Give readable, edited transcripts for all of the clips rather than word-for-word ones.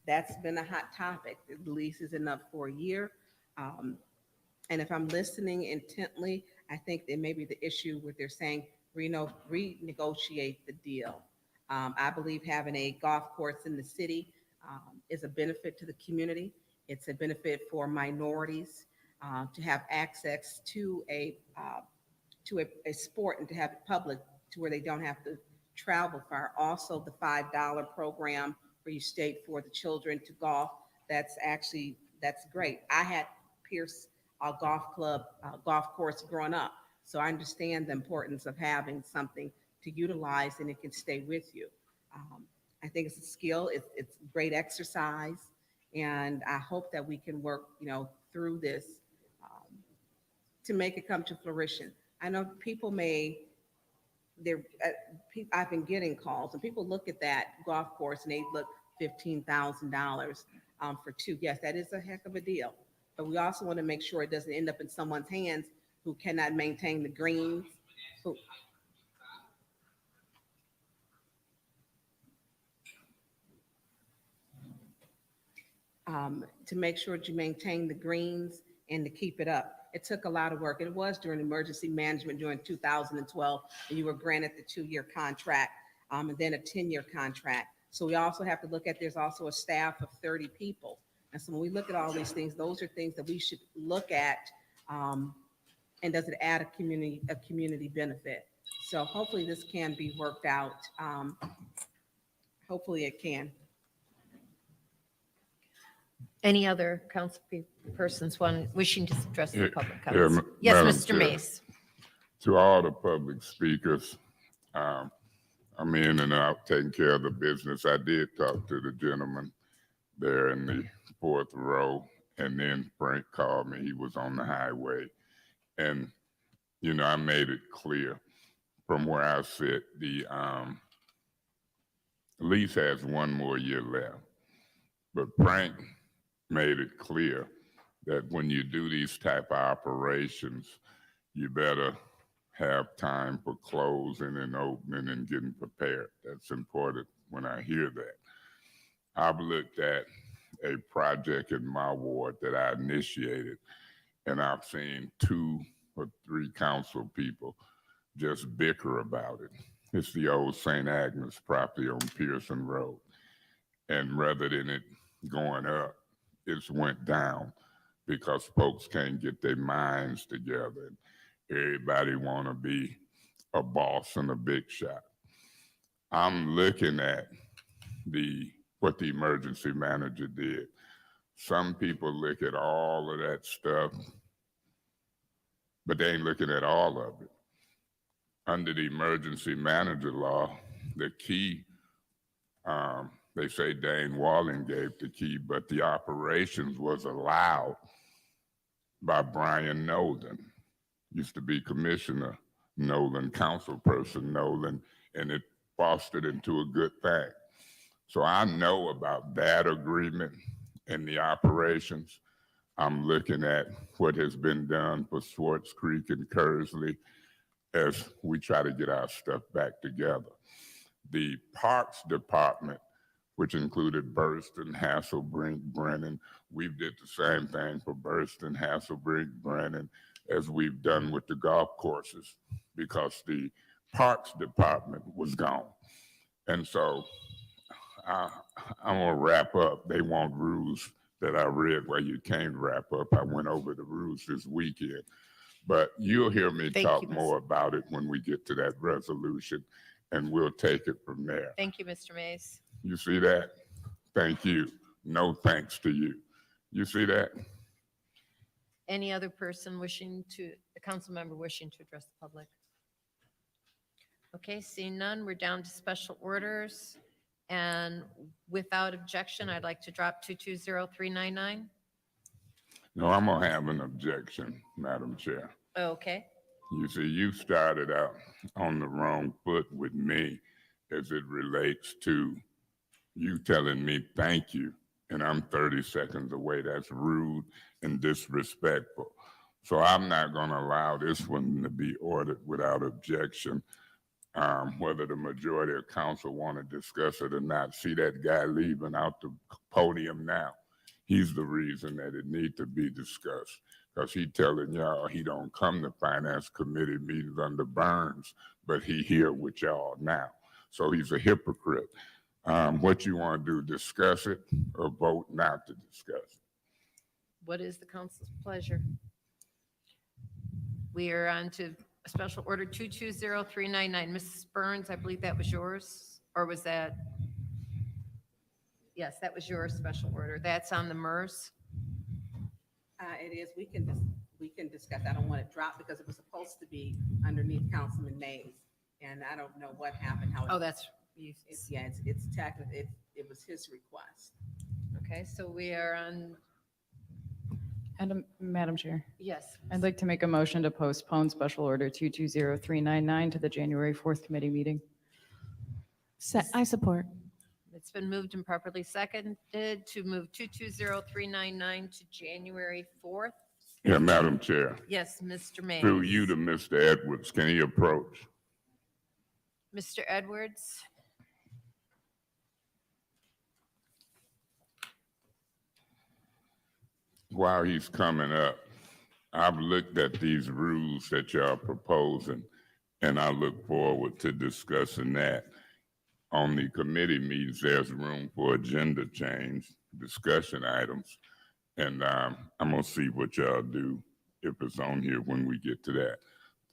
That's been a hot topic. The lease is enough for a year. Um, and if I'm listening intently, I think that maybe the issue with they're saying renegotiate the deal. I believe having a golf course in the city is a benefit to the community. It's a benefit for minorities to have access to a sport and to have it public to where they don't have to travel far. Also, the $5 program where you state for the children to golf. That's great. I had Pierce Golf Club golf course growing up, so I understand the importance of having something to utilize and it can stay with you. Um, I think it's a skill. It's great exercise, and I hope that we can work, through this um, to make it come to fruition. I know people may they're I've been getting calls and people look at that golf course and they look $15,000 for two. Yes, that is a heck of a deal, but we also want to make sure it doesn't end up in someone's hands who cannot maintain the greens. Who, to make sure that you maintain the greens and to keep it up. It took a lot of work. It was during emergency management during 2012, and you were granted the 2-year contract and then a 10-year contract. So we also have to look at there's also a staff of 30 people. And so when we look at all these things, those are things that we should look at. Um, and does it add a community benefit? So hopefully this can be worked out. Hopefully it can. Any other council persons wishing to address the public Yeah, comments? Yes, Madam Mr. Chair. Mace. To all the public speakers, um, I'm in and out taking care of the business. I did talk to the gentleman there in the fourth row, and then Frank called me. He was on the highway. And, I made it clear from where I sit, the lease has 1 more year left. But Frank made it clear that when you do these type of operations, you better have time for closing and opening and getting prepared. That's important when I hear that. I've looked at a project in my ward that I initiated, and I've seen 2 or 3 council people just bicker about it. It's the old St. Agnes property on Pearson Road. And rather than it going up, it's went down because folks can't get their minds together. Everybody want to be a boss and a big shot. I'm looking at what the emergency manager did. Some people look at all of that stuff, but they ain't looking at all of it. Under the emergency manager law, the key, they say Dane Walling gave the key, but the operations was allowed by Brian Nolan. Used to be Commissioner Nolan, Councilperson Nolan, and it fostered into a good thing. So I know about that agreement and the operations. I'm looking at what has been done for Swartz Creek and Kersley as we try to get our stuff back together. The Parks Department, which included Burston, Hasselbrink, Brennan, we did the same thing for Burston, Hasselbrink, Brennan, as we've done with the golf courses, because the Parks Department was gone. And so I'm gonna wrap up. They want rules that I read where you can't wrap up. I went over the rules this weekend. But you'll hear me talk more about it when we get to that resolution, and we'll take it from there. Thank you, Mr. Mays. You see that? Thank you. No thanks to you. You see that? Any other person a council member wishing to address the public? Okay, seeing none, we're down to special orders. And without objection, I'd like to drop 220399. No, I'm going to have an objection, Madam Chair. Okay. You see, you started out on the wrong foot with me as it relates to you telling me thank you, and I'm 30 seconds away. That's rude and disrespectful. So I'm not going to allow this one to be ordered without objection. whether the majority of council want to discuss it or not. See that guy leaving out the podium now. He's the reason that it need to be discussed, because he telling y'all he don't come to finance committee meetings under Burns, but he here with y'all now. So he's a hypocrite. What you want to do, discuss it or vote not to discuss it? What is the council's pleasure? We are on to Special Order 220399. Mrs. Burns, I believe that was yours, or was that? Yes, that was your special order. That's on the MERS. It is, we can discuss. I don't want it dropped because it was supposed to be underneath Councilman Mays. And I don't know what happened, how. Oh, that's, It's technical, it was his request. okay, so we are on, And Madam Chair, yes. I'd like to make a motion to postpone Special Order 220399 to the January 4th committee meeting. I support. It's been moved and properly seconded to move 220399 to January 4th. Yeah, Madam Chair, Yes, Mr. Mays. through you to Mr. Edwards, can he approach? Mr. Edwards? While he's coming up, I've looked at these rules that y'all proposing, and I look forward to discussing that. On the committee meetings, there's room for agenda change, discussion items, and I'm gonna see what y'all do if it's on here when we get to that.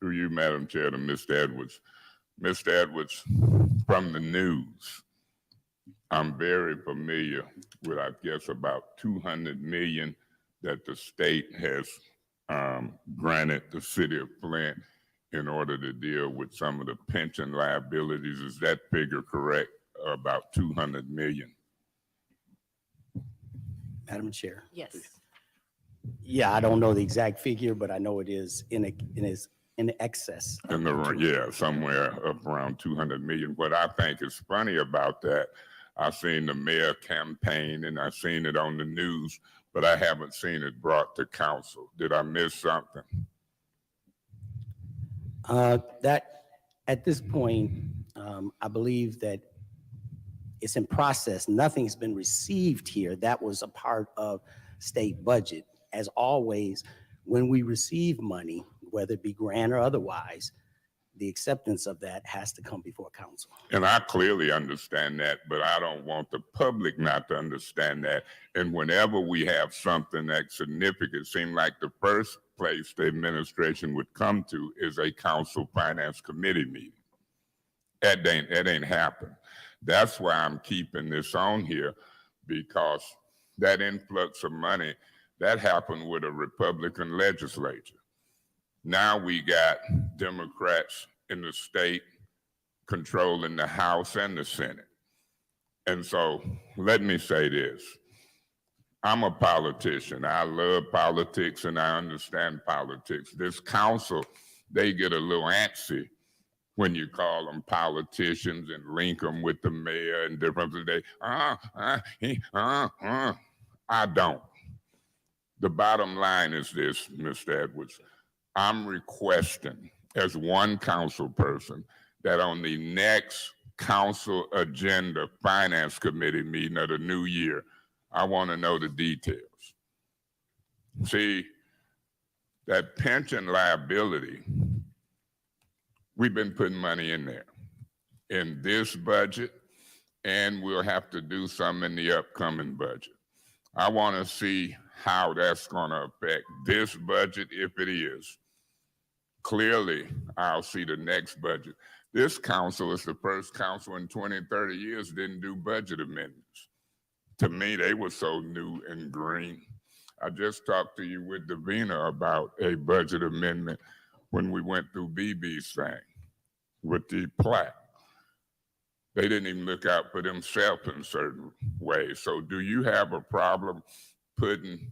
Through you, Madam Chair, to Mr. Edwards. Mr. Edwards, from the news, I'm very familiar with, I guess, about 200 million that the state has granted the city of Flint in order to deal with some of the pension liabilities. Is that figure correct? About 200 million? Madam Chair. Yes. Yeah, I don't know the exact figure, but I know it is in excess. In the, yeah, somewhere up around 200 million. What I think is funny about that, I've seen the mayor campaign and I've seen it on the news, but I haven't seen it brought to council. Did I miss something? That, at this point, I believe that it's in process. Nothing's been received here. That was a part of state budget. As always, when we receive money, whether it be grant or otherwise, the acceptance of that has to come before council. And I clearly understand that, but I don't want the public not to understand that. And whenever we have something that's significant, it seems like the first place the administration would come to is a council finance committee meeting. That ain't happened. That's why I'm keeping this on here, because that influx of money, that happened with a Republican legislature. Now we got Democrats in the state controlling the House and the Senate. And so let me say this. I'm a politician. I love politics and I understand politics. This council, they get a little antsy when you call them politicians and link them with the mayor and different things. I don't. The bottom line is this, Mr. Edwards. I'm requesting, as one council person, that on the next council agenda finance committee meeting of the new year, I want to know the details. See, that pension liability, we've been putting money in there in this budget, and we'll have to do some in the upcoming budget. I want to see how that's going to affect this budget, if it is. Clearly, I'll see the next budget. This council is the first council in 20, 30 years didn't do budget amendments. To me, they were so new and green. I just talked to you with Davina about a budget amendment when we went through BB's thing with the plaque. They didn't even look out for themselves in certain ways. So do you have a problem putting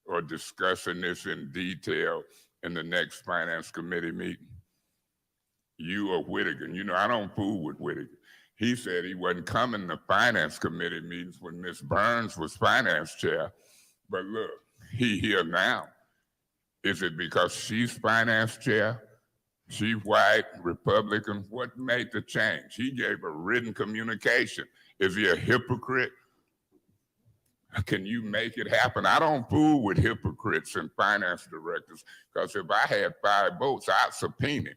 or discussing this in detail in the next finance committee meeting? You or Whittaker? You know, I don't fool with Whittaker. He said he wasn't coming to finance committee meetings when Ms. Burns was finance chair. But look, he here now. Is it because she's finance chair? She white, Republican. What made the change? He gave a written communication. Is he a hypocrite? Can you make it happen? I don't fool with hypocrites and finance directors, because if I had 5 votes, I'd subpoena him.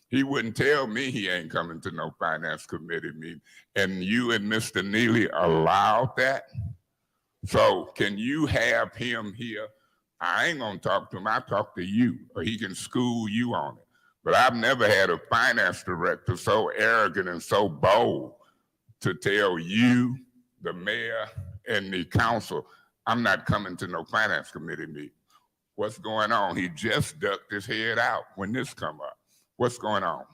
He wouldn't tell me he ain't coming to no finance committee meeting. And you and Mr. Neely allowed that? So can you have him here? I ain't gonna talk to him, I talk to you, or he can school you on it. But I've never had a finance director so arrogant and so bold to tell you, the mayor, and the council, I'm not coming to no finance committee meeting. What's going on? He just ducked his head out when this come up. What's going on?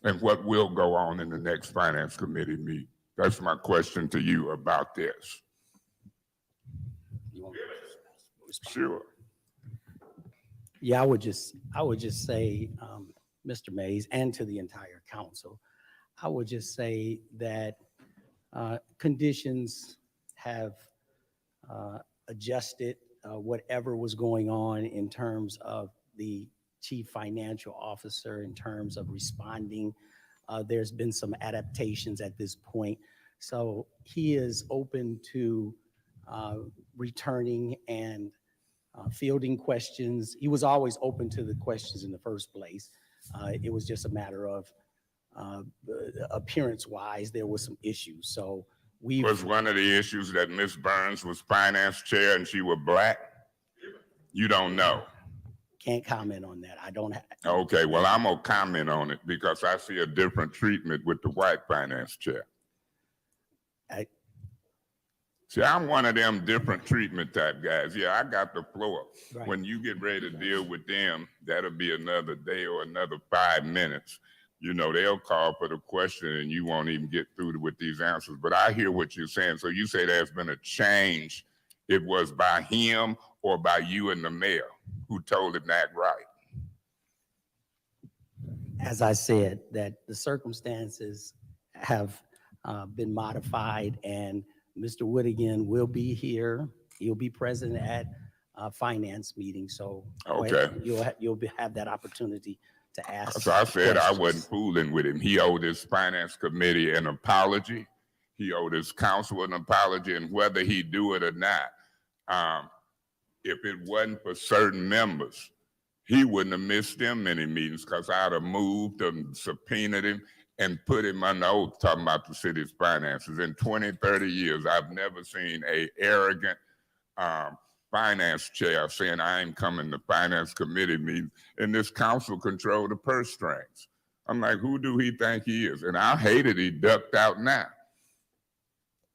And what will go on in the next finance committee meeting? That's my question to you about this. You want me to respond? Sure. Yeah, I would just say, Mr. Mays, and to the entire council, I would just say that conditions have adjusted whatever was going on in terms of the chief financial officer, in terms of responding. There's been some adaptations at this point. So he is open to returning and fielding questions. He was always open to the questions in the first place. It was just a matter of appearance-wise, there was some issues. So we Was one of the issues that Ms. Burns was finance chair and she was black? You don't know. can't comment on that. I don't have. Okay, well, I'm gonna comment on it because I see a different treatment with the white finance chair. See, I'm one of them different treatment type guys. Yeah, I got the floor. Right. When you get ready to deal with them, that'll be another day or another 5 minutes. You know, they'll call for the question and you won't even get through with these answers. But I hear what you're saying. So you say there's been a change. It was by him or by you and the mayor who told him that right? As I said, that the circumstances have been modified, and Mr. Woodigan will be here. He'll be present at finance meeting. So Okay. you'll have that opportunity to ask. So I said I questions. wasn't fooling with him. He owed his finance committee an apology. He owed his council an apology, and whether he do it or not, if it wasn't for certain members, he wouldn't have missed them many meetings because I'd have moved and subpoenaed him and put him under oath talking about the city's finances. In 20, 30 years, I've never seen a arrogant finance chair saying, I ain't coming to finance committee meetings, and this council control the purse strings. I'm like, who do he think he is? And I hated he ducked out now.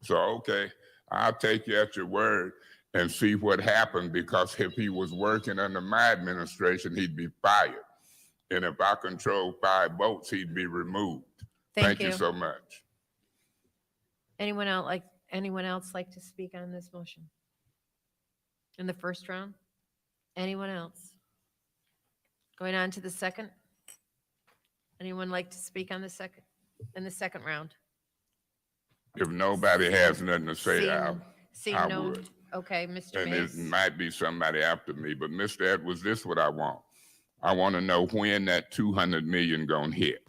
So, okay, I'll take you at your word and see what happened, because if he was working under my administration, he'd be fired. And if I control 5 votes, he'd be removed. Thank you you. so much. Anyone else like to speak on this motion? In the first round? Anyone else? Going on to the second? Anyone like to speak on the second, in the second round? If nobody has nothing to say, Seeing I no, would. okay, Mr. And it Mays. might be somebody after me, but Mr. Edwards, this is what I want. I want to know when that 200 million gonna hit.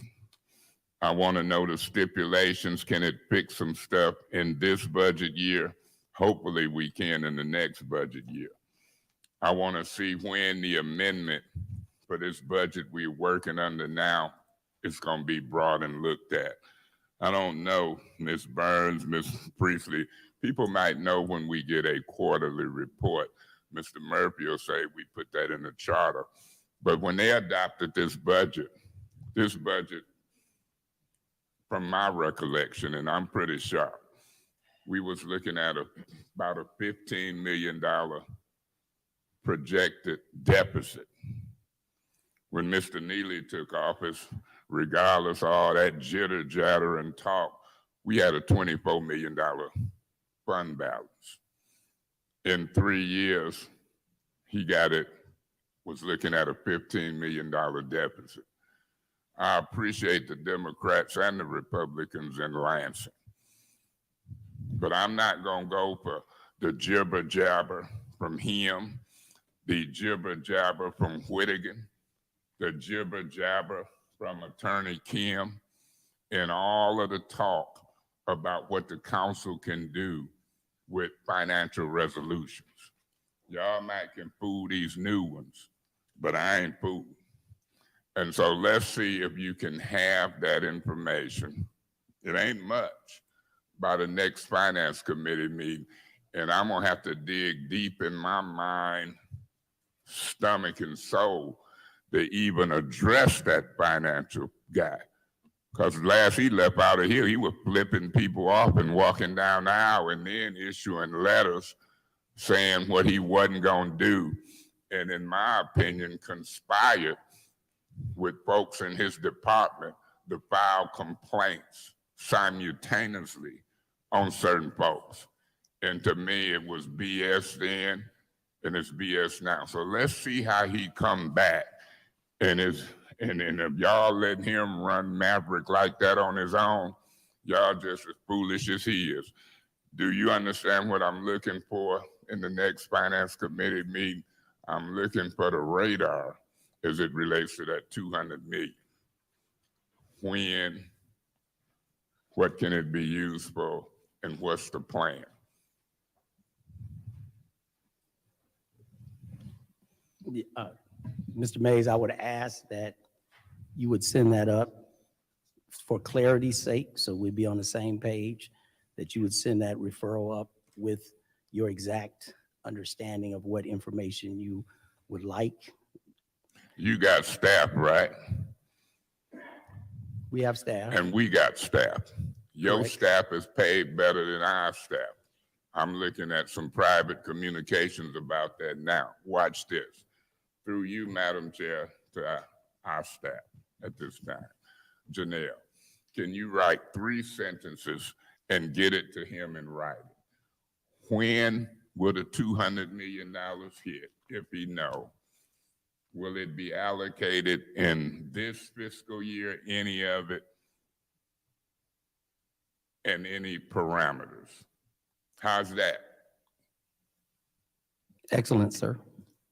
I want to know the stipulations. Can it fix some stuff in this budget year? Hopefully we can in the next budget year. I want to see when the amendment for this budget we're working under now is going to be brought and looked at. I don't know, Ms. Burns, Ms. Priestley, people might know when we get a quarterly report. Mr. Murphy will say we put that in the charter. But when they adopted this budget, from my recollection, and I'm pretty sharp, we was looking at about a $15 million projected deficit. When Mr. Neely took office, regardless of all that jitter, jatter, and talk, we had a $24 million fund balance. In 3 years, he was looking at a $15 million deficit. I appreciate the Democrats and the Republicans in Lansing, but I'm not gonna go for the jibber jabber from him, the jibber jabber from Whittigan, the jibber jabber from Attorney Kim and all of the talk about what the council can do with financial resolutions. Y'all might can fool these new ones, but I ain't fooled. And so let's see if you can have that information. It ain't much by the next finance committee meeting. And I'm gonna have to dig deep in my mind, stomach and soul to even address that financial guy. Because last he left out of here, he was flipping people off and walking down the aisle and then issuing letters saying what he wasn't gonna do. And in my opinion, conspired with folks in his department to file complaints simultaneously on certain folks. And to me, it was BS then, and it's BS now. So let's see how he come back. And if y'all letting him run Maverick like that on his own, y'all just as foolish as he is. Do you understand what I'm looking for in the next finance committee meeting? I'm looking for the radar as it relates to that 200 million. When, what can it be used for, and what's the plan? Mr. Mays, I would ask that you would send that up for clarity's sake, so we'd be on the same page, that you would send that referral up with your exact understanding of what information you would like. You got staff, right? We have staff. And we got staff. Your Correct. staff is paid better than our staff. I'm looking at some private communications about that now. Watch this. Through you, Madam Chair, to our staff at this time. Janelle, can you write 3 sentences and get it to him in writing? When will the $200 million hit, if he know? Will it be allocated in this fiscal year, any of it? And any parameters? How's that? Excellent, sir.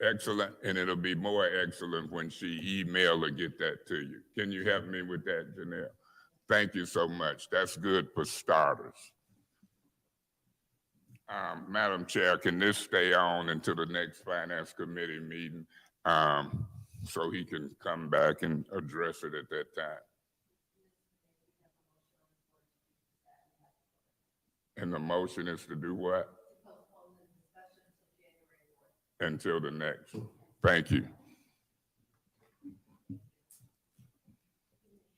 Excellent, and it'll be more excellent when she email or get that to you. Can you help me with that, Janelle? Thank you so much. That's good for starters. Madam Chair, can this stay on until the next Finance Committee meeting so he can come back and address it at that time? And the motion is to do what? Until the next. Thank you.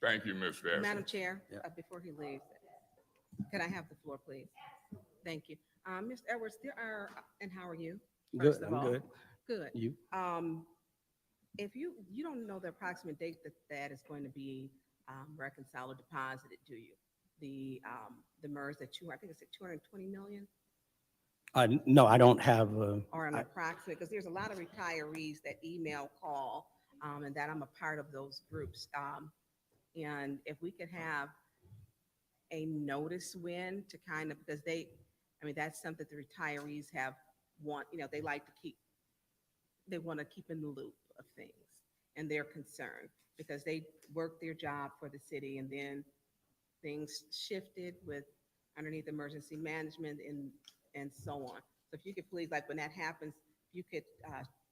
Thank you, Ms. Dash. Madam Chair, Yeah. Before he leaves, can I have the floor, please? Thank you. Mr. Edwards, and how are you? Good, First of I'm all. good. Good. You? If you don't know the approximate date that is going to be reconciled or deposited, do you? The MERS that I think it's at 220 million? No, I don't have, Or an approximate, because there's a lot of retirees that email, call, and that I'm a part of those groups. And if we could have a notice when to kind of, because that's something the retirees they like to keep, they want to keep in the loop of things and their concern, because they work their job for the city and then things shifted with underneath emergency management and so on. So if you could please, like when that happens, you could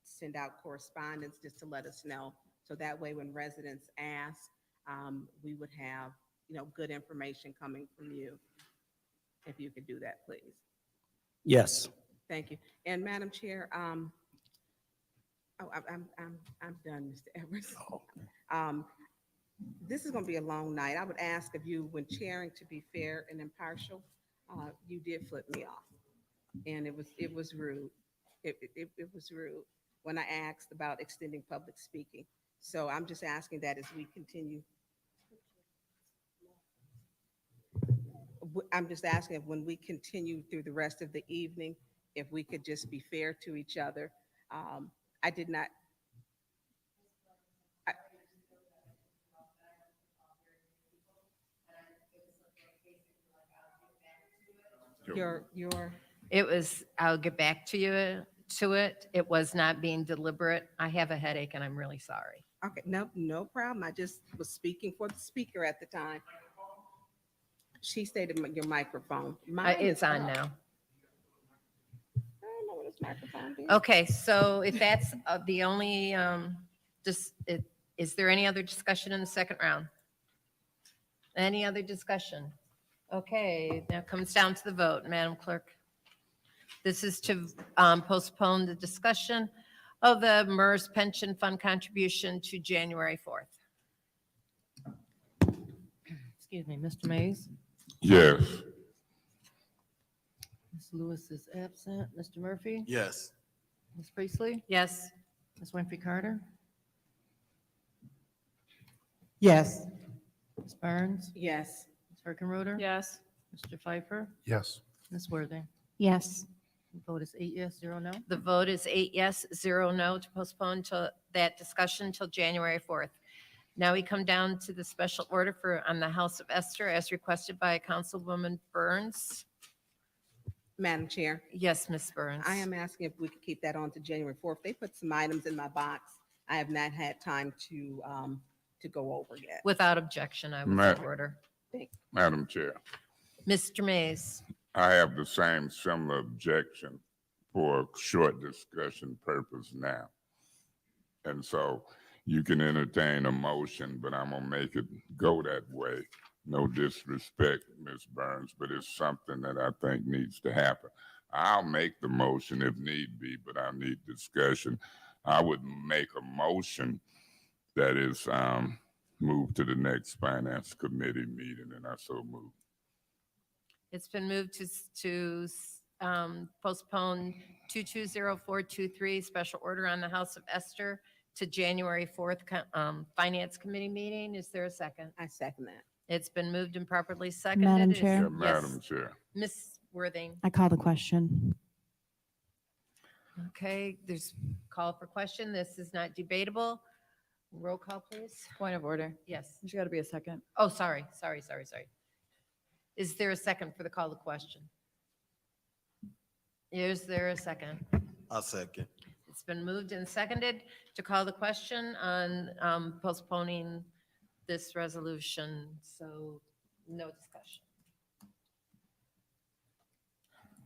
send out correspondence just to let us know. So that way when residents ask, we would have, good information coming from you. If you could do that, please. yes. Thank you. And Madam Chair, I'm done, Mr. Edwards. This is going to be a long night. I would ask of you, when chairing, to be fair and impartial. You did flip me off, and it was rude. It was rude when I asked about extending public speaking. So I'm just asking that as we continue. I'm just asking if when we continue through the rest of the evening, if we could just be fair to each other. I did not. I'll get back to you to it. It was not being deliberate. I have a headache and I'm really sorry. Okay, no problem. I just was speaking for the speaker at the time. She stated your microphone. Mine It's is on up. now. I don't know what this microphone did. Okay, so if that's the only, is there any other discussion in the second round? Any other discussion? Okay, now comes down to the vote, Madam Clerk. This is to postpone the discussion of the MERS pension fund contribution to January 4th. Excuse me, Mr. Mays? Yes. Ms. Lewis is absent. Mr. Murphy? Yes. Ms. Priestley? Yes, Ms. Winfrey Carter? Yes. Ms. Barnes? Yes. Ms. Hurkenroder? Yes. Mr. Pfeiffer? Yes. Ms. Worthing? Yes. The vote is 8 yes, 0 no. the vote is 8 yes, 0 no to postpone to that discussion till January 4th. Now we come down to the special order on the House of Esther as requested by Councilwoman Burns. Madam Chair, Yes, Ms. Burns. I am asking if we could keep that on to January 4th. They put some items in my box. I have not had time to go over yet. Without objection, I would Ma- so order. Madam Chair, Mr. Mays. I have the same similar objection for a short discussion purpose now. And so you can entertain a motion, but I'm gonna make it go that way. No disrespect, Ms. Burns, but it's something that I think needs to happen. I'll make the motion if need be, but I need discussion. I would make a motion that is moved to the next finance committee meeting, and I so move. It's been moved to postpone 220423, special order on the House of Esther to January 4th Finance Committee meeting. Is there a second? I second that. It's been moved and properly seconded. Madam Is- Chair? Yeah, Madam Yes, Chair. Ms. Worthing. I call the question. Okay, there's call for question. This is not debatable. Roll call, please. Point of order. Yes. There's got to be a second. Oh, sorry. Is there a second for the call to question? Is there a second? I'll second. It's been moved and seconded to call the question on postponing this resolution, so no discussion.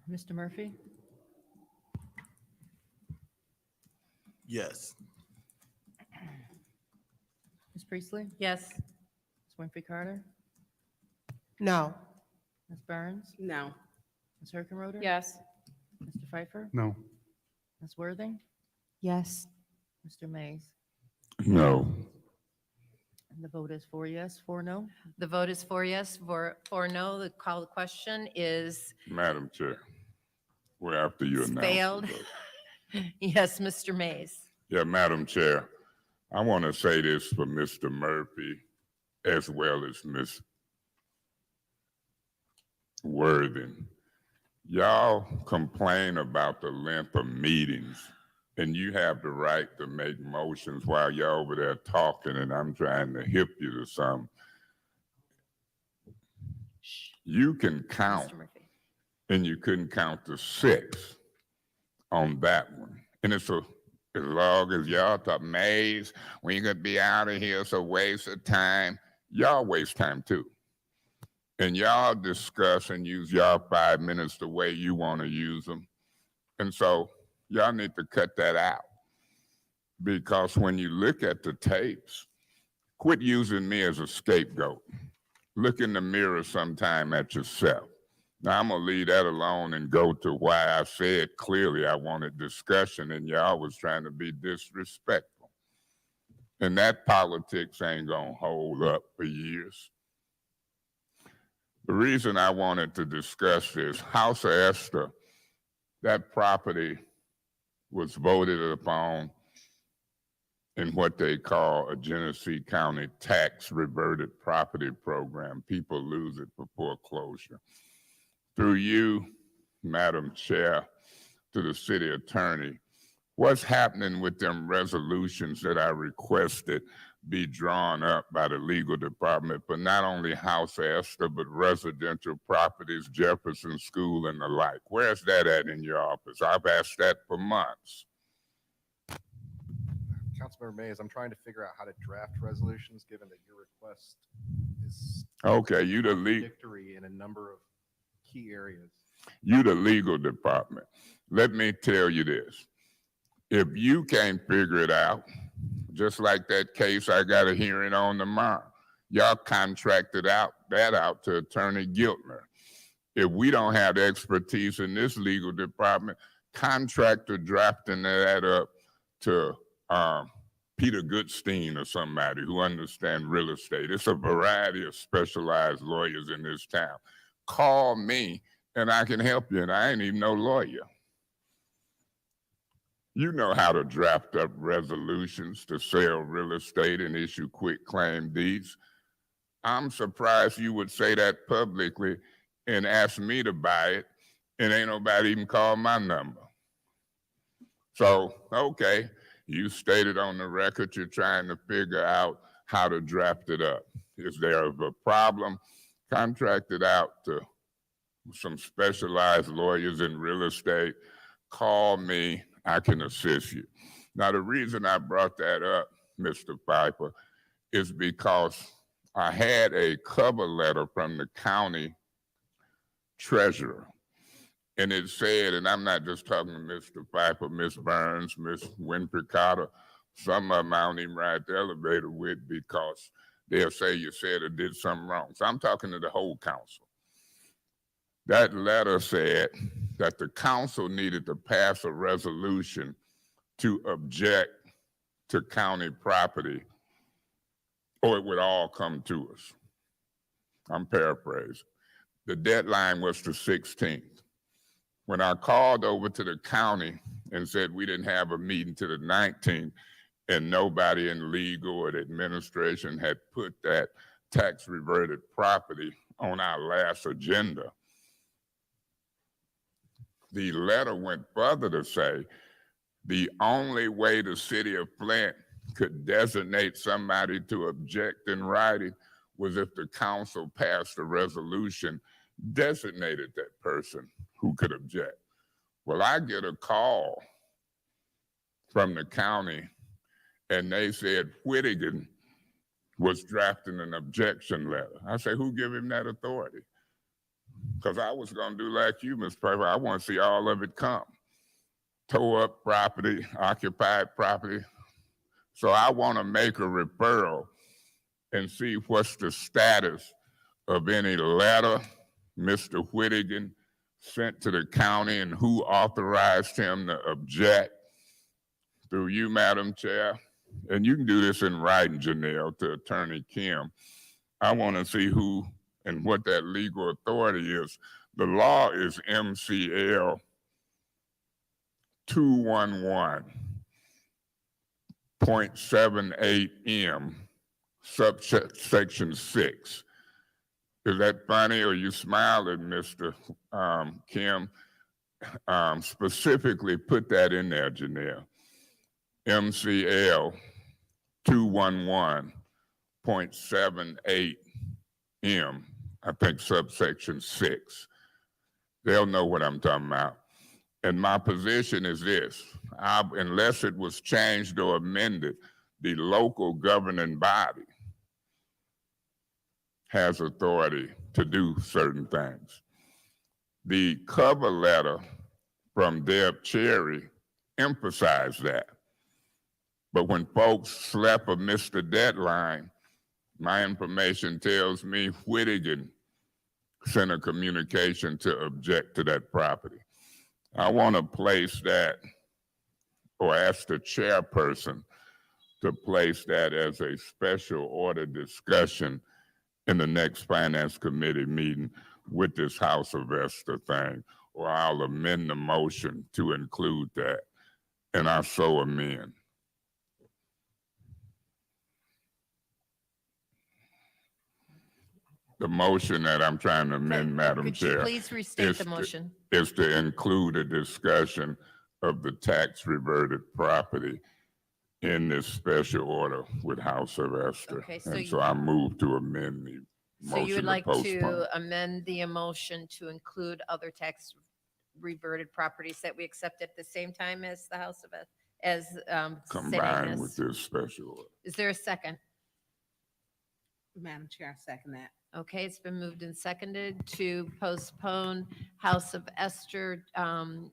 Mr. Murphy? Yes. Ms. Priestley? Yes, Ms. Winfrey Carter? No. Ms. Barnes? No. Ms. Hurkenroder? Yes. Mr. Pfeiffer? No. Ms. Worthing? Yes. Mr. Mays? No. And the vote is 4 yes, 4 no. the vote is 4 yes, 4 no. The call to question is Madam Chair, we're after you It's announce. failed. the vote. yes, Mr. Mays. Yeah, Madam Chair, I want to say this for Mr. Murphy as well as Ms. Worthing. Y'all complain about the length of meetings, and you have the right to make motions while you're over there talking, and I'm trying to hip you to something. You can count, Mr. Murphy. and you couldn't count to 6 on that one. And it's as long as y'all talk, Mays, we could be out of here, it's a waste of time. Y'all waste time too. And y'all discuss and use y'all 5 minutes the way you want to use them. And so y'all need to cut that out. Because when you look at the tapes, quit using me as a scapegoat. Look in the mirror sometime at yourself. Now, I'm going to leave that alone and go to why I said clearly I wanted discussion and y'all was trying to be disrespectful. And that politics ain't going to hold up for years. The reason I wanted to discuss this, House of Esther, that property was voted upon in what they call a Genesee County tax reverted property program. People lose it for foreclosure. Through you, Madam Chair, to the city attorney, what's happening with them resolutions that I requested be drawn up by the legal department for not only House of Esther, but residential properties, Jefferson School and the like? Where's that at in your office? I've asked that for months. Councilmember Mays, I'm trying to figure out how to draft resolutions, given that your request is Okay, you the lead. contradictory in a number of key areas. You the legal department. Let me tell you this. If you can't figure it out, just like that case I got a hearing on tomorrow, y'all contracted that out to Attorney Giltner. If we don't have the expertise in this legal department, contractor drafting that up to Peter Goodstein or somebody who understands real estate. It's a variety of specialized lawyers in this town. Call me and I can help you, and I ain't even no lawyer. You know how to draft up resolutions to sell real estate and issue quit claim deeds. I'm surprised you would say that publicly and ask me to buy it, and ain't nobody even called my number. So, okay, you stated on the record you're trying to figure out how to draft it up. Is there a problem? Contract it out to some specialized lawyers in real estate. Call me, I can assist you. Now, the reason I brought that up, Mr. Piper, is because I had a cover letter from the county treasurer. And it said, and I'm not just talking to Mr. Piper, Miss Burns, Miss Winfrey Carter, some of them I don't even ride the elevator with because they'll say you said or did something wrong. So I'm talking to the whole council. That letter said that the council needed to pass a resolution to object to county property, or it would all come to us. I'm paraphrasing. The deadline was the 16th. When I called over to the county and said we didn't have a meeting to the 19th and nobody in legal or the administration had put that tax reverted property on our last agenda, the letter went further to say the only way the city of Flint could designate somebody to object in writing was if the council passed a resolution designated that person who could object. Well, I get a call from the county and they said Whittigan was drafting an objection letter. I say, who gave him that authority? Because I was going to do like you, Mr. Piper. I want to see all of it come. Tore up property, occupied property. So I want to make a referral and see what's the status of any letter Mr. Whittigan sent to the county and who authorized him to object through you, Madam Chair. And you can do this in writing, Janelle, to Attorney Kim. I want to see who and what that legal authority is. The law is MCL 211.78M, subsection 6. Is that funny or you smiling, Mr. Kim? Specifically put that in there, Janelle. MCL 211.78M, I think subsection 6. They'll know what I'm talking about. And my position is this, unless it was changed or amended, the local governing body has authority to do certain things. The cover letter from Deb Cherry emphasized that. But when folks slept or missed the deadline, my information tells me Whittigan sent a communication to object to that property. I want to place that, or ask the chairperson to place that as a special order discussion in the next finance committee meeting with this House of Esther thing, or I'll amend the motion to include that, and I so amend. The motion that I'm trying to amend, Madam Could you Chair, please restate is the motion? is to include a discussion of the tax reverted property in this special order with House of Esther. Okay, so And you- so I move to amend the So you motion would to like postpone. to amend the motion to include other tax reverted properties that we accept at the same time as the House of as setting Combined with this. this special order. Is there a second? Madam Chair, I second that. Okay, it's been moved and seconded to postpone House of Esther,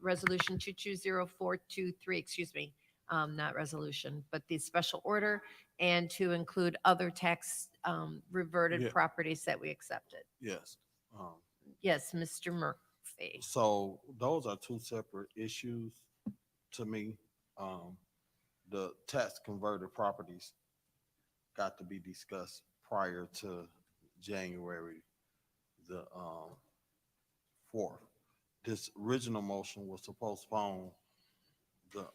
Resolution 220423, excuse me, not resolution, but the special order, and to include other tax reverted Yeah. properties that we accepted. Yes. Yes, Mr. Murphy. So those are two separate issues to me. The tax converted properties got to be discussed prior to January the 4th. This original motion was to postpone the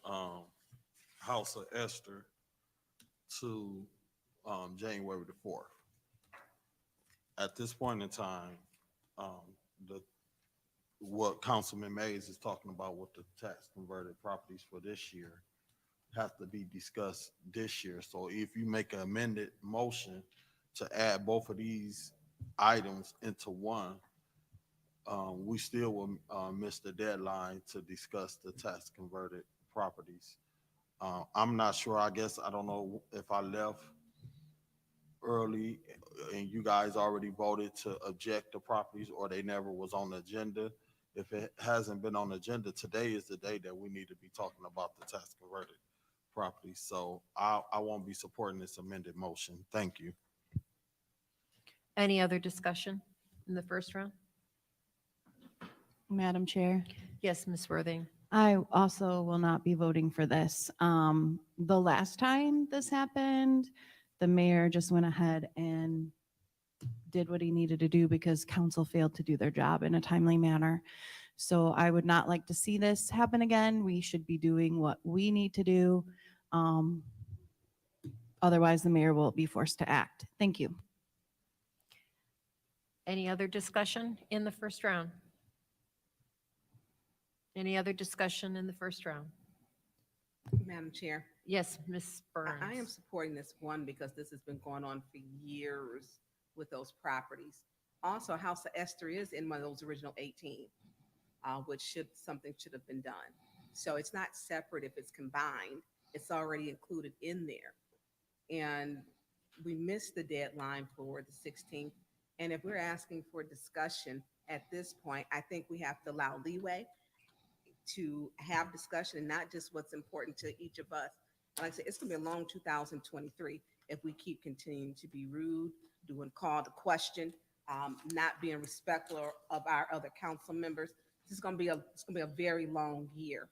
House of Esther to January the 4th. At this point in time, what Councilman Mays is talking about with the tax converted properties for this year have to be discussed this year. So if you make an amended motion to add both of these items into one, we still will miss the deadline to discuss the tax converted properties. I'm not sure, I guess, I don't know if I left early and you guys already voted to object to properties or they never was on the agenda. If it hasn't been on the agenda, today is the day that we need to be talking about the tax converted properties. So I won't be supporting this amended motion. Thank you. Any other discussion in the first round? Madam Chair, Yes, Ms. Worthing. I also will not be voting for this. The last time this happened, the mayor just went ahead and did what he needed to do because council failed to do their job in a timely manner. So I would not like to see this happen again. We should be doing what we need to do. Otherwise, the mayor will be forced to act. Thank you. Any other discussion in the first round? Any other discussion in the first round? Madam Chair, Yes, Ms. Burns. I am supporting this one because this has been going on for years with those properties. Also, House of Esther is in one of those original 18, which something should have been done. So it's not separate if it's combined. It's already included in there. And we missed the deadline for the 16th. And if we're asking for discussion at this point, I think we have to allow leeway to have discussion and not just what's important to each of us. And like I said, it's gonna be a long 2023 if we keep continuing to be rude, doing call to question, not being respectful of our other council members. This is gonna be a very long year.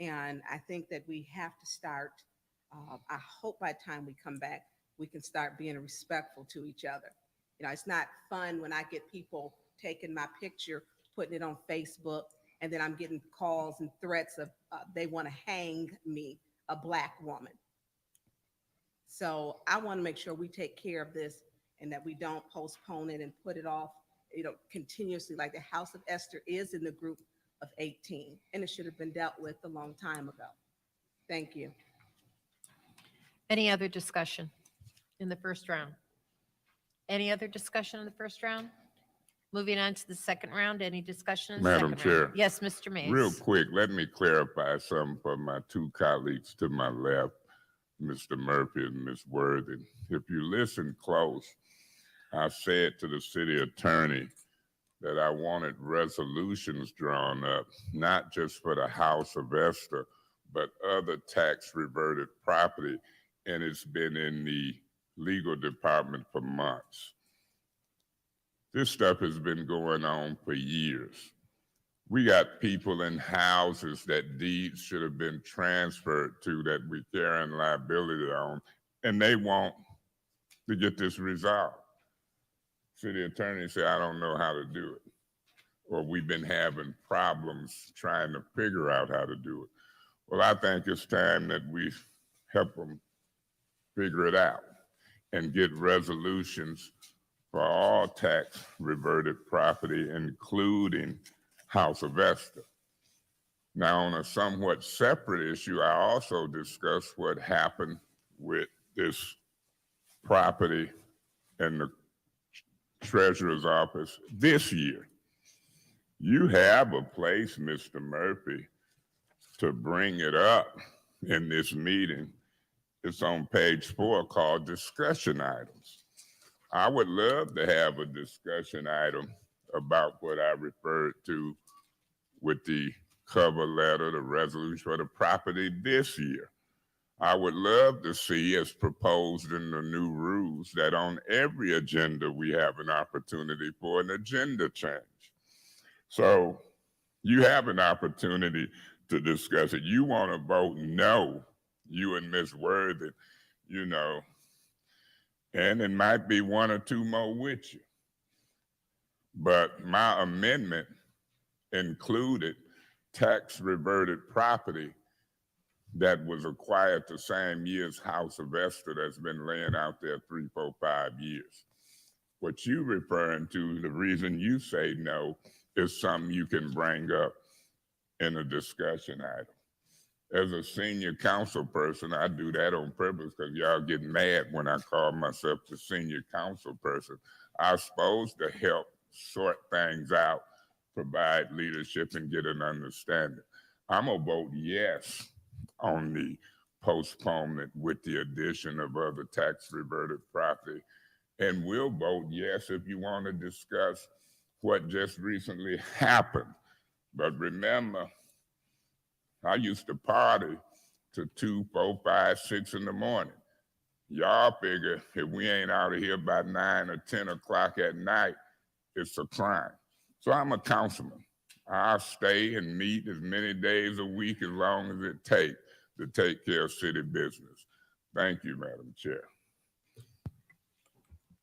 And I think that we have to start, I hope by the time we come back, we can start being respectful to each other. You know, it's not fun when I get people taking my picture, putting it on Facebook, and then I'm getting calls and threats of they want to hang me, a Black woman. So I want to make sure we take care of this and that we don't postpone it and put it off, continuously. Like the House of Esther is in the group of 18, and it should have been dealt with a long time ago. Thank you. Any other discussion in the first round? Any other discussion in the first round? Moving on to the second round, any discussion in the Madam second round? Chair. Yes, Mr. Mays. Real quick, let me clarify something for my two colleagues to my left, Mr. Murphy and Ms. Worthing. If you listen close, I said to the city attorney that I wanted resolutions drawn up, not just for the House of Esther, but other tax reverted property, and it's been in the legal department for months. This stuff has been going on for years. We got people in houses that deeds should have been transferred to that we're carrying liability on, and they want to get this resolved. City attorney said, I don't know how to do it. Or we've been having problems trying to figure out how to do it. Well, I think it's time that we help them figure it out and get resolutions for all tax reverted property, including House of Esther. Now, on a somewhat separate issue, I also discussed what happened with this property in the treasurer's office this year. You have a place, Mr. Murphy, to bring it up in this meeting. It's on page 4 called discussion items. I would love to have a discussion item about what I referred to with the cover letter, the resolution for the property this year. I would love to see, as proposed in the new rules, that on every agenda we have an opportunity for an agenda change. So you have an opportunity to discuss it. You want to vote no, you and Ms. Worthy, you know, and it might be one or two more with you. But my amendment included tax reverted property that was acquired the same year as House of Esther that's been laying out there 3, 4, 5 years. What you referring to, the reason you say no, is something you can bring up in a discussion item. As a senior council person, I do that on purpose because y'all get mad when I call myself the senior council person. I'm supposed to help sort things out, provide leadership, and get an understanding. I'm gonna vote yes on the postponement with the addition of other tax reverted property. And we'll vote yes if you want to discuss what just recently happened. But remember, I used to party to 2, 4, 5, 6 in the morning. Y'all figure if we ain't out of here by 9 or 10 o'clock at night, it's a crime. So I'm a councilman. I'll stay and meet as many days a week as long as it takes to take care of city business. Thank you, Madam Chair.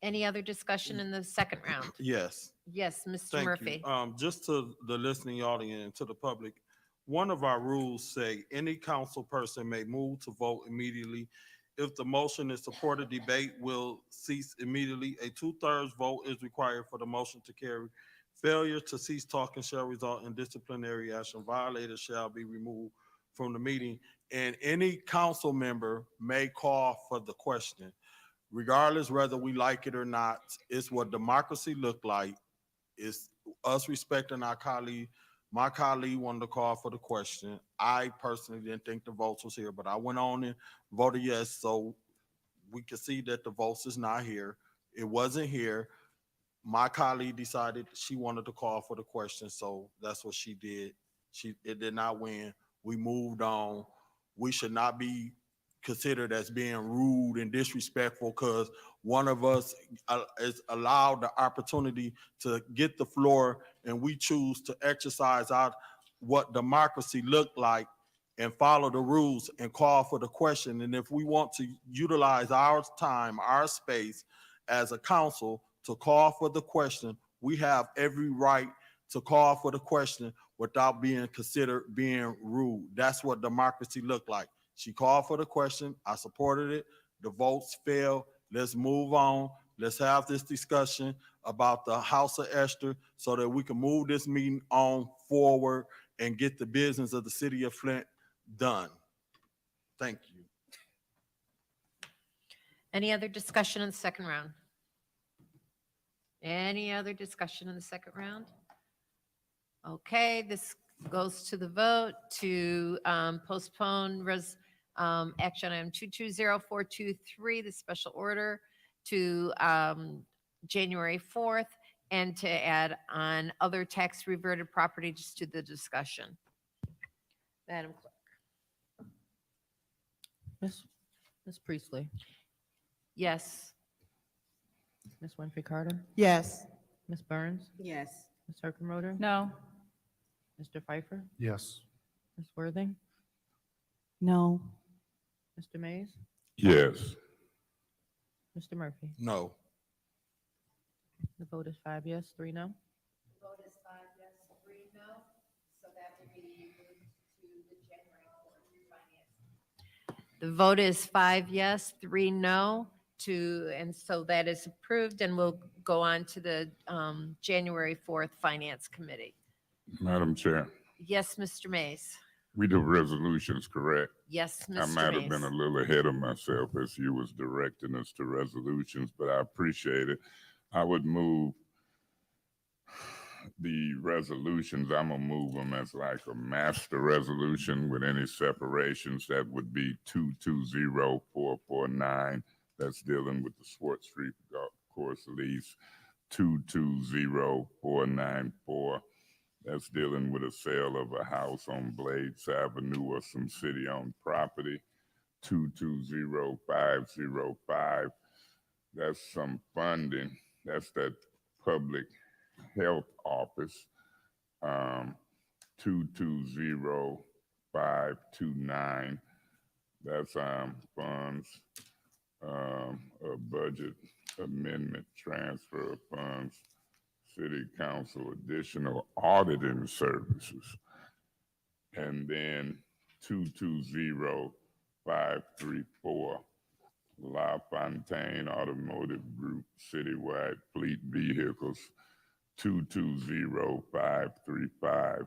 Any other discussion in the second round? Yes. Yes, Mr. Thank Murphy. you. Just to the listening audience and to the public, one of our rules say any council person may move to vote immediately. If the motion is supported, debate will cease immediately. A 2/3 vote is required for the motion to carry. Failure to cease talking shall result in disciplinary action. Violators shall be removed from the meeting, and any council member may call for the question. Regardless whether we like it or not, it's what democracy look like. It's us respecting our colleague. My colleague wanted to call for the question. I personally didn't think the votes was here, but I went on and voted yes, so we could see that the votes is not here. It wasn't here. My colleague decided she wanted to call for the question, so that's what she did. It did not win. We moved on. We should not be considered as being rude and disrespectful because one of us is allowed the opportunity to get the floor, and we choose to exercise out what democracy looked like and follow the rules and call for the question. And if we want to utilize our time, our space as a council to call for the question, we have every right to call for the question without being considered being rude. That's what democracy looked like. She called for the question. I supported it. The votes failed. Let's move on. Let's have this discussion about the House of Esther so that we can move this meeting on forward and get the business of the city of Flint done. Thank you. Any other discussion in the second round? Any other discussion in the second round? Okay, this goes to the vote to postpone action item 220423, the special order, to January 4th, and to add on other tax reverted properties to the discussion. Madam Clerk. Ms. Priestley, Yes. Ms. Winfrey Carter, Yes. Ms. Burns, Yes. Ms. Herkenroder, No. Mr. Pfeiffer, Yes. Ms. Worthing, No. Mr. Mays, Yes. Mr. Murphy. No. The vote is 5 yes, 3 no. Vote is 5 yes, 3 no, so that would be moved to the January 4th finance. The vote is 5 yes, 3 no, and so that is approved, and we'll go on to the January 4th Finance Committee. Madam Chair, Yes, Mr. Mays. we do resolutions, correct? Yes, Mr. I Mays. might have been a little ahead of myself as you was directing us to resolutions, but I appreciate it. I would move the resolutions, I'm gonna move them as like a master resolution with any separations. That would be 220449. That's dealing with the Swartz Street Golf Course lease. 220494. That's dealing with a sale of a house on Blades Avenue or some city-owned property. 220505. That's some funding. That's that public health office. 220529. That's funds, a budget amendment, transfer of funds, city council additional auditing services. And then 220534, La Fontaine Automotive Group Citywide Fleet Vehicles. 220535,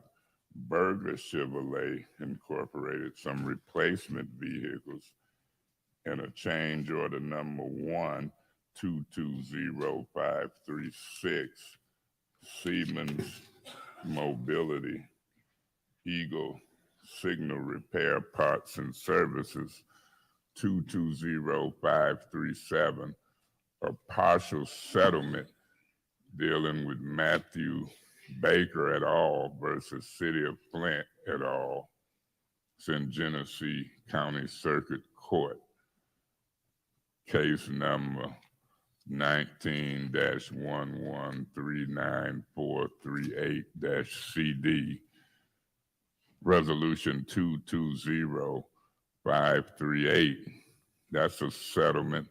Berger Chevrolet Incorporated, some replacement vehicles. And a change order number 1, 220536, Siemens Mobility, Eagle Signal Repair Parts and Services. 220537, a partial settlement dealing with Matthew Baker et al. Versus City of Flint et al. It's in Genesee County Circuit Court. Case number 19-1139438-CD. Resolution 220538. That's a settlement.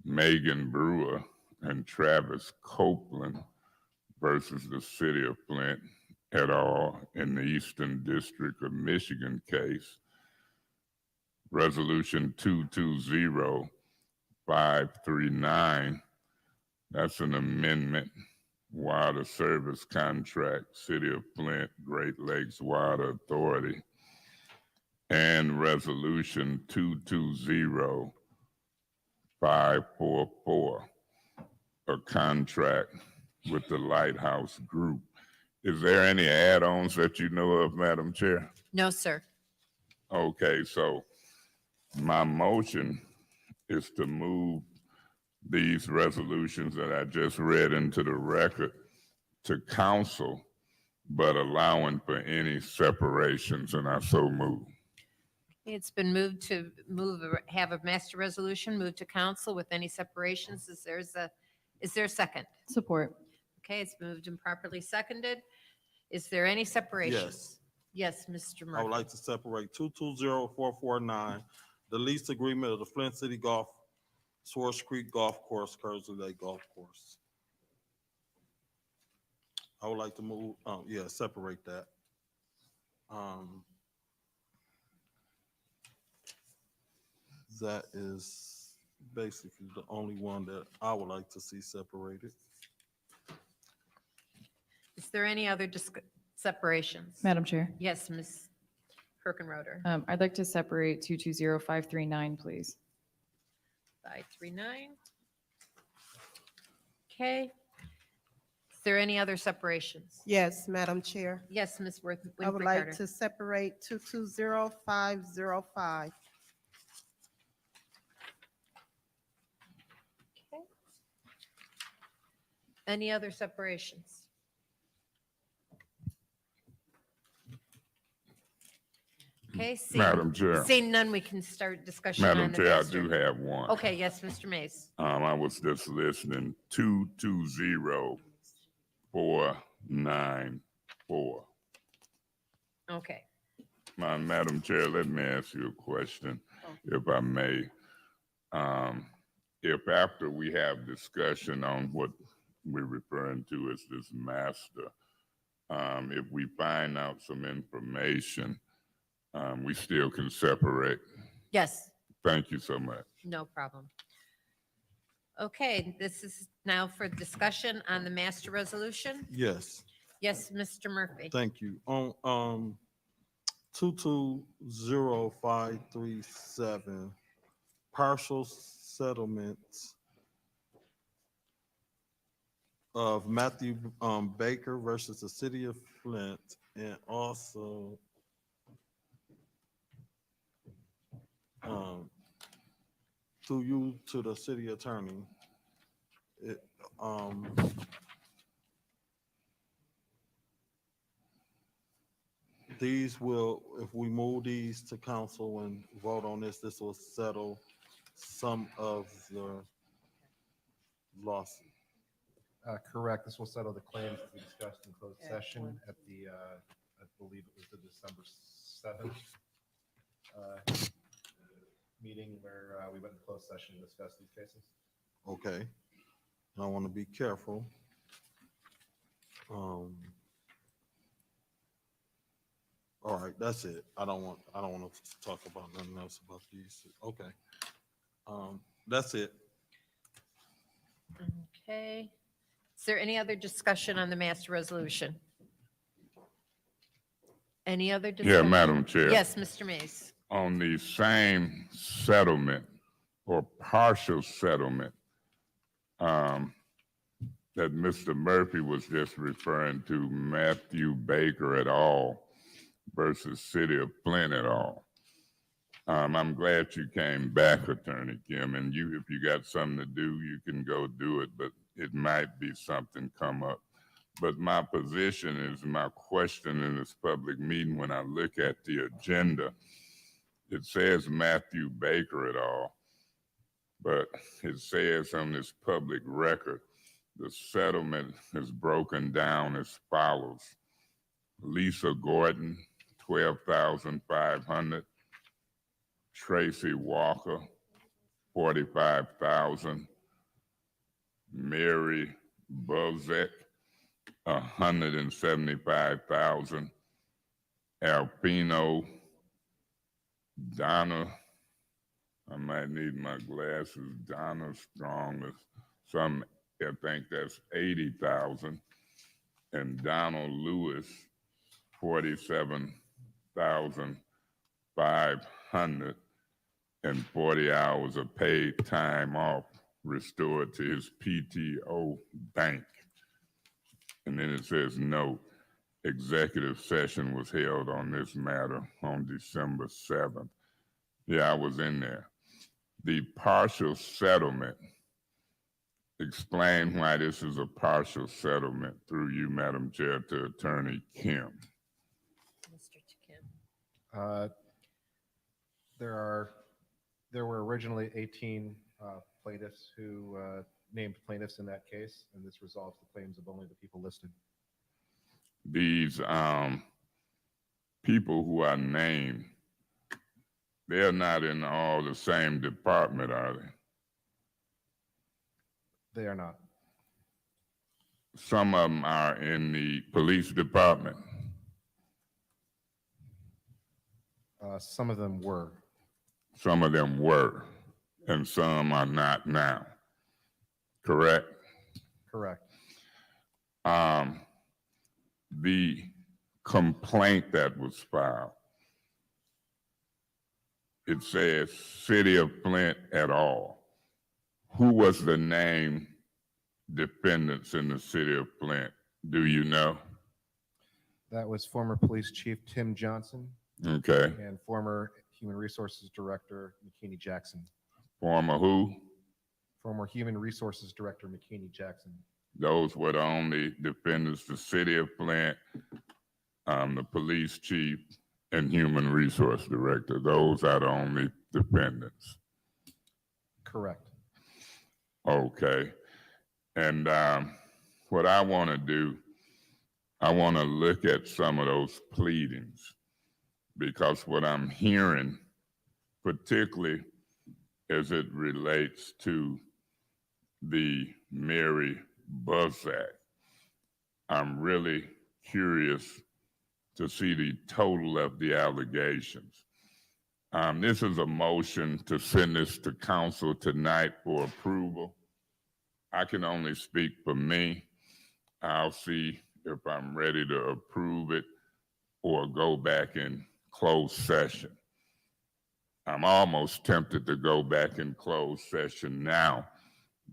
Megan Brewer and Travis Copeland versus the City of Flint et al. In the Eastern District of Michigan case. Resolution 220539. That's an amendment. Water Service Contract, City of Flint, Great Lakes Water Authority. And Resolution 220544. A contract with the Lighthouse Group. Is there any add-ons that you know of, Madam Chair? No, sir. Okay, so my motion is to move these resolutions that I just read into the record to council, but allowing for any separations, and I so move. It's been moved to have a master resolution moved to council with any separations. Is there a second? Support. Okay, it's moved and properly seconded. Is there any separations? Yes, Mr. Murphy. I would like to separate 220449, the lease agreement of the Flint City Golf, Swartz Creek Golf Course, Kersey Lake Golf Course. I would like to move, separate that. That is basically the only one that I would like to see separated. Is there any other separations? Madam Chair, Yes, Ms. Kirkenroder. I'd like to separate 220539, please. 539. Okay. Is there any other separations? Yes, Madam Chair. Yes, Ms. I would Winfrey like Carter. to separate 220505. Okay. Any other separations? Okay, Madam Chair. seeing none, we can start discussion on the Madam Chair, I master. do have one. Okay, yes, Mr. Mays. I was just listening. 220494. Okay. Madam Chair, let me ask you a question, if I may. If after we have discussion on what we're referring to as this master, if we find out some information, we still can separate. Yes, Thank you so much. no problem. Okay, this is now for discussion on the master resolution. Yes. Yes, Mr. Murphy. Thank you. On 220537, partial settlements. of Matthew Baker versus the city of Flint, and also to you, to the city attorney. It, these will, if we move these to council and vote on this, this will settle some of the lawsuit. Correct. This will settle the claims that we discussed in closed session at the, I believe it was the December 7th meeting where we went in closed session and discussed these cases. Okay. I want to be careful. All right, that's it. I don't want to talk about nothing else about these. Okay. That's it. Okay. Is there any other discussion on the master resolution? Any other Yeah, discussion? Madam Chair. Yes, Mr. Mays. On the same settlement or partial settlement that Mr. Murphy was just referring to, Matthew Baker et al. Versus City of Flint et al. I'm glad you came back, Attorney Kim, and if you got something to do, you can go do it, but it might be something come up. But my position is, my question in this public meeting, when I look at the agenda, it says Matthew Baker et al., but it says on this public record, the settlement is broken down as follows. Lisa Gordon, $12,500. Tracy Walker, $45,000. Mary Bozek, $175,000. Alpino Donna, I might need my glasses, Donna Strong, I think that's $80,000. And Donald Lewis, $47,500 and 40 hours of paid time off restored to his PTO bank. And then it says, note, executive session was held on this matter on December 7th. Yeah, I was in there. The partial settlement, explain why this is a partial settlement through you, Madam Chair, to Attorney Kim. Mr. Kim. There were originally 18 plaintiffs who named plaintiffs in that case, and this resolves the claims of only the people listed. These people who are named, they're not in all the same department, are they? They are not. Some of them are in the police department. Some of them were. Some of them were, and some are not now. Correct? Correct. The complaint that was filed, it says City of Flint et al. Who was the named defendants in the City of Flint? Do you know? That was former police chief Tim Johnson Okay. and former human resources director McKinney Jackson. Former who? Former human resources director McKinney Jackson. Those were the only defendants, the City of Flint, the police chief, and human resource director. Those are the only defendants. Correct. Okay. And what I want to do, I want to look at some of those pleadings, because what I'm hearing, particularly as it relates to the Mary Buzak, I'm really curious to see the total of the allegations. This is a motion to send this to council tonight for approval. I can only speak for me. I'll see if I'm ready to approve it or go back in closed session. I'm almost tempted to go back in closed session now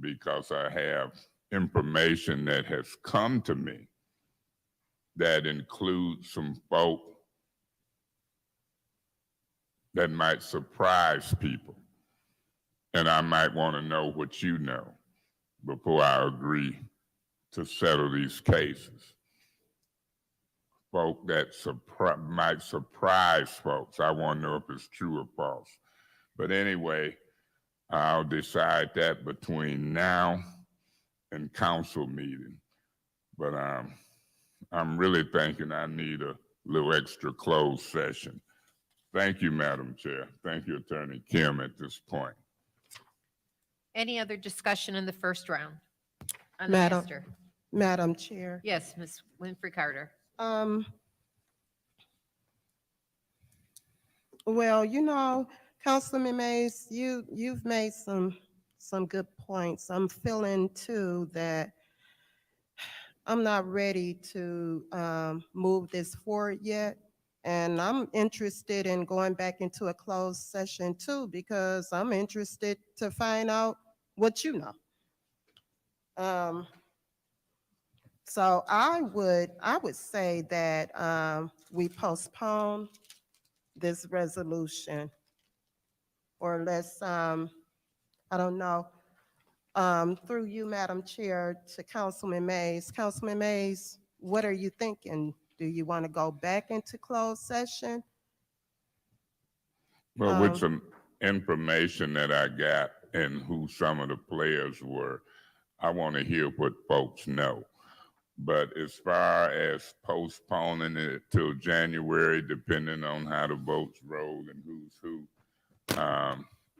because I have information that has come to me that includes some folk that might surprise people. And I might want to know what you know before I agree to settle these cases. Folk that might surprise folks. I want to know if it's true or false. But anyway, I'll decide that between now and council meeting. But I'm really thinking I need a little extra closed session. Thank you, Madam Chair. Thank you, Attorney Kim, at this point. Any other discussion in the first round? On the Madam- master? Madam Chair. Yes, Ms. Winfrey Carter. Well, you know, Councilman Mays, you've made some good points. I'm feeling too that I'm not ready to move this forward yet. And I'm interested in going back into a closed session too, because I'm interested to find out what you know. So I would say that we postpone this resolution, or let's, I don't know, through you, Madam Chair, to Councilman Mays. Councilman Mays, what are you thinking? Do you want to go back into closed session? Well, with some information that I got and who some of the players were, I want to hear what folks know. But as far as postponing it till January, depending on how the votes roll and who's who,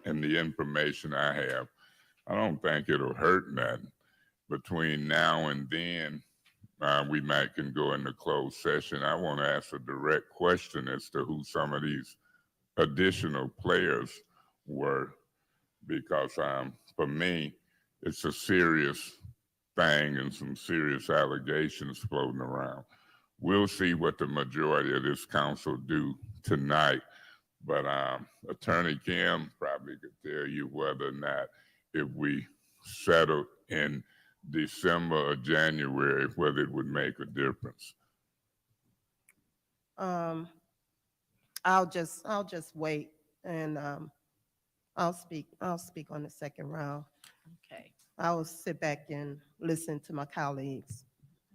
and the information I have, I don't think it'll hurt nothing. Between now and then, we might can go into closed session. I want to ask a direct question as to who some of these additional players were, because for me, it's a serious thing and some serious allegations floating around. We'll see what the majority of this council do tonight, but Attorney Kim probably could tell you whether or not if we settle in December or January, whether it would make a difference. I'll just wait, and I'll speak on the second round. Okay. I will sit back and listen to my colleagues.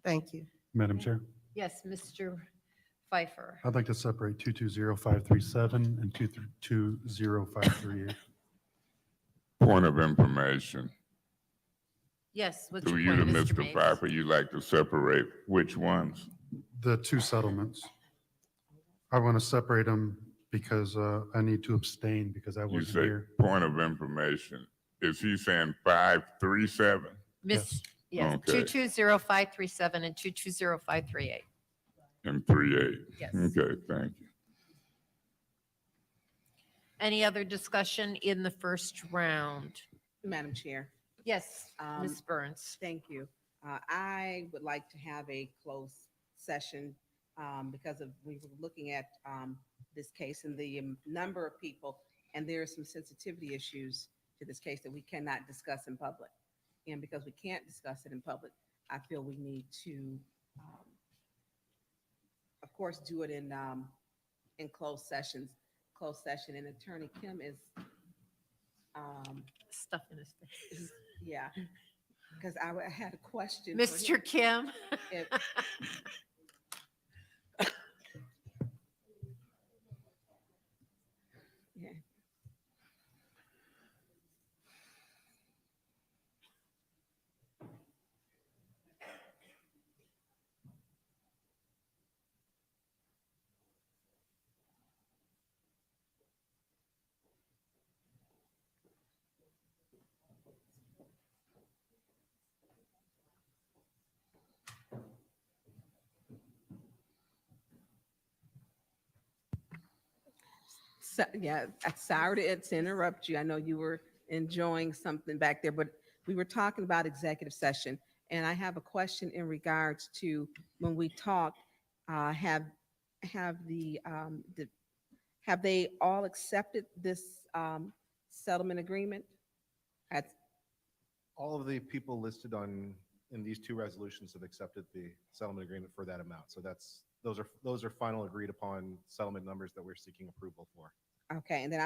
Thank you. Madam Chair, Yes, Mr. Pfeiffer. I'd like to separate 220537 and 220538. Point of information. Yes, what's Through your you to point, Mr. Mr. Mays? Pfeiffer, you like to separate which ones? The two settlements. I want to separate them because I need to abstain because I You wasn't say here. point of information. Is he saying 537? Miss, yes, Okay. 220537 and 220538. And 38? Yes. Okay, thank you. Any other discussion in the first round? Madam Chair, Yes, Ms. Um, Burns. thank you. I would like to have a closed session because we were looking at this case and the number of people, and there are some sensitivity issues to this case that we cannot discuss in public. And because we can't discuss it in public, I feel we need to, of course, do it in closed sessions. Closed session, and Attorney Kim is, Stuff in his face. yeah, because I had a question. for Mr. him. Kim? If- Yeah. So, yeah, I'm sorry to interrupt you. I know you were enjoying something back there, but we were talking about executive session. And I have a question in regards to when we talked, have they all accepted this settlement agreement? At, All of the people listed on and these two resolutions have accepted the settlement agreement for that amount. So those are final agreed upon settlement numbers that we're seeking approval for. Okay, and then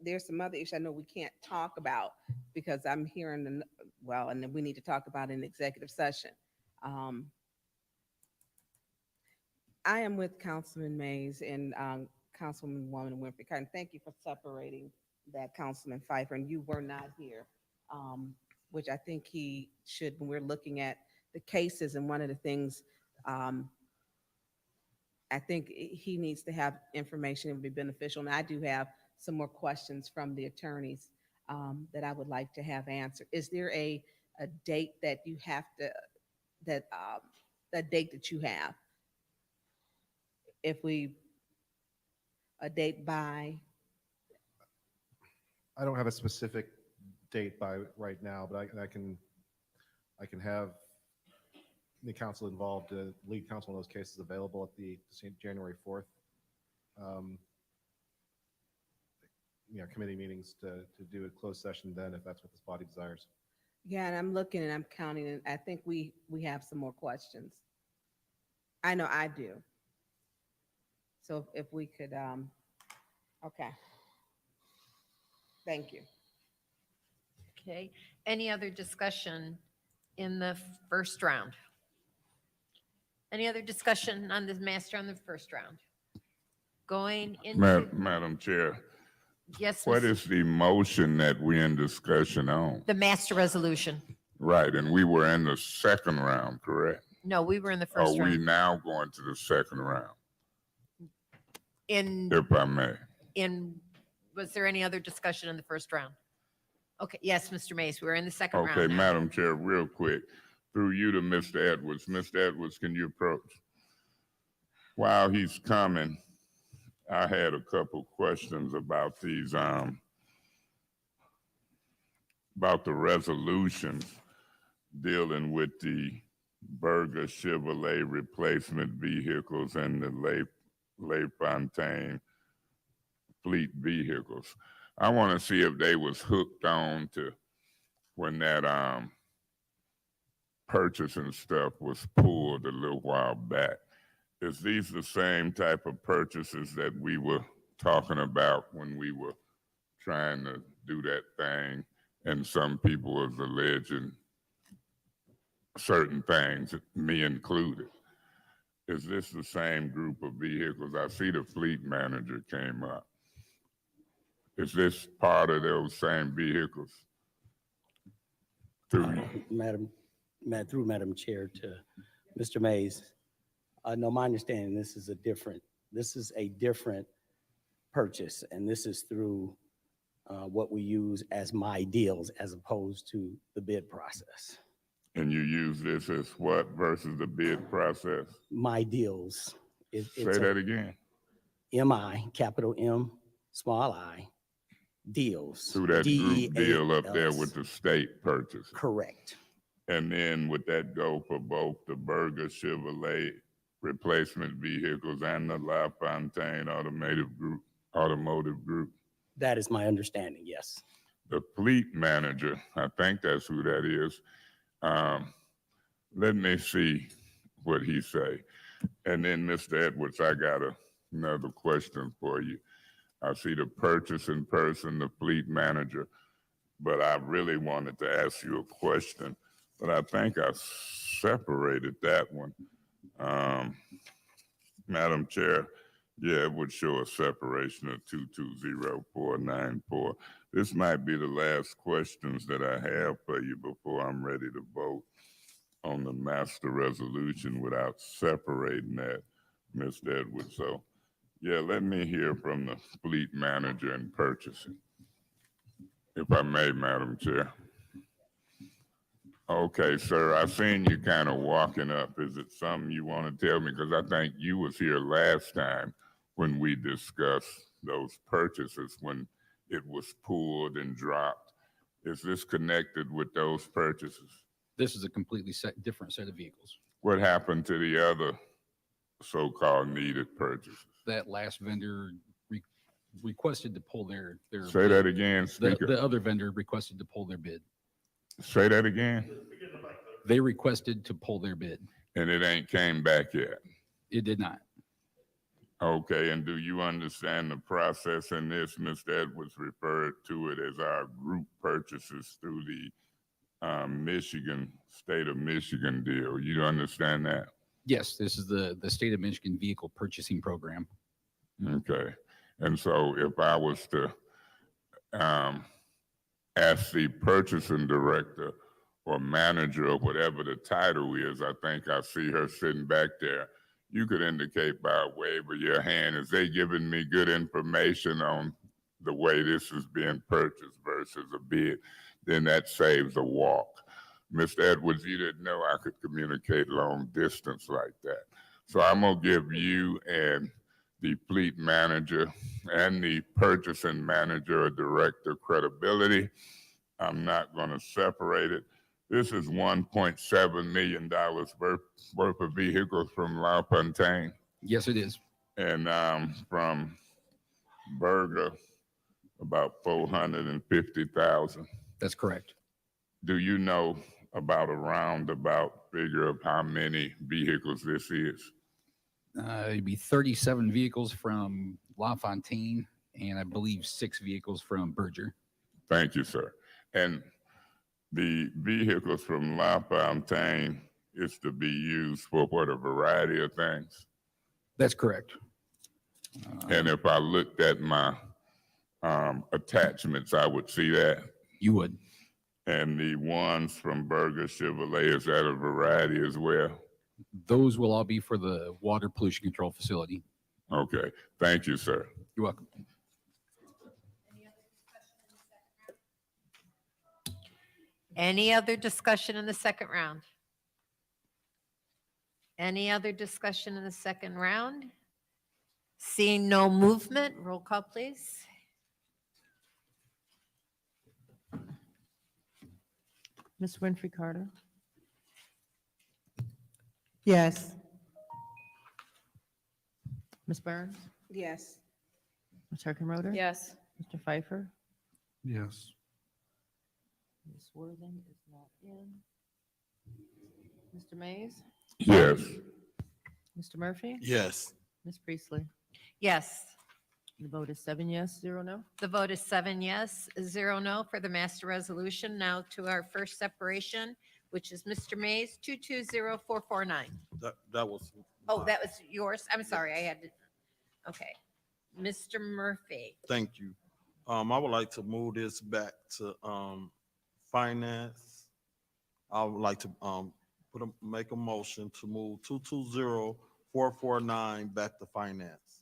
there's some other issues I know we can't talk about because I'm hearing, and then we need to talk about in executive session. I am with Councilman Mays and Councilwoman Winfrey. And thank you for separating that, Councilman Pfeiffer, and you were not here, which I think he should, when we're looking at the cases, and one of the things I think he needs to have information that would be beneficial. And I do have some more questions from the attorneys that I would like to have answered. Is there a date that you have to, a date that you have? A date by? I don't have a specific date by right now, but I can have the council involved, lead counsel in those cases available at the January 4th. Committee meetings to do a closed session then, if that's what this body desires. Yeah, and I'm looking and I'm counting, and I think we have some more questions. I know I do. So if we could, okay. Thank you. Okay, any other discussion in the first round? Any other discussion on this master on the first round? Going into, Madam Chair, yes, what Ms. is the motion that we're in discussion on? the master resolution? Right, and we were in the second round, correct? No, we were in the Are first we round. now going to the second round, In, if I may? was there any other discussion in the first round? Okay, yes, Mr. Mays, we're in the second round Okay, now. Madam Chair, real quick, through you to Mr. Edwards. Mr. Edwards, can you approach? While he's coming, I had a couple questions about these, about the resolutions dealing with the Berger Chevrolet replacement vehicles and the LaFontaine fleet vehicles. I want to see if they was hooked on to when that purchase and stuff was pulled a little while back. Is these the same type of purchases that we were talking about when we were trying to do that thing, and some people was alleging certain things, me included? Is this the same group of vehicles? I see the fleet manager came up. Is this part of those same vehicles? Through you. Through Madam Chair to Mr. Mays. No, my understanding, this is a different purchase, and this is through what we use as my deals as opposed to the bid process. And you use this as what versus the bid process? My deals. Say that again. MI, capital M, small I, deals. Through that group deal up there DEALs. with the state purchase. Correct. And then would that go for both the Berger Chevrolet replacement vehicles and the LaFontaine automotive group? That is my understanding, yes. The fleet manager, I think that's who that is. Let me see what he say. And then Mr. Edwards, I got another question for you. I see the purchasing person, the fleet manager, but I really wanted to ask you a question, but I think I separated that one. Madam Chair, yeah, it would show a separation of 220494. This might be the last questions that I have for you before I'm ready to vote on the master resolution without separating that, Mr. Edwards. So, yeah, let me hear from the fleet manager and purchasing, if I may, Madam Chair. Okay, sir, I seen you kind of walking up. Is it something you want to tell me? Because I think you was here last time when we discussed those purchases, when it was pulled and dropped. Is this connected with those purchases? This is a completely different set of vehicles. What happened to the other so-called needed purchases? That last vendor requested to pull their Say that again, speaker. The other vendor requested to pull their bid. Say that again. They requested to pull their bid. and it ain't came back yet. It did not. Okay, and do you understand the process in this? Mr. Edwards referred to it as our group purchases through the state of Michigan deal. You understand that? Yes, this is the state of Michigan vehicle purchasing program. Okay, and so if I was to ask the purchasing director or manager or whatever the title is, I think I see her sitting back there. You could indicate by a wave of your hand, is they giving me good information on the way this is being purchased versus a bid? Then that saves a walk. Mr. Edwards, you didn't know I could communicate long distance like that. So I'm gonna give you and the fleet manager and the purchasing manager or director credibility. I'm not gonna separate it. This is $1.7 million worth of vehicles from LaFontaine Yes, it is. and from Berger, about 450,000. That's correct. Do you know about a roundabout figure of how many vehicles this is? It'd be 37 vehicles from LaFontaine and I believe 6 vehicles from Berger. Thank you, sir. And the vehicles from LaFontaine is to be used for what, a variety of things? That's correct. And if I looked at my attachments, I would see that. You would. And the ones from Berger Chevrolet, is that a variety as well? Those will all be for the water pollution control facility. Okay, thank you, sir. You're welcome. Any other discussion in the second round? Any other discussion in the second round? Seeing no movement, roll call, please. Ms. Winfrey Carter, Yes. Ms. Burns, Yes. Ms. Hurkenroder. Yes. Mr. Pfeiffer. Yes. Ms. Worthing is not in. Mr. Mays, Yes. Mr. Murphy, Yes. Ms. Priestley. Yes, The vote is 7 yes, 0 no. the vote is 7 yes, 0 no for the master resolution. Now to our first separation, which is Mr. Mays, 220449. That was. Oh, that was yours? I'm sorry, I had to, okay. Mr. Murphy, Thank you. I would like to move this back to finance. I would like to make a motion to move 220449 back to finance.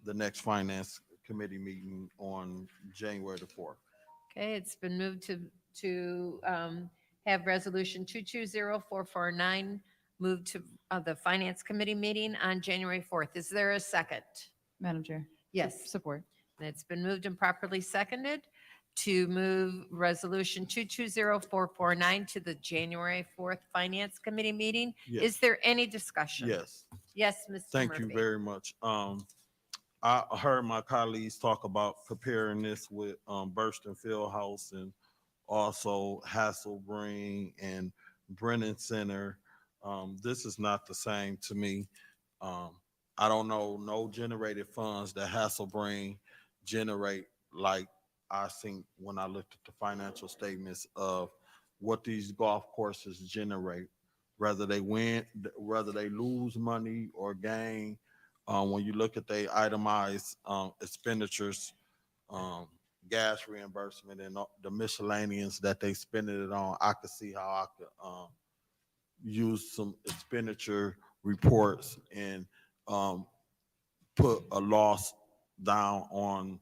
The next finance committee meeting on January the 4th. okay, it's been moved to have resolution 220449 moved to the finance committee meeting on January 4th. Is there a second? Madam Chair. Yes. Support. It's been moved and properly seconded to move resolution 220449 to the January 4th Finance Committee meeting. Yes. Is there any discussion? Yes. Yes, Mr. Thank you Murphy. very much. I heard my colleagues talk about comparing this with Burston Fieldhouse and also Hasselbring and Brennan Center. This is not the same to me. I don't know no generated funds that Hasselbring generate like I think when I looked at the financial statements of what these golf courses generate, whether they win, whether they lose money or gain. When you look at the itemized expenditures, gas reimbursement and the miscellaneous that they spend it on, I could see how I could use some expenditure reports and put a loss down on,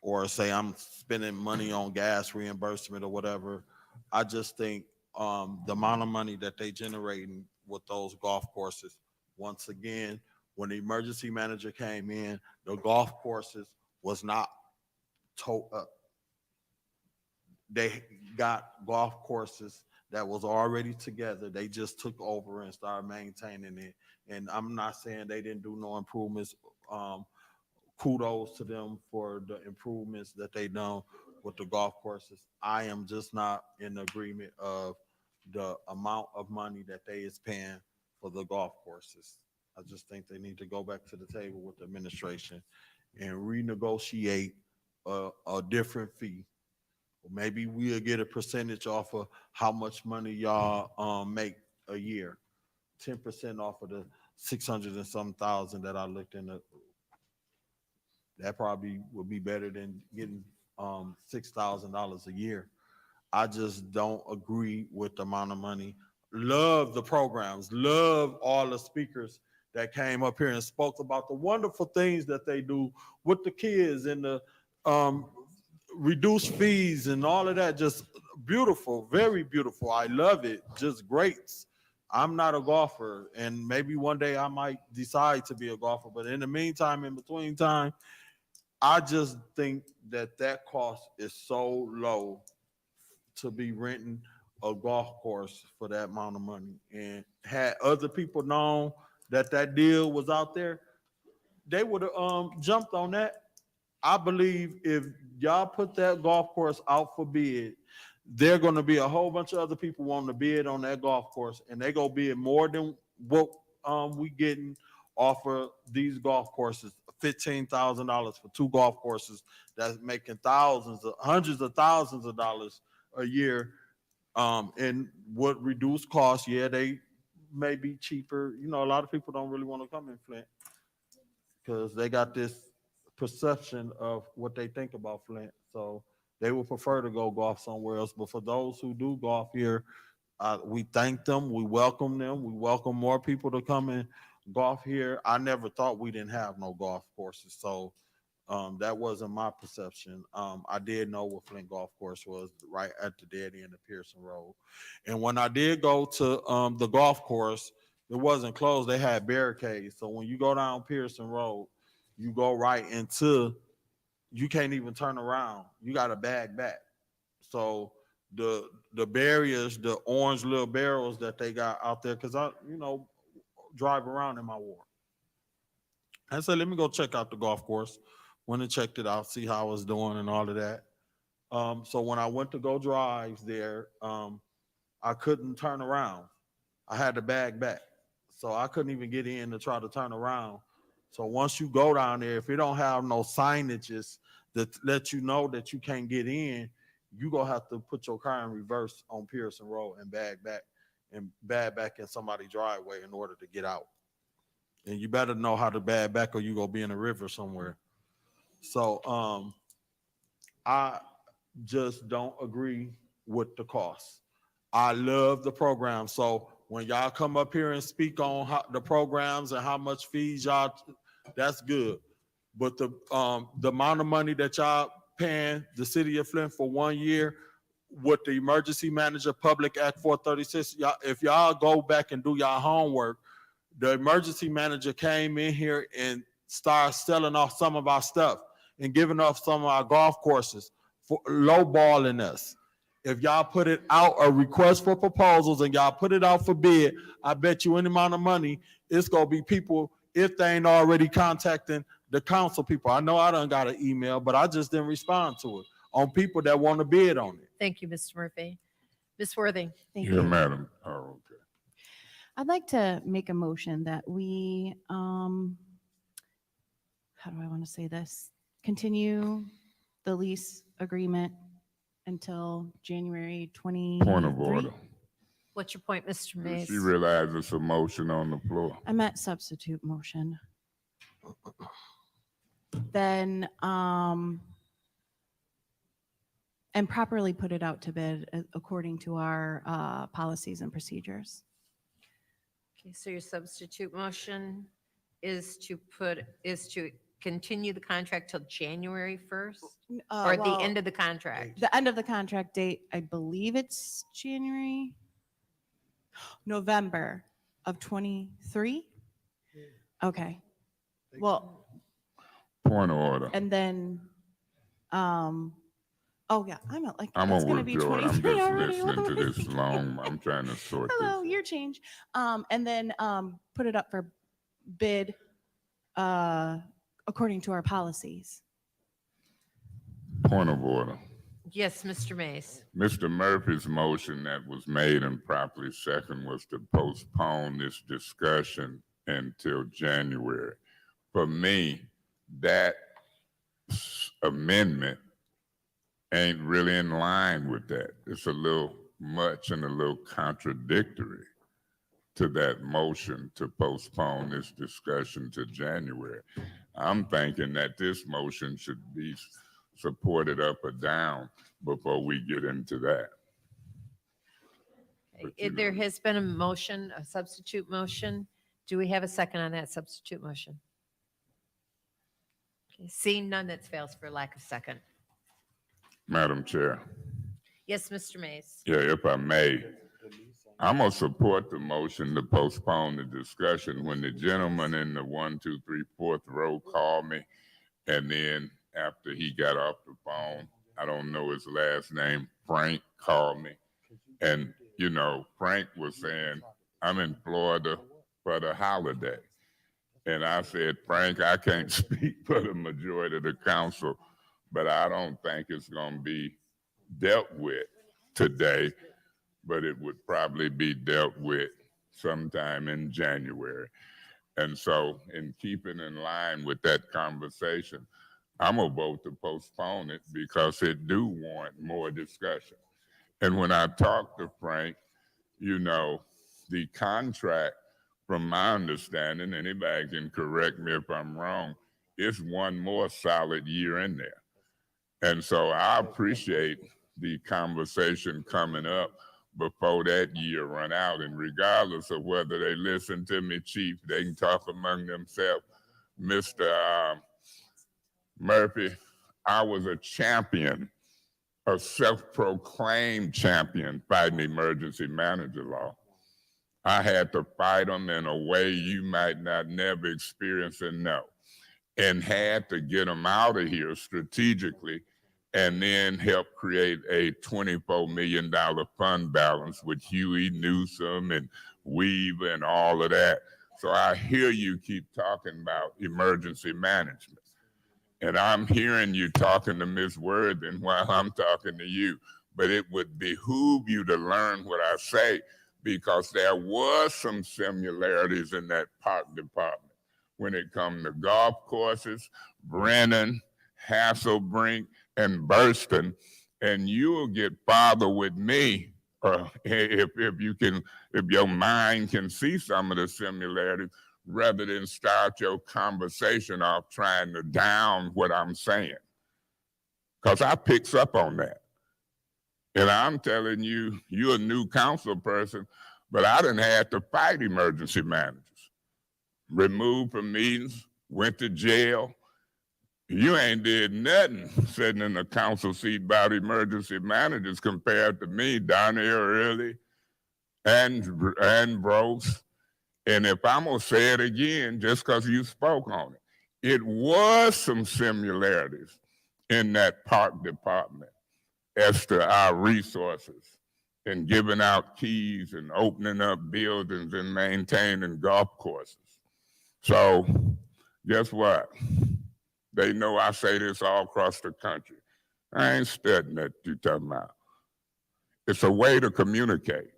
or say I'm spending money on gas reimbursement or whatever. I just think the amount of money that they generating with those golf courses, once again, when the emergency manager came in, the golf courses was not towed up. They got golf courses that was already together. They just took over and started maintaining it. And I'm not saying they didn't do no improvements. Kudos to them for the improvements that they done with the golf courses. I am just not in agreement of the amount of money that they is paying for the golf courses. I just think they need to go back to the table with the administration and renegotiate a different fee. Maybe we'll get a percentage off of how much money y'all make a year. 10% off of the 600 and some thousand that I looked into. That probably would be better than getting $6,000 a year. I just don't agree with the amount of money. Love the programs, love all the speakers that came up here and spoke about the wonderful things that they do with the kids and the reduced fees and all of that. Just beautiful, very beautiful. I love it. Just great. I'm not a golfer, and maybe one day I might decide to be a golfer. But in the meantime, in between time, I just think that that cost is so low to be renting a golf course for that amount of money. And had other people known that that deal was out there, they would have jumped on that. I believe if y'all put that golf course out for bid, there are going to be a whole bunch of other people wanting to bid on that golf course, and they going to bid more than what we getting off of these golf courses. $15,000 for 2 golf courses that's making hundreds of thousands of dollars a year. And what reduced costs, yeah, they may be cheaper. You know, a lot of people don't really want to come in Flint because they got this perception of what they think about Flint. So they would prefer to go golf somewhere else. But for those who do golf here, we thank them. We welcome them. We welcome more people to come and golf here. I never thought we didn't have no golf courses. So that wasn't my perception. I did know what Flint Golf Course was, right at the dead end of Pearson Road. And when I did go to the golf course, it wasn't closed. They had barricades. So when you go down Pearson Road, you go right into, you can't even turn around. You got to bag back. So the barriers, the orange little barrels that they got out there, because I, drive around in my ward. I said, let me go check out the golf course. Went and checked it out, see how I was doing and all of that. So when I went to go drive there, I couldn't turn around. I had to bag back. So I couldn't even get in to try to turn around. So once you go down there, if you don't have no signages that let you know that you can't get in, you gonna have to put your car in reverse on Pearson Road and bag back in somebody's driveway in order to get out. And you better know how to bag back or you gonna be in a river somewhere. So I just don't agree with the cost. I love the program. So when y'all come up here and speak on the programs and how much fees y'all, that's good. But the amount of money that y'all paying the city of Flint for 1 year with the Emergency Manager Public Act 436, if y'all go back and do y'all homework, the emergency manager came in here and started selling off some of our stuff and giving off some of our golf courses for lowballing us. If y'all put it out, a request for proposals, and y'all put it out for bid, I bet you any amount of money, it's going to be people, if they ain't already contacting the council people. I know I done got an email, but I just didn't respond to it on people that want to bid on it. Thank you, Mr. Murphy. Ms. Worthing. Thank Yeah, you. madam. Oh, okay. I'd like to make a motion that we, how do I want to say this? Continue the lease agreement until January 23. Point of order. What's your point, Mr. Mays? She realized it's a motion on the floor. I meant substitute motion. Then, and properly put it out to bid according to our policies and procedures. Okay, so your substitute motion is to continue the contract till January 1st? Or the end of the contract? The end of the contract date, I believe it's November of 23. Okay. Well, Point of order. and then, oh yeah, I'm not like, I'm it's gonna gonna be withdraw it. I'm 23 just already. What listening to am I this thinking? long. I'm trying to sort this. Hello, your change. And then, put it up for bid, according to our policies. Point of order. Yes, Mr. Mays. Mr. Murphy's motion that was made and properly second was to postpone this discussion until January. For me, that amendment ain't really in line with that. It's a little much and a little contradictory to that motion to postpone this discussion to January. I'm thinking that this motion should be supported up or down before we get into that. But you There know. has been a motion, a substitute motion. Do we have a second on that substitute motion? Okay, seeing none, that fails for lack of second. Madam Chair, Yes, Mr. Mays. yeah, if I may, I'm gonna support the motion to postpone the discussion. When the gentleman in the 1, 2, 3, 4th row called me, and then after he got off the phone, I don't know his last name, Frank called me. And, you know, Frank was saying, I'm in Florida for the holiday. And I said, Frank, I can't speak for the majority of the council, but I don't think it's going to be dealt with today, but it would probably be dealt with sometime in January. And so in keeping in line with that conversation, I'm gonna vote to postpone it because it do warrant more discussion. And when I talked to Frank, you know, the contract, from my understanding, anybody can correct me if I'm wrong, is one more solid year in there. And so I appreciate the conversation coming up before that year run out. And regardless of whether they listen to me, Chief, they can talk among themselves. Mr. Murphy, I was a champion, a self-proclaimed champion fighting emergency manager law. I had to fight them in a way you might not never experience and know, and had to get them out of here strategically and then help create a $24 million fund balance with Huey Newsom and Weaver and all of that. So I hear you keep talking about emergency management. And I'm hearing you talking to Ms. Worthing while I'm talking to you. But it would behoove you to learn what I say, because there was some similarities in that park department when it comes to golf courses, Brennan, Hasselbrink, and Burston. And you will get farther with me if your mind can see some of the similarities, rather than start your conversation off trying to down what I'm saying. Because I picks up on that. And I'm telling you, you're a new council person, but I done had to fight emergency managers. Removed from meetings, went to jail. You ain't did nothing sitting in the council seat about emergency managers compared to me, Donnie Early and Brose. And if I'm gonna say it again, just because you spoke on it, it was some similarities in that park department as to our resources and giving out keys and opening up buildings and maintaining golf courses. So guess what? They know I say this all across the country. I ain't studying that you talking about. It's a way to communicate.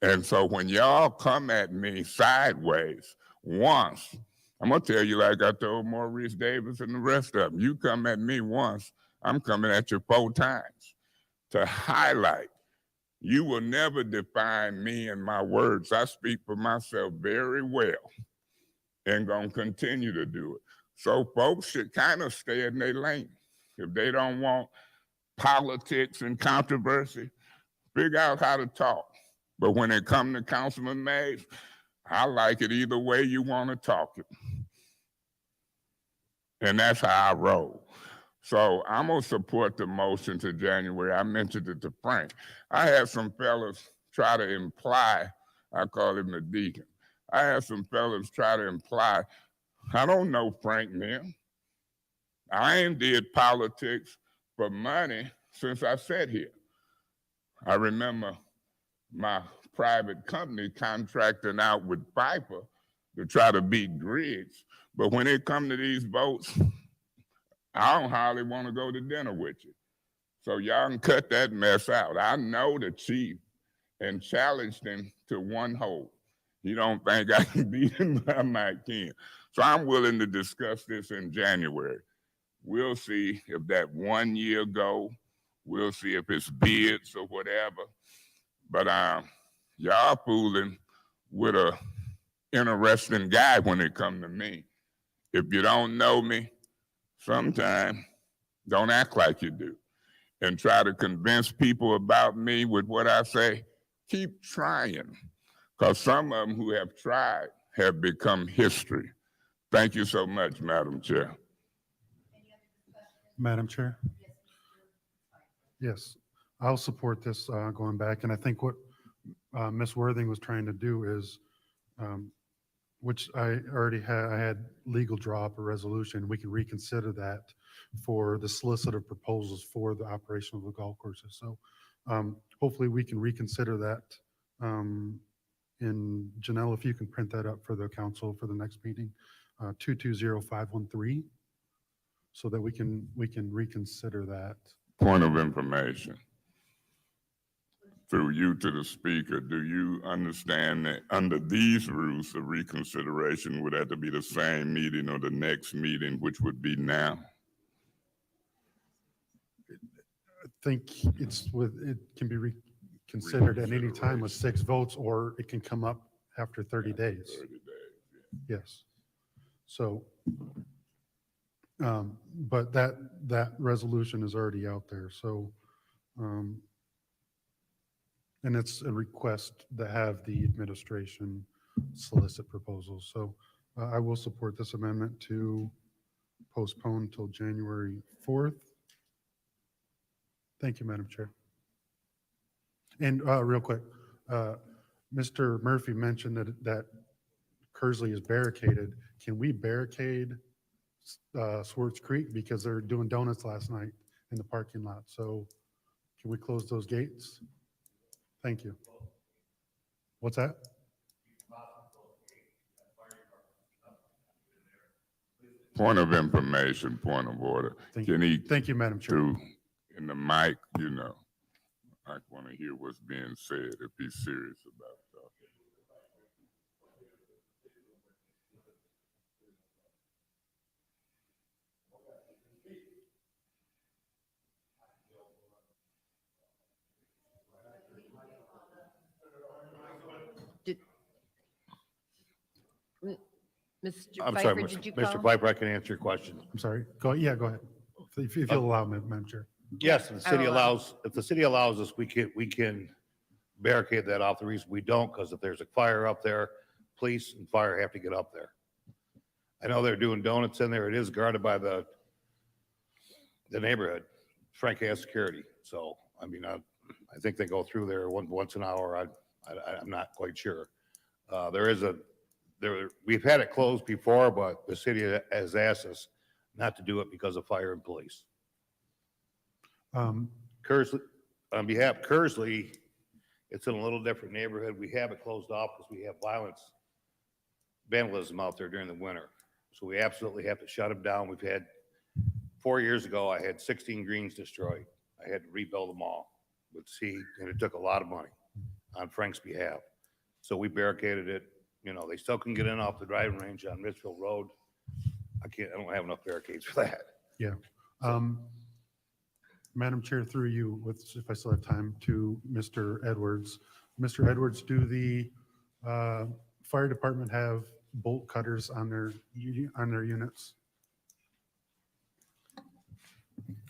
And so when y'all come at me sideways once, I'm gonna tell you like I told Maurice Davis and the rest of them, you come at me once, I'm coming at you 4 times to highlight. You will never define me and my words. I speak for myself very well and gonna continue to do it. So folks should kind of stay in their lane. If they don't want politics and controversy, figure out how to talk. But when it comes to Councilman Mays, I like it either way you want to talk it. And that's how I roll. So I'm going to support the motion to January. I mentioned it to Frank. I had some fellas try to imply, I call him the deacon. I had some fellas try to imply, I don't know Frank Mill. I ain't did politics for money since I sat here. I remember my private company contracting out with Piper to try to beat Griggs. But when it come to these votes, I don't hardly want to go to dinner with you. So y'all can cut that mess out. I know the chief and challenged him to one hole. He don't think I can beat him, but I might can. So I'm willing to discuss this in January. We'll see if that 1 year go. We'll see if it's bids or whatever. But y'all fooling with a interesting guy when it come to me. If you don't know me, sometime don't act like you do and try to convince people about me with what I say. Keep trying, because some of them who have tried have become history. Thank you so much, Madam Chair. Madam Chair? Yes, I'll support this going back. And I think what Ms. Worthing was trying to do is, which I already had, I had legal draw up a resolution. We can reconsider that for the solicited proposals for the operation of the golf courses. So hopefully we can reconsider that. In Janelle, if you can print that up for the council for the next meeting, 220513, so that we can reconsider that. Point of information. Through you to the speaker, do you understand that under these rules, the reconsideration would have to be the same meeting or the next meeting, which would be now? I think it can be reconsidered at any time with 6 votes, or it can come up after 30 days. 30 days. Yes. So, but that resolution is already out there. So, and it's a request to have the administration solicit proposals. So I will support this amendment to postpone until January 4th. Thank you, Madam Chair. And real quick, Mr. Murphy mentioned that Kearsley is barricaded. Can we barricade Swartz Creek, because they're doing donuts last night in the parking lot? So can we close those gates? Thank you. What's that? Point of information, point of order. Can he Thank you, Madam Chair. do in the mic, you know, I want to hear what's being said if he's serious about talking. Mr. I'm sorry, Pfeiffer, did you Mr. call? Piper, I can answer your question. I'm sorry. Go ahead. If you'll allow me, Madam Chair. Yes, if the city Oh, allows, if the city allows us, we can barricade that off. The reason we don't, because if there's a fire up there, police and fire have to get up there. I know they're doing donuts in there. It is guarded by the neighborhood. Frank has security. So, I mean, I think they go through there once an hour. I'm not quite sure. We've had it closed before, but the city has asked us not to do it because of fire and police. Kearsley, on behalf of Kearsley, it's in a little different neighborhood. We have it closed off because we have vandalism out there during the winter. So we absolutely have to shut them down. We've had, 4 years ago, I had 16 greens destroyed. I had to rebuild them all with seed, and it took a lot of money on Frank's behalf. So we barricaded it. You know, they still can get in off the driving range on Richfield Road. I don't have enough barricades for that. Yeah. Madam Chair, through you, if I still have time, to Mr. Edwards. Mr. Edwards, do the fire department have bolt cutters on their units?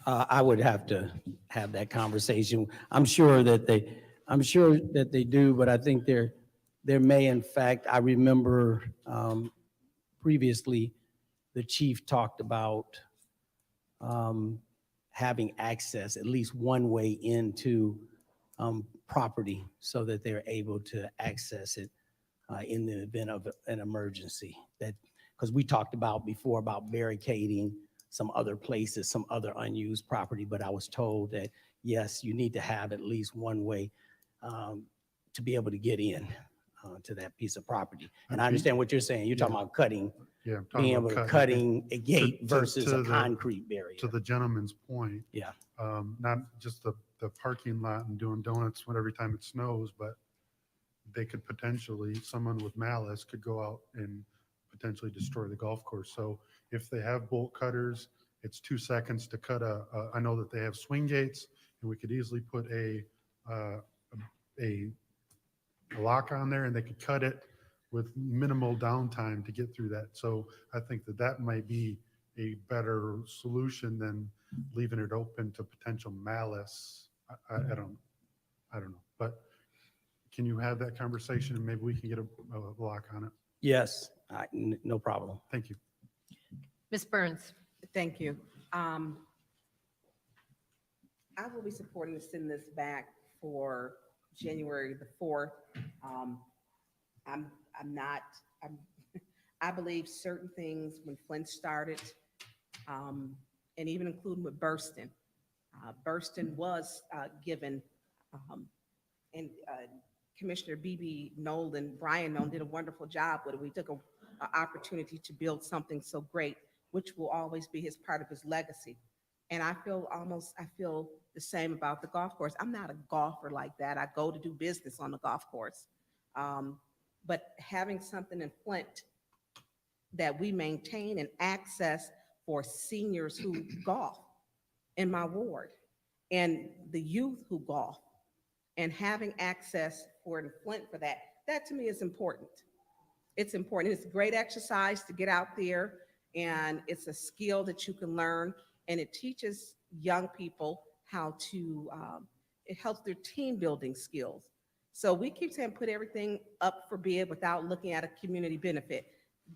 I would have to have that conversation. I'm sure that they do, but I think there may, in fact, I remember previously the chief talked about having access, at least one way into property so that they're able to access it in the event of an emergency. Because we talked about before about barricading some other places, some other unused property, but I was told that, yes, you need to have at least one way to be able to get in. to that piece of property. And I understand what you're saying. You're talking about cutting, Yeah, I'm talking being about able to cutting cutting a gate to- versus to a the- concrete barrier. To the gentleman's point. Yeah. Not just the parking lot and doing donuts when every time it snows, but they could potentially, someone with malice could go out and potentially destroy the golf course. So if they have bolt cutters, it's 2 seconds to cut I know that they have swing gates, and we could easily put a lock on there, and they could cut it with minimal downtime to get through that. So I think that that might be a better solution than leaving it open to potential malice. I don't know, but can you have that conversation and maybe we can get a lock on it? Yes, no problem. Thank you. Ms. Burns? Thank you. I will be supporting to send this back for January the 4th. I believe certain things when Flint started, and even including with Burston. Burston was given, and Commissioner B.B. Nolan, Brian Nolan did a wonderful job with it. We took an opportunity to build something so great, which will always be his part of his legacy. And I feel the same about the golf course. I'm not a golfer like that. I go to do business on the golf course. But having something in Flint that we maintain and access for seniors who golf in my ward and the youth who golf, and having access for in Flint for that to me is important. It's important. It's great exercise to get out there, and it's a skill that you can learn, and it teaches young people how to, it helps their team building skills. So we keep saying put everything up for bid without looking at a community benefit.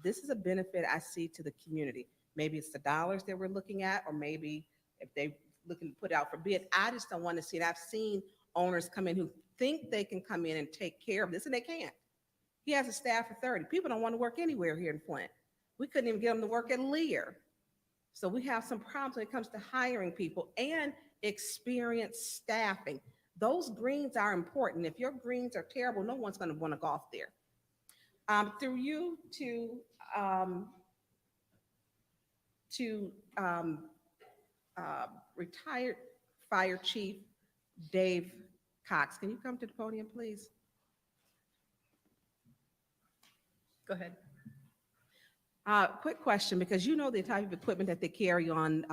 This is a benefit I see to the community. Maybe it's the dollars that we're looking at, or maybe if they looking to put out for bid. I just don't want to see it. I've seen owners come in who think they can come in and take care of this, and they can't. He has a staff of 30. People don't want to work anywhere here in Flint. We couldn't even get them to work at Lear. So we have some problems when it comes to hiring people and experienced staffing. Those greens are important. If your greens are terrible, no one's going to want to golf there. Through you to retired Fire Chief Dave Cox. Can you come to the podium, please? Go ahead. Quick question, because you know the type of equipment that they carry on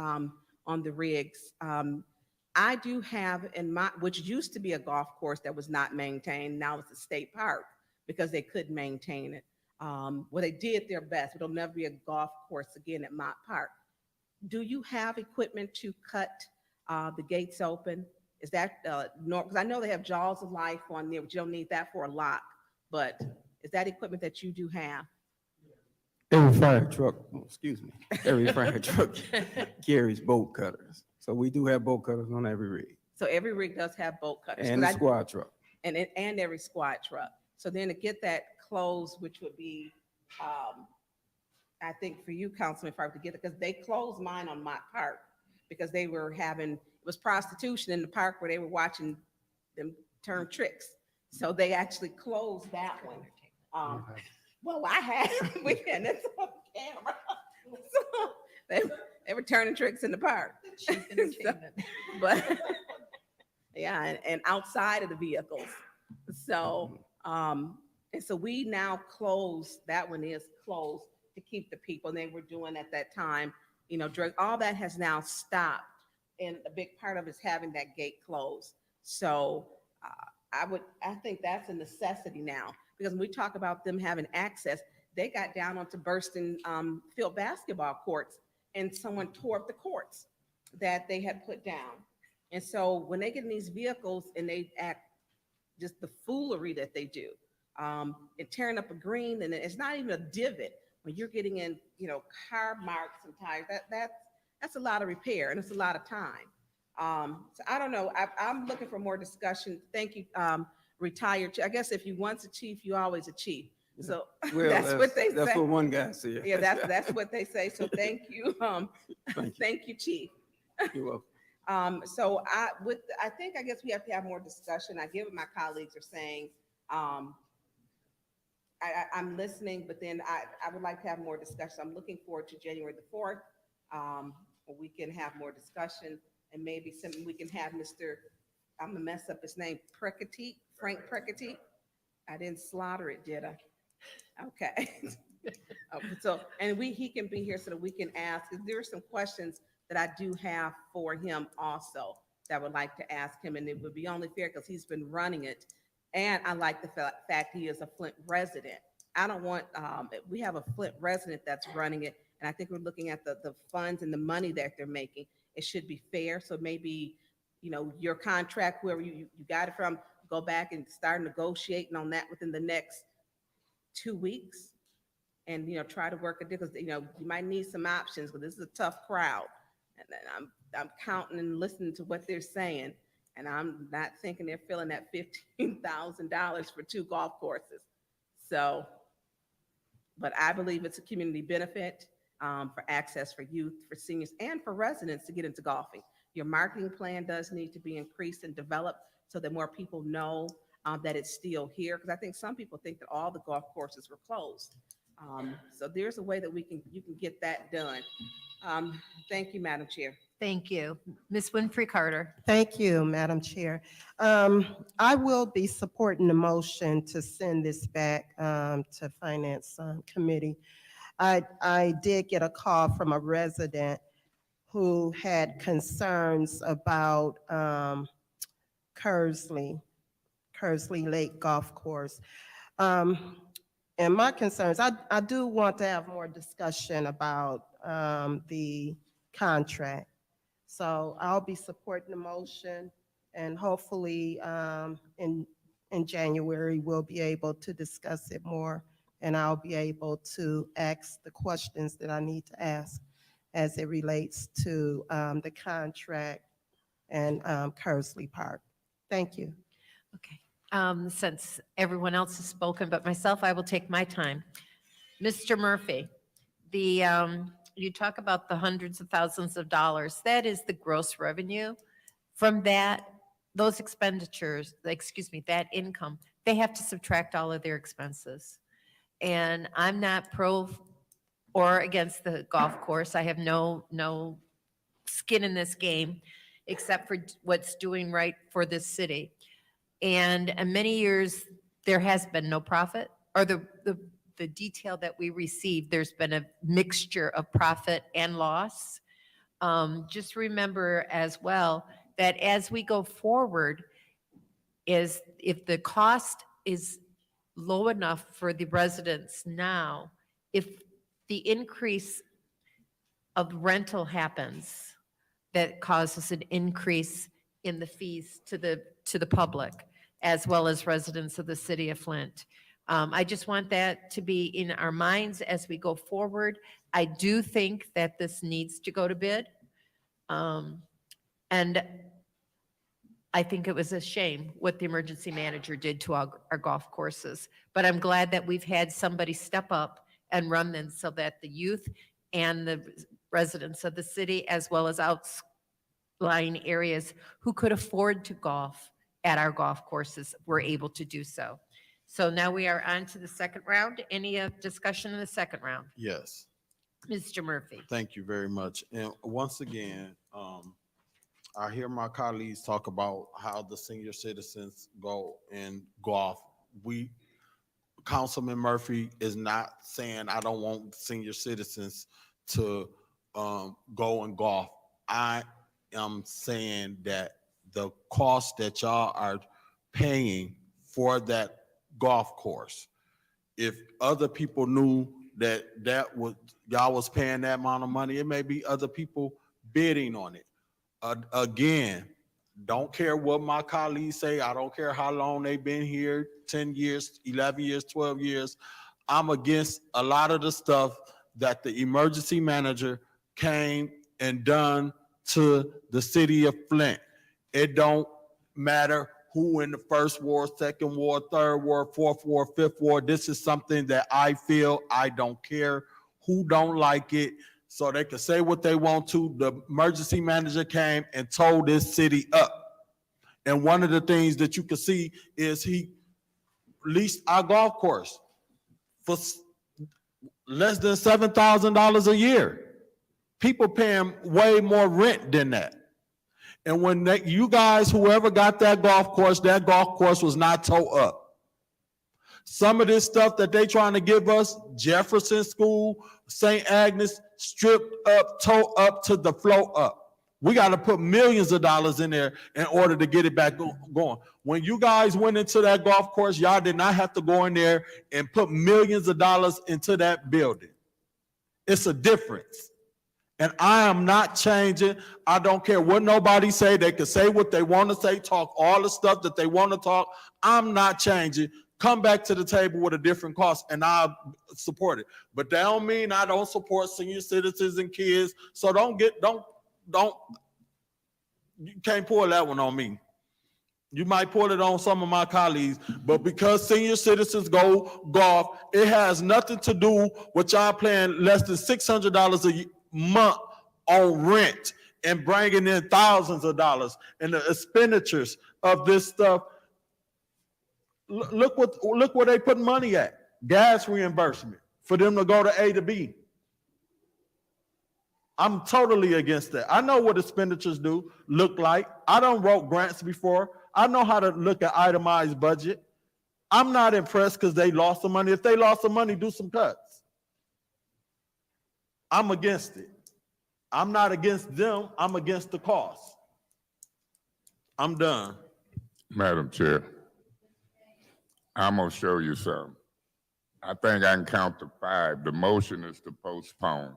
the rigs. I do have in my, which used to be a golf course that was not maintained. Now it's a state park because they couldn't maintain it. Well, they did their best, but it'll never be a golf course again at Mott Park. Do you have equipment to cut the gates open? Is that because I know they have jaws of life on there, but you don't need that for a lock. But is that equipment that you do have? Every fire truck, every fire truck carries bolt cutters. So we do have bolt cutters on every rig. So every rig does have bolt cutters. And the squad truck. And every squad truck. So then to get that closed, which would be, I think for you, Councilman, if I were to get it, because they closed mine on Mott Park because they were having, it was prostitution in the park where they were watching them turn tricks. So they actually closed that one. Well, I had, we had it on camera. So they were turning tricks in the park. Cheap entertainment. But yeah, and outside of the vehicles. So, and so we now close, that one is closed to keep the people, and they were doing at that time, drug, all that has now stopped. And a big part of it is having that gate closed. So I think that's a necessity now, because when we talk about them having access, they got down onto Burston field basketball courts, and someone tore up the courts that they had put down. And so when they get in these vehicles and they act just the foolery that they do, and tearing up a green, and it's not even a divot, when you're getting in, car marks and tires, that's a lot of repair, and it's a lot of time. So I don't know, I'm looking for more discussion. Thank you, retired. I guess if you once a chief, you always a chief. So Well, that's what they say. That's what one guy said. Yeah, that's what they say. So thank you. Thank you, Chief. You're welcome. So I guess we have to have more discussion. I get what my colleagues are saying. I'm listening, but then I would like to have more discussion. I'm looking forward to January the 4th. Where we can have more discussion and maybe something we can have I'm gonna mess up his name, Frank Prekati. I didn't slaughter it, did I? Okay. So, and he can be here so that we can ask, 'cause there are some questions that I do have for him also that I would like to ask him, and it would be only fair because he's been running it. And I like the fact he is a Flint resident. I don't want, we have a Flint resident that's running it, and I think we're looking at the funds and the money that they're making. It should be fair, so maybe, your contract, whoever you got it from, go back and start negotiating on that within the next 2 weeks. And, try to work a deal, because, you might need some options, because this is a tough crowd. And then I'm counting and listening to what they're saying, and I'm not thinking they're filling that $15,000 for 2 golf courses. So, but I believe it's a community benefit for access for youth, for seniors, and for residents to get into golfing. Your marketing plan does need to be increased and developed so that more people know that it's still here, because I think some people think that all the golf courses were closed. So there's a way that you can get that done. Thank you, Madam Chair. Thank you. Ms. Winfrey Carter. Thank you, Madam Chair. I will be supporting the motion to send this back to Finance Committee. I did get a call from a resident who had concerns about Kersley Lake Golf Course. And my concerns, I do want to have more discussion about the contract. So I'll be supporting the motion, and hopefully in January, we'll be able to discuss it more, and I'll be able to ask the questions that I need to ask as it relates to the contract and Kersley Park. Thank you. Okay. Since everyone else has spoken but myself, I will take my time. Mr. Murphy, you talk about the hundreds of thousands of dollars. That is the gross revenue. From those expenditures, that income, they have to subtract all of their expenses. And I'm not pro or against the golf course. I have no skin in this game except for what's doing right for this city. And in many years, there has been no profit, or the detail that we received, there's been a mixture of profit and loss. Just remember as well that as we go forward, if the cost is low enough for the residents now, if the increase of rental happens, that causes an increase in the fees to the public, as well as residents of the city of Flint. I just want that to be in our minds as we go forward. I do think that this needs to go to bid. And I think it was a shame what the emergency manager did to our golf courses. But I'm glad that we've had somebody step up and run them so that the youth and the residents of the city, as well as outlying areas who could afford to golf at our golf courses, were able to do so. So now we are on to the second round. Any discussion in the second round? Yes. Mr. Murphy. Thank you very much. And once again, I hear my colleagues talk about how the senior citizens go in golf. Councilman Murphy is not saying I don't want senior citizens to go and golf. I am saying that the cost that y'all are paying for that golf course, if other people knew that y'all was paying that amount of money, it may be other people bidding on it. Again, don't care what my colleagues say. I don't care how long they've been here, 10 years, 11 years, 12 years. I'm against a lot of the stuff that the emergency manager came and done to the city of Flint. It don't matter who in the first ward, second ward, third ward, fourth ward, fifth ward. This is something that I feel I don't care who don't like it. So they can say what they want to. The emergency manager came and told this city up. And one of the things that you can see is he leased our golf course. for less than $7,000 a year. People paying way more rent than that. And when you guys, whoever got that golf course was not towed up. Some of this stuff that they trying to give us, Jefferson School, St. Agnes, stripped up, towed up to the flow up. We got to put millions of dollars in there in order to get it back going. When you guys went into that golf course, y'all did not have to go in there and put millions of dollars into that building. It's a difference. And I am not changing. I don't care what nobody say. They can say what they want to say, talk all the stuff that they want to talk. I'm not changing. Come back to the table with a different cost and I'll support it. But that don't mean I don't support senior citizens and kids. So you can't pull that one on me. You might pull it on some of my colleagues, but because senior citizens go golf, it has nothing to do with y'all paying less than $600 a month on rent and bringing in thousands of dollars and the expenditures of this stuff. Look where they put money at. Gas reimbursement for them to go to A to B. I'm totally against that. I know what expenditures look like. I done wrote grants before. I know how to look at itemized budget. I'm not impressed because they lost some money. If they lost some money, do some cuts. I'm against it. I'm not against them. I'm against the cost. I'm done. Madam Chair, I'm gonna show you something. I think I can count to 5. The motion is to postpone.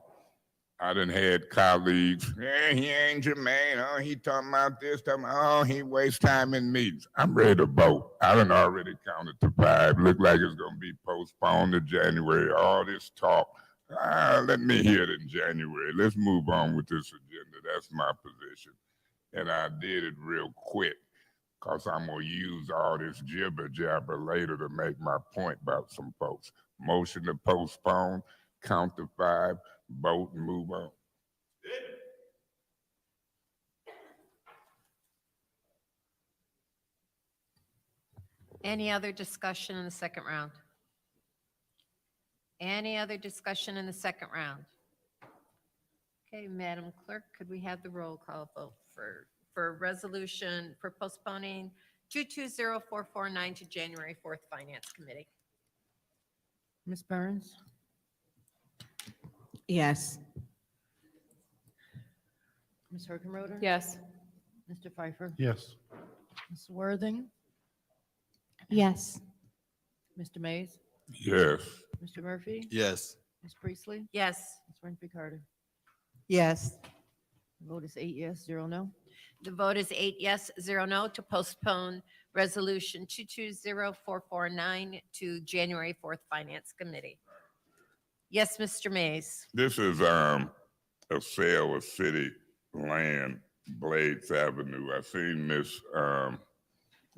I done had colleagues, he ain't germane, oh, he talking about this, oh, he wastes time in meetings. I'm ready to vote. I done already counted to 5. Look like it's gonna be postponed to January. All this talk, let me hear it in January. Let's move on with this agenda. That's my position. And I did it real quick because I'm gonna use all this jibber jabber later to make my point about some folks. Motion to postpone, count to 5, vote and move on. Any other discussion in the second round? Any other discussion in the second round? Okay, Madam Clerk, could we have the roll call vote for resolution for postponing 220449 to January 4th Finance Committee? Ms. Burns, Yes. Ms. Hergenroder? Yes. Mr. Pfeiffer? Yes. Ms. Worthing? Yes. Mr. Mays? Yes. Mr. Murphy? Yes. Ms. Priestley? Yes. Ms. Renfrey Carter? Yes. The vote is 8 yes, 0 no. The vote is 8 yes, 0 no to postpone resolution 220449 to January 4th Finance Committee. Yes, Mr. Mays. This is a sale of city land, Blades Avenue. I seen Miss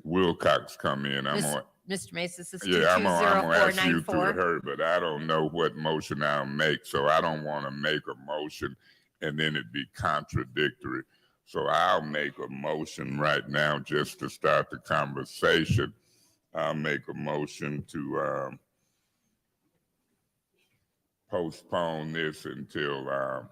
Wilcox come in. Mr. Mays, this is I'm gonna ask you through 220494. her, but I don't know what motion I'll make, so I don't want to make a motion and then it be contradictory. So I'll make a motion right now just to start the conversation. I'll make a motion to postpone this until, well,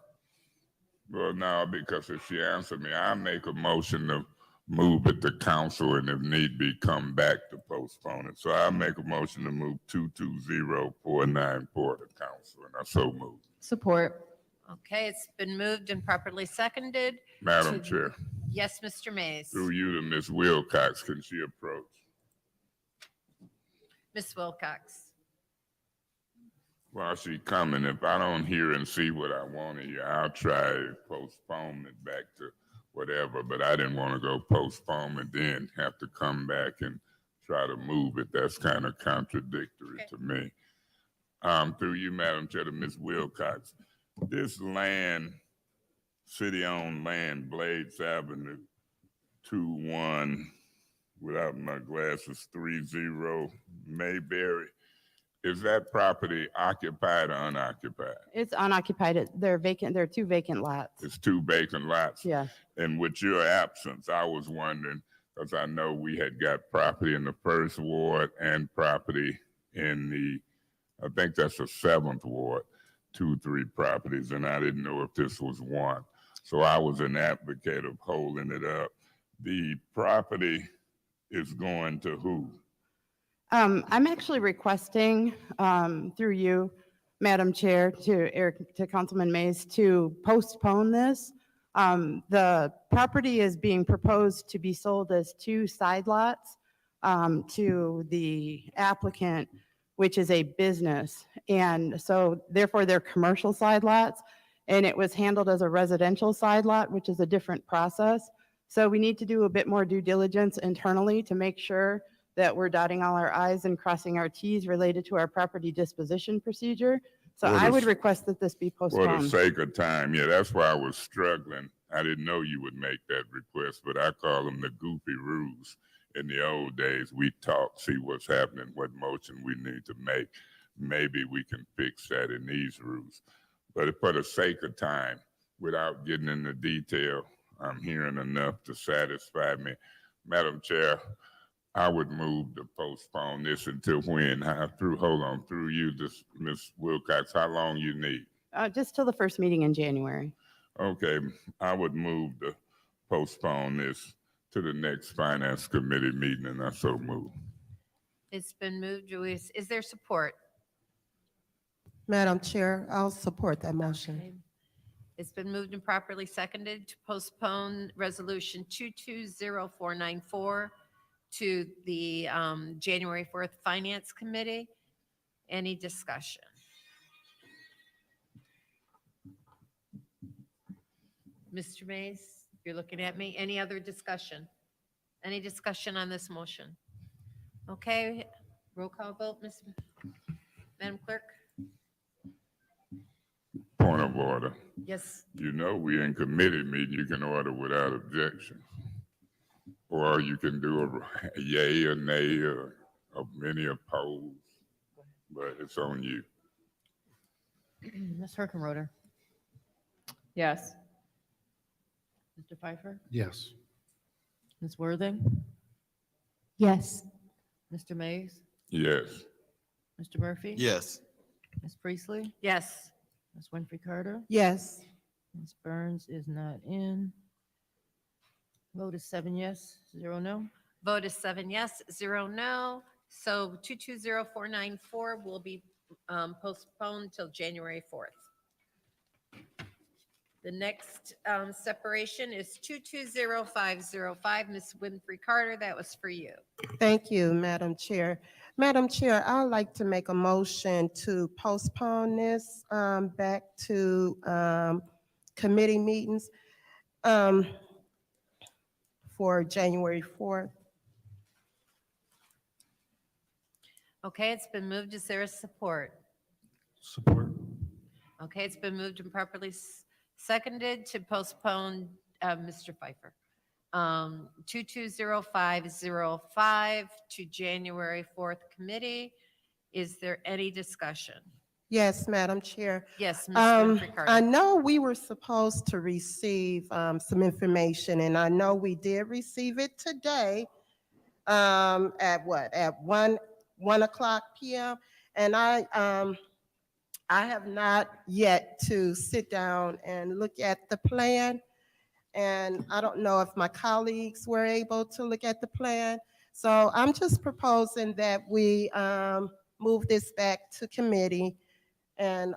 no, because if she answered me, I'll make a motion to move it to council and if need be, come back to postpone it. So I'll make a motion to move 220494 to council, and I so move. Support. Okay, it's been moved and properly seconded. Madam Chair, Yes, Mr. Mays. through you to Ms. Wilcox, can she approach? Ms. Wilcox. While she coming, if I don't hear and see what I want to hear, I'll try postponement back to whatever, but I didn't want to go postpone and then have to come back and try to move it. That's kind of contradictory to me. Through you, Madam Chair, to Ms. Wilcox, this land, city-owned land, Blades Avenue, 21, without my glasses, 30 Mayberry. Is that property occupied or unoccupied? It's unoccupied. They're vacant. There are 2 vacant lots. It's 2 vacant lots. Yeah. And with your absence, I was wondering, because I know we had got property in the first ward and property in the I think that's the 7th ward, 2, 3 properties, and I didn't know if this was one. So I was an advocate of holding it up. The property is going to who? I'm actually requesting, through you, Madam Chair, to Councilman Mays, to postpone this. The property is being proposed to be sold as 2 side lots to the applicant, which is a business. And so therefore they're commercial side lots, and it was handled as a residential side lot, which is a different process. So we need to do a bit more due diligence internally to make sure that we're dotting all our i's and crossing our t's related to our property disposition procedure. So For I the would s- request that this be For the postponed. sake of time, yeah, that's why I was struggling. I didn't know you would make that request, but I call them the goofy rules. In the old days, we talk, see what's happening, what motion we need to make. Maybe we can fix that in these rules. But for the sake of time, without getting into detail, I'm hearing enough to satisfy me. Madam Chair, I would move to postpone this until when? Through you, Ms. Wilcox, how long you need? Just till the first meeting in January. Okay, I would move to postpone this to the next Finance Committee meeting, and I so move. It's been moved. Is there support? Madam Chair, I'll support that motion. Okay. It's been moved and properly seconded to postpone Resolution 220494 to the January 4th Finance Committee. Any discussion? Mr. Mays, you're looking at me. Any other discussion? Any discussion on this motion? Okay, roll call vote, Madam Clerk? Point of order. Yes. You know, we in committee meeting, you can order without objection. Or you can do a yay or nay or many opposed, but it's on you. Ms. Herkenroder, Yes. Mr. Pfeiffer, Yes. Ms. Worthing, Yes. Mr. Mays, Yes. Mr. Murphy. Yes. Ms. Priestley, Yes. Ms. Winfrey Carter, Yes. Ms. Burns is not in. Vote is 7 yes, 0 no. Vote is 7 yes, 0 no. So 220494 will be postponed till January 4th. The next separation is 220505. Ms. Winfrey Carter, that was for you. Thank you, Madam Chair. Madam Chair, I'd like to make a motion to postpone this back to committee meetings for January 4th. Okay, it's been moved. Is there a support? Support. Okay, it's been moved and properly seconded to postpone, Mr. Pfeiffer. 220505 to January 4th committee. Is there any discussion? Yes, Madam Chair. Yes, Ms. Winfrey I Carter. know we were supposed to receive some information, and I know we did receive it today at what? At 1 o'clock p.m. And I have not yet to sit down and look at the plan. And I don't know if my colleagues were able to look at the plan. So I'm just proposing that we move this back to committee and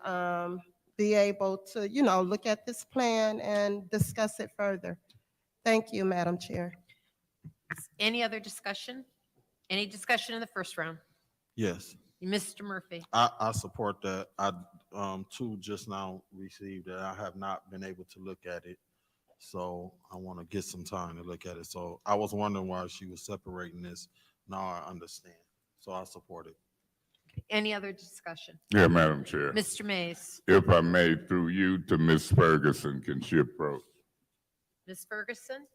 be able to, look at this plan and discuss it further. Thank you, Madam Chair. Any other discussion? Any discussion in the first round? Yes. Mr. Murphy? I support that. I too just now received it. I have not been able to look at it. So I want to get some time to look at it. So I was wondering why she was separating this. Now I understand. So I support it. Any other discussion? Yeah, Madam Chair. Mr. Mays? If I may, through you to Ms. Ferguson, can she approach? Ms. Ferguson?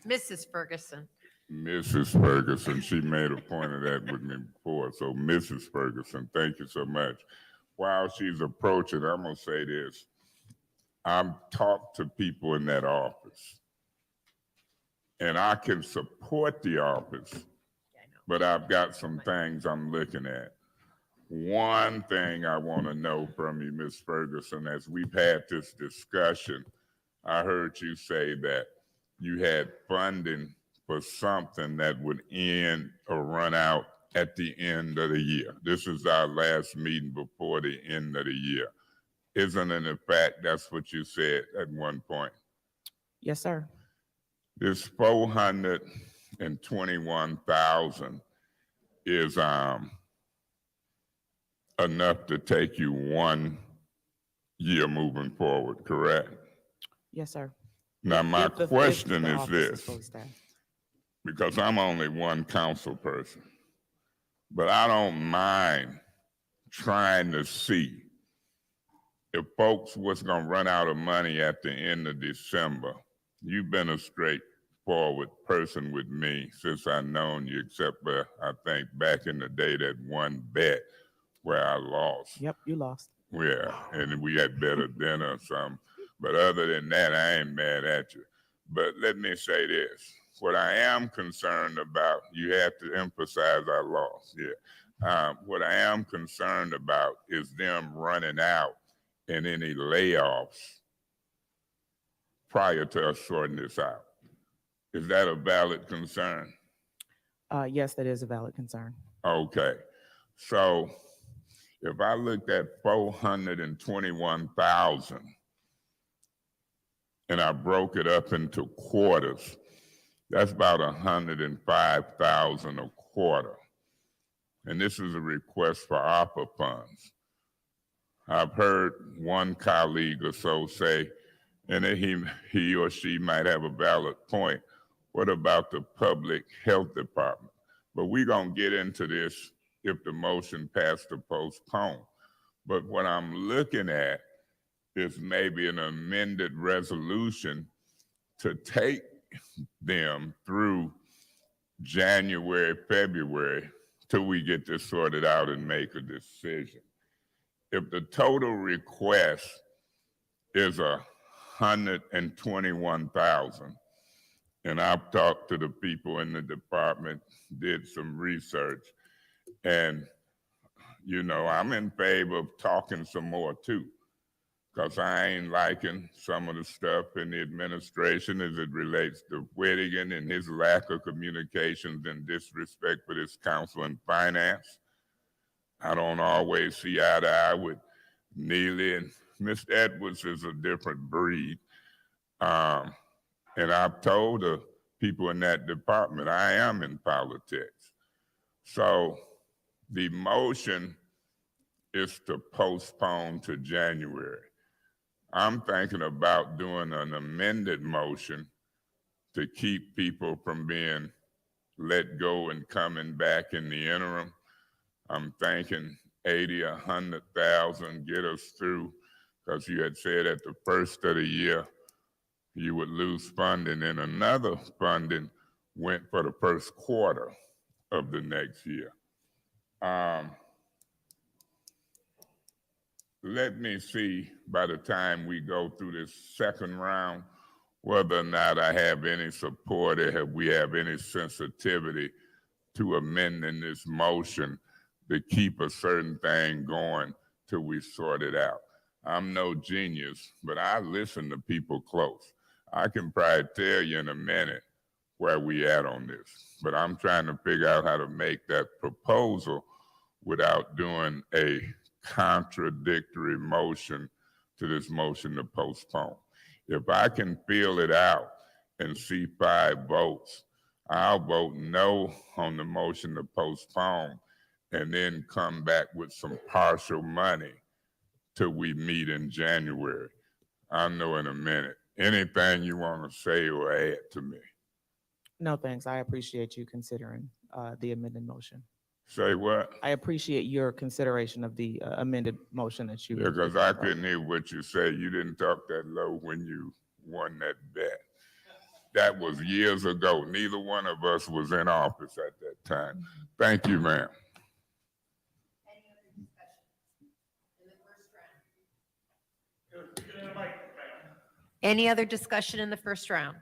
Mrs. Ferguson? Mrs. Ferguson, she made a point of that with me before. So Mrs. Ferguson, thank you so much. While she's approaching, I'm gonna say this. I've talked to people in that office, and I can support the office, but I've got some things I'm looking at. One thing I want to know from you, Ms. Ferguson, as we've had this discussion, I heard you say that you had funding for something that would end or run out at the end of the year. This is our last meeting before the end of the year. Isn't it in fact that's what you said at one point? Yes, sir. This 421,000 is enough to take you 1 year moving forward, correct? Yes, sir. Now, my If the question is office this, fully staffed. because I'm only one council person, but I don't mind trying to see if folks was gonna run out of money at the end of December. You've been a straightforward person with me since I've known you, except for, I think, back in the day, that one bet where I lost. Yep, you lost. Yeah, and we had better dinner or something. But other than that, I ain't mad at you. But let me say this. What I am concerned about, you have to emphasize our loss, yeah. What I am concerned about is them running out and any layoffs prior to us sorting this out. Is that a valid concern? Yes, that is a valid concern. Okay, so if I looked at 421,000 and I broke it up into quarters, that's about 105,000 a quarter. And this is a request for ARPA funds. I've heard one colleague or so say, and he or she might have a valid point, what about the public health department? But we're gonna get into this if the motion passed to postpone. But what I'm looking at is maybe an amended resolution to take them through January, February, till we get this sorted out and make a decision. If the total request is 121,000, and I've talked to the people in the department, did some research, and you know, I'm in favor of talking some more too, because I ain't liking some of the stuff in the administration as it relates to Whittigan and his lack of communications and disrespect for this council and finance. I don't always see eye to eye with Neely, and Mr. Edwards is a different breed. And I've told the people in that department, I am in politics. So the motion is to postpone to January. I'm thinking about doing an amended motion to keep people from being let go and coming back in the interim. I'm thinking 80, 100,000 get us through, because you had said at the first of the year, you would lose funding, and another funding went for the first quarter of the next year. Let me see by the time we go through this second round, whether or not I have any support or we have any sensitivity to amending this motion to keep a certain thing going till we sort it out. I'm no genius, but I listen to people close. I can probably tell you in a minute where we at on this, but I'm trying to figure out how to make that proposal without doing a contradictory motion to this motion to postpone. If I can feel it out and see 5 votes, I'll vote no on the motion to postpone and then come back with some partial money till we meet in January. I'll know in a minute. Anything you want to say or add to me? No, thanks. I appreciate you considering the amended motion. Say what? I appreciate your consideration of the amended motion that you. Because I couldn't hear what you say. You didn't talk that low when you won that bet. That was years ago. Neither one of us was in office at that time. Thank you, ma'am. Any other discussion in the first round?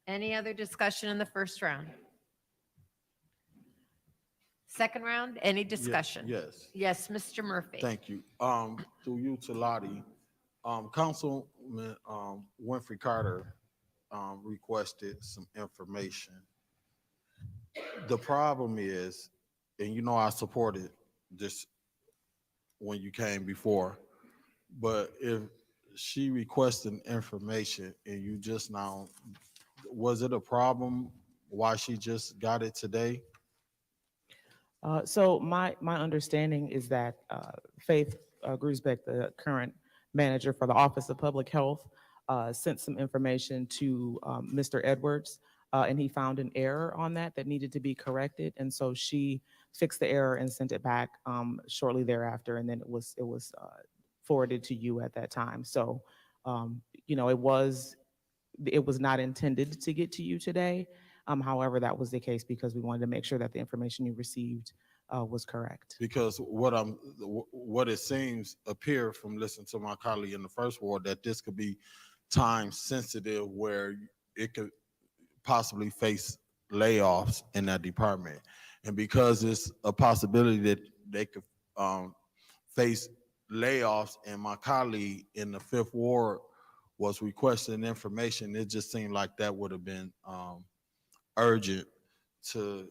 Any other discussion in the first round? Second round, any discussion? Yes. Yes, Mr. Murphy. Thank you. Through you to Lottie, Councilman, Winfrey Carter, requested some information. The problem is, and you know, I supported this when you came before, but if she requested information and you just now, was it a problem why she just got it today? So my understanding is that Faith Grusbeck, the current manager for the Office of Public Health, sent some information to Mr. Edwards, and he found an error on that needed to be corrected. And so she fixed the error and sent it back shortly thereafter, and then it was forwarded to you at that time. So, you know, it was not intended to get to you today. However, that was the case because we wanted to make sure that the information you received was correct. Because what it seems appear from listening to my colleague in the first ward, that this could be time sensitive where it could possibly face layoffs in that department. And because it's a possibility that they could face layoffs, and my colleague in the fifth ward was requesting information, it just seemed like that would have been urgent to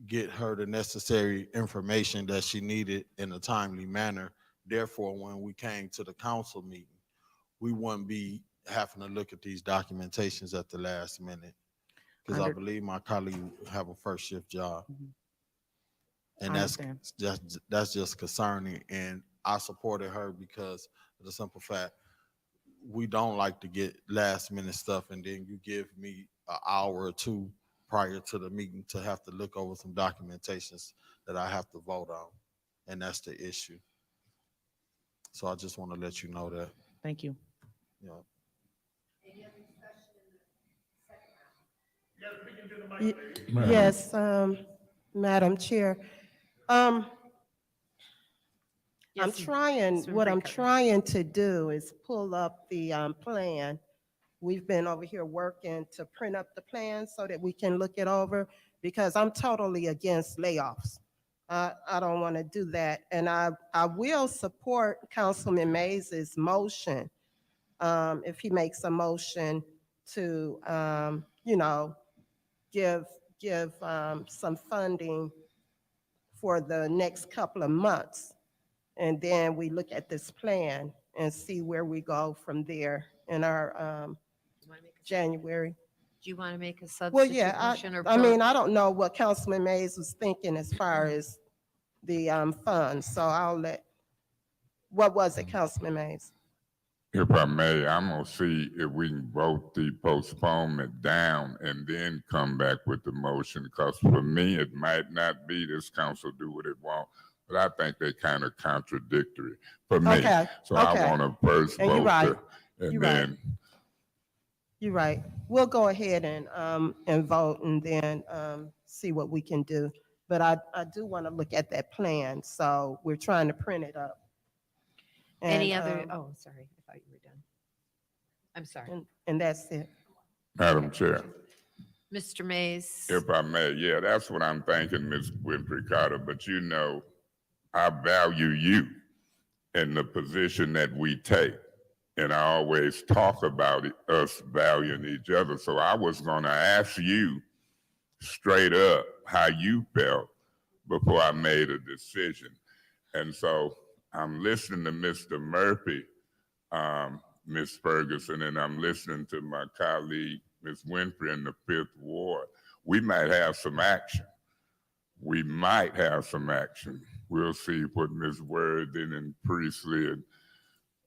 get her the necessary information that she needed in a timely manner. Therefore, when we came to the council meeting, we wouldn't be having to look at these documentations at the last minute. Because I believe my colleague have a first shift job. And that's just concerning. And I supported her because of the simple fact, we don't like to get last minute stuff and then you give me an hour or two prior to the meeting to have to look over some documentations that I have to vote on. And that's the issue. So I just want to let you know that. Thank you. Yeah. Yes, Madam Chair. I'm trying, what I'm trying to do is pull up the plan. We've been over here working to print up the plan so that we can look it over, because I'm totally against layoffs. I don't want to do that. And I will support Councilman Mays's motion. If he makes a motion to, you know, give some funding for the next couple of months. And then we look at this plan and see where we go from there in our January. Do you want to make a Well, substitute yeah, motion or? I mean, I don't know what Councilman Mays was thinking as far as the funds, so I'll let, what was it, Councilman Mays? If I may, I'm gonna see if we can vote the postponement down and then come back with the motion, because for me, it might not be this council do what it want, but I think they kind of contradictory for me. Okay, So okay. I want to first And you're vote right. and You're right. then, You're right. We'll go ahead and vote and then see what we can do. But I do want to look at that plan, so we're trying to print it up. Any And, other, oh, sorry, I thought you were done. I'm sorry. And that's it. Madam Chair, Mr. Mays, if I may, yeah, that's what I'm thinking, Ms. Winfrey Carter, but you know, I value you in the position that we take. And I always talk about us valuing each other. So I was gonna ask you straight up how you felt before I made a decision. And so I'm listening to Mr. Murphy, Ms. Ferguson, and I'm listening to my colleague, Ms. Winfrey in the Fifth Ward. We might have some action. We might have some action. We'll see what Ms. Worthing and Priestley and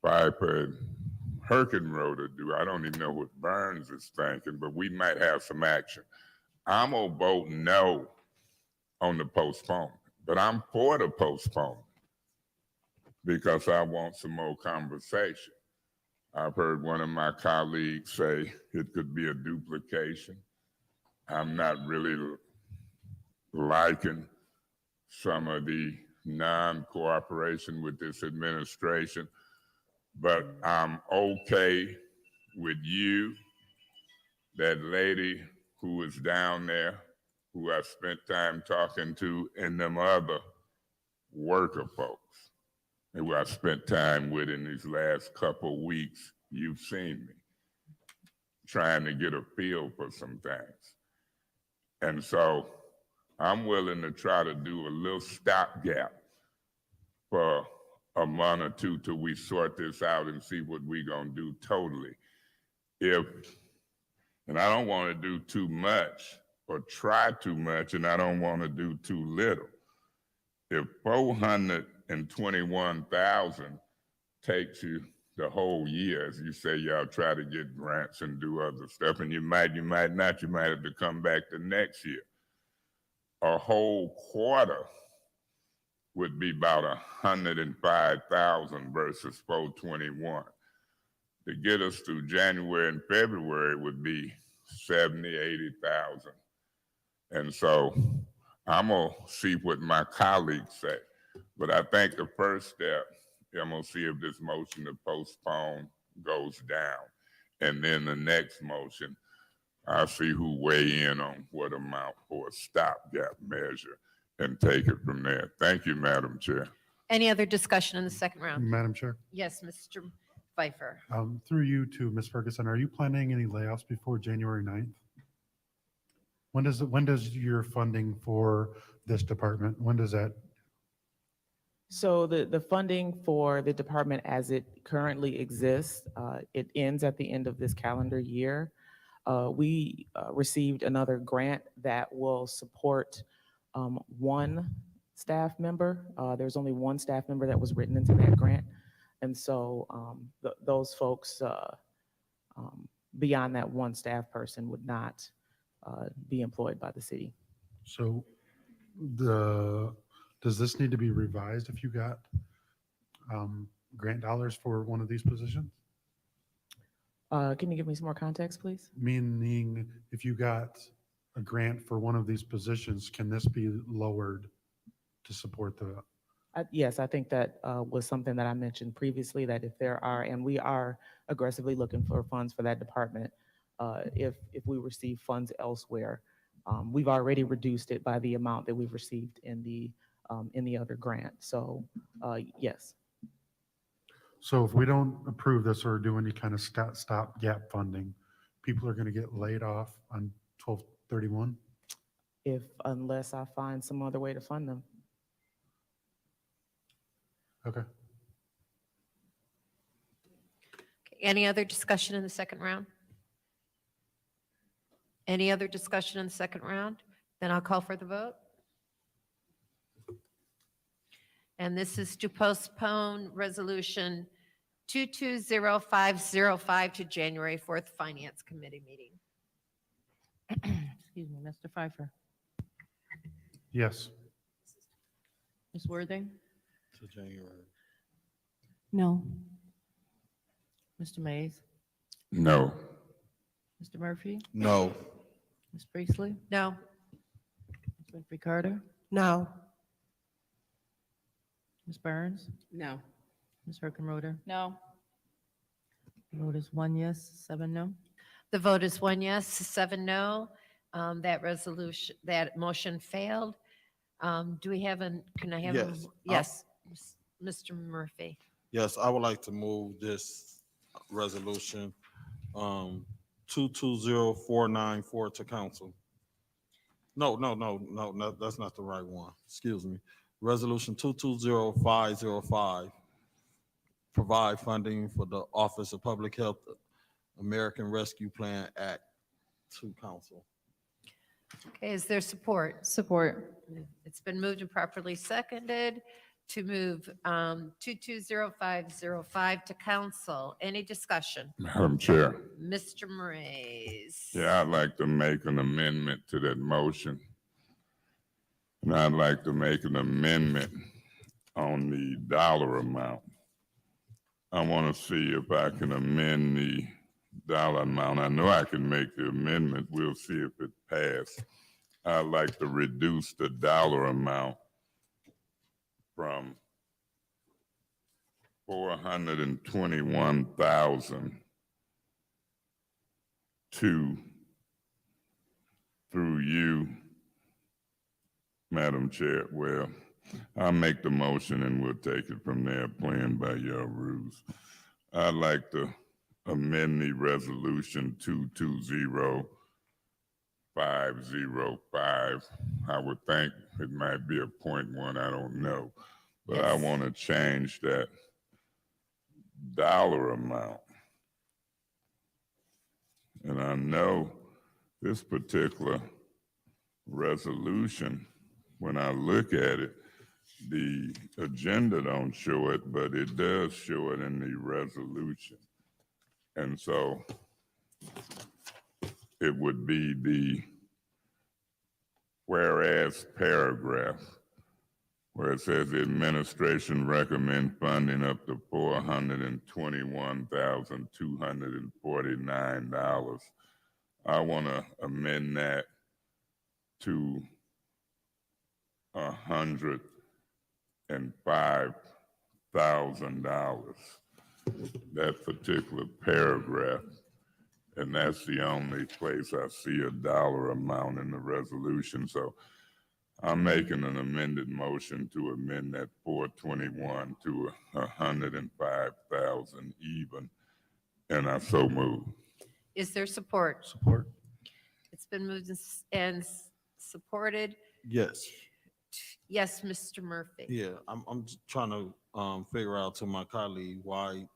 Piper and Herkenroder do. I don't even know what Burns is thinking, but we might have some action. I'm gonna vote no on the postponement, but I'm for the postponement because I want some more conversation. I've heard one of my colleagues say it could be a duplication. I'm not really liking some of the non-cooperation with this administration, but I'm okay with you, that lady who is down there, who I spent time talking to, and them other worker folks who I spent time with in these last couple weeks. You've seen me trying to get a feel for some things. And so I'm willing to try to do a little stopgap for a month or two till we sort this out and see what we're gonna do totally. And I don't wanna do too much or try too much, and I don't wanna do too little. If 421,000 takes you the whole year, as you say, y'all try to get grants and do other stuff, and you might not, you might have to come back the next year. A whole quarter would be about 105,000 versus 421. To get us through January and February would be 70, 80,000. And so I'm gonna see what my colleagues say. But I think the first step, I'm gonna see if this motion to postpone goes down. And then the next motion, I'll see who weigh in on what amount for a stopgap measure and take it from there. Thank you, Madam Chair. Any other discussion in the second round? Madam Chair, Yes, Mr. Pfeiffer. through you to Ms. Ferguson, are you planning any layoffs before January 9th? When does your funding for this department, when does that? So the funding for the department as it currently exists, it ends at the end of this calendar year. We received another grant that will support one staff member. There's only one staff member that was written into that grant. And so those folks beyond that one staff person would not be employed by the city. So does this need to be revised if you got grant dollars for one of these positions? Can you give me some more context, please? Meaning, if you got a grant for one of these positions, can this be lowered to support the? Yes, I think that was something that I mentioned previously, that if there are, and we are aggressively looking for funds for that department, if we receive funds elsewhere, we've already reduced it by the amount that we've received in the other grant. So yes. So if we don't approve this or do any kind of stopgap funding, people are going to get laid off on 12/31? Unless I find some other way to fund them. Okay. Any other discussion in the second round? Any other discussion in the second round? Then I'll call for the vote. And this is to postpone resolution 220505 to January 4th Finance Committee meeting. Excuse me, Mr. Pfeiffer. Yes. Ms. Worthing, To January. No. Mr. Mays, No. Mr. Murphy, No. Ms. Priestley, No. Ms. Winfrey Carter, No. Ms. Burns, No. Ms. Herkenroder. No. The vote is 1 yes, 7 no. The vote is 1 yes, 7 no. That motion failed. Do we have can I have? Yes. Yes, Mr. Murphy. Yes, I would like to move this resolution 220494 to council. No, that's not the right one. Excuse me. Resolution 220505, provide funding for the Office of Public Health American Rescue Plan Act to council. Okay, is there support? Support. It's been moved and properly seconded to move 220505 to council. Any discussion? Madam Chair. Mr. Moraes. Yeah, I'd like to make an amendment to that motion. And I'd like to make an amendment on the dollar amount. I want to see if I can amend the dollar amount. I know I can make the amendment. We'll see if it passes. I'd like to reduce the dollar amount from 421,000 to, through you, Madam Chair, well, I'll make the motion and we'll take it from there, playing by your rules. I'd like to amend the resolution 220505. I would think it might be a .1, I don't know. But I Yes. want to change that dollar amount. And I know this particular resolution, when I look at it, the agenda don't show it, but it does show it in the resolution. And so it would be the whereas paragraph where it says the administration recommend funding up to $421,249. I want to amend that to $105,000. That particular paragraph. And that's the only place I see a dollar amount in the resolution. So I'm making an amended motion to amend that 421 to 105,000 even. And I so move. Is there support? Support. It's been moved and supported. Yes. Yes, Mr. Murphy. Yeah, I'm just trying to figure out to my colleague why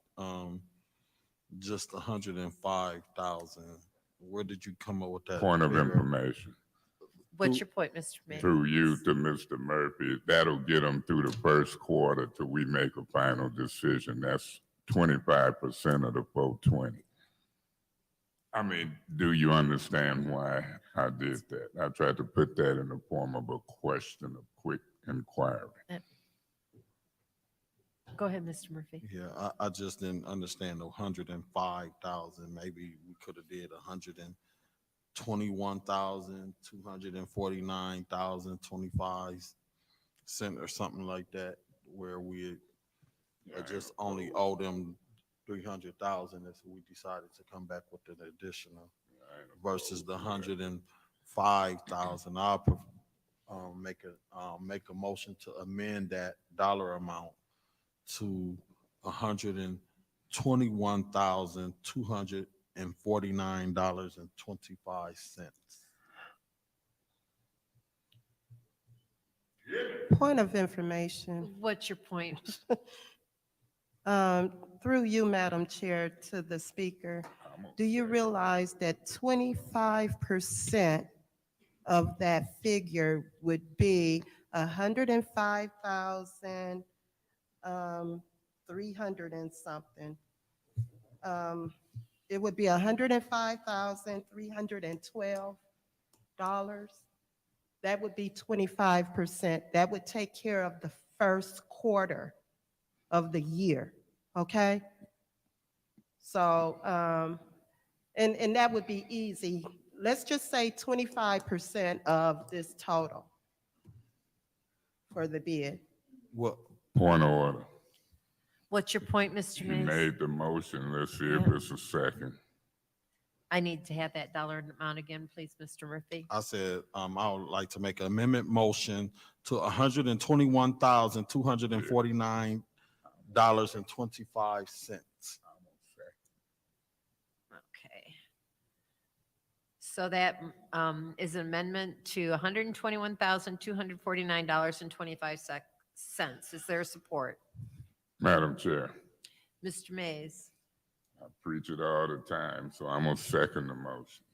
just 105,000. Where did you come up with that? Point of figure? information. What's your point, Mr. Mays? Through you to Mr. Murphy, that'll get them through the first quarter till we make a final decision. That's 25% of the 420. I mean, do you understand why I did that? I tried to put that in the form of a question, a quick inquiry. Go ahead, Mr. Murphy. Yeah, I just didn't understand the 105,000. Maybe we could have did 121,249,025 or something like that, where we just only owe them 300,000 if we decided to come back with an additional versus the 105,000. I'll make a motion to amend that dollar amount to $121,249.25. Point of information. What's your point? Through you, Madam Chair, to the speaker, do you realize that 25% of that figure would be 105,300 and something? It would be $105,312. That would be 25%. That would take care of the first quarter of the year, okay? So, and that would be easy. Let's just say 25% of this total for the bid. What? Point of order. What's your point, Mr. You Mays? made the motion. Let's see if Yeah. it's a second. I need to have that dollar amount again, please, Mr. Murphy. I said, I would like to make an amendment motion to $121,249.25. Okay. So that is an amendment to $121,249.25. Is there support? Madam Chair, Mr. Mays? I preach it all the time, so I'm gonna second the motion.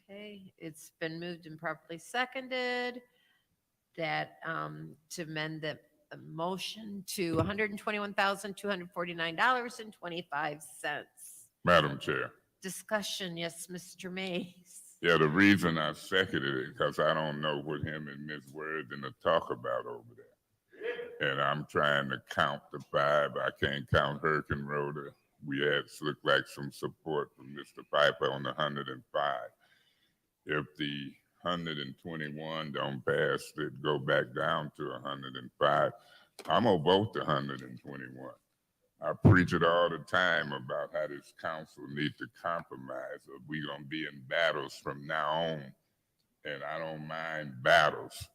Okay, it's been moved and properly seconded that to amend the motion to $121,249.25. Madam Chair. Discussion, yes, Mr. Mays. Yeah, the reason I seconded it, because I don't know what him and Ms. Worthing to talk about over there. And I'm trying to count the 5. I can't count Hurricane Rhoda. We had, looked like some support from Mr. Piper on the 105. If the 121 don't pass, it go back down to 105. I'm gonna vote the 121. I preach it all the time about how this council need to compromise, or we gonna be in battles from now on. And I don't mind battles.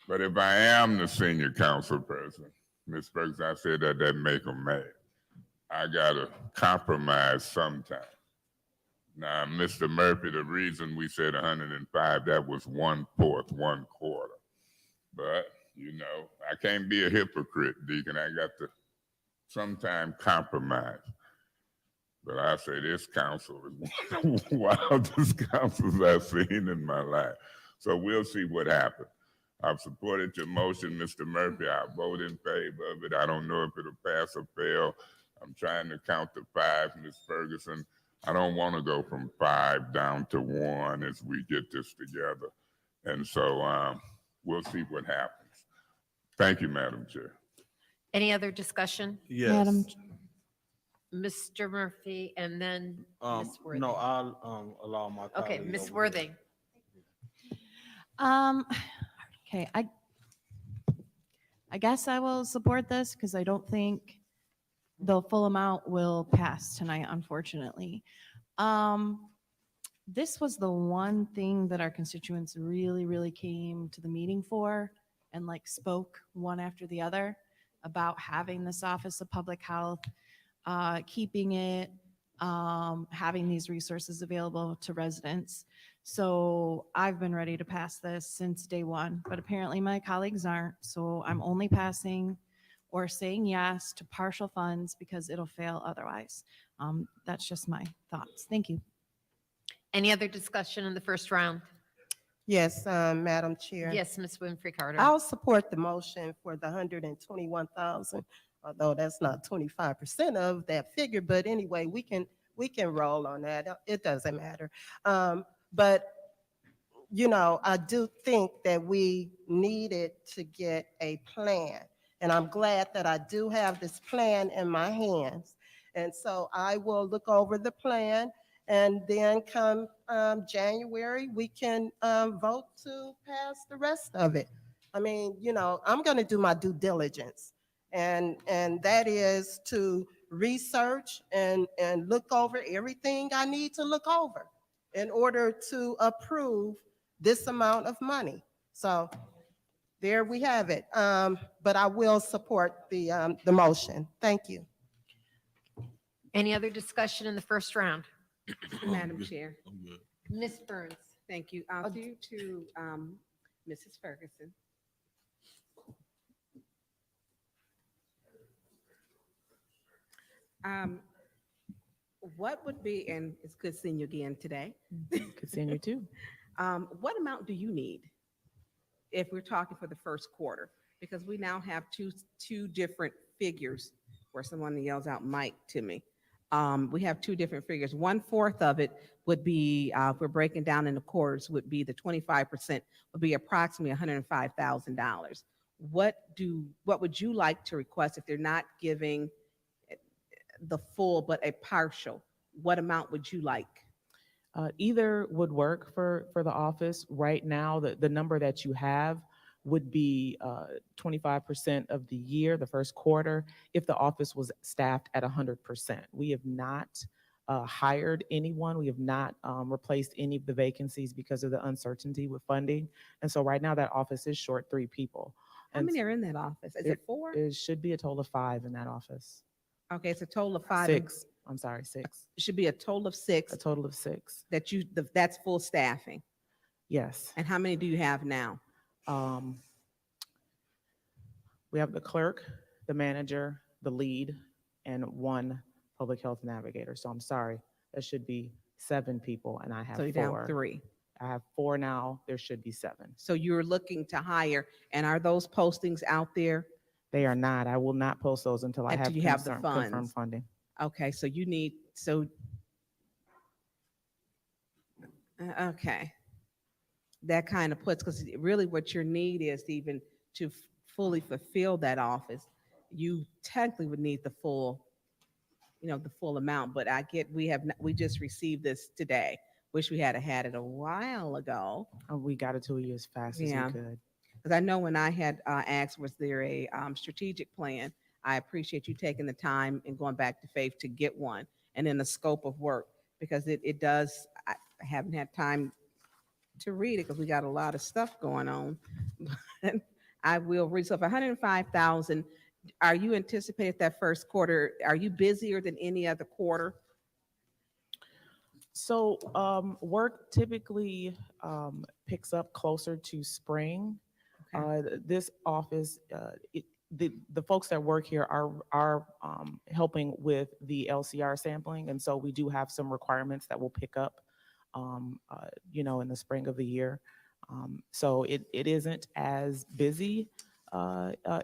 But if I am the senior council person, Ms. Ferguson, I said that doesn't make them mad. I gotta compromise sometime. Now, Mr. Murphy, the reason we said 105, that was 1/4, 1/4. But, you know, I can't be a hypocrite, Deacon. I got to sometime compromise. But I say this council is one of the wildest councils I've seen in my life. So we'll see what happens. I've supported your motion, Mr. Murphy. I vote in favor of it. I don't know if it'll pass or fail. I'm trying to count to 5, Ms. Ferguson. I don't want to go from 5 down to 1 as we get this together. And so we'll see what happens. Thank you, Madam Chair. Any other discussion? Madam, Mr. Murphy and then Ms. Worthing. No, I'll allow my. Okay, colleague Ms. over there. Worthing. Okay, I guess I will support this because I don't think the full amount will pass tonight, unfortunately. This was the one thing that our constituents really came to the meeting for and like spoke one after the other about having this Office of Public Health, keeping it, having these resources available to residents. So I've been ready to pass this since day one, but apparently my colleagues aren't. So I'm only passing or saying yes to partial funds because it'll fail otherwise. That's just my thoughts. Thank you. Any other discussion in the first round? Yes, Madam Chair. Yes, Ms. Winfrey Carter. I'll support the motion for the 121,000, although that's not 25% of that figure, but anyway, we can roll on that. It doesn't matter. But, you know, I do think that we needed to get a plan. And I'm glad that I do have this plan in my hands. And so I will look over the plan and then come January, we can vote to pass the rest of it. I mean, you know, I'm gonna do my due diligence. And that is to research and look over everything I need to look over in order to approve this amount of money. So there we have it. But I will support the motion. Thank you. Any other discussion in the first round? Madam Chair, Ms. Burns. thank you. I'll do to Mrs. Ferguson. What would be, and it's good seeing you again today. Good seeing you too. What amount do you need if we're talking for the first quarter? Because we now have two different figures where someone yells out Mike to me. We have two different figures. 1/4 of it would be, if we're breaking down into quarters, would be the 25% would be approximately $105,000. What would you like to request if they're not giving the full but a partial? What amount would you like? Either would work for the office. Right now, the number that you have would be 25% of the year, the first quarter, if the office was staffed at 100%. We have not hired anyone. We have not replaced any of the vacancies because of the uncertainty with funding. And so right now that office is short 3 people. How many are in that office? Is it 4? It should be a total of 5 in that office. Okay, it's a total of 5. 6, I'm sorry, 6. It should be a total of 6 A total of 6. that's full staffing. Yes. And how many do you have now? We have the clerk, the manager, the lead, and 1 public health navigator. So I'm sorry, that should be 7 people, and I have So you're 4. down 3. I have 4 now. There should be 7. So you're looking to hire, and are those postings out there? They are not. I will not post those until I Until have you have the confirmed funds. funding. Okay, so you need, okay. That kind of puts, because really what your need is even to fully fulfill that office, you technically would need the full, the full amount, but I get, we just received this today. Wish we had had it a while ago. We got it to you as fast as we Yeah. could. Because I know when I had asked, was there a strategic plan? I appreciate you taking the time and going back to Faith to get one, and then the scope of work, because it does, I haven't had time to read it because we got a lot of stuff going on. I will read, so if 105,000, are you anticipating that first quarter, are you busier than any other quarter? So work typically picks up closer to spring. This office, the folks that work here are helping with the LCR sampling, and so we do have some requirements that will pick up, in the spring of the year. So it isn't as busy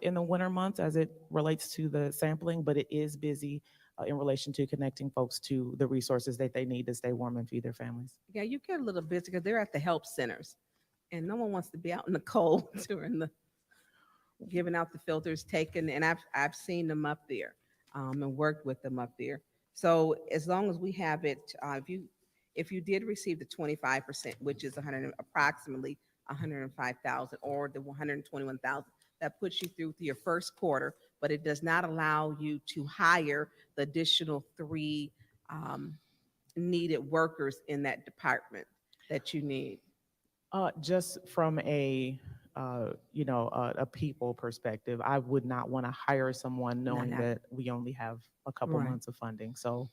in the winter months as it relates to the sampling, but it is busy in relation to connecting folks to the resources that they need to stay warm and feed their families. Yeah, you get a little busy because they're at the help centers, and no one wants to be out in the cold during the giving out the filters, taking, and I've seen them up there, and worked with them up there. So as long as we have it, if you did receive the 25%, which is approximately 105,000, or the 121,000, that puts you through to your first quarter, but it does not allow you to hire the additional 3 needed workers in that department that you need. Just from a people perspective, I would not want to hire someone knowing that we only have a couple Right. months of funding. So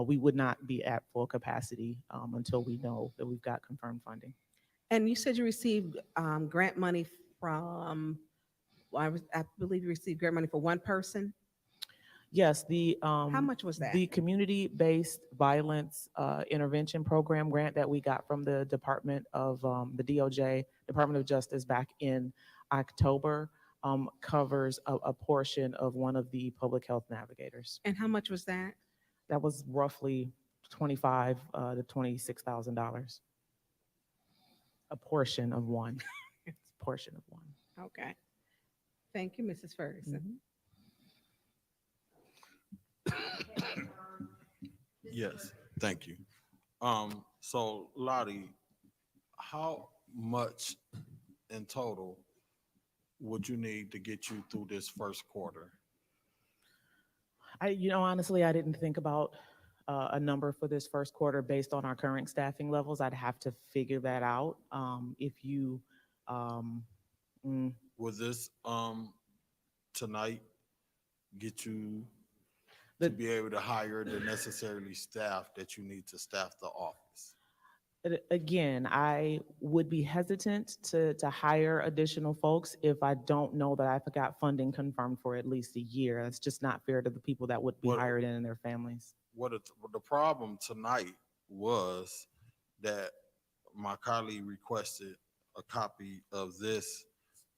we would not be at full capacity until we know that we've got confirmed funding. And you said you received grant money from, I believe you received grant money for one person? Yes, How much was that? the community-based violence intervention program grant that we got from the Department of the DOJ, Department of Justice, back in October covers a portion of one of the public health navigators. And how much was that? That was roughly $25,000 to $26,000. A portion of one. Portion of one. Okay. Thank you, Mrs. Ferguson. Yes, thank you. So Lottie, how much in total would you need to get you through this first quarter? Honestly, I didn't think about a number for this first quarter based on our current staffing levels. I'd have to figure that out. If you, Was this tonight get you to be able to hire the necessarily staff that you need to staff the office? Again, I would be hesitant to hire additional folks if I don't know that I've got funding confirmed for at least a year. That's just not fair to the people that would be hired in and their families. The problem tonight was that my colleague requested a copy of this,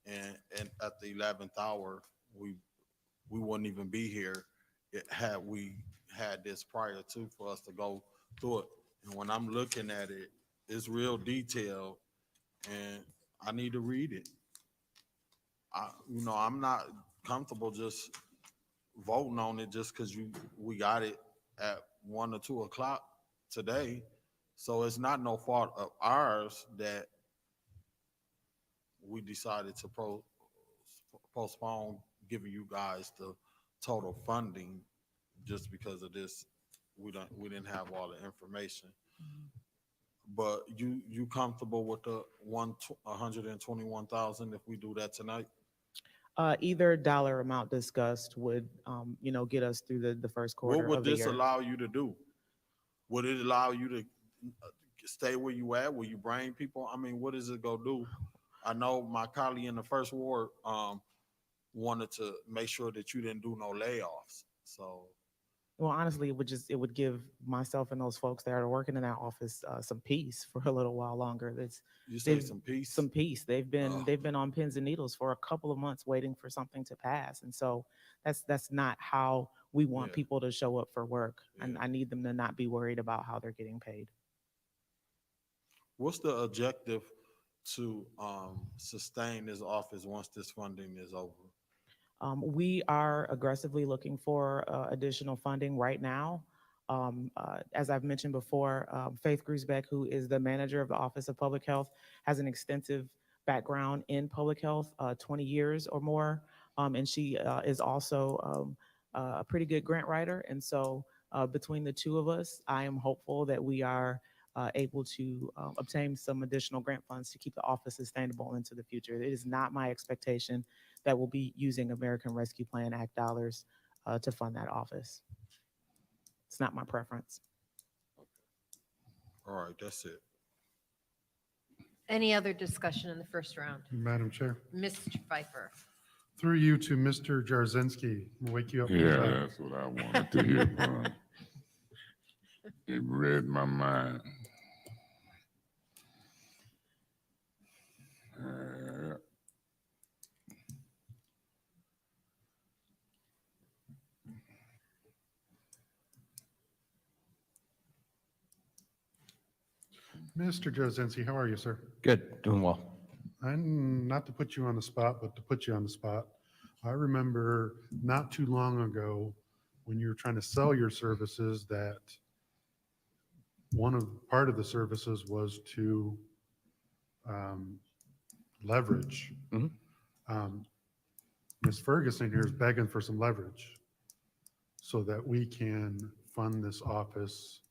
and at the 11th hour, we wouldn't even be here had we had this prior to for us to go through it. And when I'm looking at it, it's real detailed, and I need to read it. I'm not comfortable just voting on it just because we got it at 1 or 2 o'clock today. So it's not no fault of ours that we decided to postpone giving you guys the total funding just because of this. We didn't have all the information. But you comfortable with the 121,000 if we do that tonight? Either dollar amount discussed would, get us through the first quarter What would of the this year. allow you to do? Would it allow you to stay where you at? Will you bring people? I mean, what is it gonna do? I know my colleague in the first ward wanted to make sure that you didn't do no layoffs. So, Well, honestly, it would give myself and those folks that are working in that office some peace for a little while longer. you say some peace? Some peace. They've been on pins and needles for a couple of months waiting for something to pass, and so that's not how we want people to show up for work. And I need them to not be worried about how they're getting paid. What's the objective to sustain this office once this funding is over? We are aggressively looking for additional funding right now. As I've mentioned before, Faith Grusbeck, who is the manager of the Office of Public Health, has an extensive background in public health, 20 years or more. And she is also a pretty good grant writer. And so between the two of us, I am hopeful that we are able to obtain some additional grant funds to keep the office sustainable into the future. It is not my expectation that we'll be using American Rescue Plan Act dollars to fund that office. It's not my preference. All right, that's it. Any other discussion in the first round? Madam Chair, Mr. Pfeiffer. through you to Mr. Jarzynski, we'll wake you up. from Yeah, that. that's what I wanted to hear from. It read my mind. Mr. Jarzynski, how are you, sir? Good, doing well. And not to put you on the spot, but to put you on the spot. I remember not too long ago when you were trying to sell your services that part of the services was to leverage. Mhm. Ms. Ferguson here is begging for some leverage so that we can fund this office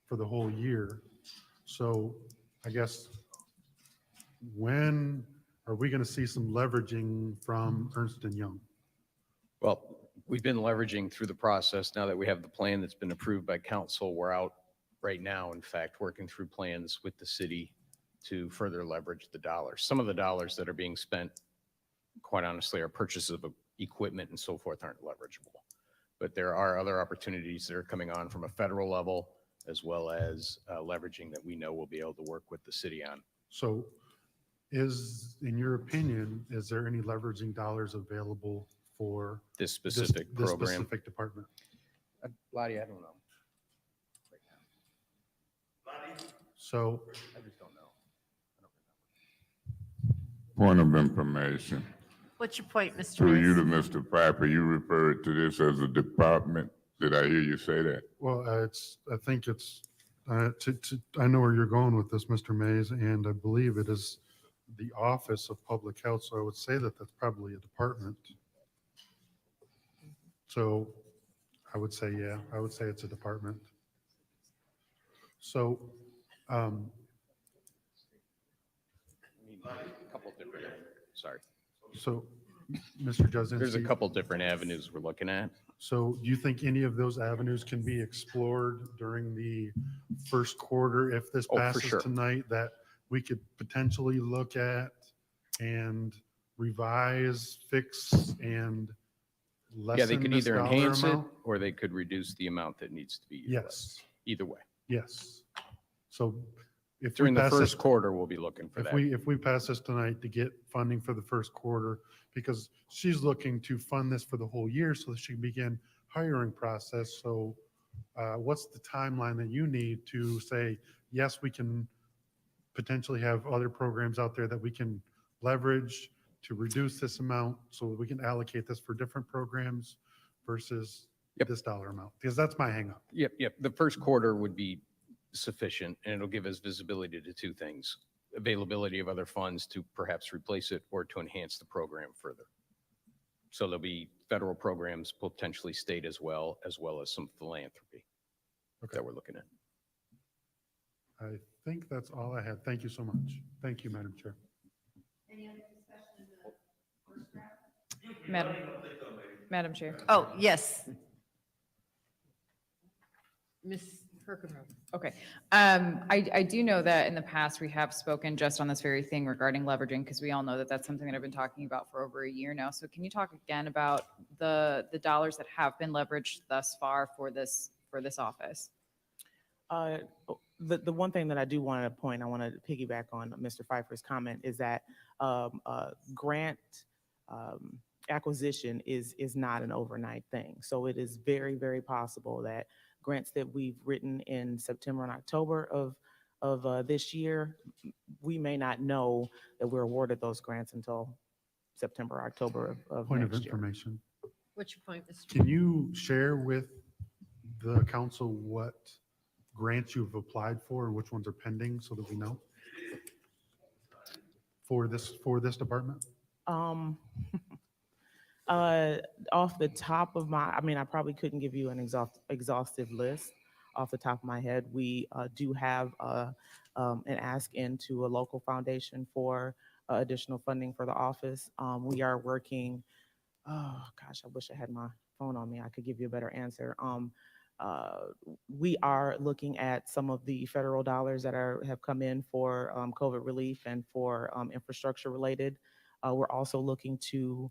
for the whole year. So I guess, when are we going to see some leveraging from Ernst & Young? Well, we've been leveraging through the process. Now that we have the plan that's been approved by council, we're out right now, in fact, working through plans with the city to further leverage the dollars. Some of the dollars that are being spent, quite honestly, are purchases of equipment and so forth aren't leverageable. But there are other opportunities that are coming on from a federal level, as well as leveraging that we know we'll be able to work with the city on. So in your opinion, is there any leveraging dollars available for This specific this program. specific department? Lottie, I don't know. So I just don't know. Point of information. What's your point, Mr. Through you to Mays? Mr. Piper, you referred to this as a department. Did I hear you say that? Well, I think it's, I know where you're going with this, Mr. Mays, and I believe it is the Office of Public Health, so I would say that that's probably a department. So I would say, yeah, I would say it's a department. So, A couple different, sorry. so, Mr. Jazinski. There's a couple different avenues we're looking at. So do you think any of those avenues can be explored during the first quarter if this Oh, for passes sure. tonight, that we could potentially look at and revise, fix, and Yeah, they lessen could this either dollar enhance it amount? or they could reduce the amount that needs to be utilized. Yes, Either way. yes. So if we During the pass this, first quarter, we'll be looking for that. if we pass this tonight to get funding for the first quarter, because she's looking to fund this for the whole year so that she can begin hiring process. So what's the timeline that you need to say, yes, we can potentially have other programs out there that we can leverage to reduce this amount so we can allocate this for different programs versus Yep. this dollar amount? Because that's my hangup. Yep. The first quarter would be sufficient and it'll give us visibility to two things: availability of other funds to perhaps replace it or to enhance the program further. So there'll be federal programs, potentially state as well as some philanthropy that we're looking at. I think that's all I had. Thank you so much. Thank you, Madam Chair. Madam Chair. Oh, yes. Ms. Herkenrode. Okay. I do know that in the past, we have spoken just on this very thing regarding leveraging, because we all know that that's something that I've been talking about for over a year now. So can you talk again about the dollars that have been leveraged thus far for this office? The one thing that I do want to point, I want to piggyback on Mr. Pfeiffer's comment, is that grant acquisition is not an overnight thing. So it is very, very possible that grants that we've written in September and October of this year, we may not know that we're awarded those grants until September, October of Point of next year. information. What's your point, Mr. Can you share with the council what grants you've applied for and which ones are pending so that we know? For this department? Off the top of my, I mean, I probably couldn't give you an exhaustive list. off the top of my head. We do have an ask into a local foundation for additional funding for the office. We are working, oh gosh, I wish I had my phone on me. I could give you a better answer. We are looking at some of the federal dollars that have come in for COVID relief and for infrastructure related. We're also looking to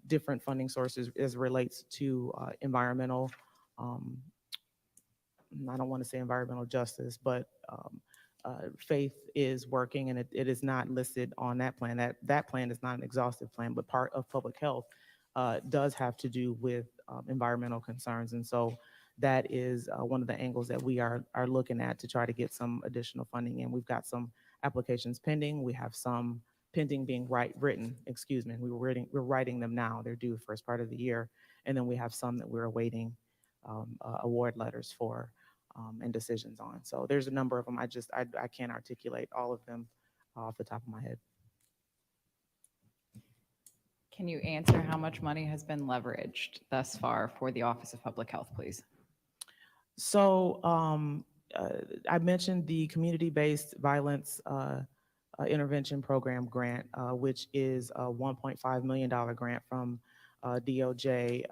different funding sources as it relates to environmental, I don't want to say environmental justice, but Faith is working, and it is not listed on that plan. That plan is not an exhaustive plan, but part of public health does have to do with environmental concerns. And so that is one of the angles that we are looking at to try to get some additional funding in. We've got some applications pending. We have some pending being written, excuse me. We're writing them now. They're due first part of the year. And then we have some that we're awaiting award letters for and decisions on. So there's a number of them. I can't articulate all of them off the top of my head. Can you answer how much money has been leveraged thus far for the Office of Public Health, please? So I mentioned the community-based violence intervention program grant, which is a $1.5 million grant from DOJ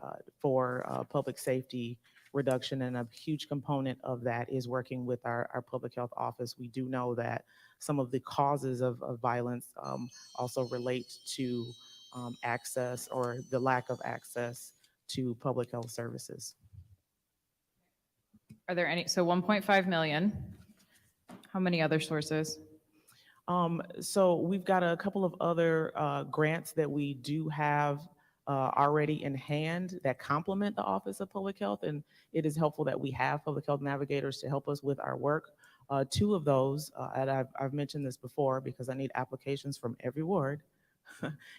for public safety reduction. And a huge component of that is working with our public health office. We do know that some of the causes of violence also relate to access or the lack of access to public health services. Are there any, so 1.5 million, how many other sources? So we've got a couple of other grants that we do have already in hand that complement the Office of Public Health, and it is helpful that we have public health navigators to help us with our work. Two of those, and I've mentioned this before because I need applications from every ward,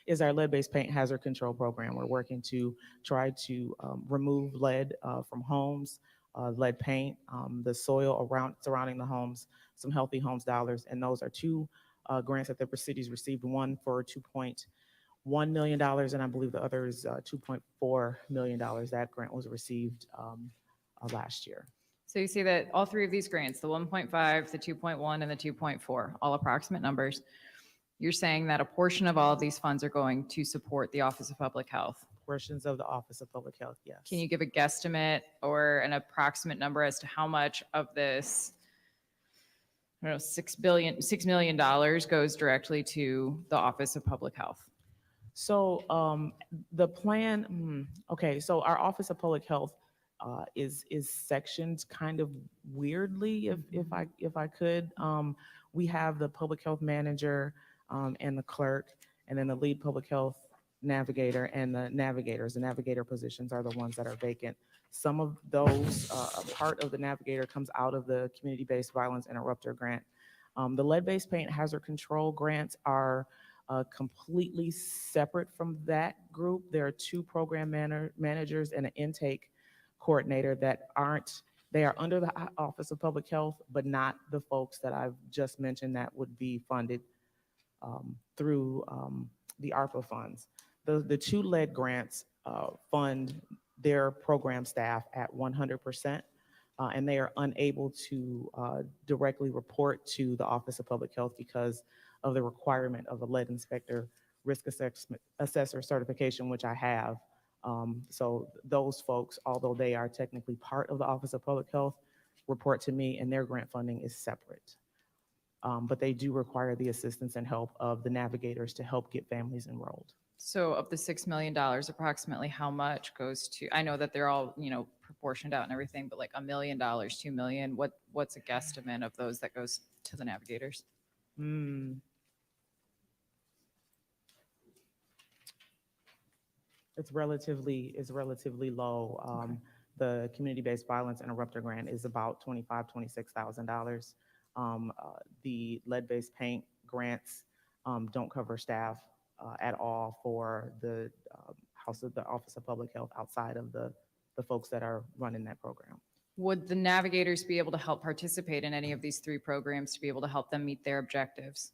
is our lead-based paint hazard control program. We're working to try to remove lead from homes, lead paint, the soil surrounding the homes, some Healthy Homes dollars, and those are two grants that the city's received, one for $2.1 million, and I believe the other is $2.4 million. That grant was received last year. So you see that all three of these grants, the 1.5, the 2.1, and the 2.4, all approximate numbers, you're saying that a portion of all of these funds are going to support the Office of Public Health. Portions of the Office of Public Health, yes. Can you give a guesstimate or an approximate number as to how much of this, I don't know, $6 million goes directly to the Office of Public Health? So the plan, okay, so our Office of Public Health is sectioned kind of weirdly, if I could. We have the public health manager and the clerk, and then the lead public health navigator and the navigators. The navigator positions are the ones that are vacant. Some of those, a part of the navigator comes out of the community-based violence interrupter grant. The lead-based paint hazard control grants are completely separate from that group. There are two program managers and an intake coordinator that they are under the Office of Public Health, but not the folks that I've just mentioned that would be funded through the ARPA funds. The two lead grants fund their program staff at 100%, and they are unable to directly report to the Office of Public Health because of the requirement of a lead inspector risk assessor certification, which I have. So those folks, although they are technically part of the Office of Public Health, report to me, and their grant funding is separate. But they do require the assistance and help of the navigators to help get families enrolled. So of the $6 million, approximately how much goes to, I know that they're all, proportioned out and everything, but like $1 million, $2 million, what's a guesstimate of those that goes to the navigators? It's relatively low. The community-based violence interrupter grant is about $26,000. The lead-based paint grants don't cover staff at all for the Office of Public Health outside of the folks that are running that program. Would the navigators be able to help participate in any of these three programs to be able to help them meet their objectives?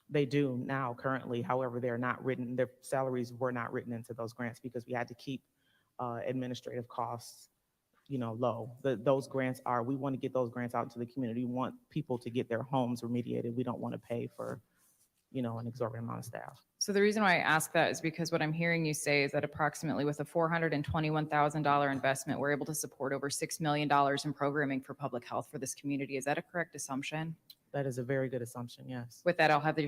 They do now currently. However, they're not written, their salaries were not written into those grants because we had to keep administrative costs low. Those grants are, we want to get those grants out into the community. We want people to get their homes remediated. We don't want to pay for, an exorbitant amount of staff. So the reason why I ask that is because what I'm hearing you say is that approximately with a $421,000 investment, we're able to support over $6 million in programming for public health for this community. Is that a correct assumption? That is a very good assumption, yes. With that, I'll have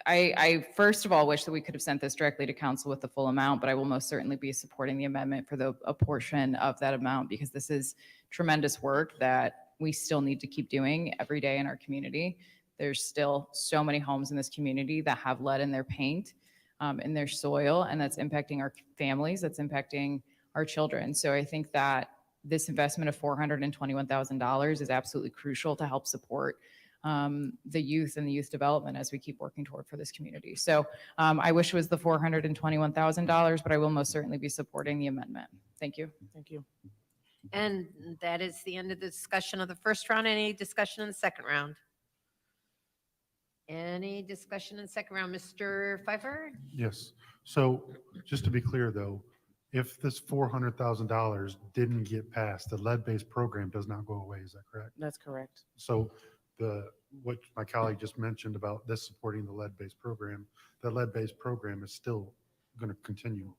I first of all wish that we could have sent this directly to council with the full amount, but I will most certainly be supporting the amendment for a portion of that amount because this is tremendous work that we still need to keep doing every day in our community. There's still so many homes in this community that have lead in their paint, in their soil, and that's impacting our families, that's impacting our children. So I think that this investment of $421,000 is absolutely crucial to help support the youth and the youth development as we keep working toward for this community. So I wish it was the $421,000, but I will most certainly be supporting the amendment. Thank you. Thank you. And that is the end of the discussion of the first round. Any discussion in the second round? Any discussion in the second round? Mr. Pfeiffer? Yes. So just to be clear though, if this $400,000 didn't get passed, the lead-based program does not go away. Is that correct? That's correct. So what my colleague just mentioned about this supporting the lead-based program, the lead-based program is still going to continue.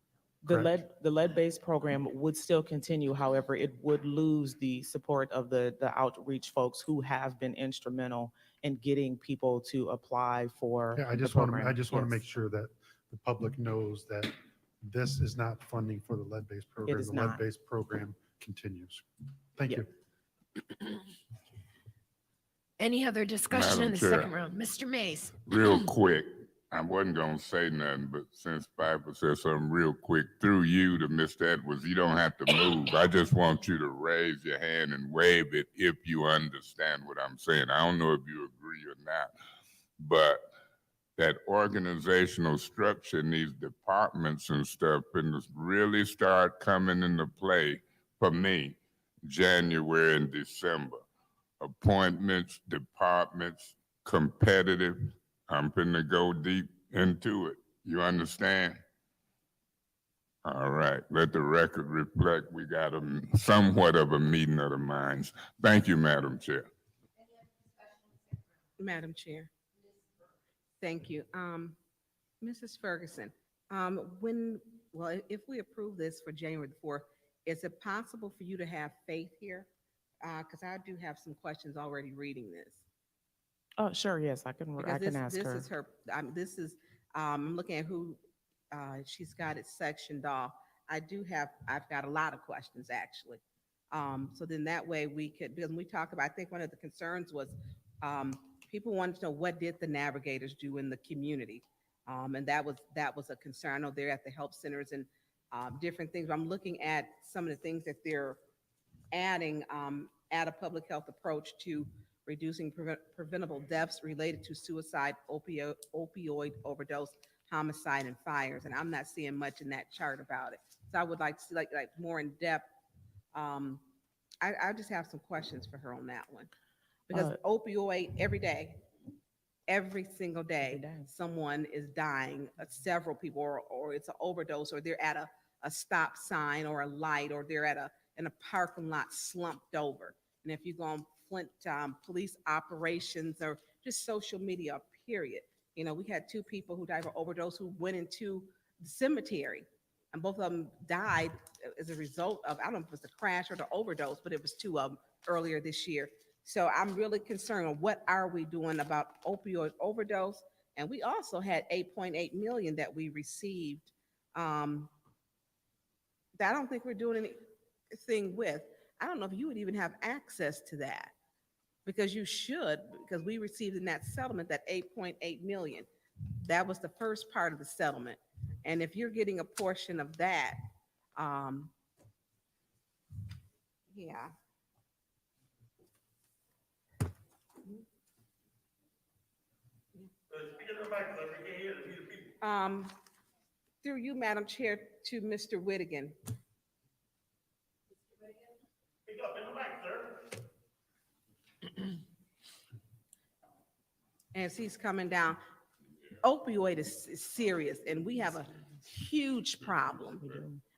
correct? The lead-based program would still continue. However, it would lose the support of the outreach folks who have been instrumental in getting people to apply for Yeah, I the just want to, program. I just want to Yes. make sure that the public knows that this is not funding for the lead-based program. is The not. lead-based program continues. Thank Yeah. you. Any other discussion in Madam the Chair. second round? Mr. Mays? Real quick, I wasn't gonna say nothing, but since Piper said something real quick, through you to Mr. Edwards, you don't have to move. I just want you to raise your hand and wave it if you understand what I'm saying. I don't know if you agree or not, but that organizational structure in these departments and stuff and really start coming into play for me, January and December. Appointments, departments, competitive. I'm finna go deep into it. You understand? All right, let the record reflect we got somewhat of a meeting of the minds. Thank you, Madam Chair. Madam Chair. Thank you. Mrs. Ferguson, if we approve this for January the 4th, is it possible for you to have Faith here? Because I do have some questions already reading this. Oh, sure, yes, I can Because ask this her. is her, I'm looking at who she's got it sectioned off. I've got a lot of questions actually. So then that way we could, when we talk about, I think one of the concerns was people wanted to know what did the navigators do in the community? And that was a concern. I know they're at the help centers and different things. I'm looking at some of the things that they're adding, add a public health approach to reducing preventable deaths related to suicide, opioid overdose, homicide, and fires. And I'm not seeing much in that chart about it. So I would like to see like more in depth. I just have some questions for her on that one. Because opioid, every single day, someone is dying, several people, or it's an overdose, or they're at a stop sign or a light, or they're in a parking lot slumped over. And if you go on Flint police operations or just social media, period, we had 2 people who died of overdose who went into the cemetery, and both of them died as a result of, I don't know if it was the crash or the overdose, but it was 2 of them earlier this year. So I'm really concerned on what are we doing about opioid overdose? And we also had 8.8 million that we received that I don't think we're doing anything with. I don't know if you would even have access to that, because you should, because we received in that settlement that 8.8 million. That was the first part of the settlement. And if you're getting a portion of that, yeah. Through you, Madam Chair, to Mr. Whittigan. As he's coming down, opioid is serious, and we have a huge problem.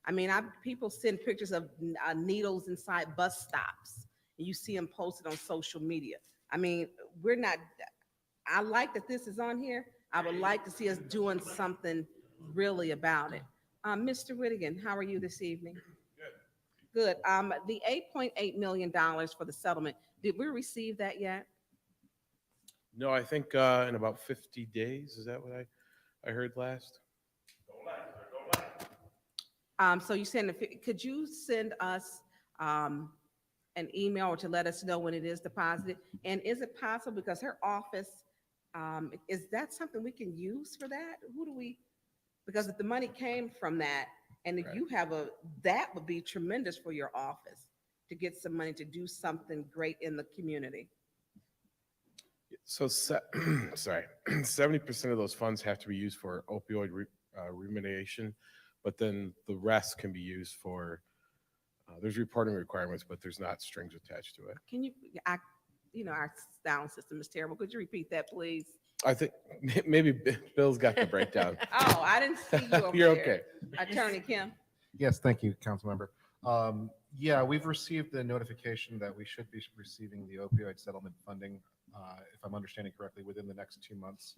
I mean, people send pictures of needles inside bus stops, and you see them posted on social media. I mean, I like that this is on here. I would like to see us doing something really about it. Mr. Whittigan, how are you this evening? Good. The $8.8 million for the settlement, did we receive that yet? No, I think in about 50 days. Is that what I heard last? So you could you send us an email or to let us know when it is deposited? And is it possible, because her office, is that something we can use for that? Because if the money came from that, and if you have that would be tremendous for your office to get some money to do something great in the community. So, sorry, 70% of those funds have to be used for opioid remediation, but then the rest can be used for, there's reporting requirements, but there's not strings attached to it. Can you, our sound system is terrible. Could you repeat that, please? I think maybe Bill's got the breakdown. Oh, I didn't see you over You're there. okay. Attorney Kim? Yes, thank you, council member. Yeah, we've received the notification that we should be receiving the opioid settlement funding, if I'm understanding correctly, within the next 2 months.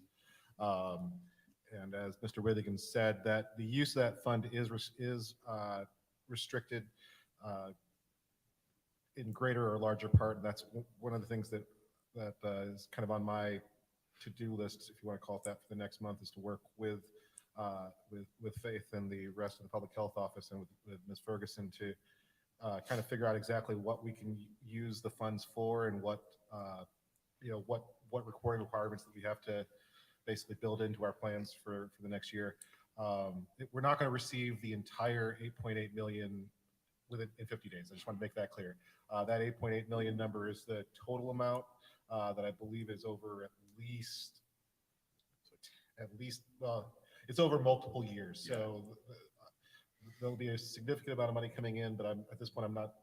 And as Mr. Withigan said, that the use of that fund is restricted in greater or larger part. And that's one of the things that is kind of on my to-do list, if you want to call it that, for the next month, is to work with Faith and the rest of the public health office and with Ms. Ferguson to kind of figure out exactly what we can use the funds for and what reporting requirements that we have to basically build into our plans for the next year. We're not going to receive the entire 8.8 million in 50 days. I just want to make that clear. That 8.8 million number is the total amount that I believe is over well, it's over multiple years. So there'll be a significant amount of money coming in, but at this point, I'm not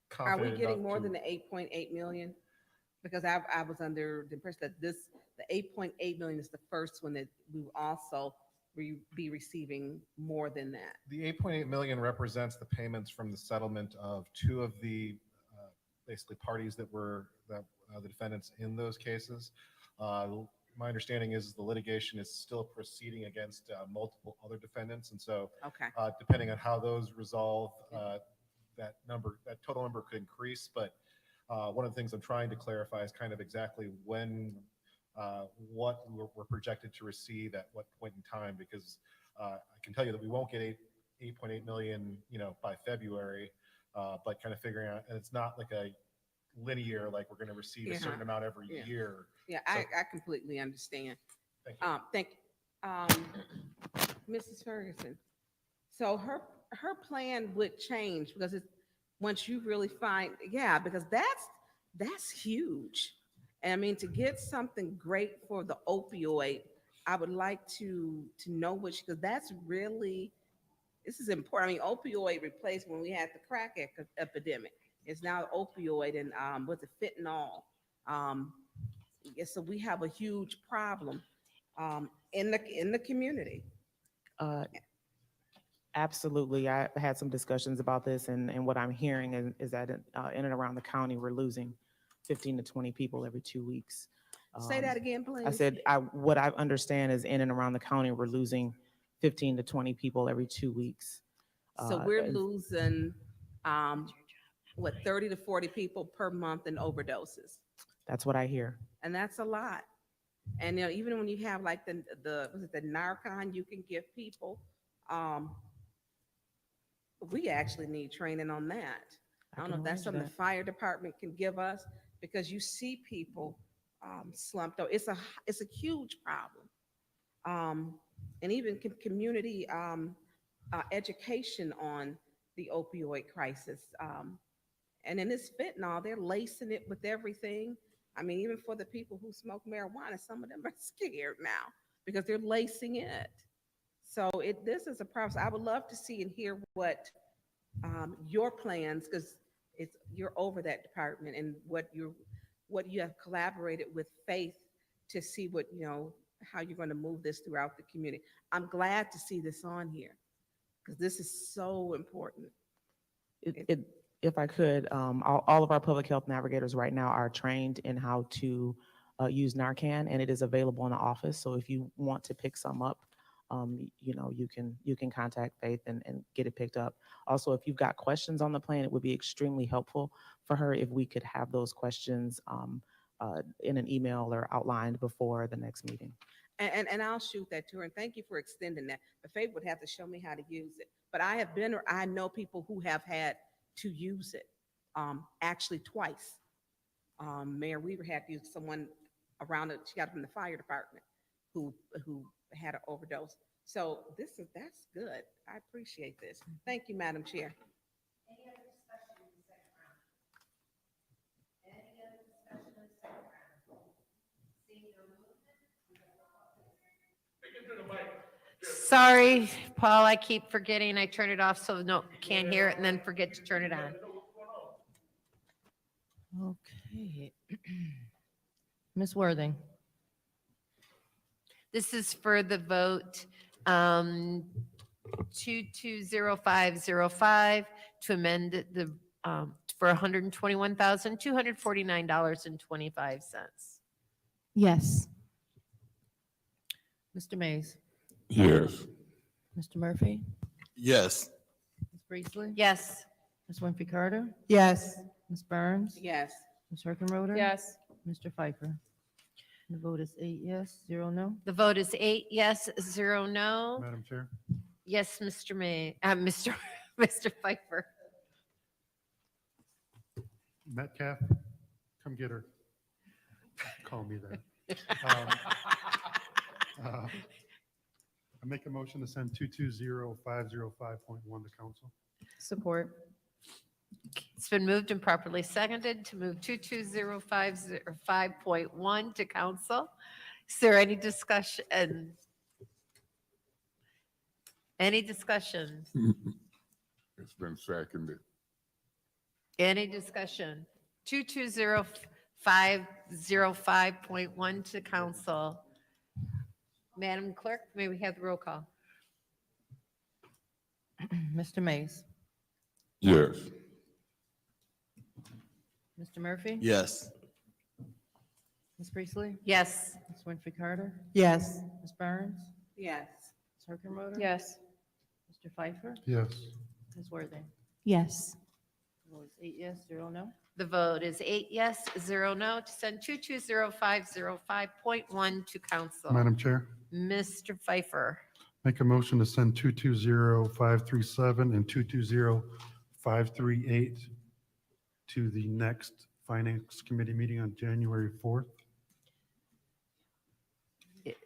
confident. Are we getting enough more to- than the 8.8 million? Because I was under the impression that the 8.8 million is the first one, that we will also be receiving more than that. The 8.8 million represents the payments from the settlement of two of the basically parties that were the defendants in those cases. My understanding is the litigation is still proceeding against multiple other defendants, and so Okay. Depending on how those resolve, that total number could increase. But one of the things I'm trying to clarify is kind of exactly what we're projected to receive at what point in time, because I can tell you that we won't get 8.8 million, by February, but kind of figuring out, and it's not like a linear, like we're going to receive a certain amount every year. Yeah, So- I completely understand. Thank you. Thank Mrs. Ferguson. So her plan would change because once you really find, because that's huge. And I mean, to get something great for the opioid, I would like to know because this is important. I mean, opioid replaced when we had the crack epidemic. It's now opioid and what's it, fentanyl. So we have a huge problem in the community. Absolutely. I had some discussions about this, and what I'm hearing is that in and around the county, we're losing 15 to 20 people every 2 weeks. Say that again, please. I said, what I understand is in and around the county, we're losing 15 to 20 people every 2 weeks. So we're losing, 30 to 40 people per month in overdoses. That's what I hear. And that's a lot. And even when you have like the Narcan you can give people, we actually need training on that. I don't know if that's something the fire department can give us, because you see people slumped over. It's a huge problem. And even community education on the opioid crisis. And in this fentanyl, they're lacing it with everything. I mean, even for the people who smoke marijuana, some of them are scared now because they're lacing it. So this is a problem. I would love to see and hear what your plans, because you're over that department, and what you have collaborated with Faith to see how you're going to move this throughout the community. I'm glad to see this on here. Because this is so important. If I could, all of our public health navigators right now are trained in how to use Narcan, and it is available in the office. So if you want to pick some up, you can contact Faith and get it picked up. Also, if you've got questions on the plan, it would be extremely helpful for her if we could have those questions in an email or outlined before the next meeting. And I'll shoot that to her, and thank you for extending that. But Faith would have to show me how to use it. But I have been, or I know people who have had to use it, actually twice. Mayor Weaver had to use someone around it, she got from the fire department who had an overdose. So that's good. I appreciate this. Thank you, Madam Chair. Sorry, Paul, I keep forgetting. I turn it off so no, can't hear it and then forget to turn it on. Okay. Ms. Worthing. This is for the vote 220505 to amend the, for $121,249.25. Yes. Mr. Mays. Yes. Mr. Murphy. Yes. Ms. Priestley. Yes. Ms. Winfrey Carter. Yes. Ms. Burns. Yes. Ms. Hurkenroder. Yes. Mr. Pfeiffer. The vote is 8 yes, 0 no. The vote is 8 yes, 0 no. Madam Chair, Yes, Mr. Mr. Pfeiffer. Metcalf, come get her. Call me that. I make a motion to send 220505.1 to council. Support. It's been moved and properly seconded to move 220505.1 to council. Is there any discussion? Any discussion? It's been seconded. Any discussion? 220505.1 to council. Madam Clerk, may we have the roll call? Mr. Mays. Yes. Mr. Murphy. Yes. Ms. Priestley. Yes. Ms. Winfrey Carter. Yes. Ms. Burns. Yes. Ms. Hurkenroder. Yes. Mr. Pfeiffer. Yes. Ms. Worthing. Yes. The vote is 8 yes, 0 no. The vote is 8 yes, 0 no to send 220505.1 to council. Madam Chair, Mr. Pfeiffer. make a motion to send 220537 and 220538 to the next Finance Committee meeting on January 4th.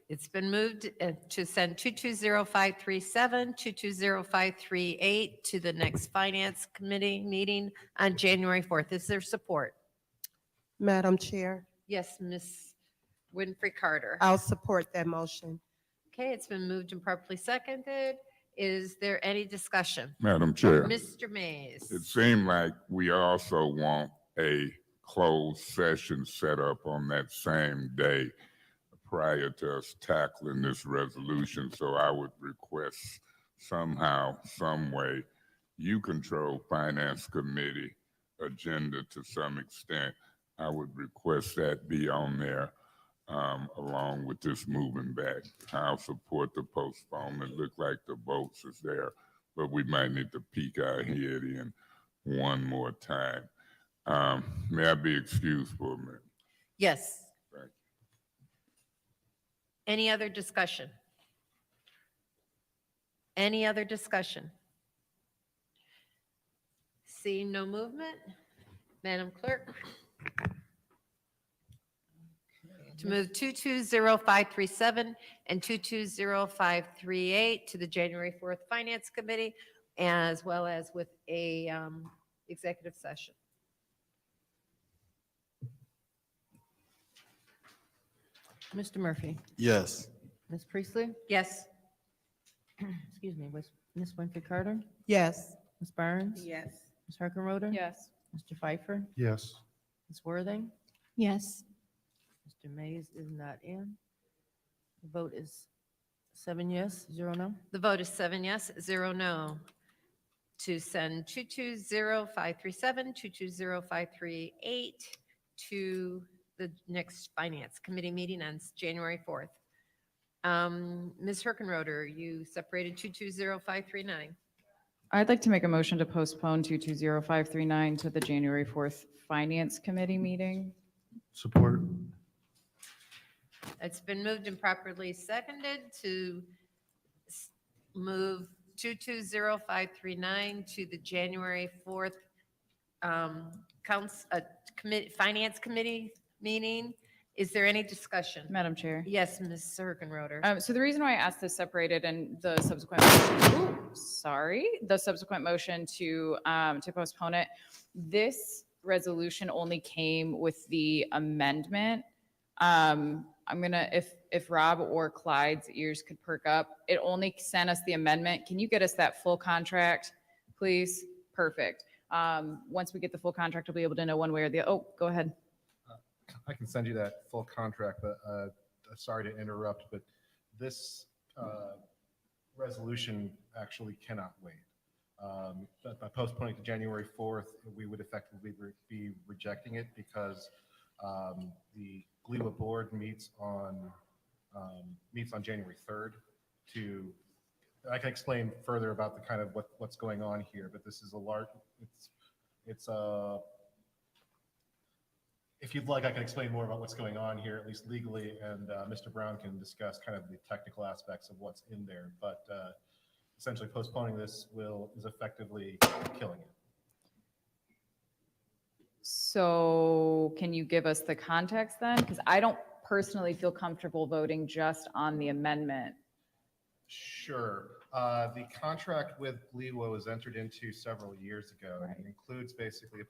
It's been moved to send 220537, 220538 to the next Finance Committee meeting on January 4th. Is there support? Madam Chair, Yes, Ms. Winfrey Carter. I'll support that motion. Okay, it's been moved and properly seconded. Is there any discussion? Madam Chair, Mr. Mays. it seemed like we also want a closed session set up on that same day prior to us tackling this resolution. So I would request somehow, some way, you control Finance Committee agenda to some extent. I would request that be on there along with this moving back. I'll support the postponement. Look like the votes is there, but we might need to peek our head in one more time. May I be excused for a minute? Yes. Thank you. Any other discussion? Any other discussion? Seeing no movement, Madam Clerk. To move 220537 and 220538 to the January 4th Finance Committee, as well as with a executive session. Mr. Murphy. Yes. Ms. Priestley. Yes. Excuse me, Ms. Winfrey Carter. Yes. Ms. Burns. Yes. Ms. Hurkenroder. Yes. Mr. Pfeiffer. Yes. Ms. Worthing. Yes. Mr. Mays is not in. The vote is 7 yes, 0 no. The vote is 7 yes, 0 no to send 220-537, 220-538 to the next Finance Committee meeting on January 4th. Ms. Herkenroder, you separated 220-539. I'd like to make a motion to postpone 220539 to the January 4th Finance Committee meeting. Support. It's been moved and properly seconded to move 220539 to the January 4th Finance Committee meeting. Is there any discussion? Madam Chair. Yes, Ms. Herkenroder. So the reason why I asked this separated and the subsequent, the subsequent motion to postpone it, this resolution only came with the amendment. I'm gonna, if Rob or Clyde's ears could perk up, it only sent us the amendment. Can you get us that full contract, please? Perfect. Once we get the full contract, we'll be able to know one way or the, oh, go ahead. I can send you that full contract, but sorry to interrupt, but this resolution actually cannot wait. By postponing to January 4th, we would effectively be rejecting it because the GLEWA board meets on January 3rd I can explain further about the kind of what's going on here, but this is a large, if you'd like, I can explain more about what's going on here, at least legally, and Mr. Brown can discuss kind of the technical aspects of what's in there. But essentially, postponing this is effectively killing it. So can you give us the context then? Because I don't personally feel comfortable voting just on the amendment. Sure. The contract with GLEWA was entered into several years ago. It includes basically it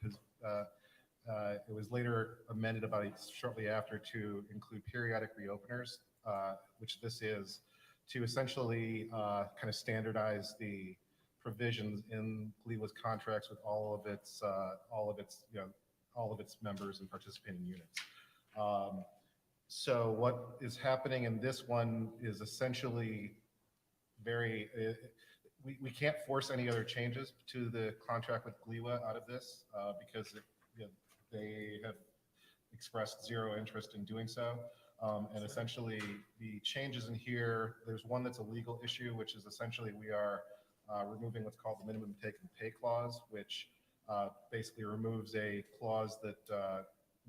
was later amended shortly after to include periodic reopeners, which this is, to essentially kind of standardize the provisions in GLEWA's contracts with all of its members and participating units. So what is happening in this one is essentially we can't force any other changes to the contract with GLEWA out of this because they have expressed zero interest in doing so. And essentially the changes in here, there's one that's a legal issue, which is essentially we are removing what's called the minimum take and pay clause, which basically removes a clause that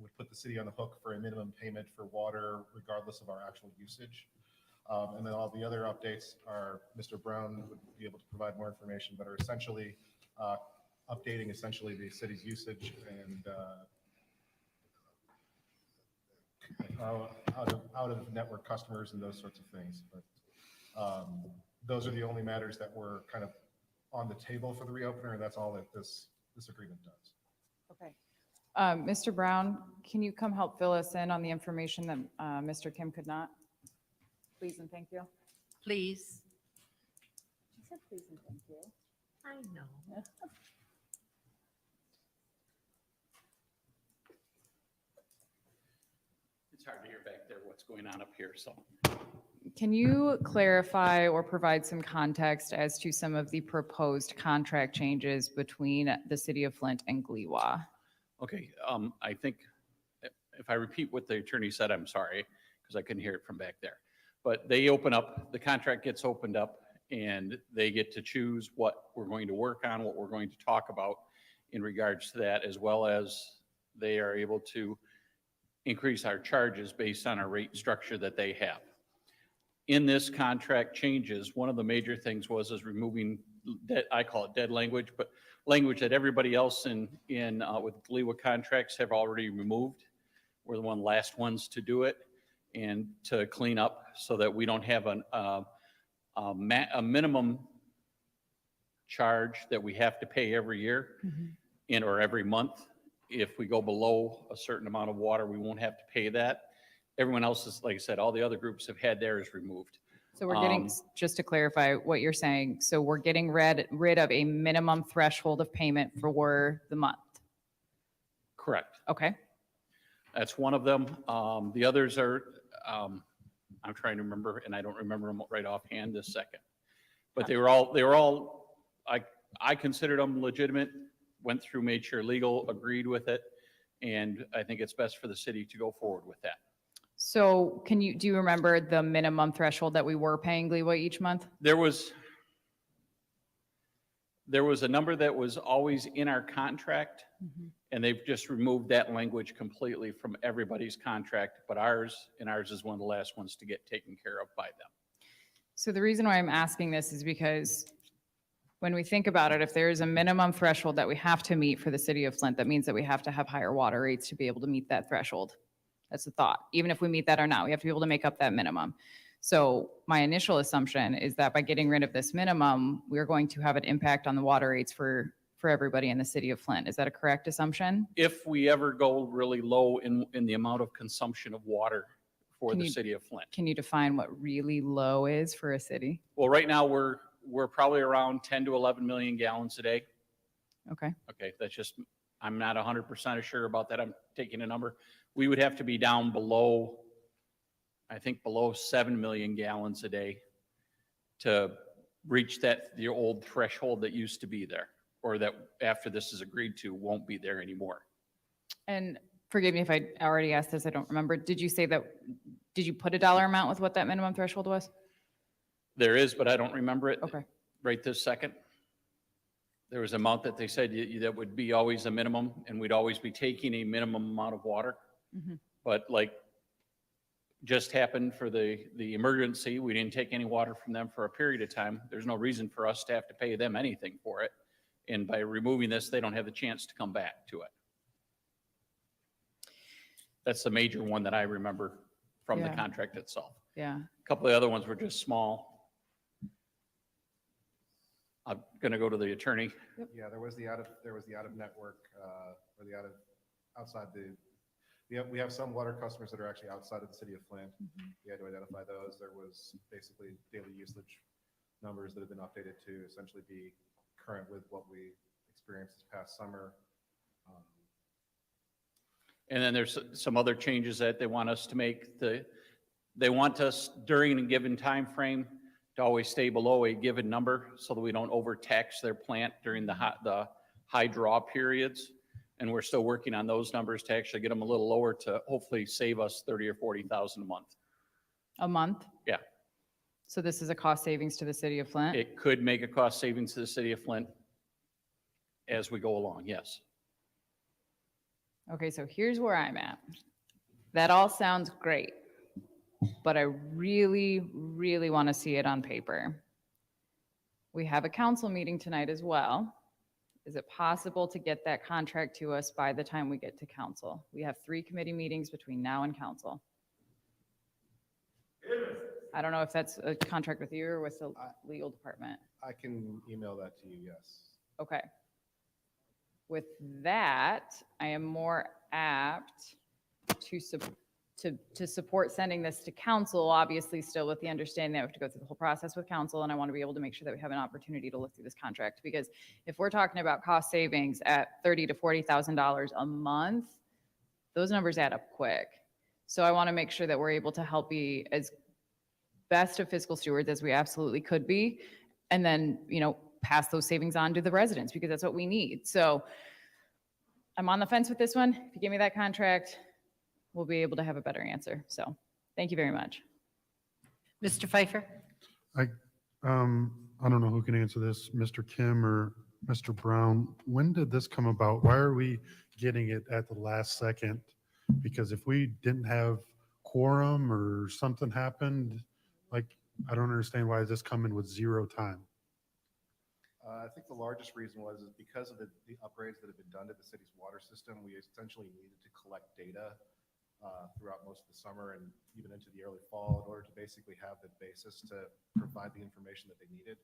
would put the city on the hook for a minimum payment for water regardless of our actual usage. And then all the other updates are, Mr. Brown would be able to provide more information, but are essentially updating essentially the city's usage and out of network customers and those sorts of things. But those are the only matters that were kind of on the table for the reopener, and that's all that this agreement does. Okay. Mr. Brown, can you come help fill us in on the information that Mr. Kim could not? Please and thank you. Please. She said please and thank you. I know. It's hard to hear back there what's going on up here, so. Can you clarify or provide some context as to some of the proposed contract changes between the city of Flint and GLEWA? Okay, I think if I repeat what the attorney said, I'm sorry, because I couldn't hear it from back there. But they open up, the contract gets opened up, and they get to choose what we're going to work on, what we're going to talk about in regards to that, as well as they are able to increase our charges based on our rate structure that they have. In this contract changes, one of the major things was removing, I call it dead language, but language that everybody else with GLEWA contracts have already removed. We're the last ones to do it and to clean up so that we don't have a minimum charge that we have to pay every year or every month. If we go below a certain amount of water, we won't have to pay that. Everyone else is, like I said, all the other groups have had theirs removed. So we're getting, just to clarify what you're saying, so we're getting rid of a minimum threshold of payment for the month. Correct. Okay. That's one of them. The others are I'm trying to remember, and I don't remember them right offhand this second. But they were all, I considered them legitimate, went through, made sure legal, agreed with it. And I think it's best for the city to go forward with that. So do you remember the minimum threshold that we were paying Gleeway each month? There was a number that was always in our contract, and they've just removed that language completely from everybody's contract, but ours is one of the last ones to get taken care of by them. So the reason why I'm asking this is because when we think about it, if there is a minimum threshold that we have to meet for the city of Flint, that means that we have to have higher water rates to be able to meet that threshold. That's the thought. Even if we meet that or not, we have to be able to make up that minimum. So my initial assumption is that by getting rid of this minimum, we're going to have an impact on the water rates for everybody in the city of Flint. Is that a correct assumption? If we ever go really low in the amount of consumption of water for Can the you- city of Flint. Can you define what really low is for a city? Well, right now, we're probably around 10 to 11 million gallons a day. Okay. Okay, that's just, I'm not 100% sure about that. I'm taking a number. We would have to be down below, I think below 7 million gallons a day to reach the old threshold that used to be there, or that after this is agreed to, won't be there anymore. And forgive me if I already asked this, I don't remember. Did you put a dollar amount with what that minimum threshold was? There is, but I don't remember it. Okay. Right this second. There was an amount that they said that would be always a minimum, and we'd always be taking a minimum amount of water. Mhm. But like just happened for the emergency, we didn't take any water from them for a period of time. There's no reason for us to have to pay them anything for it. And by removing this, they don't have the chance to come back to it. That's the major one that I remember from the Yeah. contract itself. Yeah. A couple of the other ones were just small. I'm going to go to the attorney. Yeah, there was the out of network, or the outside we have some water customers that are actually outside of the city of Flint. We had to identify those. There was basically daily usage numbers that have been updated to essentially be current with what we experienced this past summer. And then there's some other changes that they want us to make. They want us during a given time frame to always stay below a given number so that we don't overtax their plant during the high draw periods. And we're still working on those numbers to actually get them a little lower to hopefully save us 30 or 40,000 a month. A month? Yeah, So this is a cost savings to the city of Flint? it could make a cost savings to the city of Flint as we go along, yes. Okay, so here's where I'm at. That all sounds great, but I really, really want to see it on paper. We have a council meeting tonight as well. Is it possible to get that contract to us by the time we get to council? We have 3 committee meetings between now and council. I don't know if that's a contract with you or with the legal department. I can email that to you, yes. Okay. With that, I am more apt to support sending this to council, obviously still with the understanding that we have to go through the whole process with council, and I want to be able to make sure that we have an opportunity to look through this contract, because if we're talking about cost savings at $30,000 to $40,000 a month, those numbers add up quick. So I want to make sure that we're able to help be as best of fiscal stewards as we absolutely could be, and then, pass those savings on to the residents, because that's what we need. So I'm on the fence with this one. If you give me that contract, we'll be able to have a better answer. So thank you very much. Mr. Pfeiffer? I don't know who can answer this, Mr. Kim or Mr. Brown. When did this come about? Why are we getting it at the last second? Because if we didn't have quorum or something happened, I don't understand why is this coming with 0 time? I think the largest reason is because of the upgrades that have been done to the city's water system, we essentially needed to collect data throughout most of the summer and even into the early fall in order to basically have the basis to provide the information that they needed,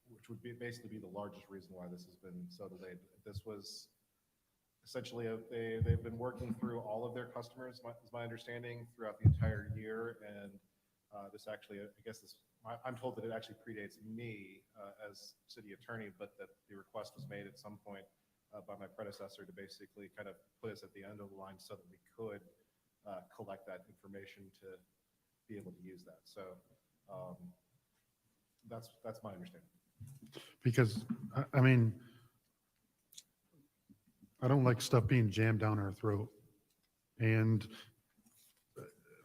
which would basically be the largest reason why this has been so delayed. This was essentially, they've been working through all of their customers, is my understanding, throughout the entire year. And this actually, I'm told that it actually predates me as city attorney, but that the request was made at some point by my predecessor to basically kind of put us at the end of the line so that we could collect that information to be able to use that. So that's my understanding. Because, I mean, I don't like stuff being jammed down our throat. And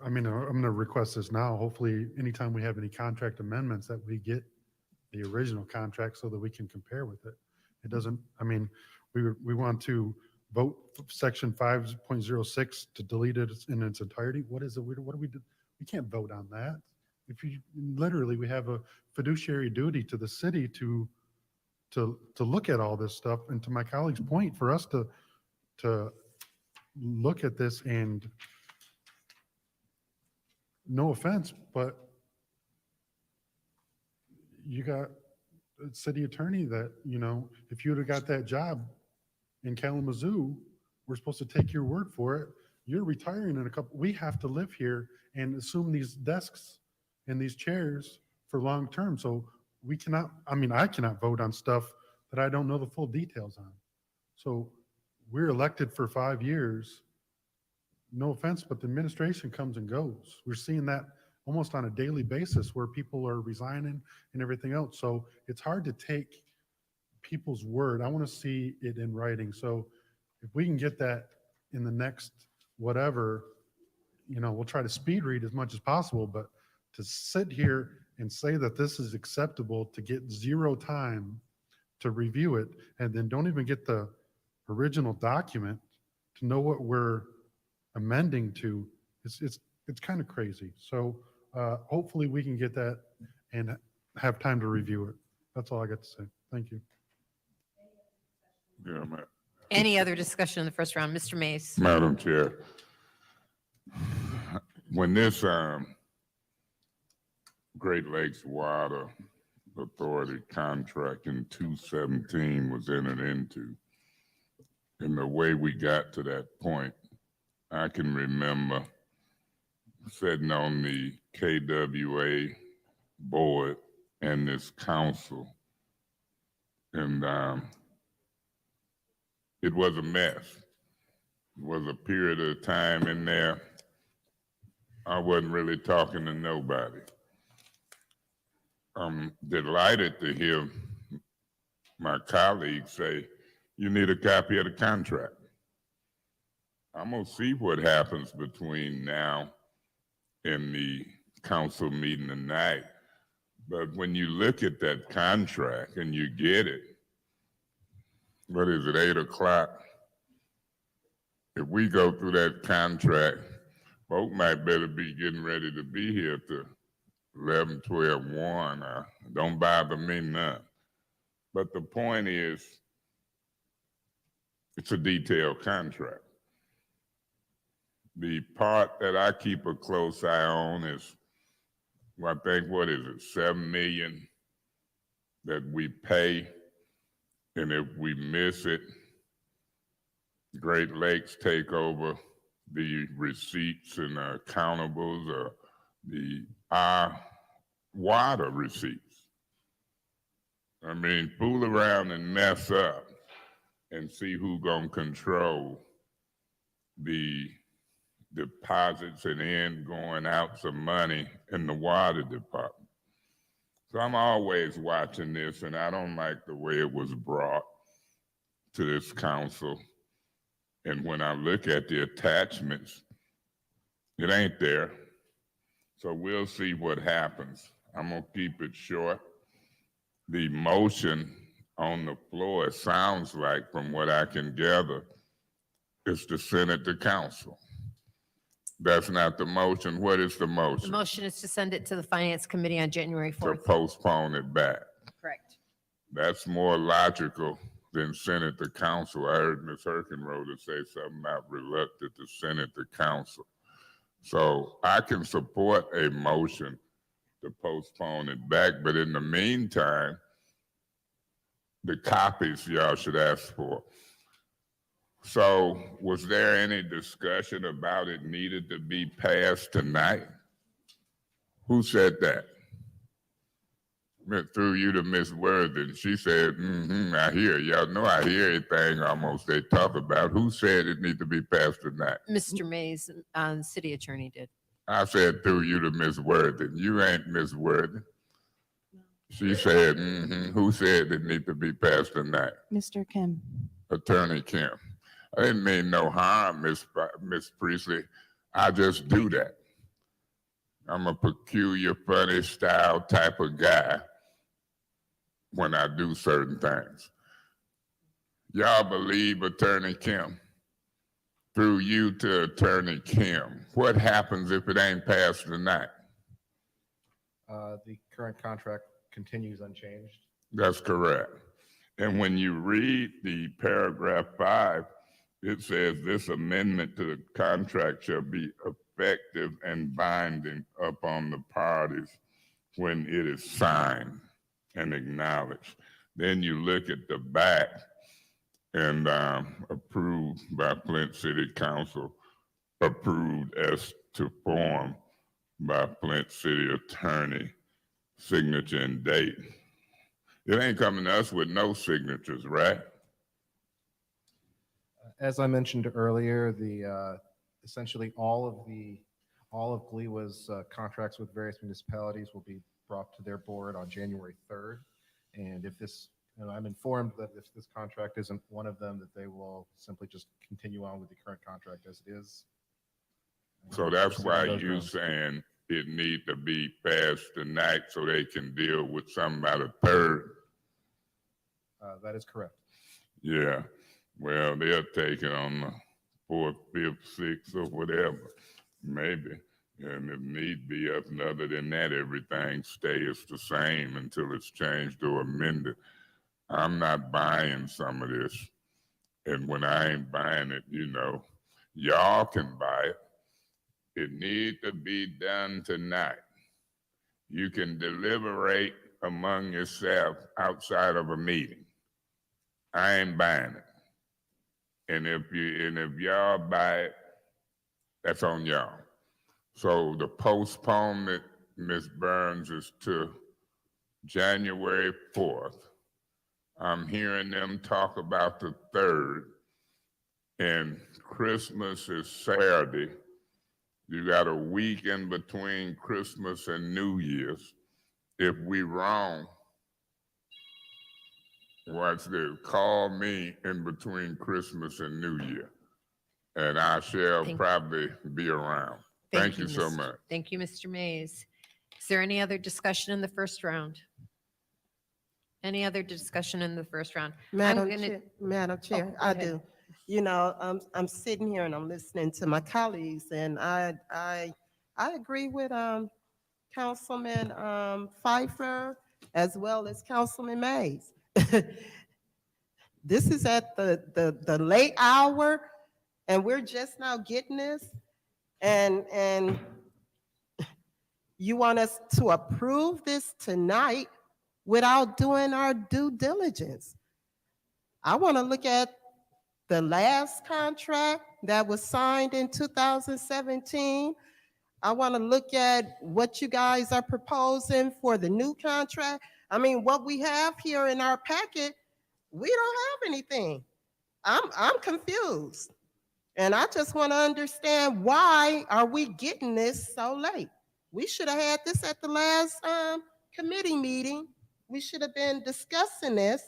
I mean, I'm going to request this now. Hopefully, anytime we have any contract amendments, that we get the original contract so that we can compare with it. It doesn't, I mean, we want to vote section 5.06 to delete it in its entirety. What is it? What do we do? We can't vote on that. If you, literally, we have a fiduciary duty to the city to look at all this stuff. And to my colleague's point, for us to look at this, and no offense, but you got a city attorney that, you know, if you would have got that job in Kalamazoo, we're supposed to take your word for it. You're retiring in a couple, we have to live here and assume these desks and these chairs for long term. So we cannot, I mean, I cannot vote on stuff that I don't know the full details on. So we're elected for 5 years. No offense, but the administration comes and goes. We're seeing that almost on a daily basis where people are resigning and everything else. So it's hard to take people's word. I want to see it in writing. So if we can get that in the next whatever, you know, we'll try to speed read as much as possible, but to sit here and say that this is acceptable, to get 0 time to review it, and then don't even get the original document to know what we're amending to, it's kind of crazy. So hopefully we can get that and have time to review it. That's all I got to say. Thank you. Yeah, man. Any other discussion in the first round? Mr. Mays? Madam Chair, when this Great Lakes Water Authority contract in 2017 was entered into, and the way we got to that point, I can remember sitting on the KWA board and this council, and it was a mess. It was a period of time in there I wasn't really talking to nobody. I'm delighted to hear my colleagues say, you need a copy of the contract. I'm gonna see what happens between now and the council meeting tonight. But when you look at that contract and you get it, what is it, 8 o'clock? If we go through that contract, folk might better be getting ready to be here to 11, 12, 1. Don't bother me none. But the point is, it's a detailed contract. The part that I keep a close eye on is, well, I think, what is it, $7 million that we pay, and if we miss it, Great Lakes take over the receipts and accountables, or the water receipts. I mean, fool around and mess up and see who gonna control the deposits and in going out some money in the water department. So I'm always watching this, and I don't like the way it was brought to this council. And when I look at the attachments, it ain't there. So we'll see what happens. I'm gonna keep it short. The motion on the floor, it sounds like, from what I can gather, is to send it to council. That's not the motion. What is the The motion? motion is to send it to the Finance Committee on January To 4th. postpone it back. Correct. That's more logical than send it to council. I heard Ms. Herkenroder say something about reluctant to send it to council. So I can support a motion to postpone it back, but in the meantime, the copies y'all should ask for. So was there any discussion about it needed to be passed tonight? Who said that? through you to Miss Worthing. She said, I hear. Y'all know I hear everything almost they talk about. Who said it need to be passed tonight? Mr. Mays, city attorney did. I said through you to Miss Worthing. You ain't Miss Worthing. She said, who said it need to be passed tonight? Mr. Kim. Attorney Kim. I didn't mean no harm, Miss Priestley. I just do that. I'm a peculiar, funny style type of guy when I do certain things. Y'all believe Attorney Kim? Through you to Attorney Kim, what happens if it ain't passed tonight? The current contract continues unchanged. That's correct. And when you read the paragraph 5, it says this amendment to the contract shall be effective and binding upon the parties when it is signed and acknowledged. Then you look at the back and approved by Flint City Council, approved as to form by Flint City Attorney, signature and date. It ain't coming to us with no signatures, right? As I mentioned earlier, essentially all of GLEWA's contracts with various municipalities will be brought to their board on January 3rd. And I'm informed that if this contract isn't one of them, that they will simply just continue on with the current contract as it is. So that's Proceed why on those you grounds. saying it need to be passed tonight so they can deal with something by the 3rd. That is correct. Yeah, well, they'll take it on the 4th, 5th, 6th, or whatever, maybe. And if need be, other than that, everything stays the same until it's changed or amended. I'm not buying some of this. And when I ain't buying it, y'all can buy it. It need to be done tonight. You can deliberate among yourself outside of a meeting. I ain't buying it. And if y'all buy it, that's on y'all. So the postponement, Ms. Burns, is to January 4th. I'm hearing them talk about the 3rd, and Christmas is Saturday. You got a week in between Christmas and New Year's. If we wrong, watch this, call me in between Christmas and New Year, and I shall probably be around. Thank you so much. Thank you, Mr. Mays. Is there any other discussion in the first round? Any other discussion in the first round? Madam gonna- Chair, Madam Chair, go I ahead. do. I'm sitting here and I'm listening to my colleagues, and I agree with Councilman Pfeiffer as well as Councilman Mays. This is at the late hour, and we're just now getting this, and you want us to approve this tonight without doing our due diligence. I want to look at the last contract that was signed in 2017. I want to look at what you guys are proposing for the new contract. I mean, what we have here in our packet, we don't have anything. I'm confused. And I just want to understand, why are we getting this so late? We should have had this at the last committee meeting. We should have been discussing this.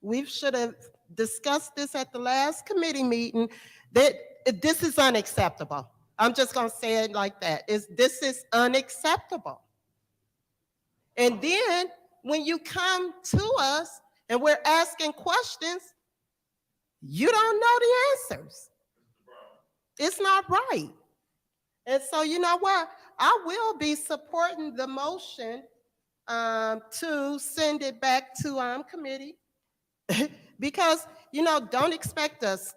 We should have discussed this at the last committee meeting. That this is unacceptable. I'm just gonna say it like that. This is unacceptable. And then when you come to us and we're asking questions, you don't know the answers. It's not right. And so you know what? I will be supporting the motion to send it back to committee. Because, don't expect us,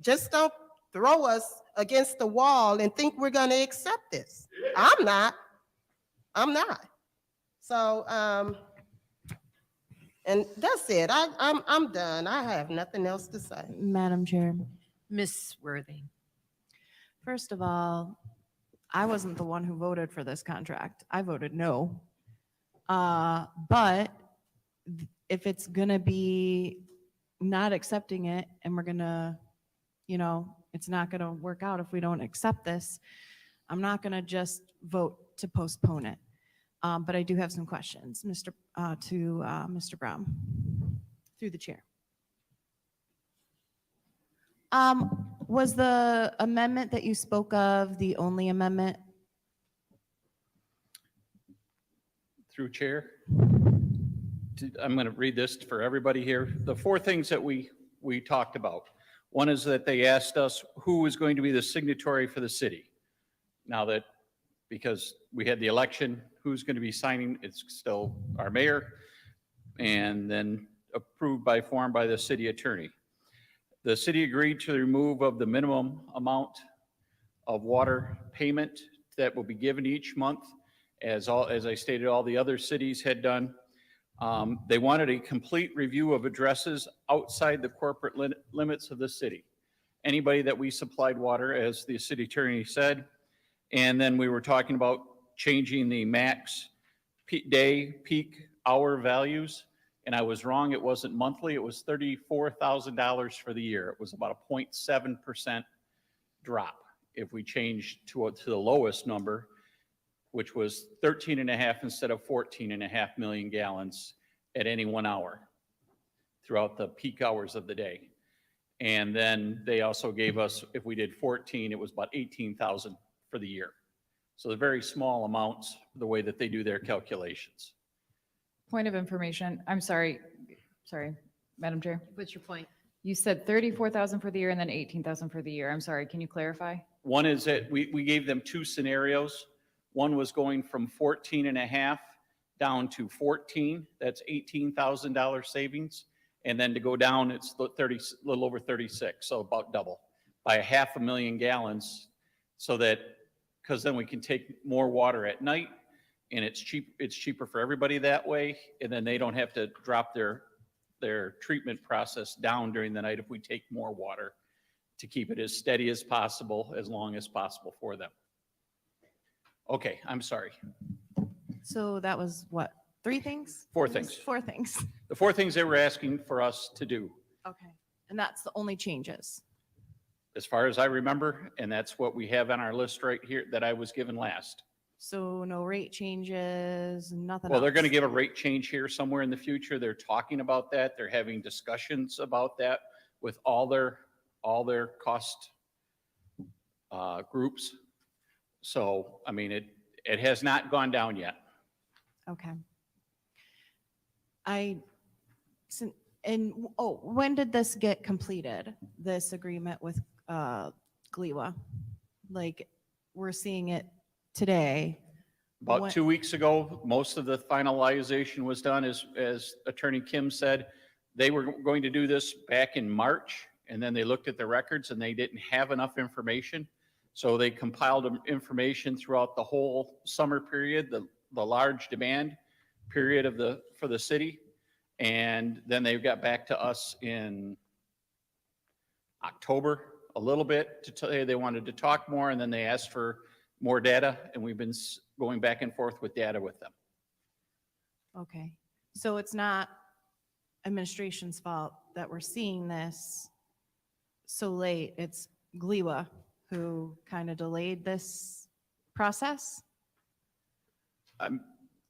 just don't throw us against the wall and think we're going to accept this. I'm not. So, and that's it. I'm done. I have nothing else to say. Madam Chair, Ms. Worthing. first of all, I wasn't the one who voted for this contract. I voted no. But if it's gonna be not accepting it and we're gonna, it's not gonna work out if we don't accept this, I'm not gonna just vote to postpone it. But I do have some questions, Mr. Brown, through the chair. Was the amendment that you spoke of the only amendment? Through chair. I'm going to read this for everybody here. The four things that we talked about. One is that they asked us who was going to be the signatory for the city. Now that, because we had the election, who's going to be signing? It's still our mayor, and then approved by form by the city attorney. The city agreed to the remove of the minimum amount of water payment that will be given each month, as I stated, all the other cities had done. They wanted a complete review of addresses outside the corporate limits of the city. Anybody that we supplied water, as the city attorney said. And then we were talking about changing the max day, peak hour values. And I was wrong, it wasn't monthly, it was $34,000 for the year. It was about a 0.7% drop if we changed to the lowest number, which was 13.5 instead of 14.5 million gallons at any 1 hour throughout the peak hours of the day. And then they also gave us, if we did 14, it was about 18,000 for the year. So they're very small amounts, the way that they do their calculations. Point of information, I'm sorry, Madam Chair. What's your point? You said 34,000 for the year and then 18,000 for the year. I'm sorry, can you clarify? One is that we gave them two scenarios. One was going from 14.5 down to 14. That's $18,000 savings. And then to go down, it's a little over 36, so about double by 500,000 gallons. So that, because then we can take more water at night, and it's cheaper for everybody that way. And then they don't have to drop their treatment process down during the night if we take more water to keep it as steady as possible, as long as possible for them. Okay, I'm sorry. So that was what, 3 things? Four things. 4 things. The four things they were asking for us to do, Okay. And that's the only changes. as far as I remember, and that's what we have on our list right here that I was given last. So no rate changes, nothing Well, they're else. going to give a rate change here somewhere in the future. They're talking about that. They're having discussions about that with all their cost groups. So, I mean, it has not gone down yet. Okay. When did this get completed, this agreement with GLEWA? Like, we're seeing it today. About When- 2 weeks ago, most of the finalization was done, as Attorney Kim said. They were going to do this back in March, and then they looked at the records and they didn't have enough information. So they compiled information throughout the whole summer period, the large demand period for the city. And then they got back to us in October a little bit to tell you they wanted to talk more, and then they asked for more data, and we've been going back and forth with data with them. Okay. So it's not administration's fault that we're seeing this so late. It's GLEWA who kind of delayed this process?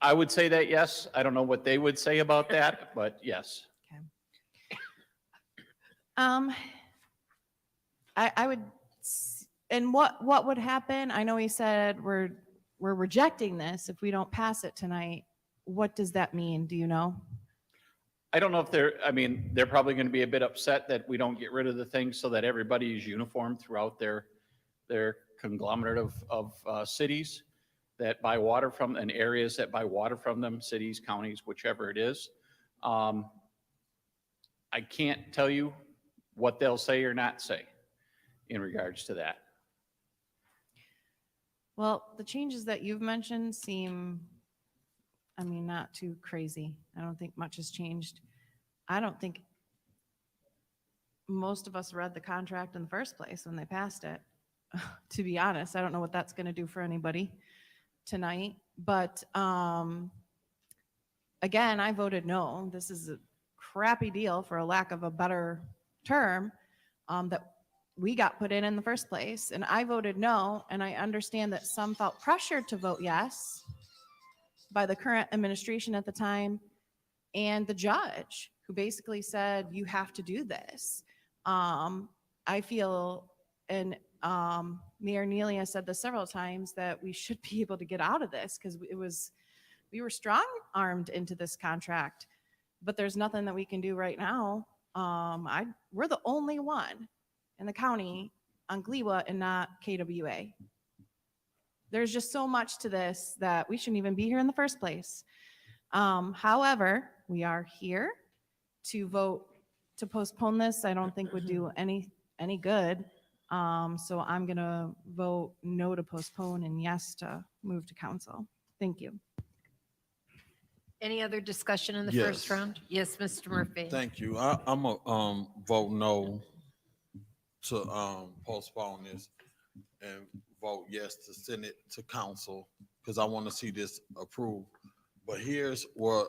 I would say that, yes. I don't know what they would say about that, but yes. I would, and what would happen? I know he said we're rejecting this if we don't pass it tonight. What does that mean? Do you know? I don't know if they're probably going to be a bit upset that we don't get rid of the thing so that everybody is uniform throughout their conglomerate of cities that buy water from, and areas that buy water from them, cities, counties, whichever it is. I can't tell you what they'll say or not say in regards to that. Well, the changes that you've mentioned seem, not too crazy. I don't think much has changed. I don't think most of us read the contract in the first place when they passed it. To be honest, I don't know what that's going to do for anybody tonight, but again, I voted no. This is a crappy deal, for a lack of a better term, that we got put in the first place. And I voted no, and I understand that some felt pressured to vote yes by the current administration at the time and the judge, who basically said, you have to do this. I feel, and Mayor Nelia said this several times, that we should be able to get out of this, because we were strong-armed into this contract, but there's nothing that we can do right now. We're the only one in the county on GLEWA and not KWA. There's just so much to this that we shouldn't even be here in the first place. However, we are here to vote to postpone this. I don't think would do any good. So I'm gonna vote no to postpone and yes to move to council. Thank you. Any other discussion in the Yes. first round? Yes, Mr. Murphy. Thank you. I'm a vote no to postpone this and vote yes to send it to council, because I want to see this approved. But here's what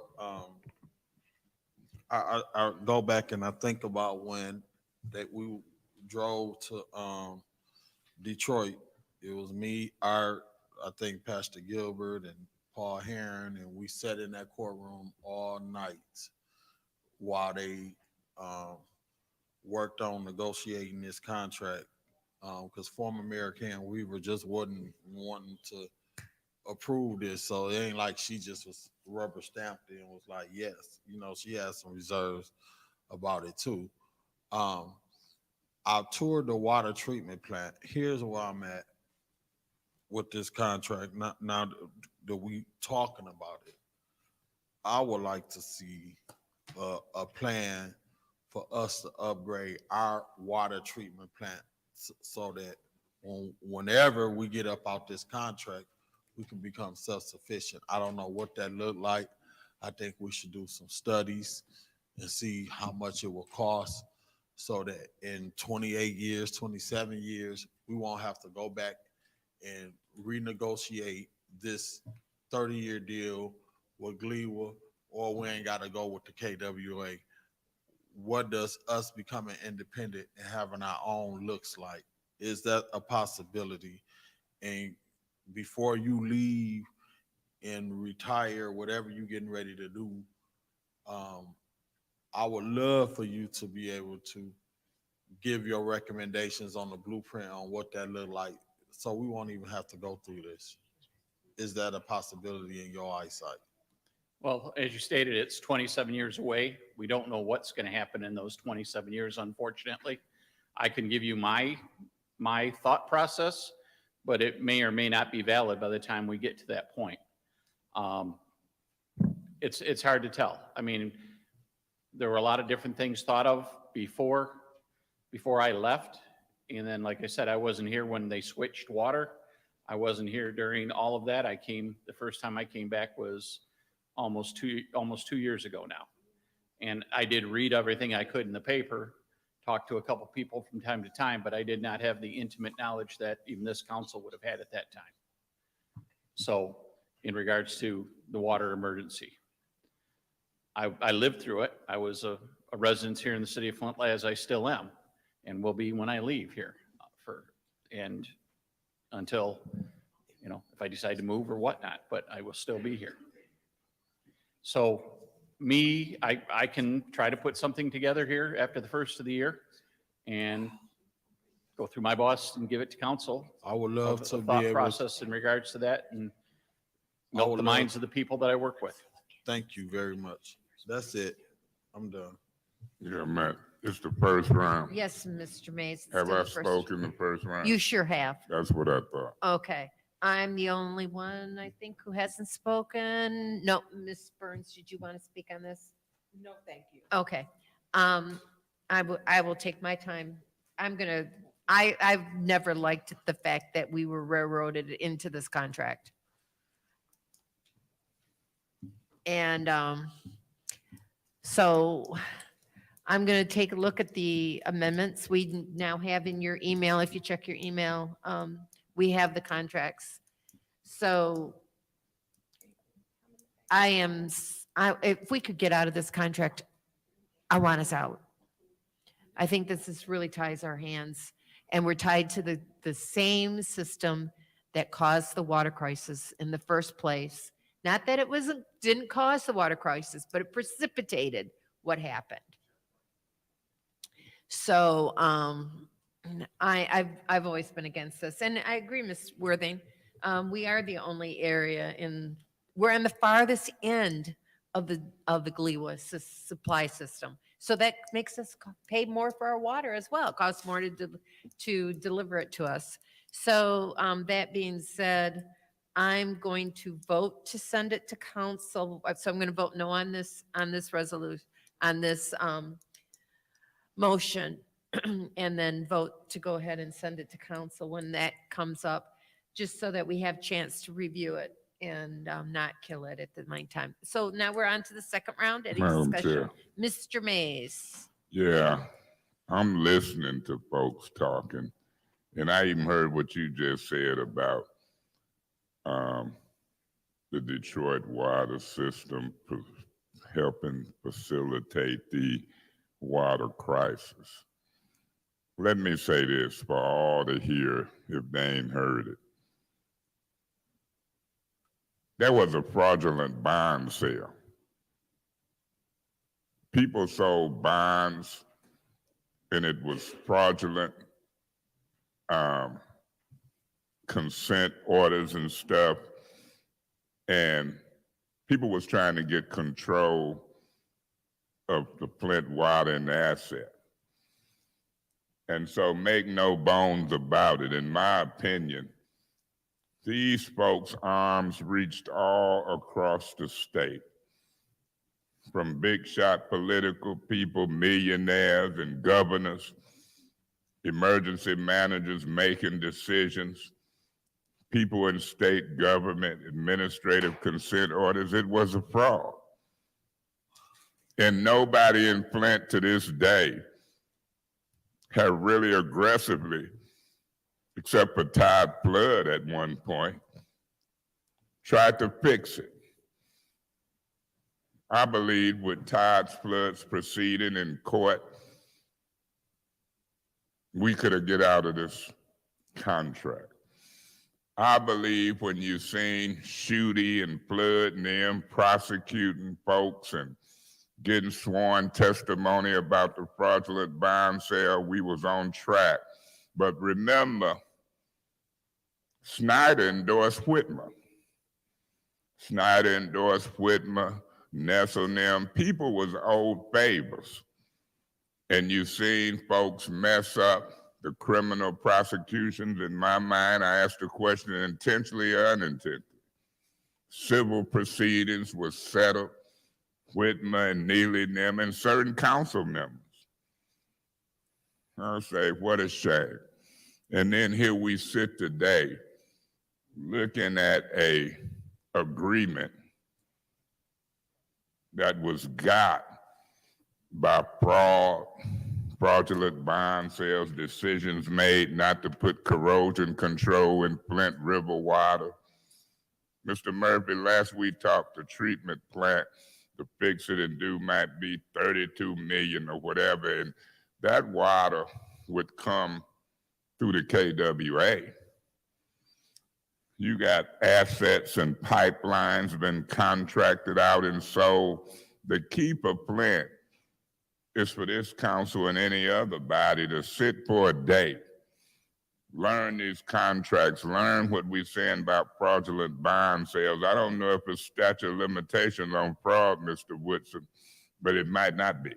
I go back and I think about when we drove to Detroit. It was me, I think Pastor Gilbert and Paul Heron, and we sat in that courtroom all night while they worked on negotiating this contract. Because former Mayor Karen Weaver just wasn't wanting to approve this. So it ain't like she just was rubber stamped it and was like, yes. You know, she had some reserves about it too. I toured the water treatment plant. Here's where I'm at with this contract. Now that we talking about it, I would like to see a plan for us to upgrade our water treatment plant so that whenever we get up out this contract, we can become self-sufficient. I don't know what that looked like. I think we should do some studies and see how much it will cost so that in 28 years, 27 years, we won't have to go back and renegotiate this 30-year deal with GLEWA, or we ain't got to go with the KWA. What does us becoming independent and having our own looks like? Is that a possibility? And before you leave and retire, whatever you're getting ready to do, I would love for you to be able to give your recommendations on the blueprint on what that look like, so we won't even have to go through this. Is that a possibility in your eyesight? Well, as you stated, it's 27 years away. We don't know what's going to happen in those 27 years, unfortunately. I can give you my thought process, but it may or may not be valid by the time we get to that point. It's hard to tell. I mean, there were a lot of different things thought of before I left. And then, like I said, I wasn't here when they switched water. I wasn't here during all of that. The first time I came back was almost two years ago now. And I did read everything I could in the paper, talk to a couple people from time to time, but I did not have the intimate knowledge that even this council would have had at that time. So in regards to the water emergency, I lived through it. I was a resident here in the city of Flint, as I still am, and will be when I leave here and until, if I decide to move or whatnot, but I will still be here. So I can try to put something together here after the first of the year and go through my boss and give it to council. I would love to be thought able process in regards to that and melt the minds of the people that I work with. Thank you very much. That's it. I'm done. Yeah, Matt, it's the first round. Yes, Mr. Mays. it's Have still I the first- spoken the first round? You sure have. That's what I thought. Okay. I'm the only one, I think, who hasn't spoken. No, Ms. Burns, did you want to speak on this? No, thank you. Okay. I will take my time. I've never liked the fact that we were railroaded into this contract. And so I'm going to take a look at the amendments we now have in your email. If you check your email, we have the contracts. So I am if we could get out of this contract, I want us out. I think this really ties our hands, and we're tied to the same system that caused the water crisis in the first place. Not that it didn't cause the water crisis, but it precipitated what happened. So I've always been against this, and I agree, Ms. Worthing. We are the only area we're on the farthest end of the Gliwa supply system. So that makes us pay more for our water as well. It costs more to deliver it to us. So that being said, I'm going to vote to send it to council. So I'm going to vote no on this resolution, on this motion, and then vote to go ahead and send it to council when that comes up, just so that we have a chance to review it and not kill it at the meantime. So now we're on to the second round. Any Madam discussion? Chair. Mr. Mays. Yeah, I'm listening to folks talking, and I even heard what you just said about the Detroit water system helping facilitate the water crisis. Let me say this for all to hear if they ain't heard it. There was a fraudulent bond sale. People sold bonds and it was fraudulent consent orders and stuff. And people was trying to get control of the Flint water and the asset. And so make no bones about it, in my opinion, these folks' arms reached all across the state, from big shot political people, millionaires and governors, emergency managers making decisions, people in state government, administrative consent orders. It was a fraud. And nobody in Flint to this day have really aggressively, except for Todd Flood at one point, tried to fix it. I believe with Todd Flood's proceeding in court, we could have get out of this contract. I believe when you seen Schuette and Flood and them prosecuting folks and getting sworn testimony about the fraudulent bond sale, we was on track. But remember, Snyder endorsed Whitmer. Snyder endorsed Whitmer, Nessel and them. People was old favors. And you seen folks mess up the criminal prosecutions. In my mind, I asked the question intentionally or unintentionally. Civil proceedings were settled. Whitmer and Neely and them and certain council members. I'll say, what a shame. And then here we sit today looking at a agreement that was got by fraudulent bond sales, decisions made not to put corrosion control in Flint River water. Mr. Murphy, last we talked, the treatment plant to fix it and do might be 32 million or whatever. And that water would come through the KWA. You got assets and pipelines been contracted out and sold. The key for Flint is for this council and any other body to sit for a day, learn these contracts, learn what we're saying about fraudulent bond sales. I don't know if it's statute of limitations on fraud, Mr. Woodson, but it might not be.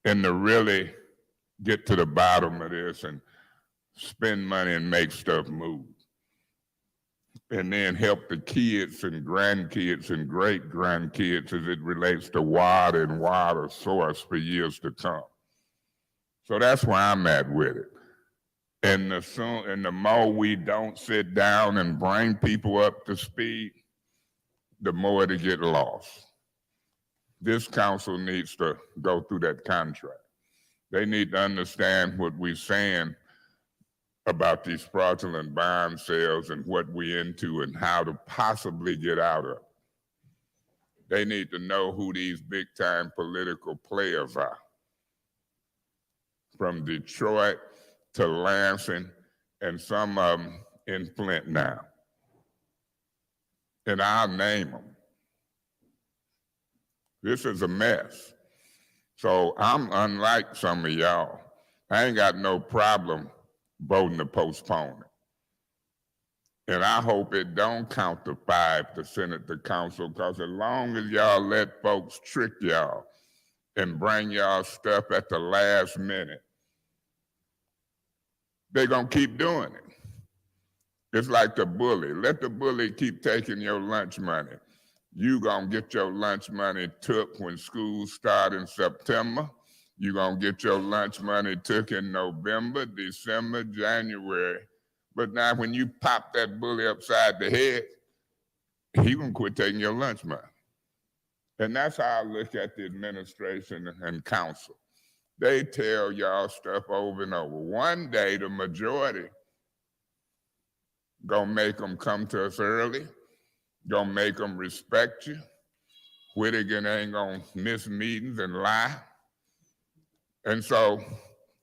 And to really get to the bottom of this and spend money and make stuff move. And then help the kids and grandkids and great grandkids as it relates to water and water source for years to come. So that's where I'm at with it. And the more we don't sit down and bring people up to speed, the more they get lost. This council needs to go through that contract. They need to understand what we're saying about these fraudulent bond sales and what we're into and how to possibly get out of it. They need to know who these big-time political players are. From Detroit to Lansing, and some of them in Flint now. And I'll name them. This is a mess. So I'm unlike some of y'all. I ain't got no problem voting to postpone it. And I hope it don't count to 5 to send it to council, because as long as y'all let folks trick y'all and bring y'all stuff at the last minute, they're gonna keep doing it. It's like the bully. Let the bully keep taking your lunch money. You gonna get your lunch money took when school start in September. You gonna get your lunch money took in November, December, January. But now when you pop that bully upside the head, he gonna quit taking your lunch money. And that's how I look at the administration and council. They tell y'all stuff over and over. One day, the majority gonna make them come to us early, gonna make them respect you. Whittaker ain't gonna miss meetings and lie. And so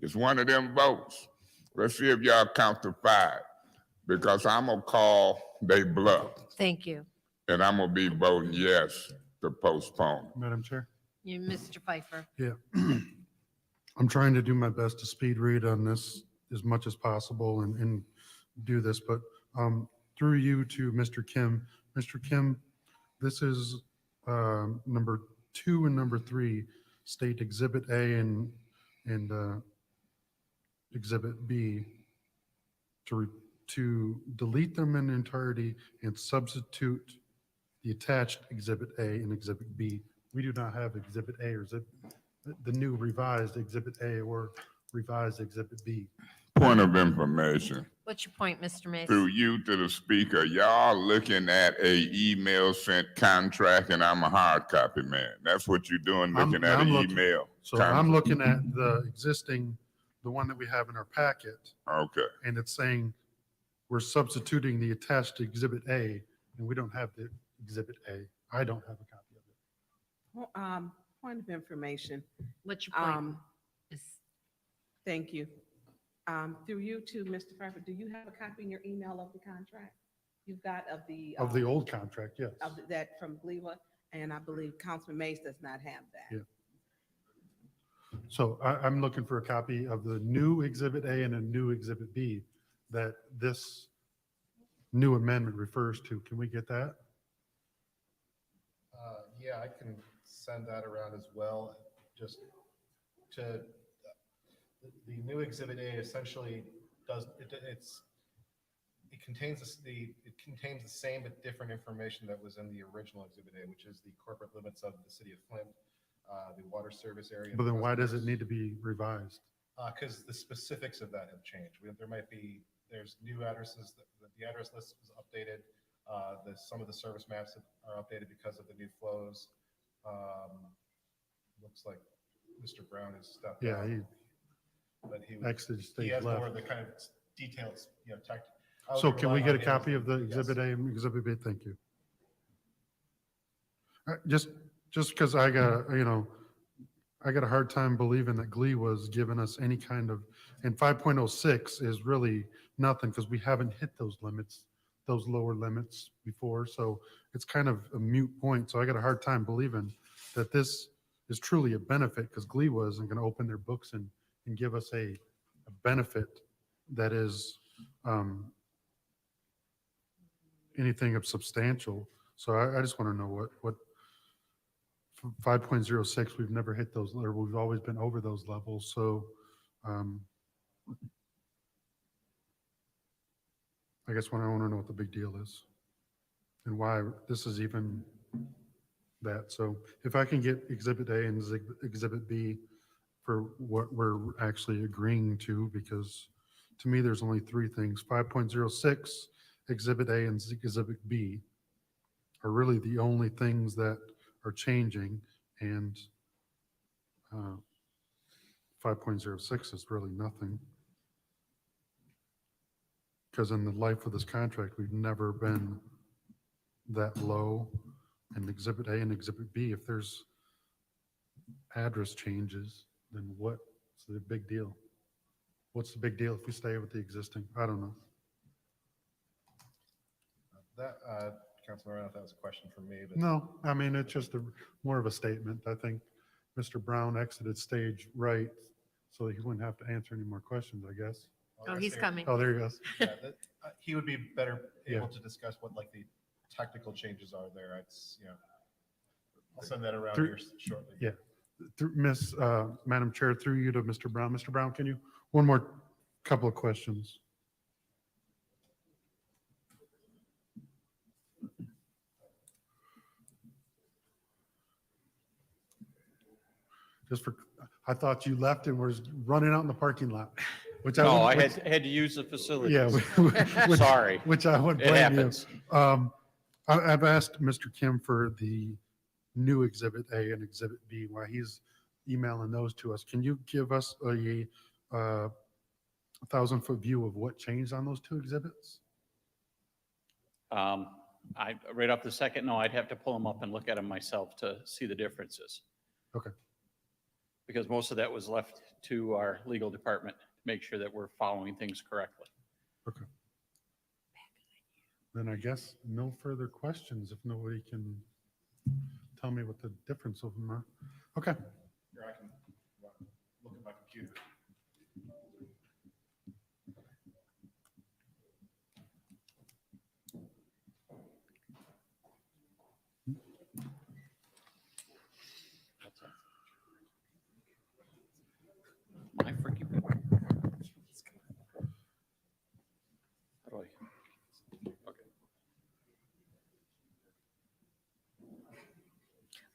it's one of them votes. Let's see if y'all count to 5, because I'm gonna call they bluff, Thank you. and I'm gonna be voting yes to postpone. Madam Chair? You, Mr. Pfeiffer. Yeah. I'm trying to do my best to speed read on this as much as possible and do this, but through you to Mr. Kim. Mr. Kim, this is number 2 and number 3, state Exhibit A and Exhibit B, to delete them in entirety and substitute the attached Exhibit A and Exhibit B. We do not have Exhibit A or the new revised Exhibit A or revised Exhibit B. Point of information. What's your point, Mr. Mays? Through you to the speaker, y'all looking at a email sent contract, and I'm a hard copy man. That's what you're doing, looking at an email. So I'm looking at the existing, the one that we have in our packet, Okay. and it's saying we're substituting the attached Exhibit A, and we don't have the Exhibit A. I don't have a copy of it. Well, point of information. What's your point? Thank you. Through you to Mr. Pfeiffer, do you have a copy in your email of the contract? You've got of the. Of the old contract, yes. Of that from Gleawa, and I believe Councilman Mays does not have that. Yeah. So I'm looking for a copy of the new Exhibit A and a new Exhibit B that this new amendment refers to. Can we get that? Yeah, I can send that around as well. Just to, the new Exhibit A essentially does, it contains the same but different information that was in the original Exhibit A, which is the corporate limits of the city of Flint, the water service area. But then why does it need to be revised? Because the specifics of that have changed. There's new addresses, the address list was updated. Some of the service maps are updated because of the new flows. Looks like Mr. Brown has stepped Yeah, out. he But exited he stage has more left. of the kind of details, tech. So can we get a copy of the Exhibit A and Exhibit B? Thank you. Just because I got, I got a hard time believing that Glee was giving us any kind of, and 5.06 is really nothing because we haven't hit those limits, those lower limits before. So it's kind of a moot point. So I got a hard time believing that this is truly a benefit because Glee wasn't going to open their books and give us a benefit that is anything of substantial. So I just want to know what 5.06, we've never hit those, or we've always been over those levels. So I guess I want to know what the big deal is and why this is even that. So if I can get Exhibit A and Exhibit B for what we're actually agreeing to, because to me, there's only 3 things. 5.06, Exhibit A and Exhibit B are really the only things that are changing, and 5.06 is really nothing. Because in the life of this contract, we've never been that low and Exhibit A and Exhibit B, if there's address changes, then what's the big deal? What's the big deal if we stay with the existing? I don't know. That, Councilman, I don't know if that was a question for me, but. No, I mean, it's just more of a statement. I think Mr. Brown exited stage right, so he wouldn't have to answer any more questions, I guess. Oh, he's coming. Oh, there he goes. Yeah, he would be better Yeah. able to discuss what like the technical changes are there. It's, I'll send that around Through- here shortly. Yeah. Madam Chair, through you to Mr. Brown. Mr. Brown, can you, one more couple of questions? Just for, I thought you left and was running out in the parking lot, which I. No, I wouldn't- had to use the facilities. Yeah. which- Sorry. Which I would It blame you. happens. I've asked Mr. Kim for the new Exhibit A and Exhibit B, while he's emailing those to us. Can you give us a 1,000-foot view of what changed on those two exhibits? Right off the second, no, I'd have to pull them up and look at them myself to see the differences. Okay. Because most of that was left to our legal department to make sure that we're following things correctly. Okay. Then I guess no further questions if nobody can tell me what the difference of them are. Okay. Here, I can look at my computer. My freaking. How do I? Okay.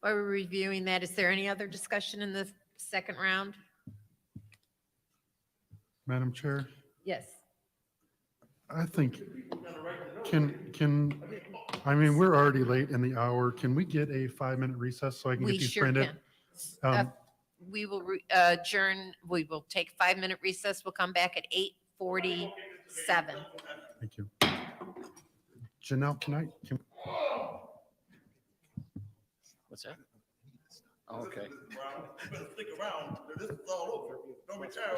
While we're reviewing that, is there any other discussion in the second round? Madam Chair, Yes. I think, I mean, we're already late in the hour. Can we get a 5-minute recess so I can We get these sure printed? can. Um, We will adjourn, we will take 5-minute recess. We'll come back at 8:47. Thank you. Janelle, can What's that? Oh, okay. Stick around, this is all over. Don't return.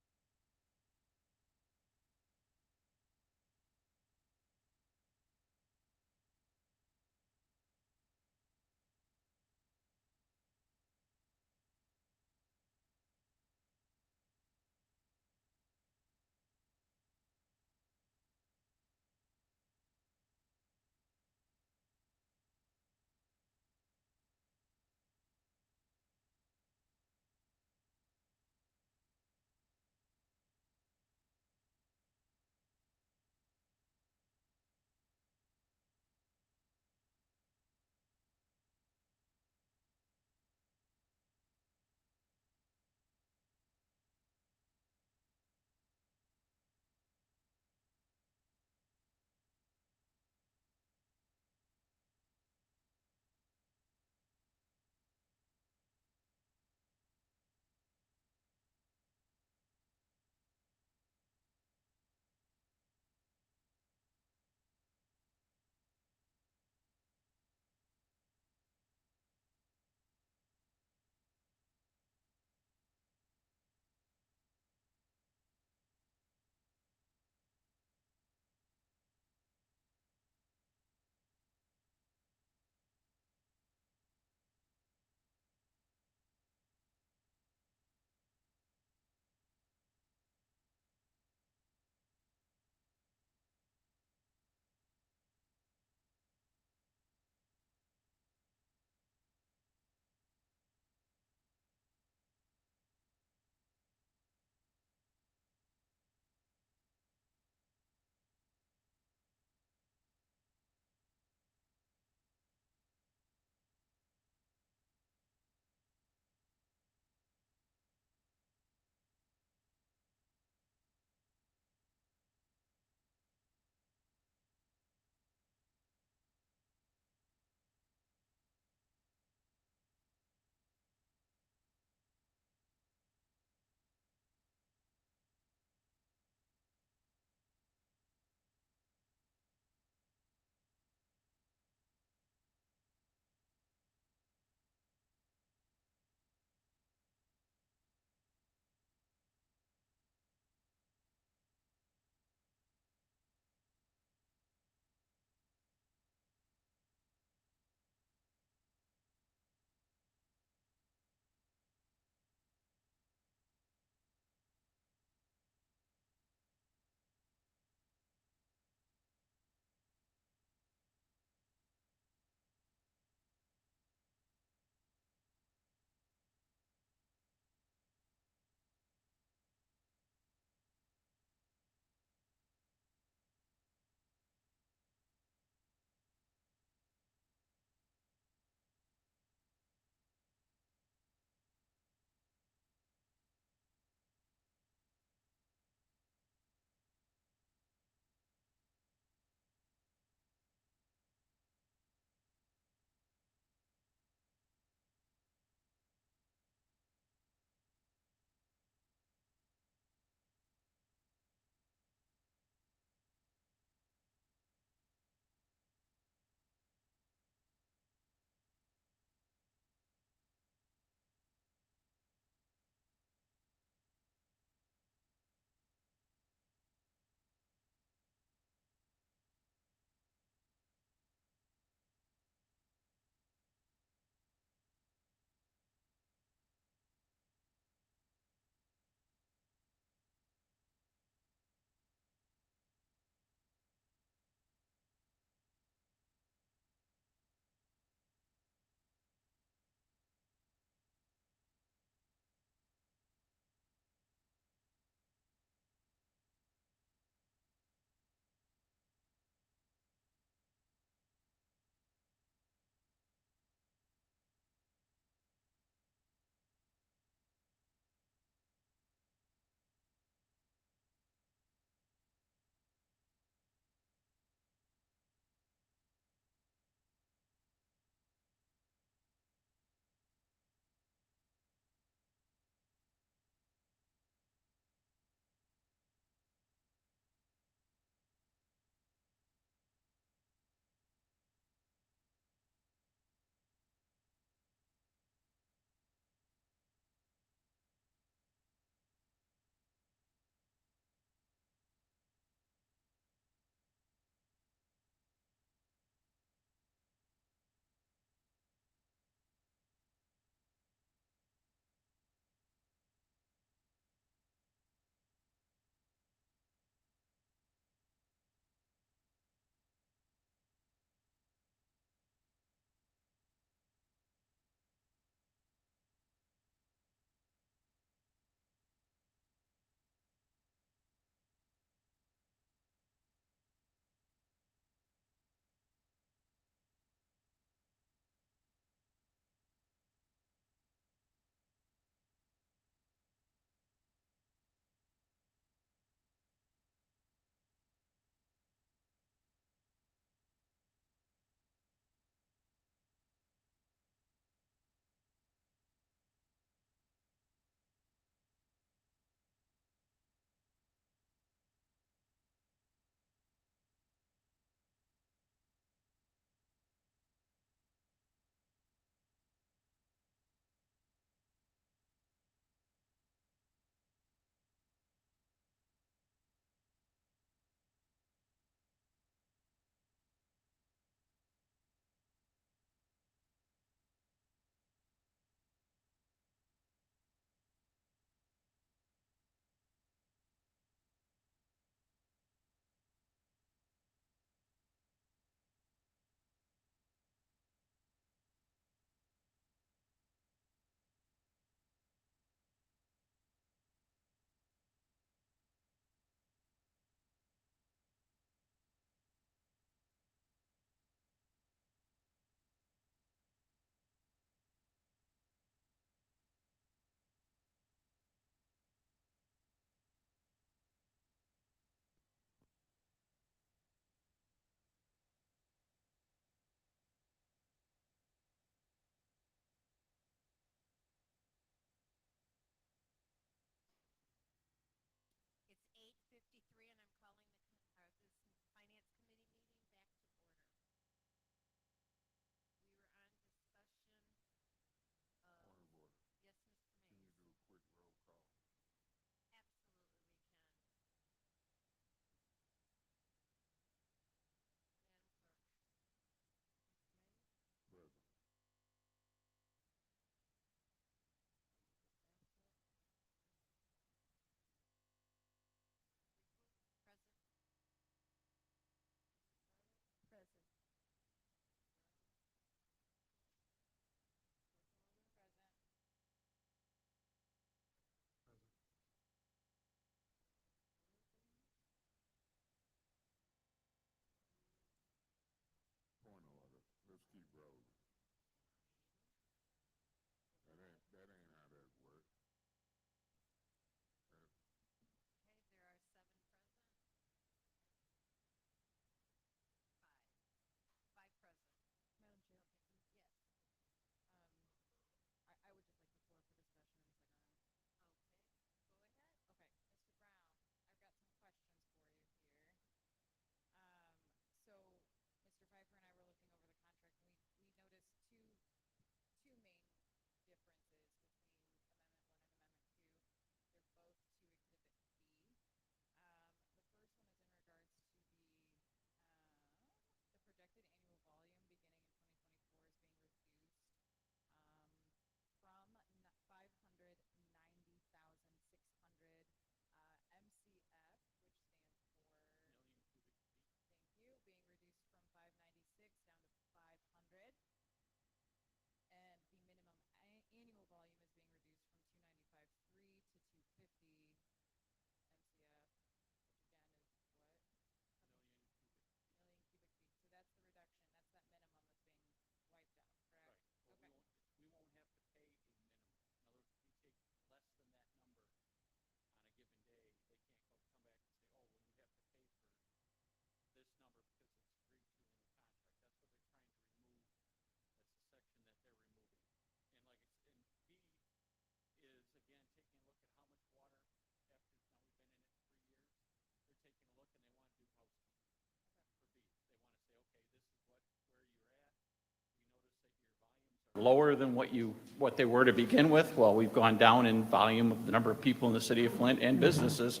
lower than what they were to begin with. Well, we've gone down in volume of the number of people in the city of Flint and businesses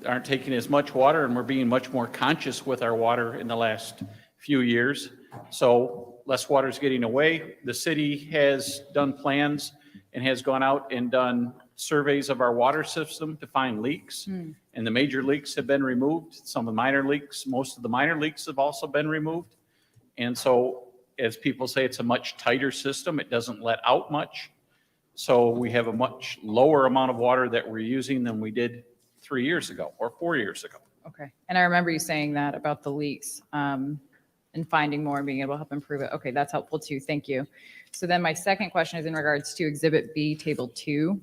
aren't taking as much water, and we're being much more conscious with our water in the last few years. So less water is getting away. The city has done plans and has gone out and done surveys of our water system to find leaks. And the major leaks have been removed. Some of the minor leaks, most of the minor leaks have also been removed. And so, as people say, it's a much tighter system. It doesn't let out much. So we have a much lower amount of water that we're using than we did 3 years ago or 4 years ago. Okay. And I remember you saying that about the leaks and finding more and being able to help improve it. Okay, that's helpful too. Thank you. So then my second question is in regards to Exhibit B, Table 2.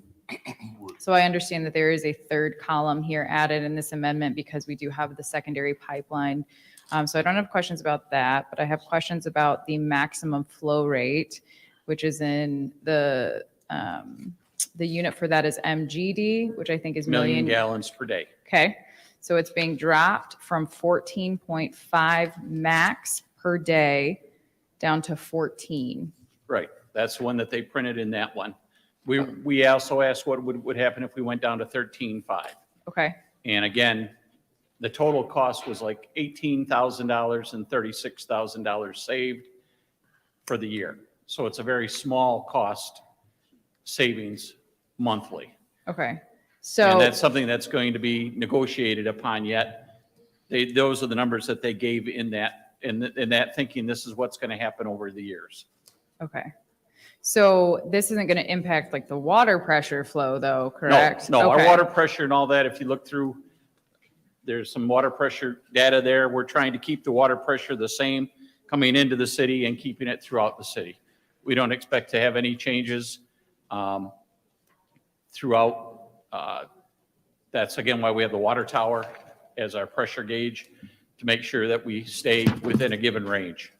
So I understand that there is a third column here added in this amendment because we do have the secondary pipeline. So I don't have questions about that, but I have questions about the maximum flow rate, which is in the unit for that is MGD, which I think is Million million. gallons per day. Okay, so it's being dropped from 14.5 max per day down to 14. Right. That's the one that they printed in that one. We also asked what would happen if we went down to 13.5. Okay, And again, the total cost was like $18,000 and $36,000 saved for the year. So it's a very small cost savings monthly. okay. And So, that's something that's going to be negotiated upon yet. Those are the numbers that they gave in that thinking this is what's going to happen over the years. okay. So this isn't going to impact like the water pressure flow though, correct? No, our Okay. water pressure and all that, if you look through, there's some water pressure data there. We're trying to keep the water pressure the same coming into the city and keeping it throughout the city. We don't expect to have any changes throughout. That's again why we have the water tower as our pressure gauge to make sure that we stay within a given range.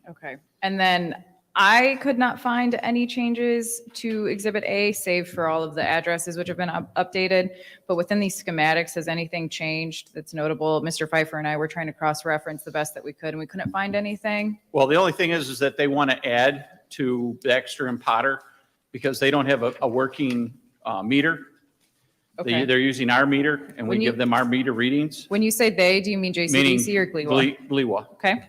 Okay. And then I could not find any changes to Exhibit A, save for all of the addresses which have been updated. But within these schematics, has anything changed that's notable? Mr. Pfeiffer and I were trying to cross-reference the best that we could, and we couldn't find anything. Well, the only thing is that they want to add to Baxter and Potter because they don't have a working meter. Okay. They're using our meter, and we When you- give them our meter readings. When you say they, do you mean JCDC or Gliwa? Gliwa. Okay.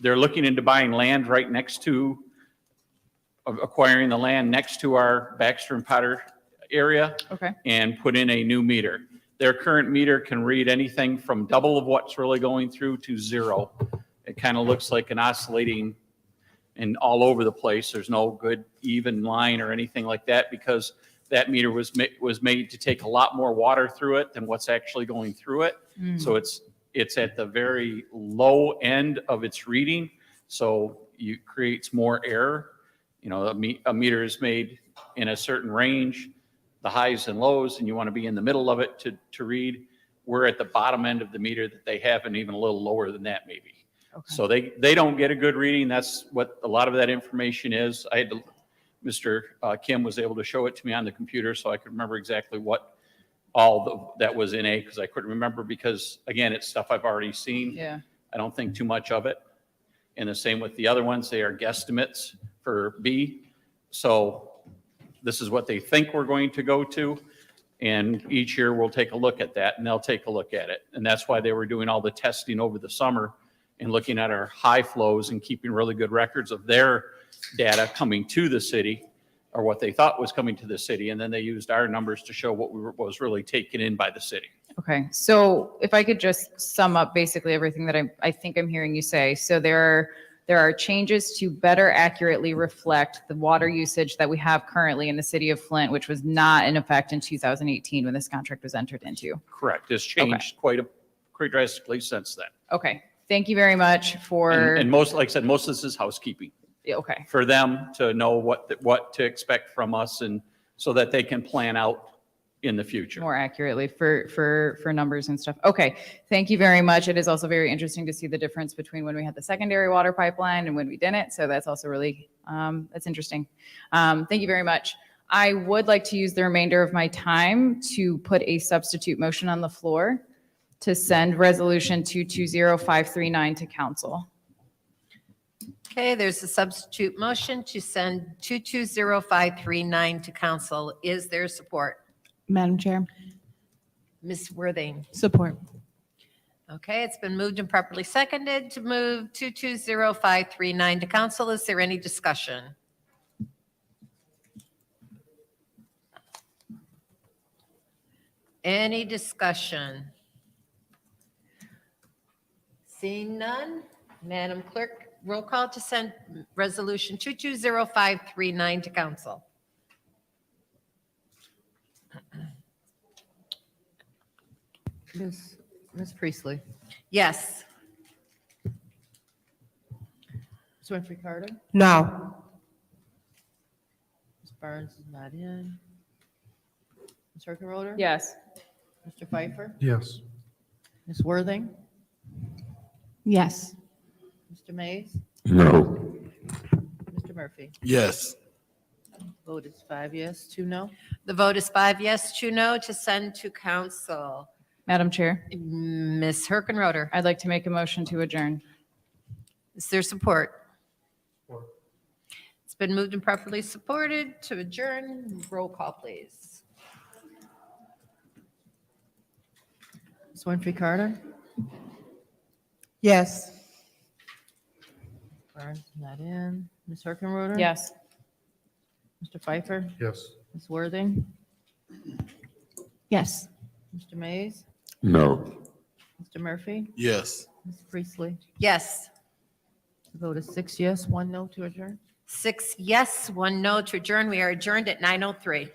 They're looking into buying land right next to, acquiring the land next to our Baxter and Potter area Okay. and put in a new meter. Their current meter can read anything from double of what's really going through to zero. It kind of looks like an oscillating and all over the place. There's no good even line or anything like that because that meter was made to take a lot more water through it than what's actually going through it. So it's at the very low end of its reading, so it creates more error. You know, a meter is made in a certain range, the highs and lows, and you want to be in the middle of it to read. We're at the bottom end of the meter that they have, and even a little lower than that maybe. So they don't get a good reading. That's what a lot of that information is. Mr. Kim was able to show it to me on the computer, so I could remember exactly what that was in A, because I couldn't remember because, again, it's stuff I've already seen. Yeah. I don't think too much of it. And the same with the other ones, they are guesstimates for B. So this is what they think we're going to go to. And each year we'll take a look at that and they'll take a look at it. And that's why they were doing all the testing over the summer and looking at our high flows and keeping really good records of their data coming to the city, or what they thought was coming to the city. And then they used our numbers to show what was really taken in by the city. Okay, so if I could just sum up basically everything that I think I'm hearing you say. So there are changes to better accurately reflect the water usage that we have currently in the city of Flint, which was not in effect in 2018 when this contract was entered into. Correct. It's changed quite drastically since then. Okay, thank you very much for. And most, like I said, most of this is housekeeping. Yeah, okay, For them to know what to expect from us, and so that they can plan out in the future. more accurately for numbers and stuff. Okay, thank you very much. It is also very interesting to see the difference between when we had the secondary water pipeline and when we didn't. So that's also really, that's interesting. Thank you very much. I would like to use the remainder of my time to put a substitute motion on the floor to send resolution 220539 to council. Okay, there's a substitute motion to send 220539 to council. Is there support? Madam Chair, Ms. Worthing? support. Okay, it's been moved and properly seconded to move 220539 to council. Is there any discussion? Any discussion? Seeing none, Madam Clerk, roll call to send resolution 220539 to council. Ms. Priestley. Yes. Ms. Winfrey Carter. No. Ms. Barnes is not in. Ms. Herkenroder. Yes. Mr. Pfeiffer. Yes. Ms. Worthing. Yes. Mr. Mays. No. Mr. Murphy. Yes. Vote is 5 yes, 2 no. The vote is 5 yes, 2 no to send to council. Madam Chair, Ms. Herkenroder, I'd like to make a motion to adjourn. is there support? It's been moved and properly supported to adjourn. Roll call, please. Ms. Winfrey Carter. Yes. Barnes is not in. Ms. Herkenroder. Yes. Mr. Pfeiffer. Yes. Ms. Worthing. Yes. Mr. Mays. No. Mr. Murphy. Yes. Ms. Priestley. Yes. The vote is 6 yes, 1 no to adjourn. 6 yes, 1 no to adjourn. We are adjourned at 9:03.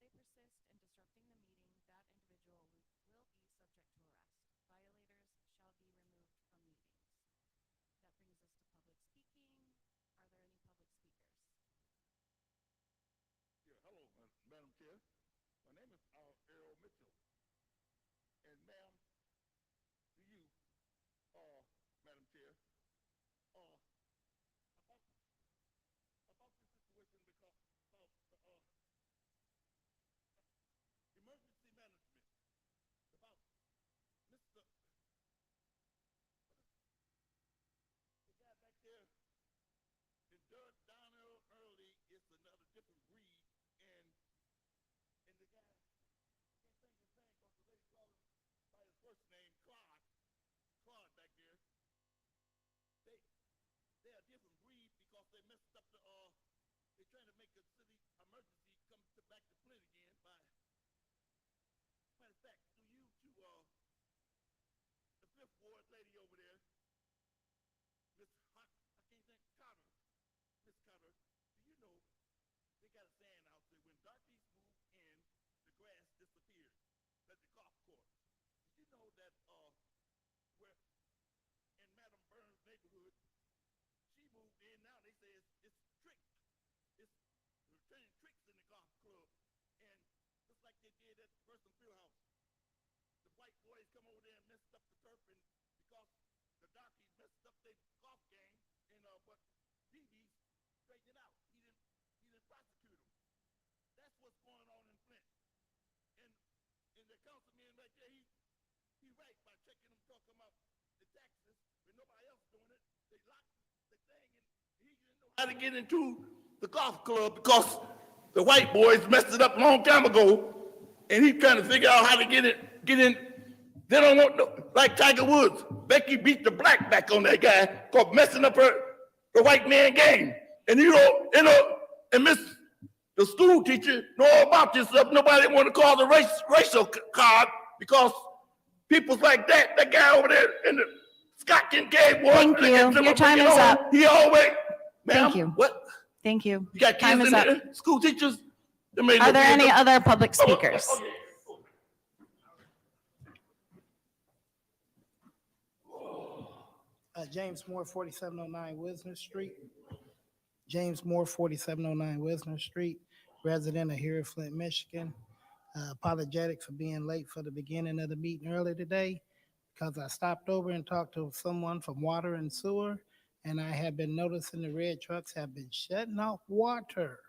they persist in disrupting the meeting, that individual will be subject to arrest. Violators shall be removed from meetings. That brings us to public speaking. Are there any public speakers? Yeah, hello, Madam Chair. My name is Earl Mitchell. And ma'am, to you, Madam Chair, about the situation because about emergency management, about Mr. The guy back there in dirt down early is another different breed, and the guy, I can't think of his name because the lady called him by his first name, Claude back there. They're a different breed because they messed up they're trying to make a city emergency come back to Flint again by, matter of fact, to you to the Fifth Ward lady over there, Miss Hot, I can't think, Carter, Miss Carter, do you know, they got a saying out there, when darkies move in, the grass disappears, at the golf course. Did you know that, where, in Madam Burns' neighborhood, she moved in, now they say it's tricks. It's turning tricks in the golf club. And just like they did at First and Fieldhouse, the white boys come over there and messed up the turf, and because the darkies messed up their golf game, and but BB straightened it out. He didn't prosecute them. That's what's going on in Flint. And the councilman right there, he right by checking them, talking about the taxes, but nobody else doing it. They locked the thing, and he didn't know how to get into the golf club because the white boys messed it up a long time ago, and he's trying to figure out how to get in. They don't want like Tiger Woods. Becky beat the black back on that guy called messing up the white man game. And and the school teacher know all about this stuff. Nobody want to call the racial card because people's like that guy over there in the Scott Kincaid was. Thank you. Your time is up. He always, ma'am. Thank you. What? Thank you. You got Time kids is in up. there? School teachers? Are there any other public speakers? James Moore, 4709 Wisner Street. James Moore, 4709 Wisner Street, resident of here in Flint, Michigan. Apologetic for being late for the beginning of the meeting early today because I stopped over and talked to someone from Water and Sewer, and I have been noticing the red trucks have been shutting off water.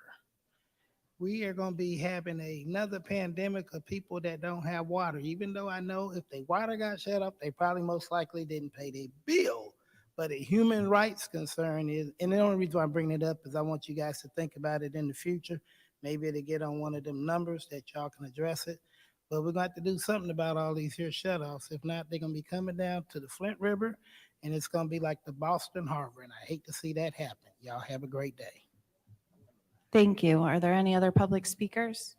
We are going to be having another pandemic of people that don't have water, even though I know if their water got shut off, they probably most likely didn't pay their bill. But a human rights concern is, and the only reason why I'm bringing it up is I want you guys to think about it in the future. Maybe to get on one of them numbers that y'all can address it. But we're going to have to do something about all these here shutoffs. If not, they're going to be coming down to the Flint River, and it's going to be like the Boston Harbor, and I hate to see that happen. Y'all have a great day. Thank you. Are there any other public speakers?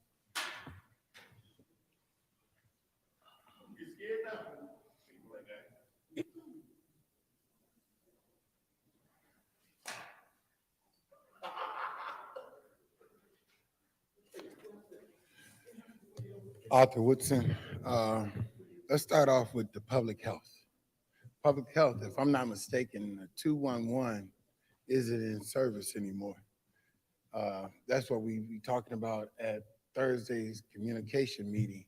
Arthur Woodson. Let's start off with the public health. Public health, if I'm not mistaken, the 211 isn't in service anymore. That's what we be talking about at Thursday's communication meeting.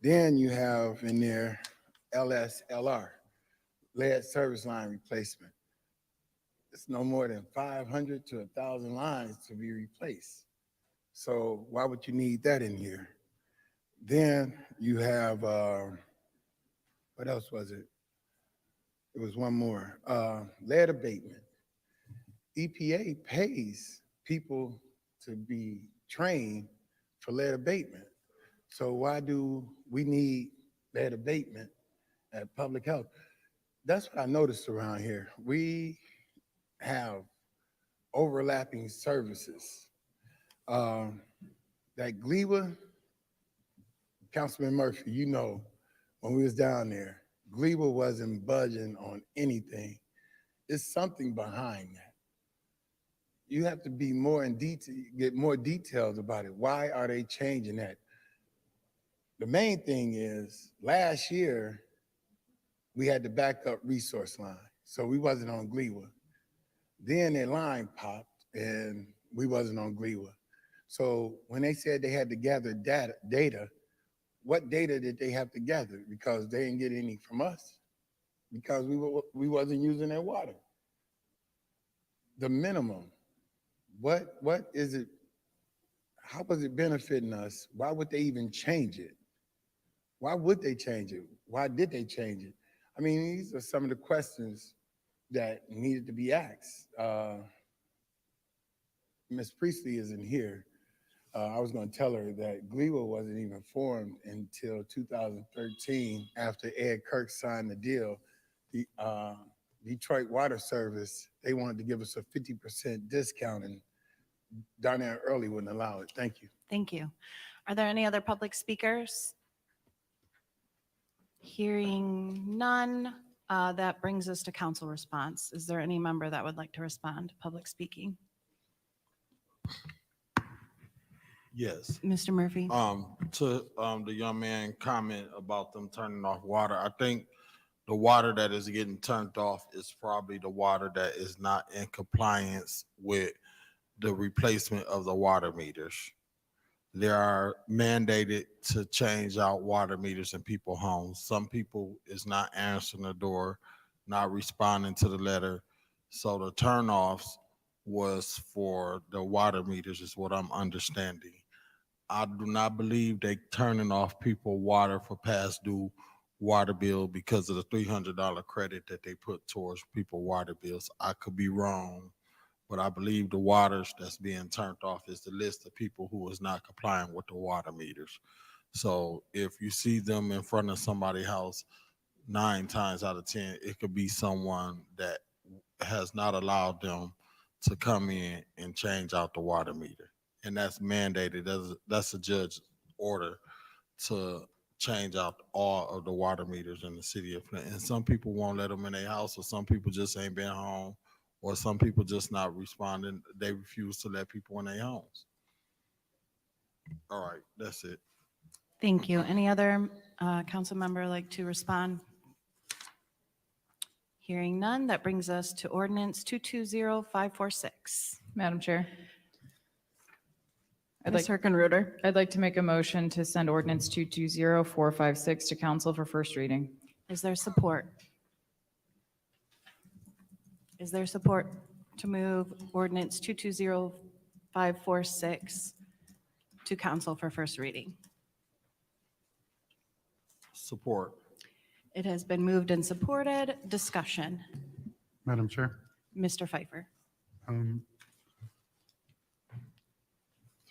Then you have in there LSLR, lead service line replacement. It's no more than 500 to 1,000 lines to be replaced. So why would you need that in here? Then you have, what else was it? It was one more, lead abatement. EPA pays people to be trained for lead abatement. So why do we need lead abatement at public health? That's what I noticed around here. We have overlapping services. That Gleba, Councilman Murphy, you know, when we was down there, Gleba wasn't budging on anything. It's something behind that. you have to be more in detail, get more details about it. Why are they changing that? The main thing is last year, we had the backup resource line. So we wasn't on Gleewa. Then their line popped and we wasn't on Gleewa. So when they said they had to gather data, what data did they have to gather? Because they didn't get any from us because we wasn't using their water. The minimum, what is it? How was it benefiting us? Why would they even change it? Why would they change it? Why did they change it? I mean, these are some of the questions that needed to be asked. Ms. Priestley isn't here. I was going to tell her that Gleewa wasn't even formed until 2013 after Ed Kirk signed the deal. The Detroit Water Service, they wanted to give us a 50% discount, and Darnell Early wouldn't allow it. Thank you. Thank you. Are there any other public speakers? Hearing none, that brings us to council response. Is there any member that would like to respond to public speaking? Yes. Mr. Murphy? To the young man comment about them turning off water, I think the water that is getting turned off is probably the water that is not in compliance with the replacement of the water meters. They are mandated to change out water meters in people's homes. Some people is not answering the door, not responding to the letter. So the turnoffs was for the water meters is what I'm understanding. I do not believe they turning off people water for past due water bill because of the $300 credit that they put towards people water bills. I could be wrong, but I believe the waters that's being turned off is the list of people who is not complying with the water meters. So if you see them in front of somebody's house, 9 times out of 10, it could be someone that has not allowed them to come in and change out the water meter. And that's mandated. That's a judge's order to change out all of the water meters in the city of Flint. And some people won't let them in their house, or some people just ain't been home, or some people just not responding. They refuse to let people in their homes. All right, that's it. Thank you. Any other council member like to respond? Hearing none, that brings us to ordinance 220546. Madam Chair. Ms. Herkenrooder. I'd like to make a motion to send ordinance 220456 to council for first reading. Is there support? Is there support to move ordinance 220546 to council for first reading? Support. It has been moved and supported. Discussion. Madam Chair, Mr. Pfeiffer.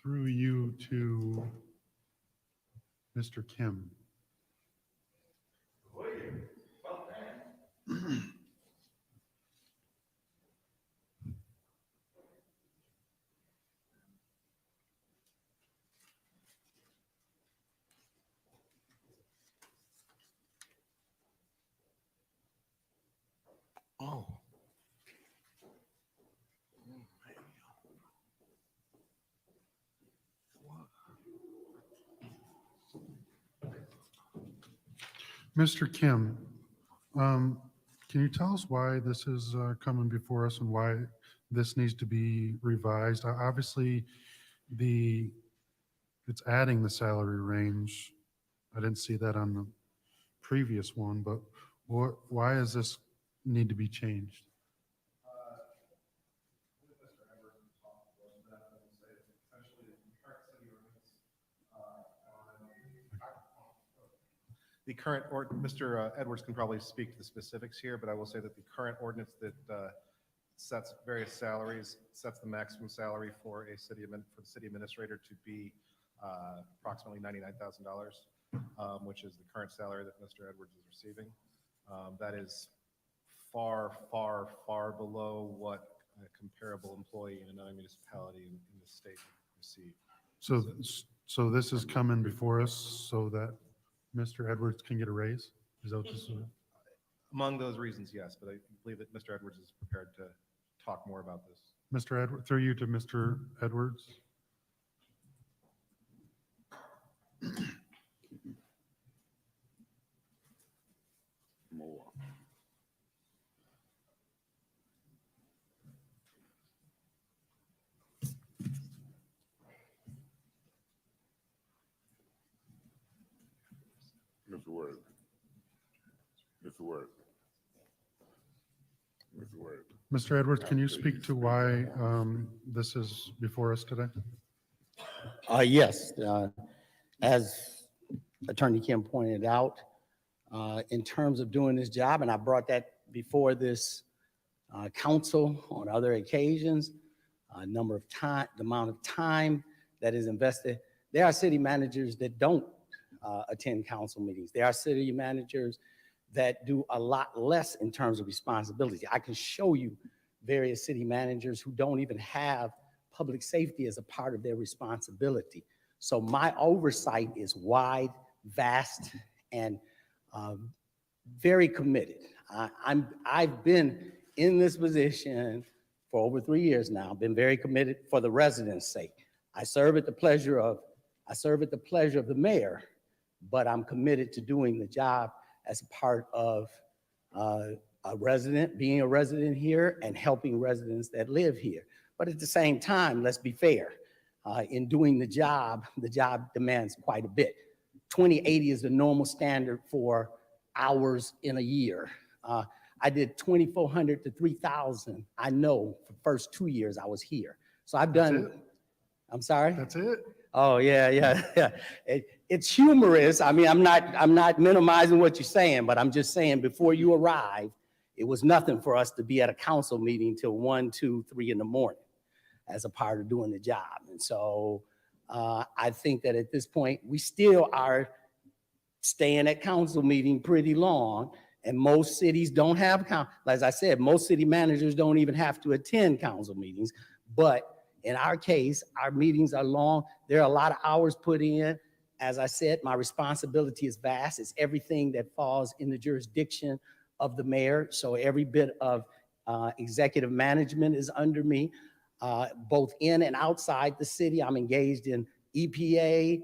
Through you to Mr. Kim. Oh. Mr. Kim, can you tell us why this is coming before us and why this needs to be revised? Obviously, it's adding the salary range. I didn't see that on the previous one, but why does this need to be changed? The current, or Mr. Edwards can probably speak to the specifics here, but I will say that the current ordinance that sets various salaries, sets the maximum salary for the city administrator to be approximately $99,000, which is the current salary that Mr. Edwards is receiving. That is far, far, far below what a comparable employee in another municipality in the state would receive. So this is coming before us so that Mr. Edwards can get a raise? Is that what this is? Among those reasons, yes, but I believe that Mr. Edwards is prepared to talk more about this. Mr. Edward, through you to Mr. Edwards. More. Mr. Word. Mr. Word. Mr. Word. Mr. Edwards, can you speak to why this is before us today? Yes, as Attorney Kim pointed out, in terms of doing this job, and I brought that before this council on other occasions, the amount of time that is invested. There are city managers that don't attend council meetings. There are city managers that do a lot less in terms of responsibility. I can show you various city managers who don't even have public safety as a part of their responsibility. So my oversight is wide, vast, and very committed. I've been in this position for over 3 years now, been very committed for the residents' sake. I serve at the pleasure of the mayor, but I'm committed to doing the job as a part of a resident, being a resident here and helping residents that live here. But at the same time, let's be fair. In doing the job demands quite a bit. 2080 is the normal standard for hours in a year. I did 2,400 to 3,000. I know for the first 2 years I was here. So I've done, I'm sorry? That's it? Oh, yeah. It's humorous. I mean, I'm not minimizing what you're saying, but I'm just saying before you arrived, it was nothing for us to be at a council meeting till 1, 2, 3 in the morning as a part of doing the job. And so I think that at this point, we still are staying at council meeting pretty long, and most cities don't have, as I said, most city managers don't even have to attend council meetings. But in our case, our meetings are long. There are a lot of hours put in. As I said, my responsibility is vast. It's everything that falls in the jurisdiction of the mayor. So every bit of executive management is under me, both in and outside the city. I'm engaged in EPA,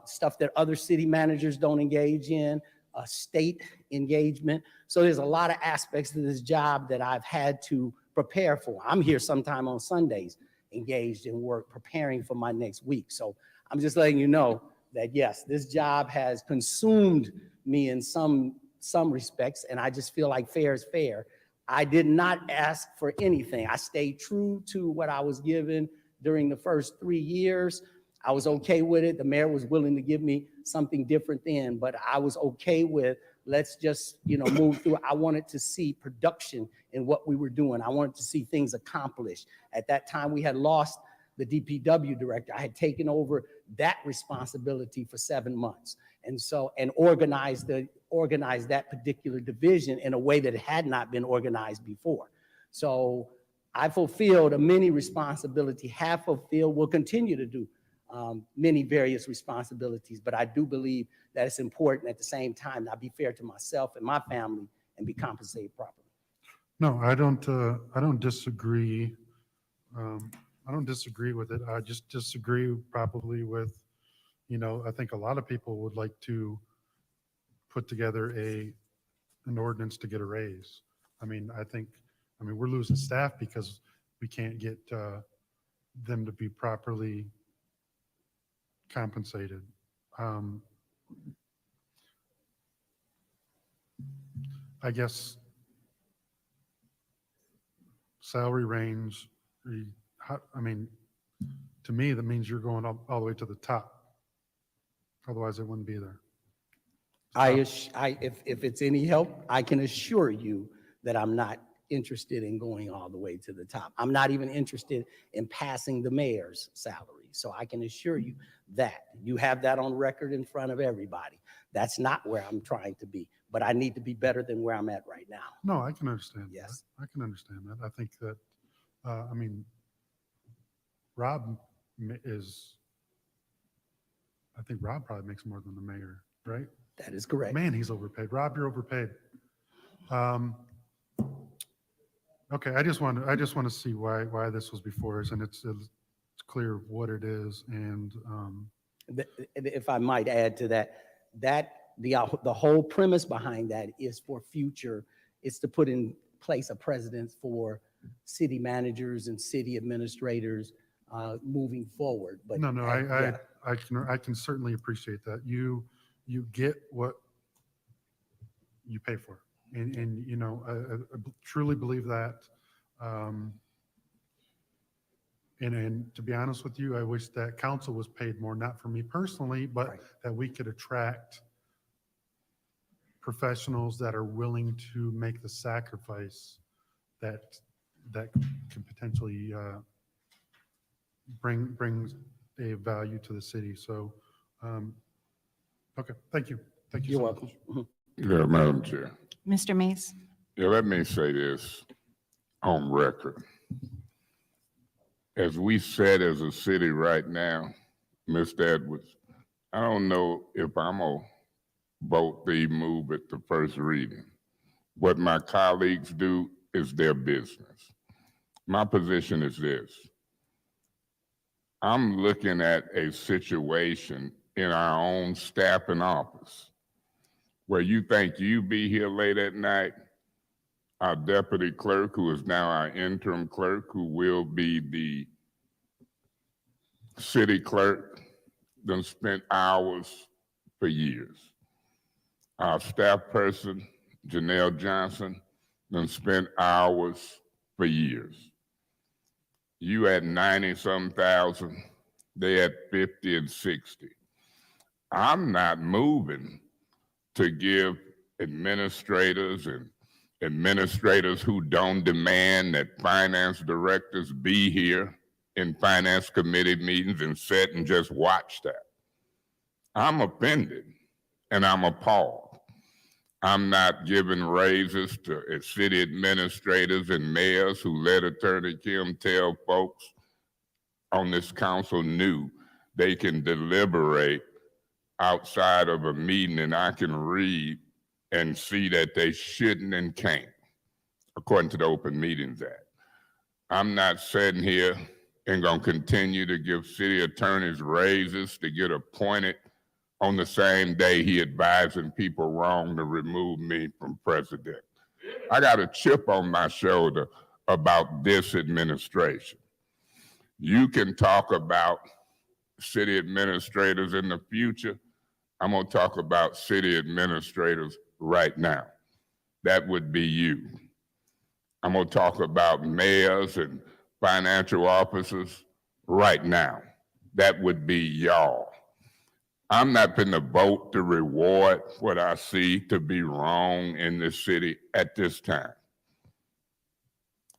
stuff that other city managers don't engage in, state engagement. So there's a lot of aspects to this job that I've had to prepare for. I'm here sometime on Sundays, engaged in work, preparing for my next week. So I'm just letting you know that yes, this job has consumed me in some respects, and I just feel like fair is fair. I did not ask for anything. I stayed true to what I was given during the first 3 years. I was okay with it. The mayor was willing to give me something different then, but I was okay with, let's just, move through. I wanted to see production in what we were doing. I wanted to see things accomplished. At that time, we had lost the DPW director. I had taken over that responsibility for 7 months. And so, and organized that particular division in a way that it had not been organized before. So I fulfilled a many responsibility, have fulfilled, will continue to do many various responsibilities, but I do believe that it's important at the same time that I be fair to myself and my family and be compensated properly. No, I don't disagree. I don't disagree with it. I just disagree probably with, I think a lot of people would like to put together an ordinance to get a raise. We're losing staff because we can't get them to be properly compensated. I guess salary range, to me, that means you're going all the way to the top. Otherwise, it wouldn't be there. If it's any help, I can assure you that I'm not interested in going all the way to the top. I'm not even interested in passing the mayor's salary. So I can assure you that. You have that on record in front of everybody. That's not where I'm trying to be, but I need to be better than where I'm at right now. No, I can understand. Yes. That. I can understand that. I think that, Rob probably makes more than the mayor, right? That is correct. Man, he's overpaid. Rob, you're overpaid. Okay, I just want to see why this was before us, and it's clear what it is, and If I might add to that, the whole premise behind that is for future, is to put in place a precedent for city managers and city administrators moving forward. But no, yeah. I can certainly appreciate that. You get what you pay for, and you know, I truly believe that. And to be honest with you, I wish that council was paid more, not for me personally, but Right. that we could attract professionals that are willing to make the sacrifice that can potentially brings a value to the city. So, okay, thank you. Thank you. You're so welcome. much. Yeah, Madam Chair. Mr. Mays? Yeah, let me say this on record. As we said as a city right now, Mr. Edwards, I don't know if I'm gonna vote the move at the first reading. What my colleagues do is their business. My position is this. I'm looking at a situation in our own staff and office where you think you be here late at night. Our deputy clerk, who is now our interim clerk, who will be the city clerk, done spent hours for years. Our staff person, Janelle Johnson, done spent hours for years. You at 90-some thousand, they at 50 and 60. I'm not moving to give administrators and administrators who don't demand that finance directors be here in finance committee meetings and sit and just watch that. I'm offended and I'm appalled. I'm not giving raises to city administrators and mayors who let Attorney Kim tell folks on this council knew they can deliberate outside of a meeting and I can read and see that they shouldn't and can't, according to the Open Meetings Act. I'm not sitting here and gonna continue to give city attorneys raises to get appointed on the same day he advising people wrong to remove me from president. I got a chip on my shoulder about this administration. You can talk about city administrators in the future. I'm gonna talk about city administrators right now. That would be you. I'm gonna talk about mayors and financial officers right now. That would be y'all. I'm not gonna vote to reward what I see to be wrong in this city at this time.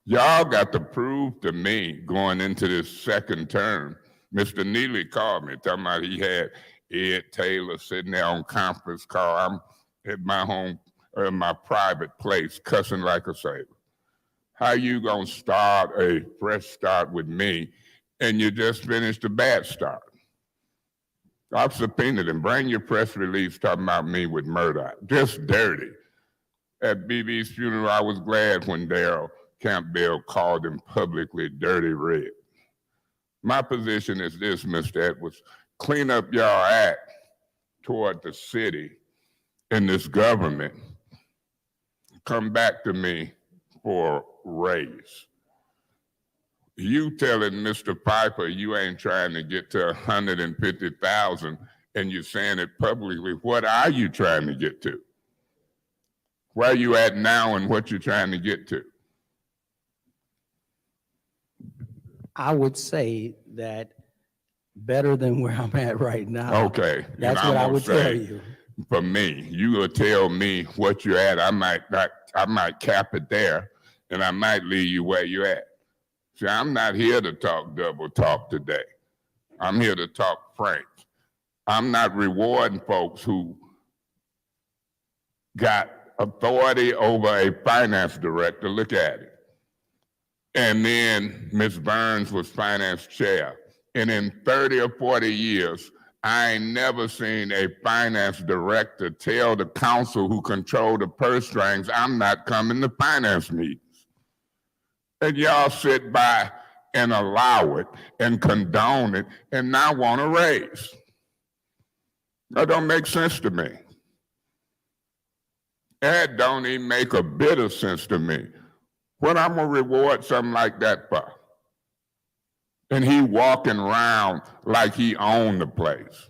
Y'all got to prove to me going into this second term. Mr. Neely called me, talking about he had Ed Taylor sitting there on conference call. I'm at my home, or my private place, cussing like a sailor. How you gonna start a fresh start with me and you just finished a bad start? I've subpoenaed him. Bring your press release talking about me with Murdoch. Just dirty. At BB's funeral, I was glad when Darrell Campbell called him publicly dirty red. My position is this, Mr. Edwards. Clean up your act toward the city and this government. Come back to me for a raise. You telling Mr. Piper you ain't trying to get to 150,000 and you're saying it publicly. What are you trying to get to? Where are you at now and what you're trying to get to? I would say that better than where I'm at right now. Okay. That's and what I'm I gonna would tell say, you. For me, you will tell me what you're at. I might cap it there and I might leave you where you're at. See, I'm not here to talk double talk today. I'm here to talk frank. I'm not rewarding folks who got authority over a finance director. Look at it. And then Ms. Burns was finance chair. And in 30 or 40 years, I ain't never seen a finance director tell the council who control the purse strings, I'm not coming to finance meetings. And y'all sit by and allow it and condone it and now want to raise. That don't make sense to me. That don't even make a bit of sense to me. What I'm gonna reward something like that for? And he walking around like he owned the place.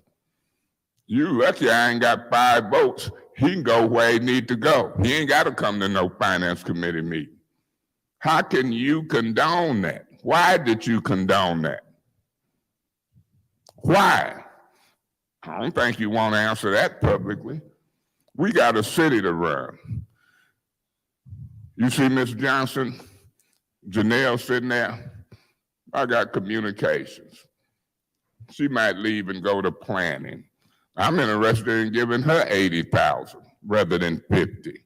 You lucky I ain't got 5 votes. He can go where he need to go. He ain't got to come to no finance committee meeting. How can you condone that? Why did you condone that? Why? I don't think you want to answer that publicly. We got a city to run. You see Ms. Johnson, Janelle sitting there? I got communications. She might leave and go to planning. I'm interested in giving her 80,000 rather than 50.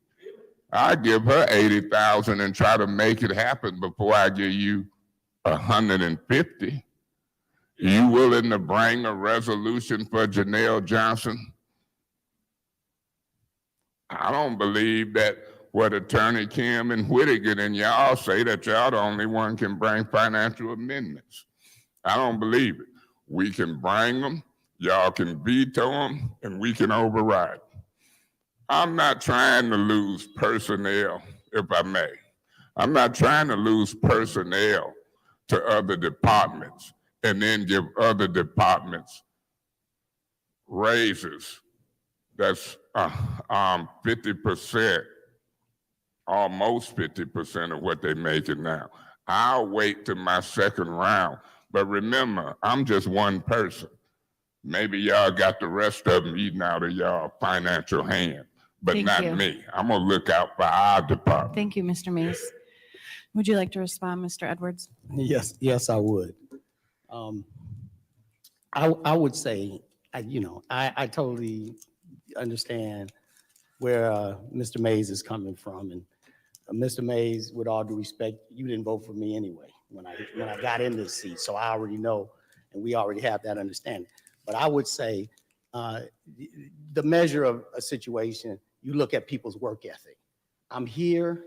I give her 80,000 and try to make it happen before I give you 150. You willing to bring a resolution for Janelle Johnson? I don't believe that what Attorney Kim and Whittaker and y'all say that y'all the only one can bring financial amendments. I don't believe it. We can bring them, y'all can veto them, and we can override them. I'm not trying to lose personnel, if I may. I'm not trying to lose personnel to other departments and then give other departments raises that's 50%, almost 50% of what they're making now. I'll wait till my second round. But remember, I'm just one person. Maybe y'all got the rest of them eating out of y'all financial hand, but Thank not you. me. I'm gonna look out for our department. Thank you, Mr. Mays. Would you like to respond, Mr. Edwards? Yes, I would. I would say, I totally understand where Mr. Mays is coming from. And Mr. Mays, with all due respect, you didn't vote for me anyway when I got in this seat. So I already know, and we already have that understanding. But I would say the measure of a situation, you look at people's work ethic. I'm here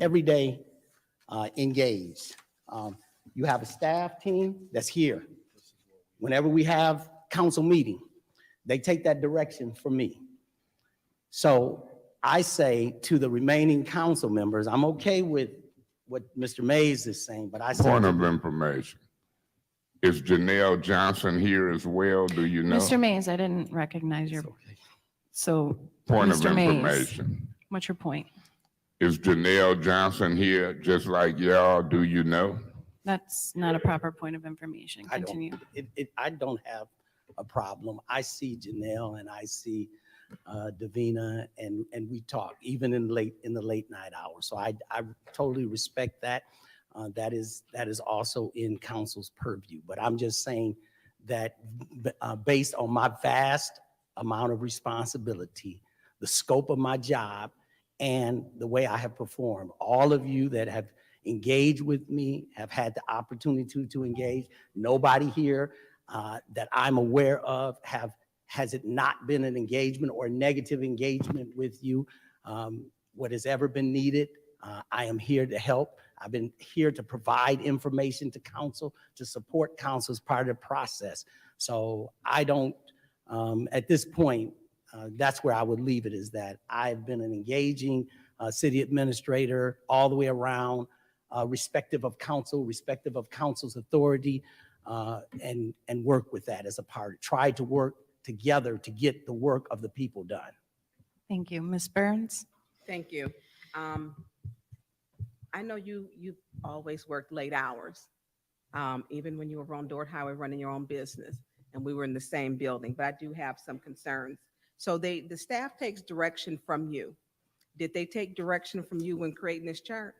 every day, engaged. You have a staff team that's here. Whenever we have council meeting, they take that direction from me. So I say to the remaining council members, I'm okay with what Mr. Mays is saying, but I say. Point of information. Is Janelle Johnson here as well? Do you know? Mr. Mays, I didn't recognize your, so. Point of Mr. Mays, information. what's your point? Is Janelle Johnson here just like y'all? Do you know? That's not a proper point of information. I don't- Continue. I don't have a problem. I see Janelle and I see Davina and we talk even in the late night hours. So I totally respect that. That is also in council's purview. But I'm just saying that based on my vast amount of responsibility, the scope of my job, and the way I have performed, all of you that have engaged with me have had the opportunity to engage. Nobody here that I'm aware of has it not been an engagement or a negative engagement with you. What has ever been needed, I am here to help. I've been here to provide information to council, to support council as part of the process. So I don't, at this point, that's where I would leave it, is that I've been an engaging city administrator all the way around, respective of council's authority, and work with that as a part, try to work together to get the work of the people done. Thank you. Ms. Burns? Thank you. I know you've always worked late hours, even when you were on Dort Highway running your own business, and we were in the same building, but I do have some concerns. So the staff takes direction from you. Did they take direction from you when creating this chart?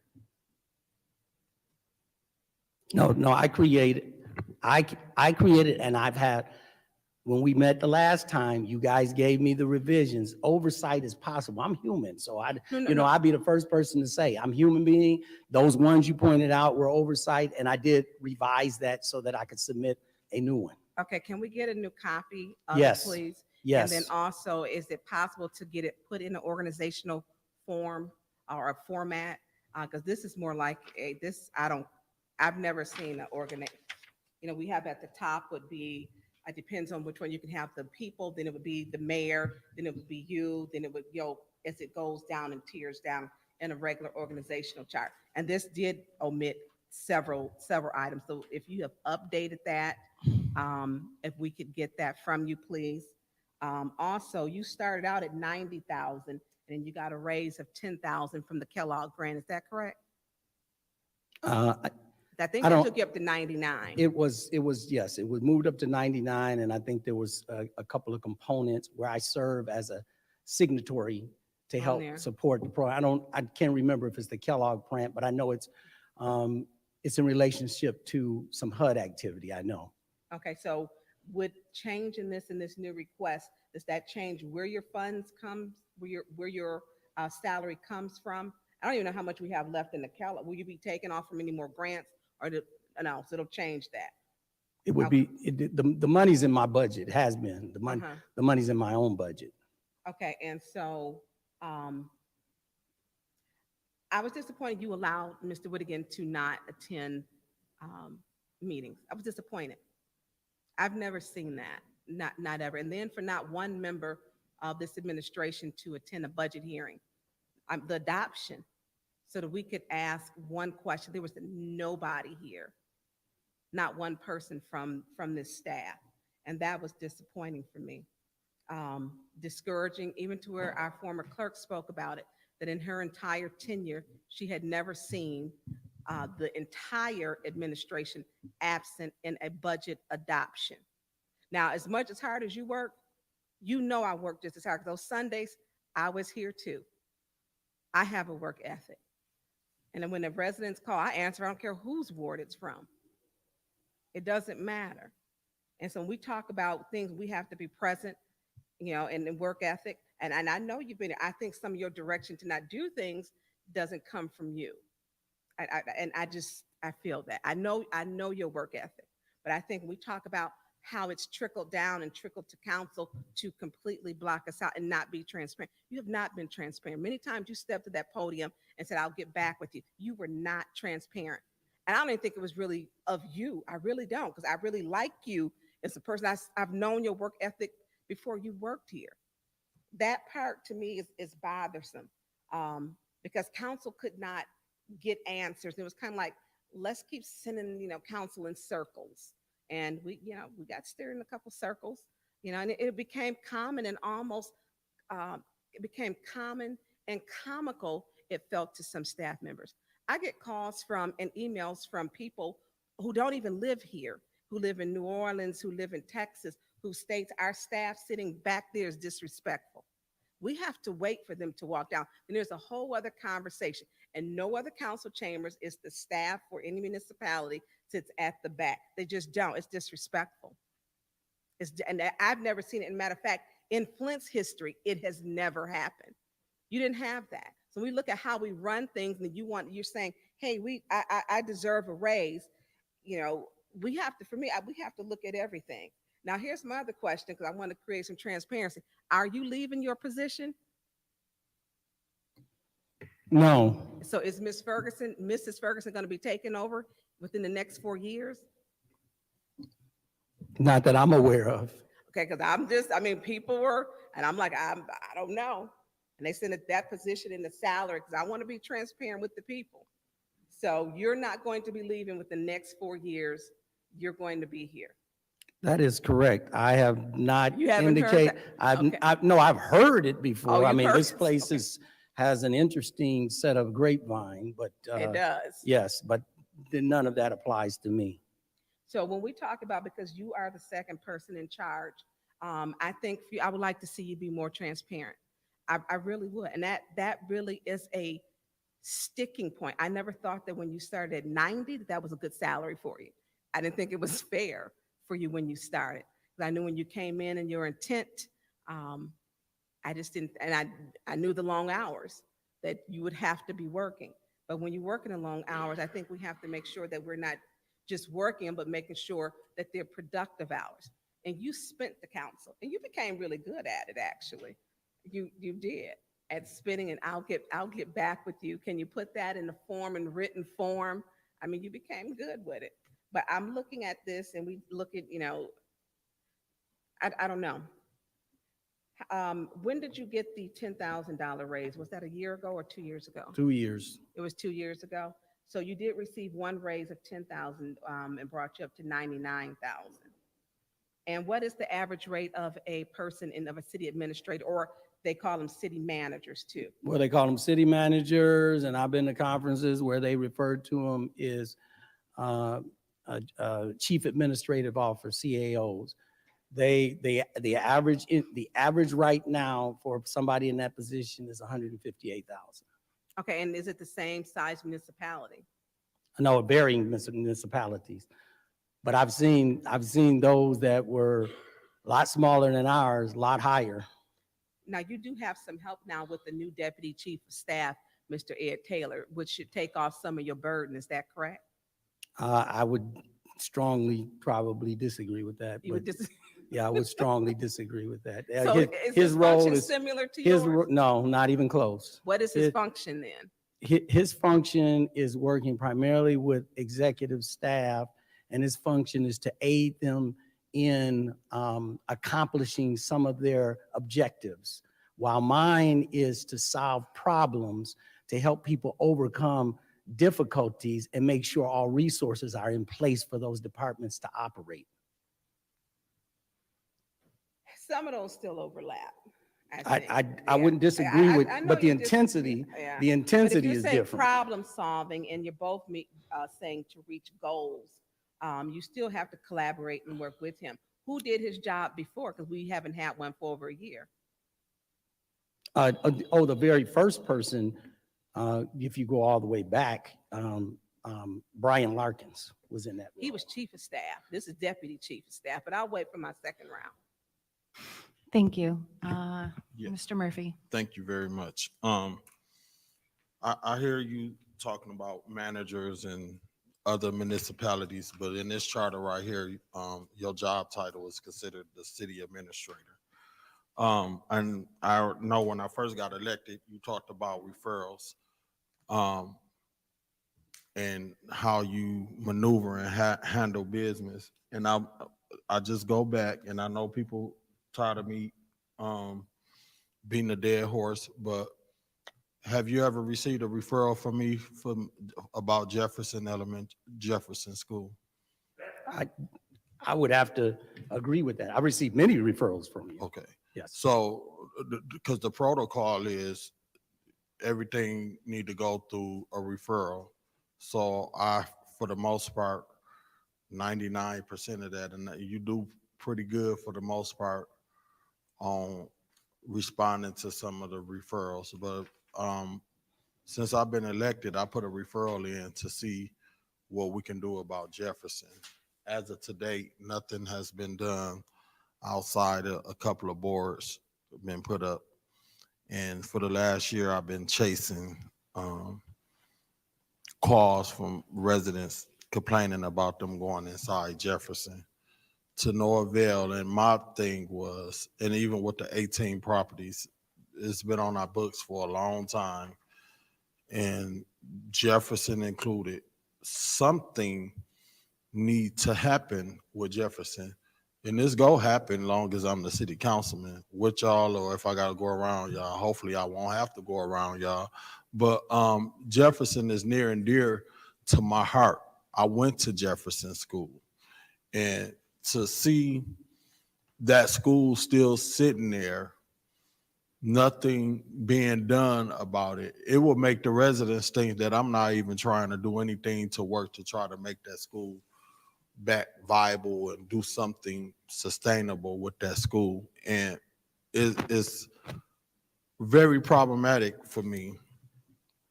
No, I created, and I've had, when we met the last time, you guys gave me the revisions. Oversight is possible. I'm human, so I'd be the first person to say, I'm human being. Those ones you pointed out were oversight, and I did revise that so that I could submit a new one. Okay, can we get a new copy of Yes. it, please? Yes. And then also, is it possible to get it put in an organizational form or a format Because this is more like I've never seen an we have at the top would be, it depends on which one. You can have the people, then it would be the mayor, then it would be you, then it would, as it goes down and tiers down in a regular organizational chart. And this did omit several items. So if you have updated that, if we could get that from you, please. Also, you started out at 90,000 and you got a raise of 10,000 from the Kellogg grant. Is that correct? I think I that don't- took you up to 99. It was, yes, it was moved up to 99, and I think there was a couple of components where I serve as a signatory to On help there. support the program. I can't remember if it's the Kellogg grant, but I know it's in relationship to some HUD activity, I know. Okay, so would changing this in this new request, does that change where your funds comes, where your salary comes from? I don't even know how much we have left in the Kellogg. Will you be taking off from any more grants, or no, so it'll change that? It would be, the money's in my budget, it has been. Uh-huh. The money's in my own budget. Okay, and so I was disappointed you allowed Mr. Whittigan to not attend meetings. I was disappointed. I've never seen that, not ever. And then for not one member of this administration to attend a budget hearing. The adoption, so that we could ask one question. There was nobody here, not one person from this staff. And that was disappointing for me. Discouraging, even to where our former clerk spoke about it, that in her entire tenure, she had never seen the entire administration absent in a budget adoption. Now, as much as hard as you work, I work just as hard. Those Sundays, I was here too. I have a work ethic. And then when the residents call, I answer. I don't care whose ward it's from. It doesn't matter. And so when we talk about things, we have to be present, and the work ethic. And I know you've been, I think some of your direction to not do things doesn't come from you. I feel that. I know your work ethic, but I think when we talk about how it's trickled down and trickled to council to completely block us out and not be transparent. You have not been transparent. Many times you stepped to that podium and said, I'll get back with you. You were not transparent. And I don't even think it was really of you. I really don't, because I really like you as a person. I've known your work ethic before you worked here. That part to me is bothersome, because council could not get answers. It was kind of like, let's keep sending, council in circles. And we got steered in a couple circles, and it became common and almost, it became common and comical, it felt, to some staff members. I get calls from and emails from people who don't even live here, who live in New Orleans, who live in Texas, who states our staff sitting back there is disrespectful. We have to wait for them to walk down. And there's a whole other conversation. And no other council chambers is the staff for any municipality sits at the back. They just don't. It's disrespectful. And I've never seen it. And matter of fact, in Flint's history, it has never happened. You didn't have that. So we look at how we run things, and you're saying, hey, I deserve a raise. We have to look at everything. Now, here's my other question, because I want to create some transparency. Are you leaving your position? No, So is Mrs. Ferguson going to be taking over within the next 4 years? not that I'm aware of. Okay, because people were, and I'm like, I don't know. And they sent that position in the salary, because I want to be transparent with the people. So you're not going to be leaving within the next 4 years. You're going to be here. That is correct. I have not You haven't heard indicated, that? Okay. I've heard it before. Oh, I you've mean, heard this it? place has an interesting set of grapevine, but. It does. Yes, but then none of that applies to me. So when we talk about, because you are the second person in charge, I think I would like to see you be more transparent. I really would. And that really is a sticking point. I never thought that when you started at 90, that was a good salary for you. I didn't think it was fair for you when you started. Because I knew when you came in and your intent, I just didn't, and I knew the long hours that you would have to be working. But when you're working the long hours, I think we have to make sure that we're not just working, but making sure that they're productive hours. And you spent the council, and you became really good at it, actually. You did. at spinning, and I'll get back with you. Can you put that in the form, in written form? I mean, you became good with it. But I'm looking at this and we look at, I don't know. When did you get the $10,000 raise? Was that a year ago or 2 years ago? 2 years. It was 2 years ago. So you did receive one raise of 10,000 and brought you up to 99,000. And what is the average rate of a person of a city administrator, or they call them city managers too? Well, they call them city managers, and I've been to conferences where they refer to them as chief administrative officer, CAOs. The average right now for somebody in that position is 158,000. Okay, and is it the same size municipality? No, varying municipalities, but I've seen those that were a lot smaller than ours, a lot higher. Now, you do have some help now with the new deputy chief of staff, Mr. Ed Taylor, which should take off some of your burden. Is that correct? I would strongly probably disagree with that. You would but- just, Yeah, I would strongly disagree with that. so is his function similar to yours? No, not even close. What is his function then? His function is working primarily with executive staff, and his function is to aid them in accomplishing some of their objectives, while mine is to solve problems, to help people overcome difficulties and make sure all resources are in place for those departments to operate. Some of those still overlap. I wouldn't disagree with, I know but the you disagree. intensity, Yeah. the intensity But if is you're saying different. problem solving and you're both saying to reach goals, you still have to collaborate and work with him. Who did his job before? Because we haven't had one for over a year. The very first person, if you go all the way back, Brian Larkins was in that role. He was chief of staff. This is deputy chief of staff, but I'll wait for my second round. Thank you. Yeah. Mr. Murphy. Thank you very much. I hear you talking about managers and other municipalities, but in this charter right here, your job title is considered the city administrator. And I know when I first got elected, you talked about referrals, and how you maneuver and handle business. And I just go back, and I know people tired of me being a dead horse, but have you ever received a referral from me about Jefferson School? I would have to agree with that. I received many referrals from you. Okay. Yes. So, because the protocol is everything need to go through a referral. So for the most part, 99% of that, and you do pretty good for the most part on responding to some of the referrals. But since I've been elected, I put a referral in to see what we can do about Jefferson. As of today, nothing has been done outside of a couple of boards been put up. And for the last year, I've been chasing calls from residents complaining about them going inside Jefferson to no avail. And my thing was, and even with the 18 properties, it's been on our books for a long time, and Jefferson included. Something need to happen with Jefferson, and this go happen long as I'm the city councilman with y'all, or if I gotta go around y'all. Hopefully I won't have to go around y'all, but Jefferson is near and dear to my heart. I went to Jefferson School, and to see that school still sitting there, nothing being done about it, it will make the residents think that I'm not even trying to do anything to work to try to make that school back viable and do something sustainable with that school. And it's very problematic for me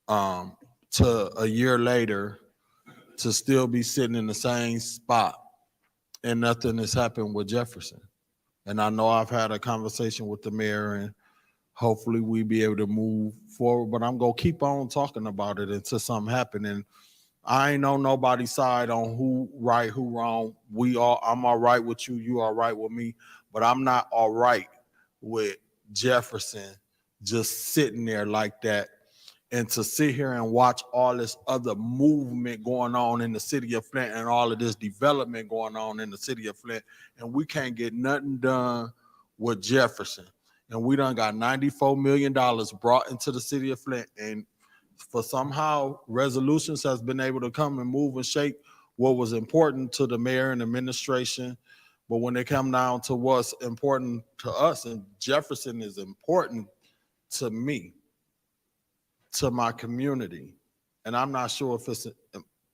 to a year later to still be sitting in the same spot and nothing has happened with Jefferson. And I know I've had a conversation with the mayor, and hopefully we be able to move forward, but I'm gonna keep on talking about it until something happens. And I ain't on nobody's side on who right, who wrong. I'm all right with you, you all right with me, but I'm not all right with Jefferson just sitting there like that. And to sit here and watch all this other movement going on in the city of Flint and all of this development going on in the city of Flint, and we can't get nothing done with Jefferson. And we done got $94 million brought into the city of Flint. And for somehow resolutions has been able to come and move and shake what was important to the mayor and administration. But when they come down to what's important to us, and Jefferson is important to me, to my community. And I'm not sure if it's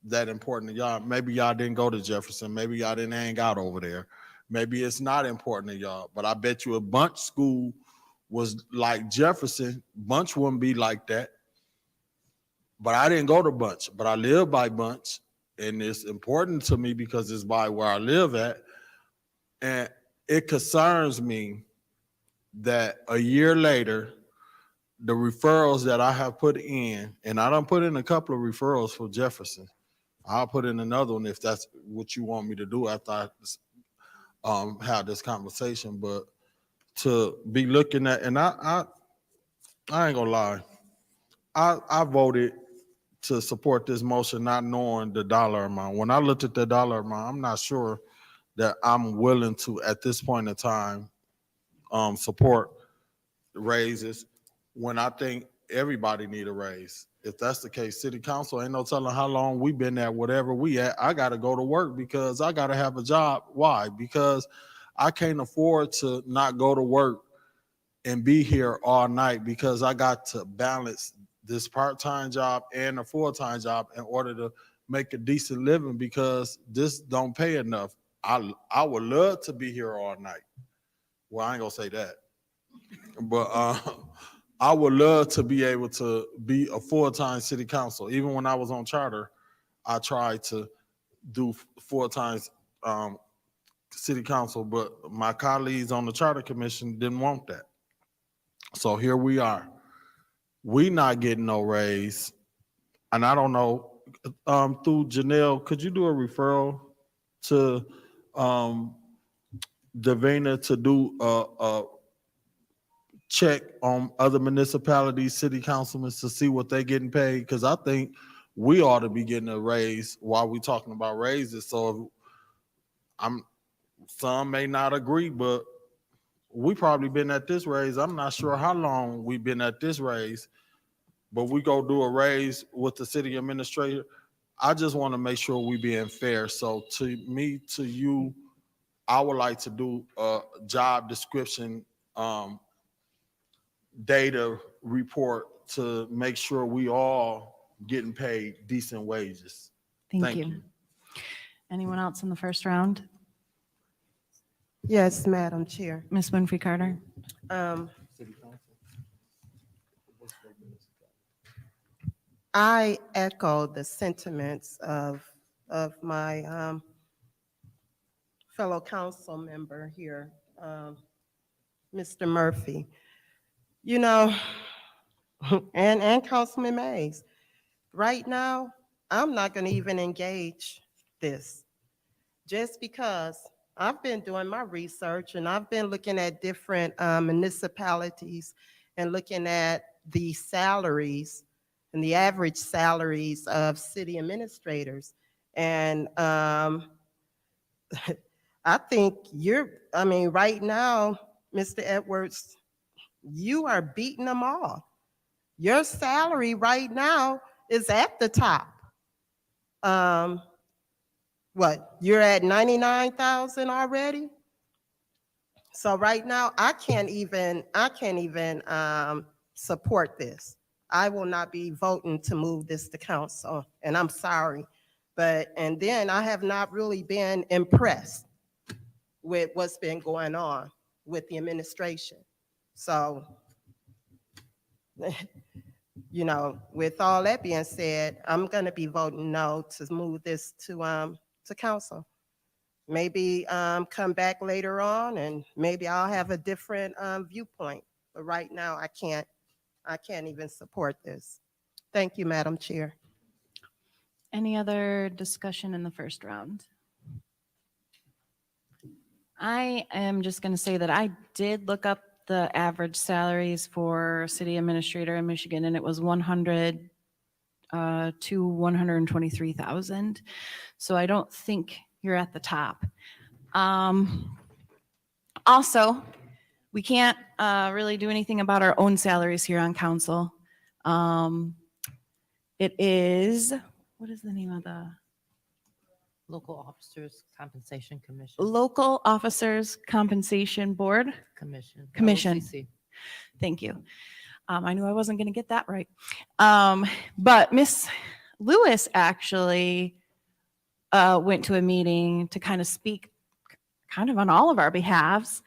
that important to y'all. Maybe y'all didn't go to Jefferson. Maybe y'all didn't hang out over there. Maybe it's not important to y'all. But I bet you a Bunch school was like Jefferson, Bunch wouldn't be like that. But I didn't go to Bunch, but I live by Bunch. And it's important to me because it's by where I live at. And it concerns me that a year later, the referrals that I have put in, and I done put in a couple of referrals for Jefferson. I'll put in another one if that's what you want me to do after I have this conversation. But to be looking at, and I ain't gonna lie, I voted to support this motion not knowing the dollar amount. When I looked at the dollar amount, I'm not sure that I'm willing to, at this point in time, support raises when I think everybody need a raise. If that's the case, city council ain't no telling how long we been at whatever we at. I got to go to work because I got to have a job. Why? Because I can't afford to not go to work and be here all night because I got to balance this part-time job and a full-time job in order to make a decent living because this don't pay enough. I would love to be here all night. Well, I ain't gonna say that, but I would love to be able to be a full-time city council. Even when I was on charter, I tried to do full-time city council, but my colleagues on the charter commission didn't want that. So here we are. We not getting no raise. And I don't know, through Janelle, could you do a referral to Davina to do a check on other municipalities, city councilmen to see what they getting paid? Because I think we ought to be getting a raise while we talking about raises. So some may not agree, but we probably been at this raise. I'm not sure how long we've been at this raise, but we go do a raise with the city administrator. I just want to make sure we being fair. So to me, to you, I would like to do a job description data report to make sure we all getting paid decent wages. Thank you. Anyone else in the first round? Yes, Madam Chair. Ms. Winfrey Carter? I echo the sentiments of my fellow council member here, Mr. Murphy. You know, and Councilman Mays, right now, I'm not going to even engage this just because I've been doing my research and I've been looking at different municipalities and looking at the salaries and the average salaries of city administrators. And I think right now, Mr. Edwards, you are beating them all. Your salary right now is at the top. What, you're at 99,000 already? So right now, I can't even support this. I will not be voting to move this to council, and I'm sorry. And then I have not really been impressed with what's been going on with the administration. So, you know, with all that being said, I'm gonna be voting no to move this to council. Maybe come back later on and maybe I'll have a different viewpoint. But right now I can't even support this. Thank you, Madam Chair. Any other discussion in the first round? I am just going to say that I did look up the average salaries for city administrator in Michigan, and it was 100 to 123,000. So I don't think you're at the top. Also, we can't really do anything about our own salaries here on council. It is, what is the name of the? Local Officers Compensation Commission. Local Officers Compensation Board? Commission. Commission. LOCC. Thank you. I knew I wasn't going to get that right. But Miss Lewis actually went to a meeting to kind of speak kind of on all of our behalves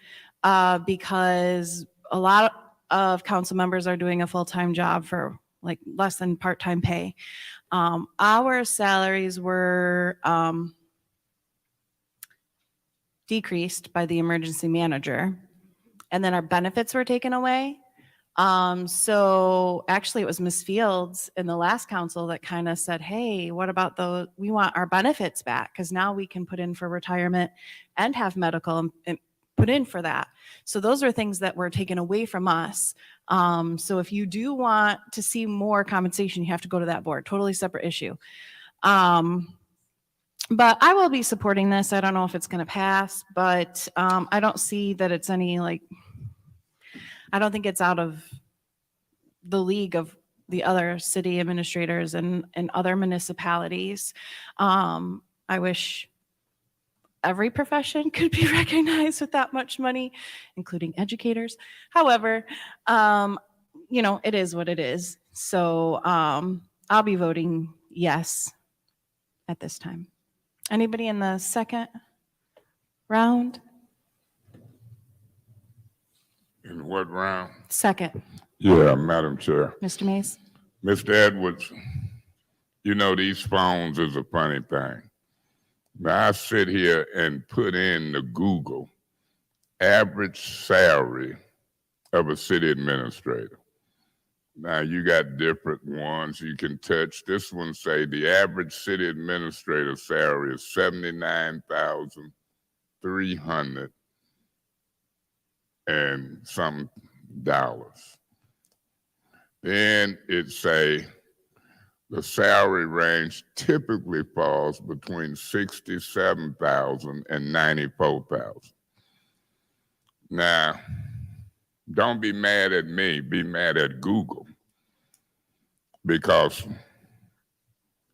because a lot of council members are doing a full-time job for like less than part-time pay. Our salaries were decreased by the emergency manager, and then our benefits were taken away. So actually it was Ms. Fields in the last council that kind of said, hey, what about those? We want our benefits back because now we can put in for retirement and have medical and put in for that. So those are things that were taken away from us. So if you do want to see more compensation, you have to go to that board, totally separate issue. But I will be supporting this. I don't know if it's going to pass, but I don't see that it's any like, I don't think it's out of the league of the other city administrators and other municipalities. I wish every profession could be recognized with that much money, including educators. However, you know, it is what it is. So I'll be voting yes at this time. Anybody in the second round? In what round? Second, Yeah, Madam Chair. Mr. Mays. Mr. Edwards, you know, these phones is a funny thing. Now I sit here and put in the Google average salary of a city administrator. Now you got different ones you can touch. This one say the average city administrator salary is $79,300 and some dollars. Then it say the salary range typically falls between $67,000 and $94,000. Now, don't be mad at me, be mad at Google. Because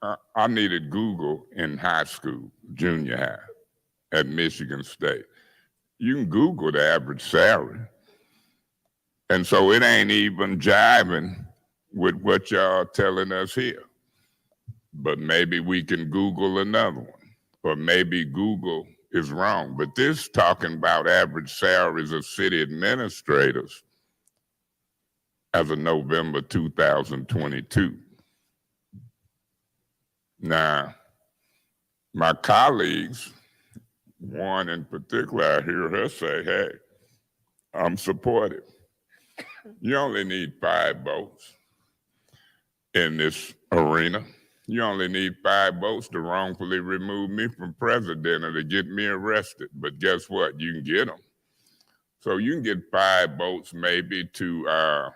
I needed Google in high school, junior high, at Michigan State. You can Google the average salary. And so it ain't even jiving with what y'all telling us here. But maybe we can Google another one, or maybe Google is wrong. But this talking about average salaries of city administrators as of November 2022. Now, my colleagues, one in particular, I hear her say, hey, I'm supportive. You only need 5 votes in this arena. You only need 5 votes to wrongfully remove me from president or to get me arrested. But guess what? You can get them. So you can get 5 votes maybe to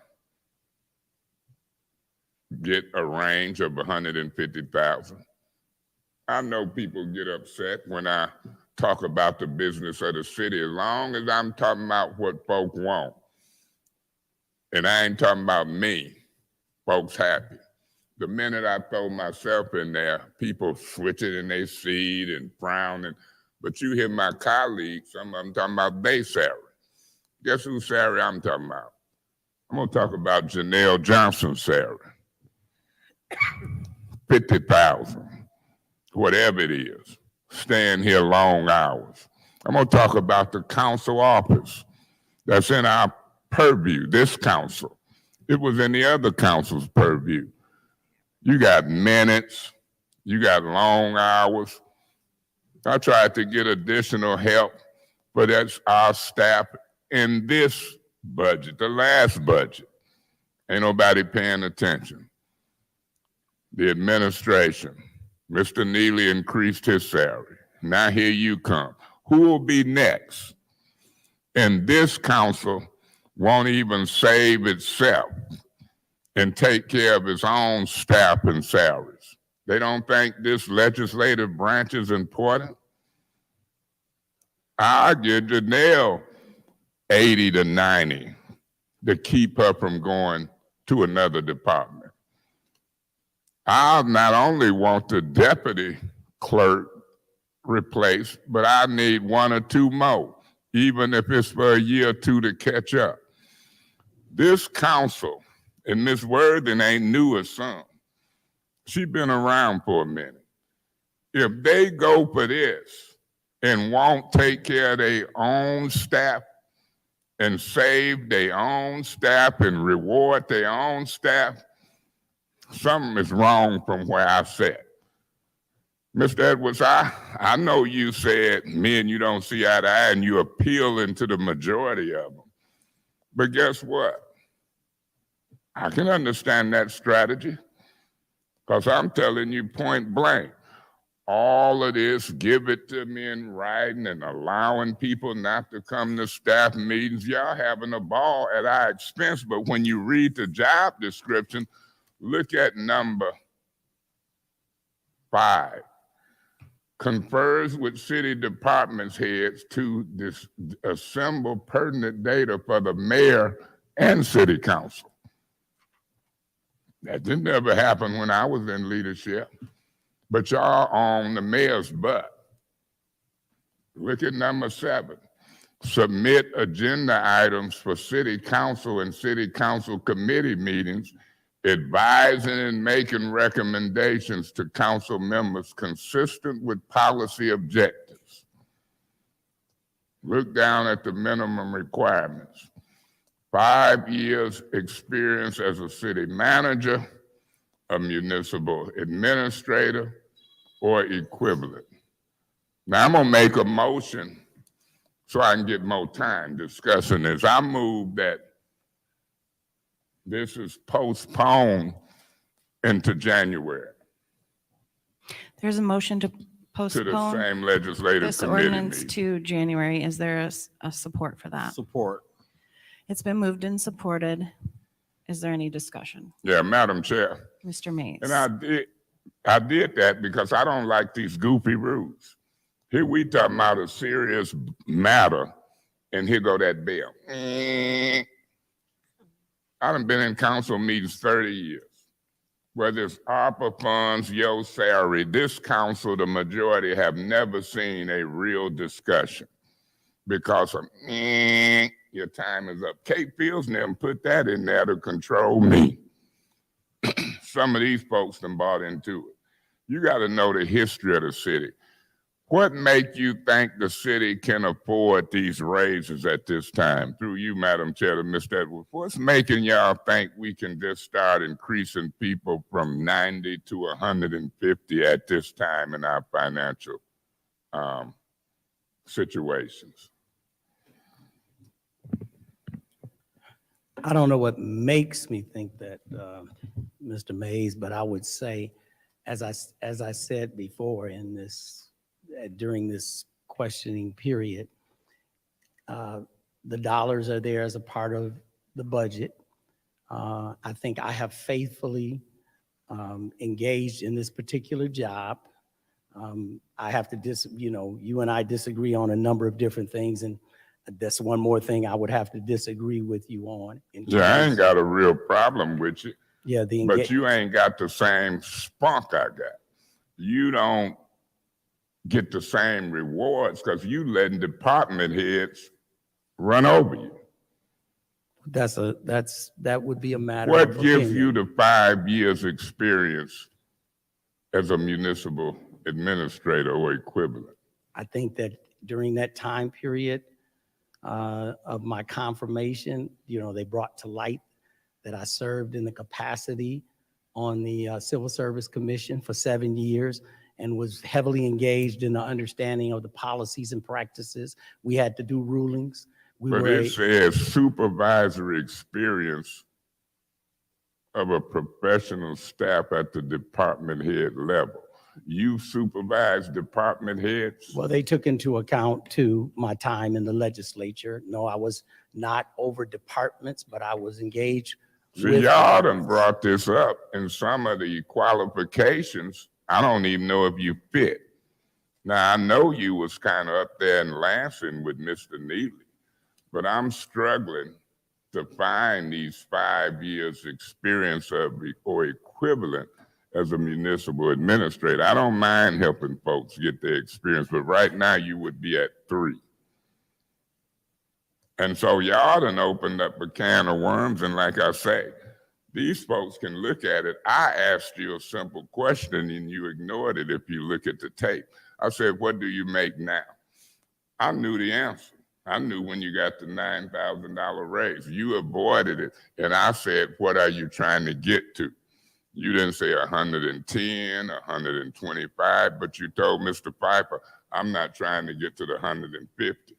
get a range of 150,000. I know people get upset when I talk about the business of the city, as long as I'm talking about what folk want. And I ain't talking about me, folks happy. The minute I throw myself in there, people switching in their seat and frowning. But you hear my colleagues, some of them talking about their salary. Guess whose salary I'm talking about? I'm gonna talk about Janelle Johnson's salary. 50,000, whatever it is, staying here long hours. I'm gonna talk about the council office that's in our purview, this council. It was in the other council's purview. You got minutes, you got long hours. I tried to get additional help, but that's our staff in this budget, the last budget. Ain't nobody paying attention. The administration, Mr. Neely increased his salary. Now here you come. Who will be next? And this council won't even save itself and take care of its own staff and salaries. They don't think this legislative branch is important. I argue Janelle 80 to 90 to keep her from going to another department. I not only want the deputy clerk replaced, but I need 1 or 2 more, even if it's for a year or 2 to catch up. This council, and Ms. Worthing ain't new or some. She been around for a minute. If they go for this and won't take care of their own staff and save their own staff and reward their own staff, something is wrong from where I sit. Mr. Edwards, I know you said me and you don't see eye to eye and you appealing to the majority of them. But guess what? I can understand that strategy because I'm telling you point blank, all of this, give it to me in writing and allowing people not to come to staff meetings, y'all having a ball at our expense. But when you read the job description, look at number 5. Confers with city departments heads to assemble pertinent data for the mayor and city council. That didn't ever happen when I was in leadership, but y'all on the mayor's butt. Look at number 7. Submit agenda items for city council and city council committee meetings, advising and making recommendations to council members consistent with policy objectives. Look down at the minimum requirements. 5 years experience as a city manager, a municipal administrator, or equivalent. Now I'm gonna make a motion so I can get more time discussing this. I move that this is postponed into January There's a motion to to the postpone same legislative this committee ordinance meeting. to January. Is there a support for that? Support. It's been moved and supported. Is there any discussion? Yeah, Madam Chair. Mr. Mays? And I did that because I don't like these goofy rules. Here we talking about a serious matter, and here go that bill. I done been in council meetings 30 years. Whether it's ARPA funds, your salary, this council, the majority have never seen a real discussion because of your time is up. Kate Fields never put that in there to control me. Some of these folks done bought into it. You got to know the history of the city. What make you think the city can afford these raises at this time? Through you, Madam Chair, to Mr. Edwards. What's making y'all think we can just start increasing people from 90 to 150 at this time in our financial situations? I don't know what makes me think that, Mr. Mays, but I would say, as I said before in this, during this questioning period, the dollars are there as a part of the budget. I think I have faithfully engaged in this particular job. I have to you and I disagree on a number of different things, and that's one more thing I would have to disagree with you on. Yeah, I ain't got a real problem with you. Yeah, but you ain't got the same spunk I got. You don't get the same rewards because you letting department heads run over you. That would be a matter What of gives opinion. you the 5 years experience as a municipal administrator or equivalent? I think that during that time period of my confirmation, they brought to light that I served in the capacity on the Civil Service Commission for 7 years and was heavily engaged in the understanding of the policies and practices. We had to do rulings. But it says supervisory experience of a professional staff at the department head level. you supervise department heads? Well, they took into account too my time in the legislature. No, I was not over departments, but I was engaged See, with y'all done departments. brought this up, and some of the qualifications, I don't even know if you fit. Now, I know you was kind of up there in Lansing with Mr. Neely, but I'm struggling to find these 5 years experience of or equivalent as a municipal administrator. I don't mind helping folks get their experience, but right now you would be at 3. And so y'all done opened up a can of worms, and like I say, these folks can look at it. I asked you a simple question and you ignored it if you look at the tape. I said, what do you make now? I knew the answer. I knew when you got the $9,000 raise. You avoided it. And I said, what are you trying to get to? You didn't say 110, 125, but you told Mr. Piper, I'm not trying to get to the 150.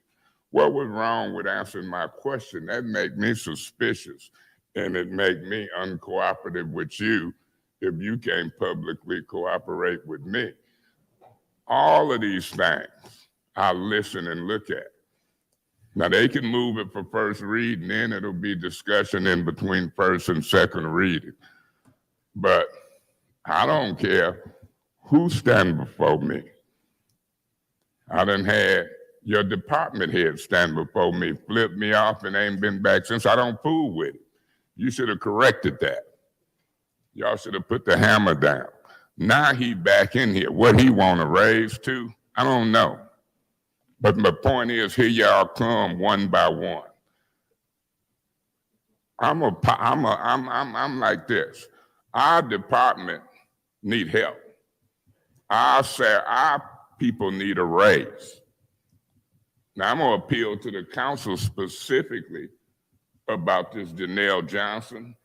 What was wrong with answering my question? That made me suspicious, and it made me uncooperative with you if you can't publicly cooperate with me. All of these things I listen and look at. Now, they can move it for first reading, then it'll be discussion in between first and second reading. But I don't care who's standing before me. I done had your department head stand before me, flip me off, and ain't been back since. I don't fool with it. You should have corrected that. Y'all should have put the hammer down. Now he back in here. What he want to raise to, I don't know. But my point is, here y'all come one by one. I'm like this. Our department need help. Our people need a raise. Now I'm gonna appeal to the council specifically about this Janelle Johnson,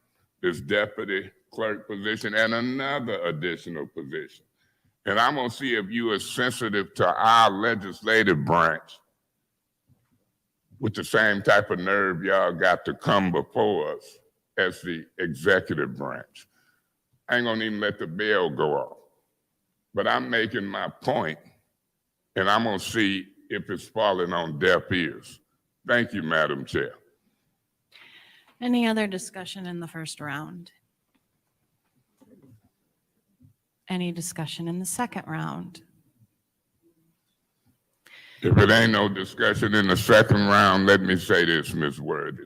this deputy clerk position, and another additional position. And I'm gonna see if you are sensitive to our legislative branch with the same type of nerve y'all got to come before us as the executive branch. I ain't gonna even let the bell go off. But I'm making my point, and I'm gonna see if it's falling on deaf ears. Thank you, Madam Chair. Any other discussion in the first round? Any discussion in the second round? If it ain't no discussion in the second round, let me say this, Ms. Worthy.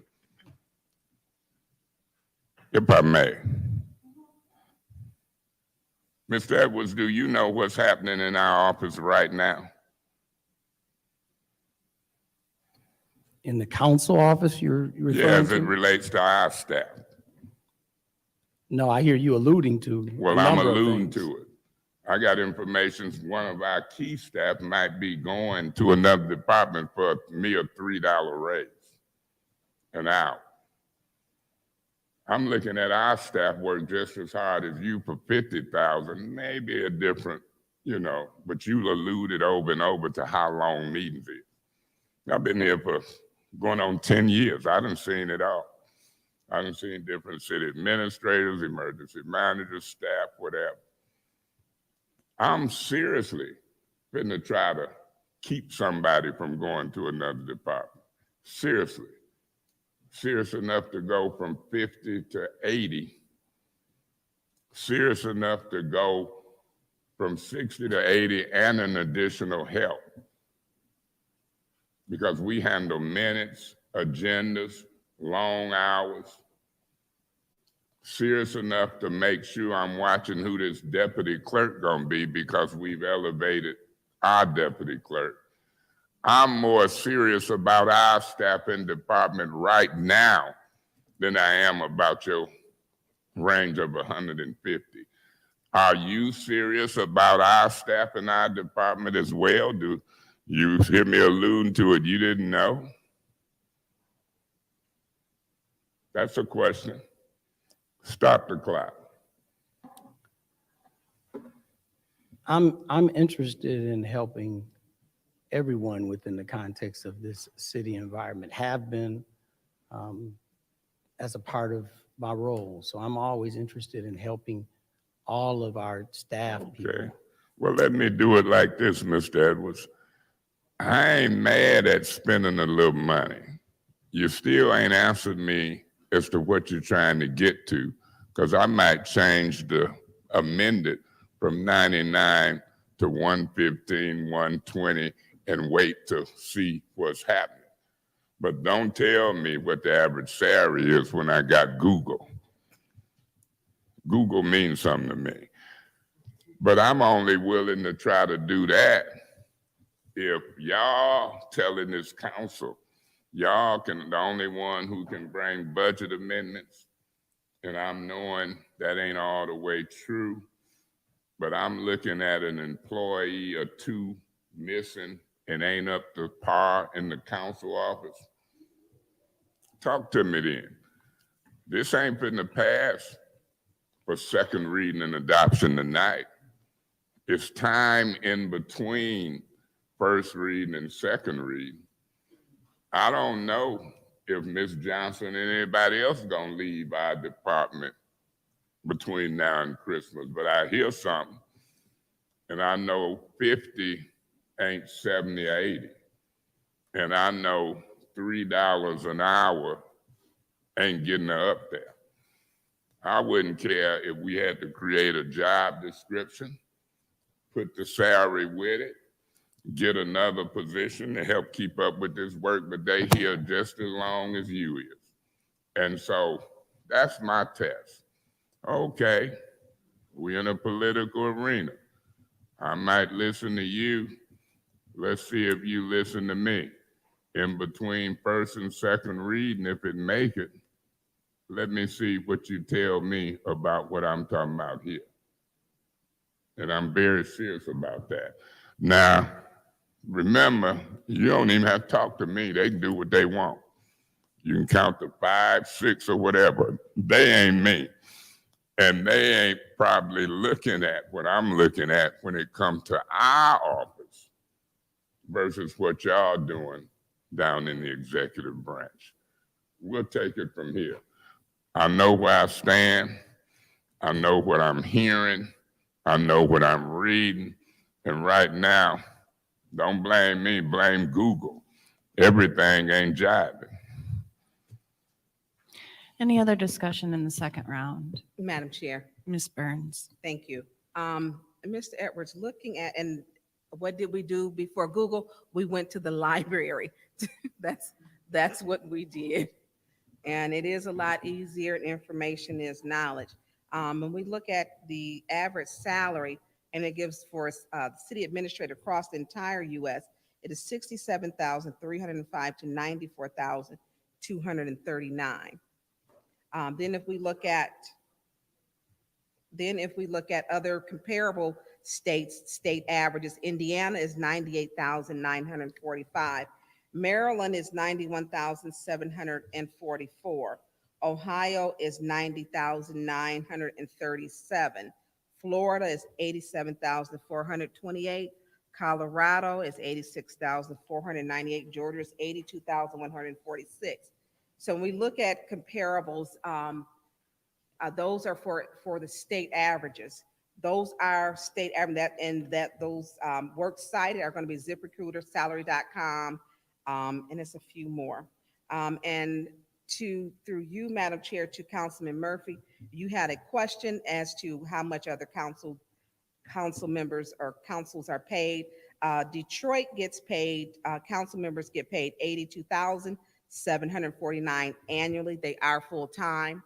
If I may. Mr. Edwards, do you know what's happening in our office right now? In the council office, you're Yeah, referring as it to? relates to our staff. No, I hear you alluding to. a Well, I'm number of alluding things. to it. I got information, one of our key staff might be going to another department for a mere $3 raise an hour. I'm looking at our staff work just as hard as you for 50,000, maybe a different, but you alluded over and over to how long meetings is. I've been here for going on 10 years. I done seen it all. I done seen different city administrators, emergency managers, staff, whatever. I'm seriously finna try to keep somebody from going to another department. Seriously. Serious enough to go from 50 to 80. Serious enough to go from 60 to 80 and an additional help. Because we handle minutes, agendas, long hours. Serious enough to make sure I'm watching who this deputy clerk gonna be because we've elevated our deputy clerk. I'm more serious about our staff and department right now than I am about your range of 150. Are you serious about our staff and our department as well? Do you hear me alluding to it? You didn't know? That's a question. Stop the clock. I'm interested in helping everyone within the context of this city environment, have been as a part of my role. So I'm always interested in helping all of our staff people. Okay. Well, let me do it like this, Mr. Edwards. I ain't mad at spending a little money. You still ain't answered me as to what you're trying to get to, because I might change the amended from 99 to 115, 120, and wait to see what's happening. But don't tell me what the average salary is when I got Google. Google means something to me. But I'm only willing to try to do that if y'all telling this council, y'all can, the only one who can bring budget amendments, and I'm knowing that ain't all the way true, but I'm looking at an employee or two missing and ain't up to par in the council office. Talk to me then. This ain't finna pass for second reading and adoption tonight. It's time in between first reading and second reading. I don't know if Ms. Johnson and anybody else gonna leave our department between now and Christmas, but I hear something, and I know 50 ain't 70 or 80, and I know $3 an hour ain't getting her up there. I wouldn't care if we had to create a job description, put the salary with it, get another position to help keep up with this work, but they here just as long as you is. And so that's my test. Okay, we in a political arena. I might listen to you. Let's see if you listen to me. In between first and second reading, if it make it, let me see what you tell me about what I'm talking about here. And I'm very serious about that. Now, remember, you don't even have to talk to me. They can do what they want. You can count to 5, 6, or whatever. They ain't me. And they ain't probably looking at what I'm looking at when it comes to our office versus what y'all doing down in the executive branch. We'll take it from here. I know where I stand. I know what I'm hearing. I know what I'm reading. And right now, don't blame me, blame Google. Everything ain't jiving. Any other discussion in the second round? Madam Chair, Ms. Burns? thank you. Mr. Edwards, looking at, and what did we do before Google? We went to the library. That's what we did. And it is a lot easier, and information is knowledge. When we look at the average salary, and it gives for the city administrator across the entire U.S., it is $67,305 to $94,239. Then if we look at other comparable states, state averages, Indiana is $98,945. Maryland is $91,744. Ohio is $90,937. Florida is $87,428. Colorado is $86,498. Georgia is $82,146. So when we look at comparables, those are for the state averages. Those are state average, those works cited are going to be ZipRecruiter, Salary.com, and it's a few more. And through you, Madam Chair, to Councilman Murphy, you had a question as to how much other council members or councils are paid. Detroit gets paid, council members get paid $82,749 annually. They are full-time.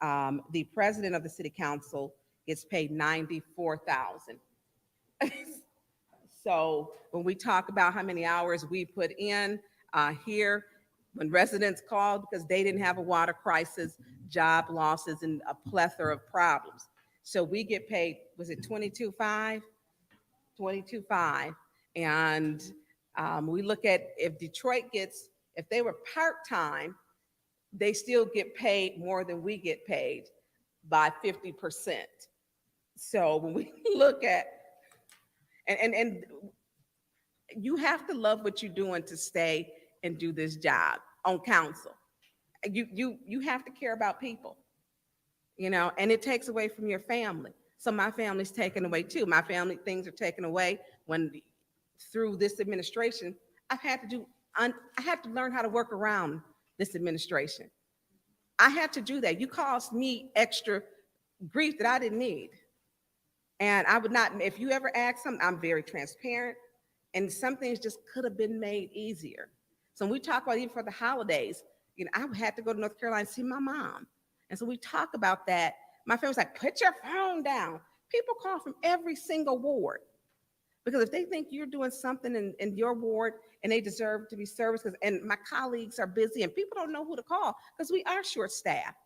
The president of the city council gets paid $94,000. So when we talk about how many hours we put in here, when residents called because they didn't have a water crisis, job losses, and a plethora of problems. So we get paid, was it $22,500? $22,500. And we look at if Detroit gets, if they were part-time, they still get paid more than we get paid by 50%. So when we look at, and you have to love what you're doing to stay and do this job on council. You have to care about people, and it takes away from your family. So my family's taken away too. My family, things are taken away when, through this administration, I had to learn how to work around this administration. I had to do that. You caused me extra grief that I didn't need. And I would not, if you ever ask something, I'm very transparent. And some things just could have been made easier. So when we talk about even for the holidays, I had to go to North Carolina to see my mom. And so we talk about that. My family's like, put your phone down. People call from every single ward. Because if they think you're doing something in your ward and they deserve to be serviced, and my colleagues are busy and people don't know who to call because we are short-staffed.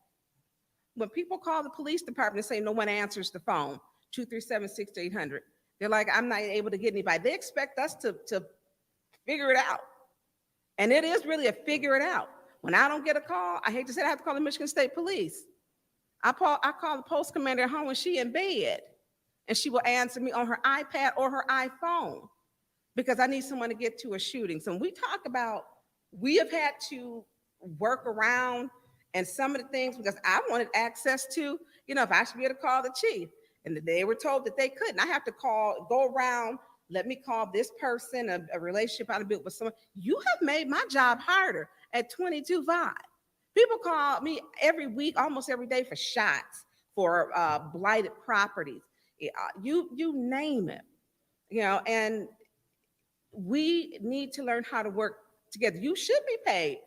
When people call the police department and say no one answers the phone, 237-6800, they're like, I'm not able to get anybody. They expect us to figure it out. And it is really a figure it out. When I don't get a call, I hate to say it, I have to call the Michigan State Police. I call the post commander at home when she in bed, and she will answer me on her iPad or her iPhone because I need someone to get to a shooting. So when we talk about, we have had to work around and some of the things because I wanted access to, if I should be able to call the chief, and they were told that they couldn't. I have to go around, let me call this person, a relationship I built with someone. You have made my job harder at 22-5. People call me every week, almost every day, for shots, for blighted properties. You name it, and we need to learn how to work together. You should be paid,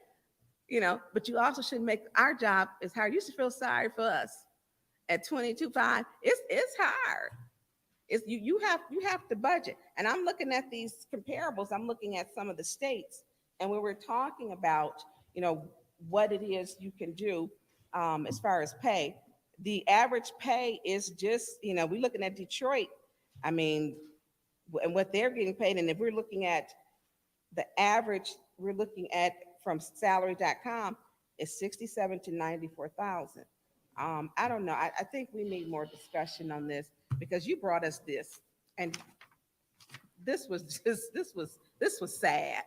but you also should make our job as hard. You should feel sorry for us at 22-5. It's hard. You have to budget. And I'm looking at these comparables. I'm looking at some of the states, and when we're talking about, what it is you can do as far as pay, the average pay is just, we're looking at Detroit, and what they're getting paid. And if we're looking at the average, we're looking at from salary.com is 67 to 94,000. I don't know. I think we need more discussion on this because you brought us this, and this was sad.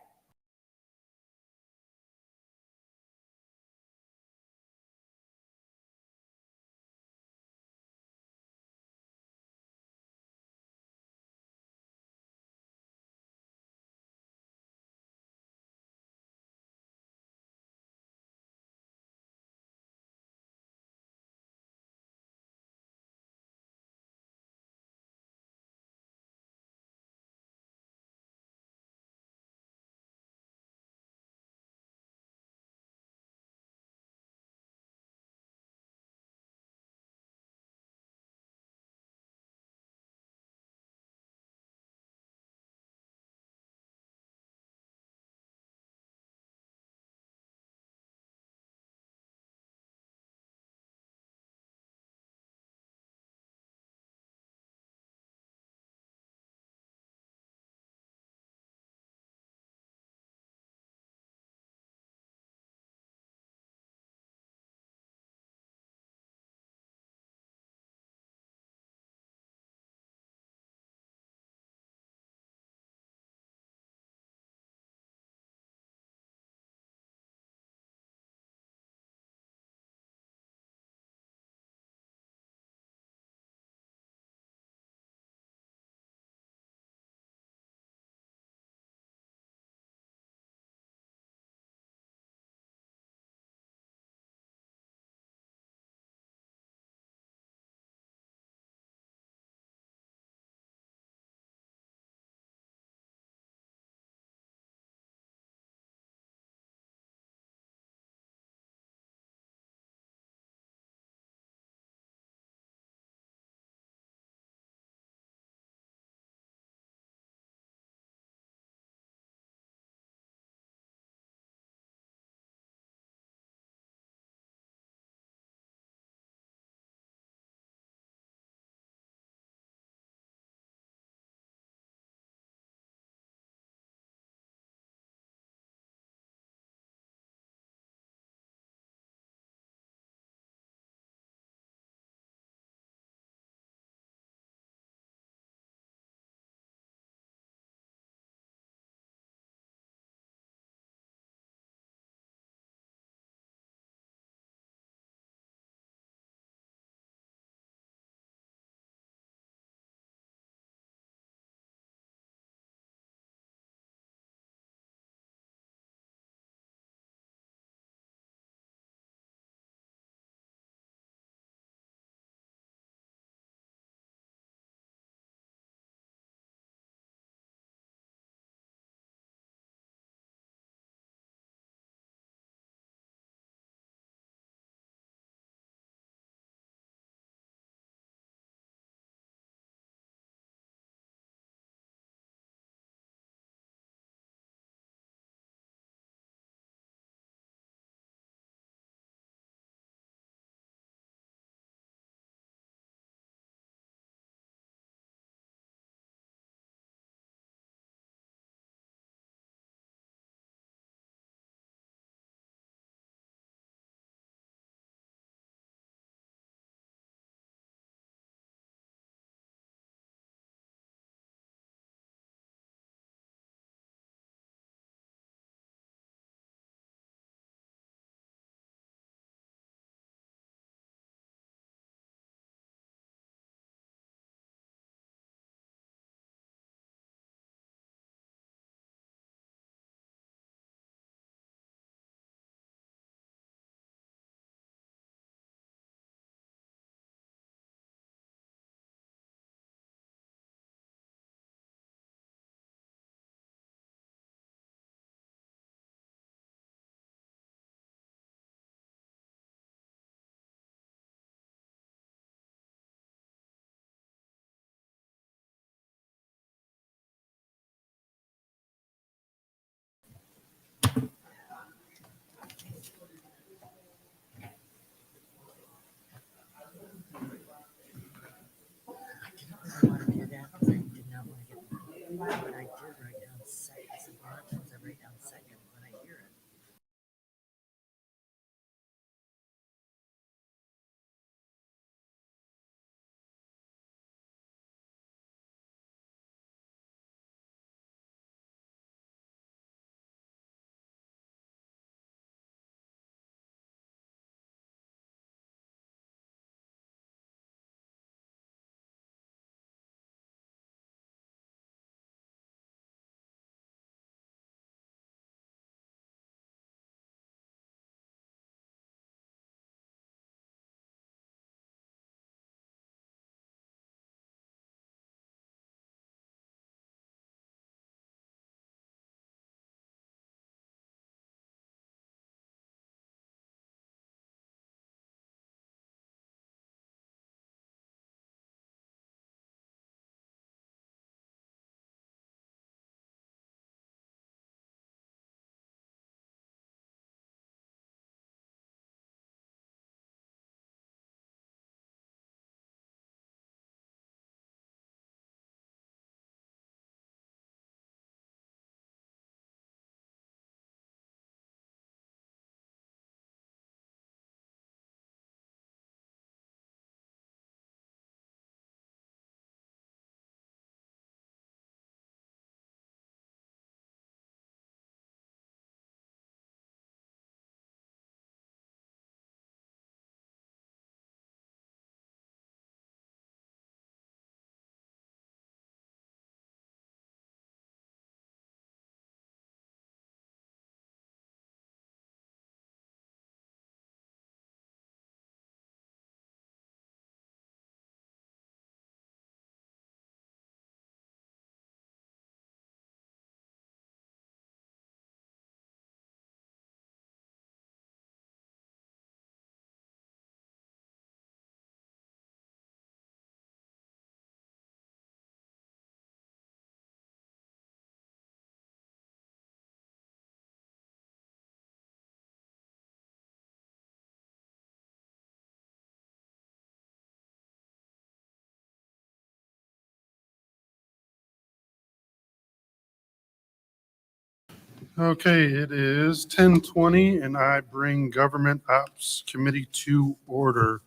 Okay, it is 10:20 and I bring Government Ops Committee to order.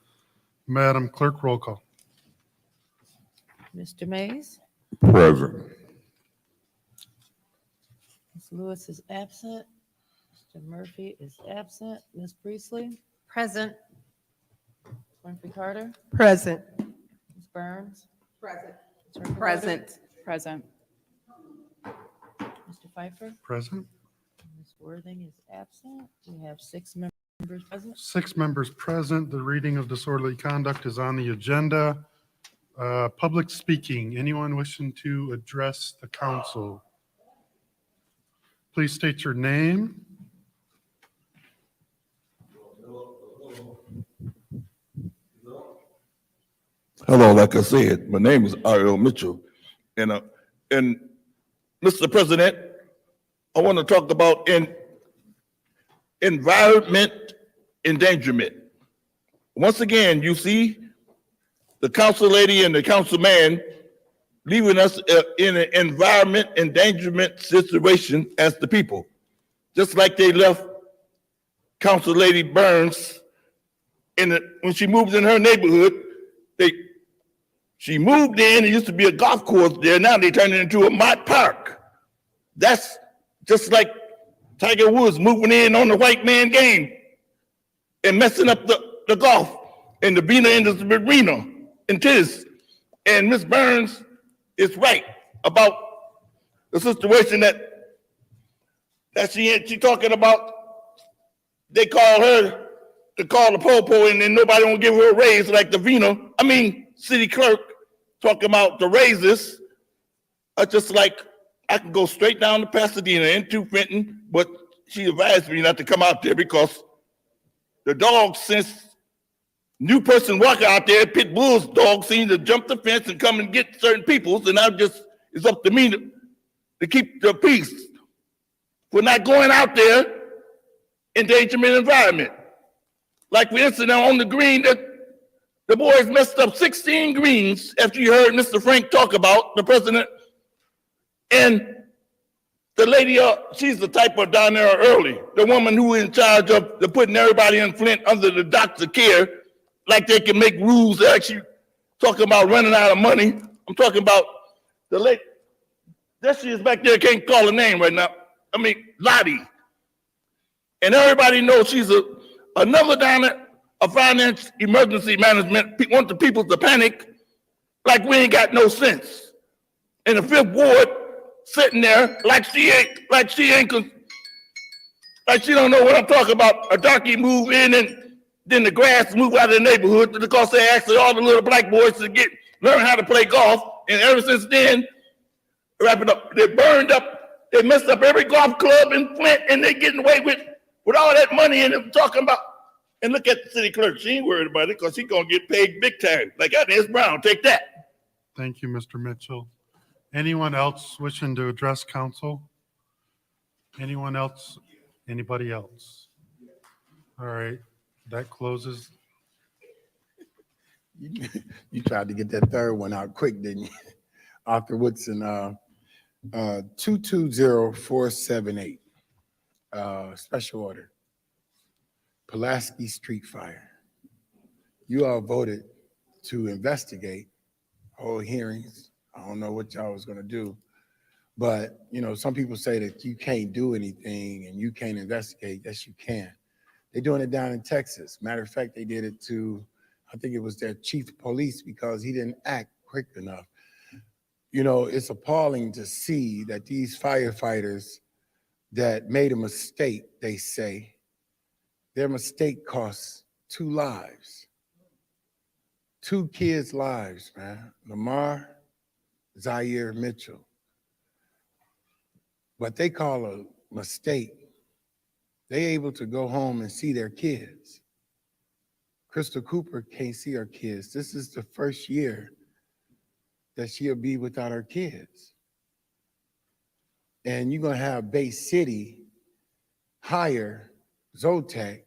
Madam Clerk, roll call. Mr. Mays, Present. Ms. Lewis is absent. Mr. Murphy is absent. Ms. Priestley, Present. Winfrey Carter, Present. Ms. Burns, Present. Ms. Reckler, Present. Present. Mr. Pfeiffer, Present. Ms. Worthing is absent. We have 6 members present. 6 members present. The reading of disorderly conduct is on the agenda. Public speaking. Anyone wishing to address the council? Please state your name. Hello, like I said, my name is Ariel Mitchell. And Mr. President, I want to talk about environment endangerment. Once again, you see the council lady and the councilman leaving us in an environment endangerment situation as the people. Just like they left Council Lady Burns when she moved in her neighborhood. She moved in, it used to be a golf course there, now they turned it into a mott park. That's just like Tiger Woods moving in on the white man game and messing up the golf and the Vina Industries Arena and tennis. And Ms. Burns is right about the situation that she talking about. They call her to call the po-po and then nobody won't give her a raise like the city clerk talking about the raises. I just like, I can go straight down to Pasadena into Fenton, but she advised me not to come out there because the dogs, since new person walk out there, pit bulls dogs seem to jump the fence and come and get certain peoples, and it's up to me to keep the peace. We're not going out there endangerment environment. Like for instance, on the green, that the boys messed up 16 greens after you heard Mr. Frank talk about the president And the lady, she's the type of down there early, the woman who in charge of the putting everybody in Flint under the doctor care, like they can make rules. They're actually talking about running out of money. I'm talking about the lady. That she is back there, can't call her name right now. I mean, Lottie. And everybody knows she's another down there, a finance emergency management, want the people to panic like we ain't got no sense. In the Fifth Ward, sitting there like she don't know what I'm talking about. A darky move in and then the grass move out of the neighborhood because they actually all the little black boys to learn how to play golf. And ever since then, wrap it up, they burned up, they messed up every golf club in Flint and they getting away with all that money and them talking about. And look at the city clerk, she ain't worried about it because she's gonna get paid big time. Like that is Brown, take that. Thank you, Mr. Mitchell. Anyone else wishing to address council? Anyone else? Anybody else? All right, that closes. You tried to get that third one out quick, didn't you? Arthur Woodson, 220478, special order. Pulaski Street Fire. You all voted to investigate, hold hearings. I don't know what y'all was gonna do, but some people say that you can't do anything and you can't investigate. Yes, you can. They're doing it down in Texas. Matter of fact, they did it to, I think it was their chief of police because he didn't act quick enough. It's appalling to see that these firefighters that made a mistake, they say, their mistake costs 2 lives. 2 kids' lives, man. Lamar, Zaire Mitchell. What they call a mistake, they able to go home and see their kids. Crystal Cooper can't see her kids. This is the first year that she'll be without her kids. And you're gonna have Bay City hire Zotac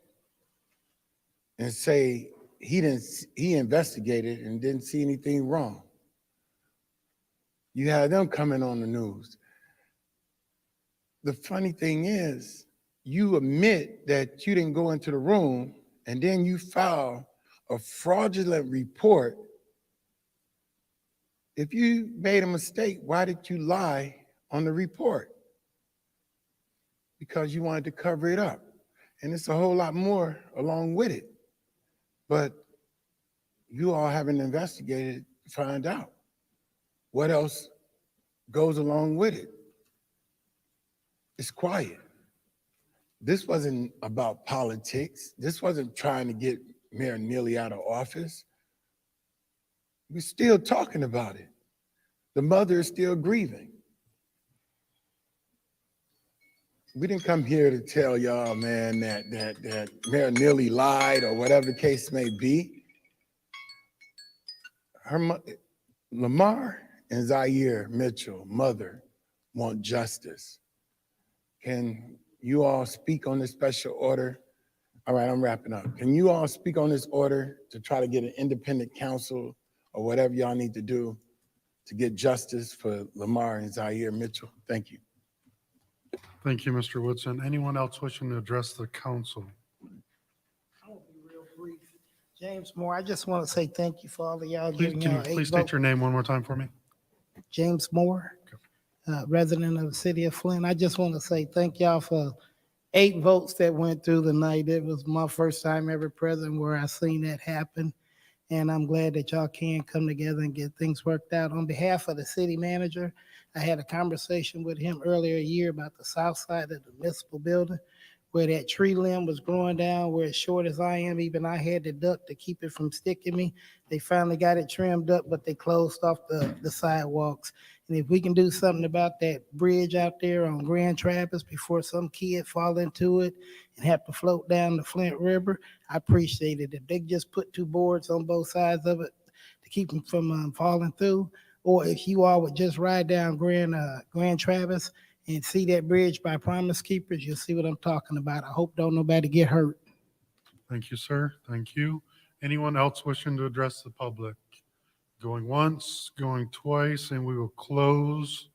and say he investigated and didn't see anything wrong. You have them coming on the news. The funny thing is, you admit that you didn't go into the room and then you file a fraudulent report. If you made a mistake, why did you lie on the report? Because you wanted to cover it up. And it's a whole lot more along with it. But you all haven't investigated to find out what else goes along with it. It's quiet. This wasn't about politics. This wasn't trying to get Mayor Neely out of office. We're still talking about it. The mother is still grieving. We didn't come here to tell y'all, man, that Mayor Neely lied or whatever the case may be. Lamar and Zaire Mitchell, mother, want justice. Can you all speak on this special order? All right, I'm wrapping up. Can you all speak on this order to try to get an independent counsel or whatever y'all need to do to get justice for Lamar and Zaire Mitchell? Thank you. Thank you, Mr. Woodson. Anyone else wishing to address the council? I won't be real brief. James Moore, I just want to say thank you for all of y'all Please, giving can you y'all 8 please state votes. your name one more time for me? James Moore, resident of the city of Flint. I just want to say thank y'all for 8 votes that went through tonight. It was my first time ever present where I seen that happen. And I'm glad that y'all can come together and get things worked out. On behalf of the city manager, I had a conversation with him earlier a year about the south side of the municipal building where that tree limb was growing down, where as short as I am, even I had to duck to keep it from sticking me. They finally got it trimmed up, but they closed off the sidewalks. And if we can do something about that bridge out there on Grand Traverse before some kid fall into it and have to float down the Flint River, I appreciate it. If they just put 2 boards on both sides of it to keep them from falling through, or if you all would just ride down Grand Traverse and see that bridge by Promise Keepers, you'll see what I'm talking about. I hope don't nobody get hurt. Thank you, sir. Thank you. Anyone else wishing to address the public? Going once, going twice, and we will close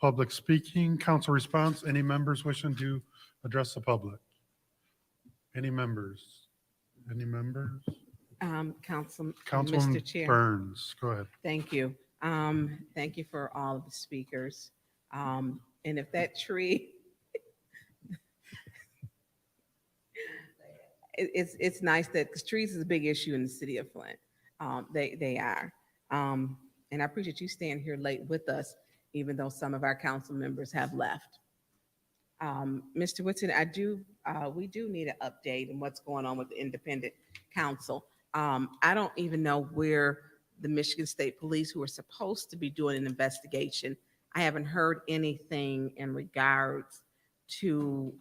public speaking, council response. Any members wishing to address the public? Any members? Any members? Councilman, Councilman Mr. Chair. Burns, go ahead. Thank you. Thank you for all of the speakers. And if that tree, it's nice that, because trees is a big issue in the city of Flint. They are. And I appreciate you staying here late with us, even though some of our council members have left. Mr. Whitson, we do need an update on what's going on with the independent council. I don't even know where the Michigan State Police, who are supposed to be doing an investigation, I haven't heard anything in regards to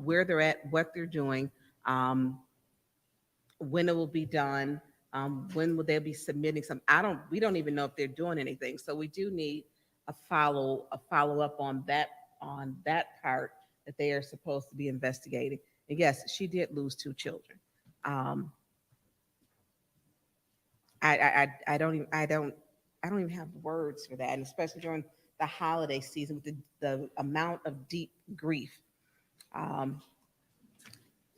where they're at, what they're doing, when it will be done, when will they be submitting some? We don't even know if they're doing anything. So we do need a follow up on that part that they are supposed to be investigating. And yes, she did lose 2 children. I don't even have words for that, and especially during the holiday season with the amount of deep grief.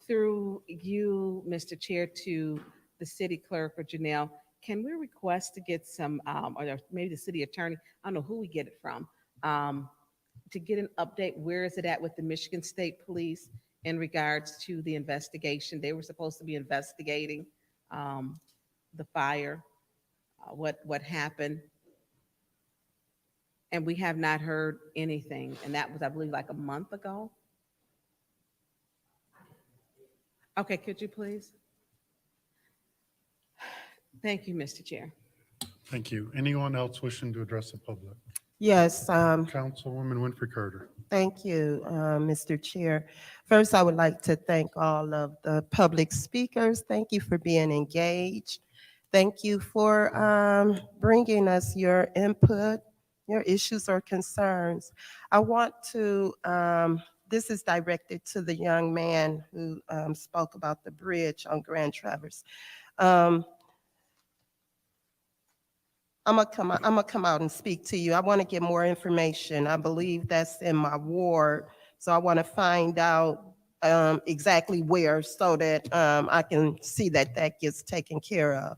Through you, Mr. Chair, to the city clerk or Janelle, can we request to get some, or maybe the city attorney, I don't know who we get it from, to get an update, where is it at with the Michigan State Police in regards to the investigation? They were supposed to be investigating the fire, what happened. And we have not heard anything. And that was, I believe, like a month ago. Okay, could you please? Thank you, Mr. Chair. Thank you. Anyone else wishing to address the public? Yes, Councilwoman Winfrey Carter. thank you, Mr. Chair. First, I would like to thank all of the public speakers. Thank you for being engaged. Thank you for bringing us your input, your issues or concerns. I want to, this is directed to the young man who spoke about the bridge on Grand Traverse. I'm gonna come out and speak to you. I want to get more information. I believe that's in my ward. So I want to find out exactly where so that I can see that that gets taken care of.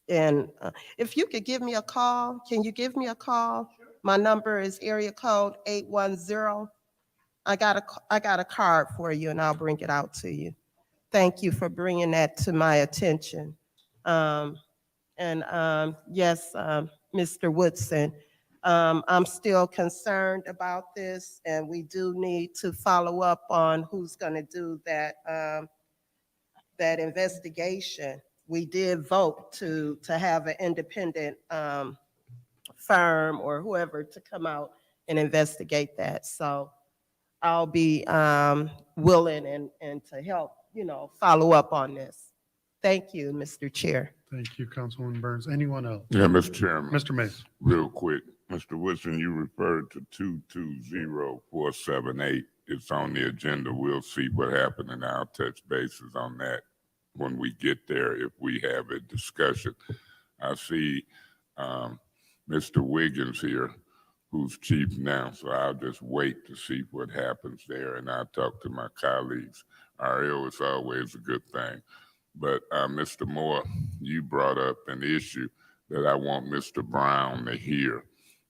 And if you could give me a call, can you give me a call? My number is area code 810. I got a card for you and I'll bring it out to you. Thank you for bringing that to my attention. Yes, Mr. Woodson, I'm still concerned about this, and we do need to follow up on who's going to do that that investigation. We did vote to have an independent firm or whoever to come out and investigate that. So I'll be willing and to help, follow up on this. Thank you, Mr. Chair. Thank you, Councilwoman Burns. Anyone else? Yeah, Mr. Chairman. Mr. Mays. Real quick, Mr. Wilson, you referred to 220478. It's on the agenda. We'll see what happened and I'll touch bases on that when we get there, if we have a discussion. I see Mr. Wiggins here, who's chief now, so I'll just wait to see what happens there and I'll talk to my colleagues. RL is always a good thing. But Mr. Moore, you brought up an issue that I want Mr. Brown to hear.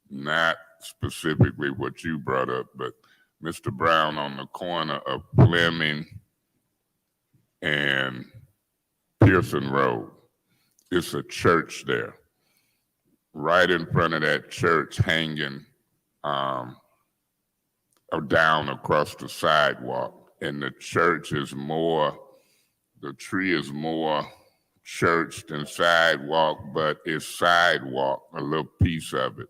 Not specifically what you brought up, but Mr. Brown on the corner of Fleming and Pearson Road. It's a church there. Right in front of that church, hanging down across the sidewalk. And the church is more, the tree is more church than sidewalk, but it's sidewalk, a little piece of it.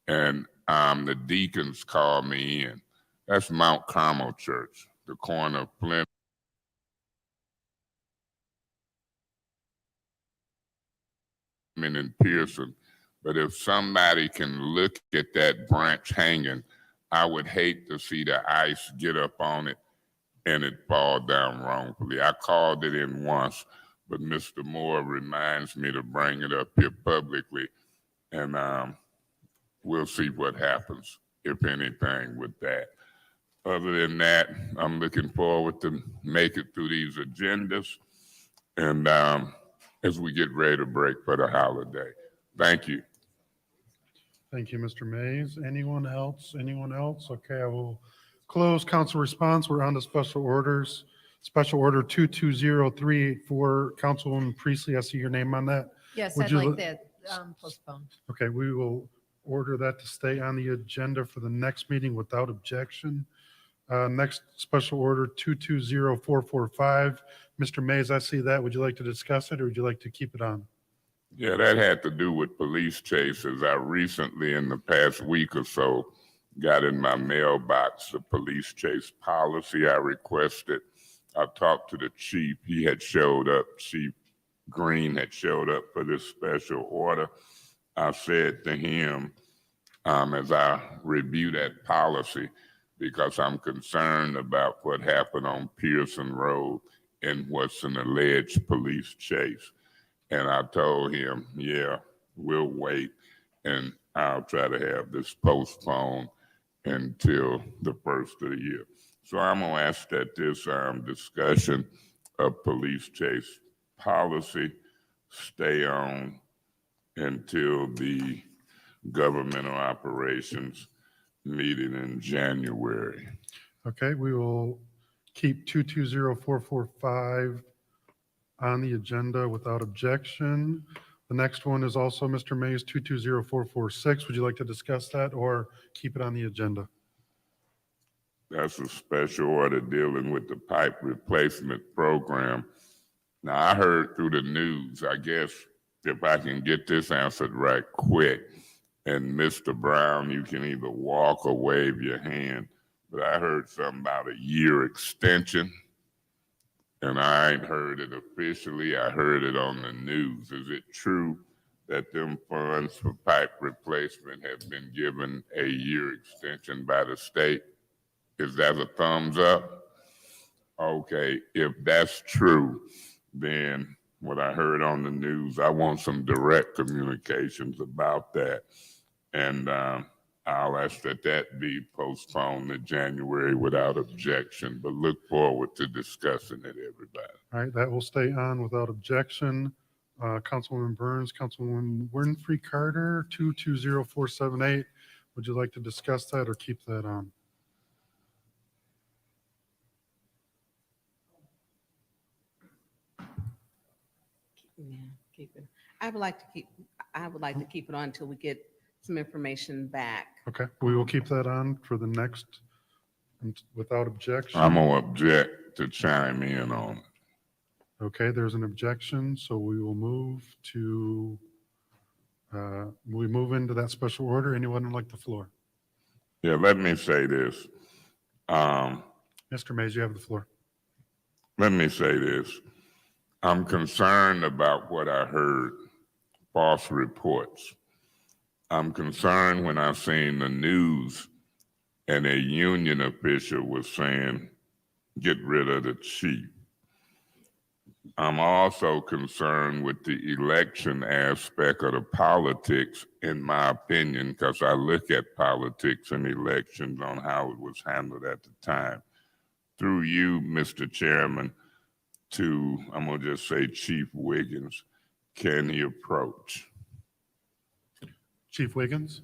And the deacons called me in. That's Mount Carmel Church, the corner of Fleming and Pearson. But if somebody can look at that branch hanging, I would hate to see the ice get up on it and it fall down wrongfully. I called it in once, but Mr. Moore reminds me to bring it up here publicly. And we'll see what happens, if anything, with that. Other than that, I'm looking forward to make it through these agendas and as we get ready to break for the holiday. Thank you. Thank you, Mr. Mays. Anyone else? Anyone else? Okay, I will close council response. We're on to special orders. Special order 220384, Councilwoman Priestley, I see your name on that. Yes, Would I'd you like look- that postponed. Okay, we will order that to stay on the agenda for the next meeting without objection. Next special order 220445. Mr. Mays, I see that. Would you like to discuss it or would you like to keep it on? Yeah, that had to do with police chases. I recently, in the past week or so, got in my mailbox the police chase policy I requested. I talked to the chief. He had showed up. Chief Green had showed up for this special order. I said to him, as I review that policy, because I'm concerned about what happened on Pearson Road and what's an alleged police chase. And I told him, yeah, we'll wait and I'll try to have this postponed until the first of the year. So I'm gonna ask that this discussion of police chase policy stay on until the governmental operations meeting in January. Okay, we will keep 220445 on the agenda without objection. The next one is also Mr. Mays, 220446. Would you like to discuss that or keep it on the agenda? That's a special order dealing with the pipe replacement program. Now, I heard through the news, I guess if I can get this answered right quick, and Mr. Brown, you can either walk or wave your hand, but I heard something about a year extension, and I ain't heard it officially. I heard it on the news. Is it true that them funds for pipe replacement have been given a year extension by the state? Is that a thumbs up? Okay, if that's true, then what I heard on the news, I want some direct communications about that. And I'll ask that be postponed to January without objection, but look forward to discussing it, everybody. All right, that will stay on without objection. Councilwoman Burns, Councilwoman Winfrey Carter, 220478. Would you like to discuss that or keep that on? Yeah, keep it. I would like to keep it on until we get some information back. Okay, we will keep that on for the next, without objection. I'm gonna object to chime in on it. Okay, there's an objection, so we will move to, we move into that special order. Anyone would like the floor? Yeah, let me say this. Mr. Mays, you have the floor. Let me say this. I'm concerned about what I heard, false reports. I'm concerned when I seen the news and a union official was saying, get rid of the chief. I'm also concerned with the election aspect of the politics, in my opinion, because I look at politics and elections on how it was handled at the time. Through you, Mr. Chairman, to, I'm going to just say Chief Wiggins, can he approach? Chief Wiggins?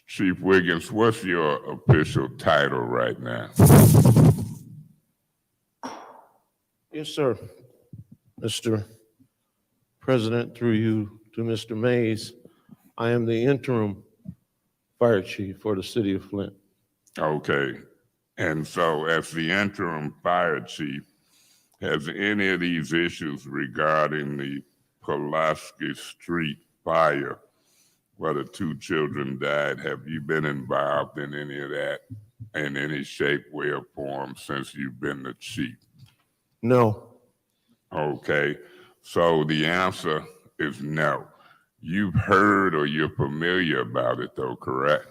Chief Wiggins, what's your official title right now? Yes, sir. Mr. President, through you to Mr. Mays, I am the interim fire chief for the city of Flint. Okay. And so as the interim fire chief, has any of these issues regarding the Pulaski Street fire, where the 2 children died, have you been involved in any of that in any shape, way, or form since you've been the chief? No. Okay. So the answer is no. You've heard or you're familiar about it though, correct?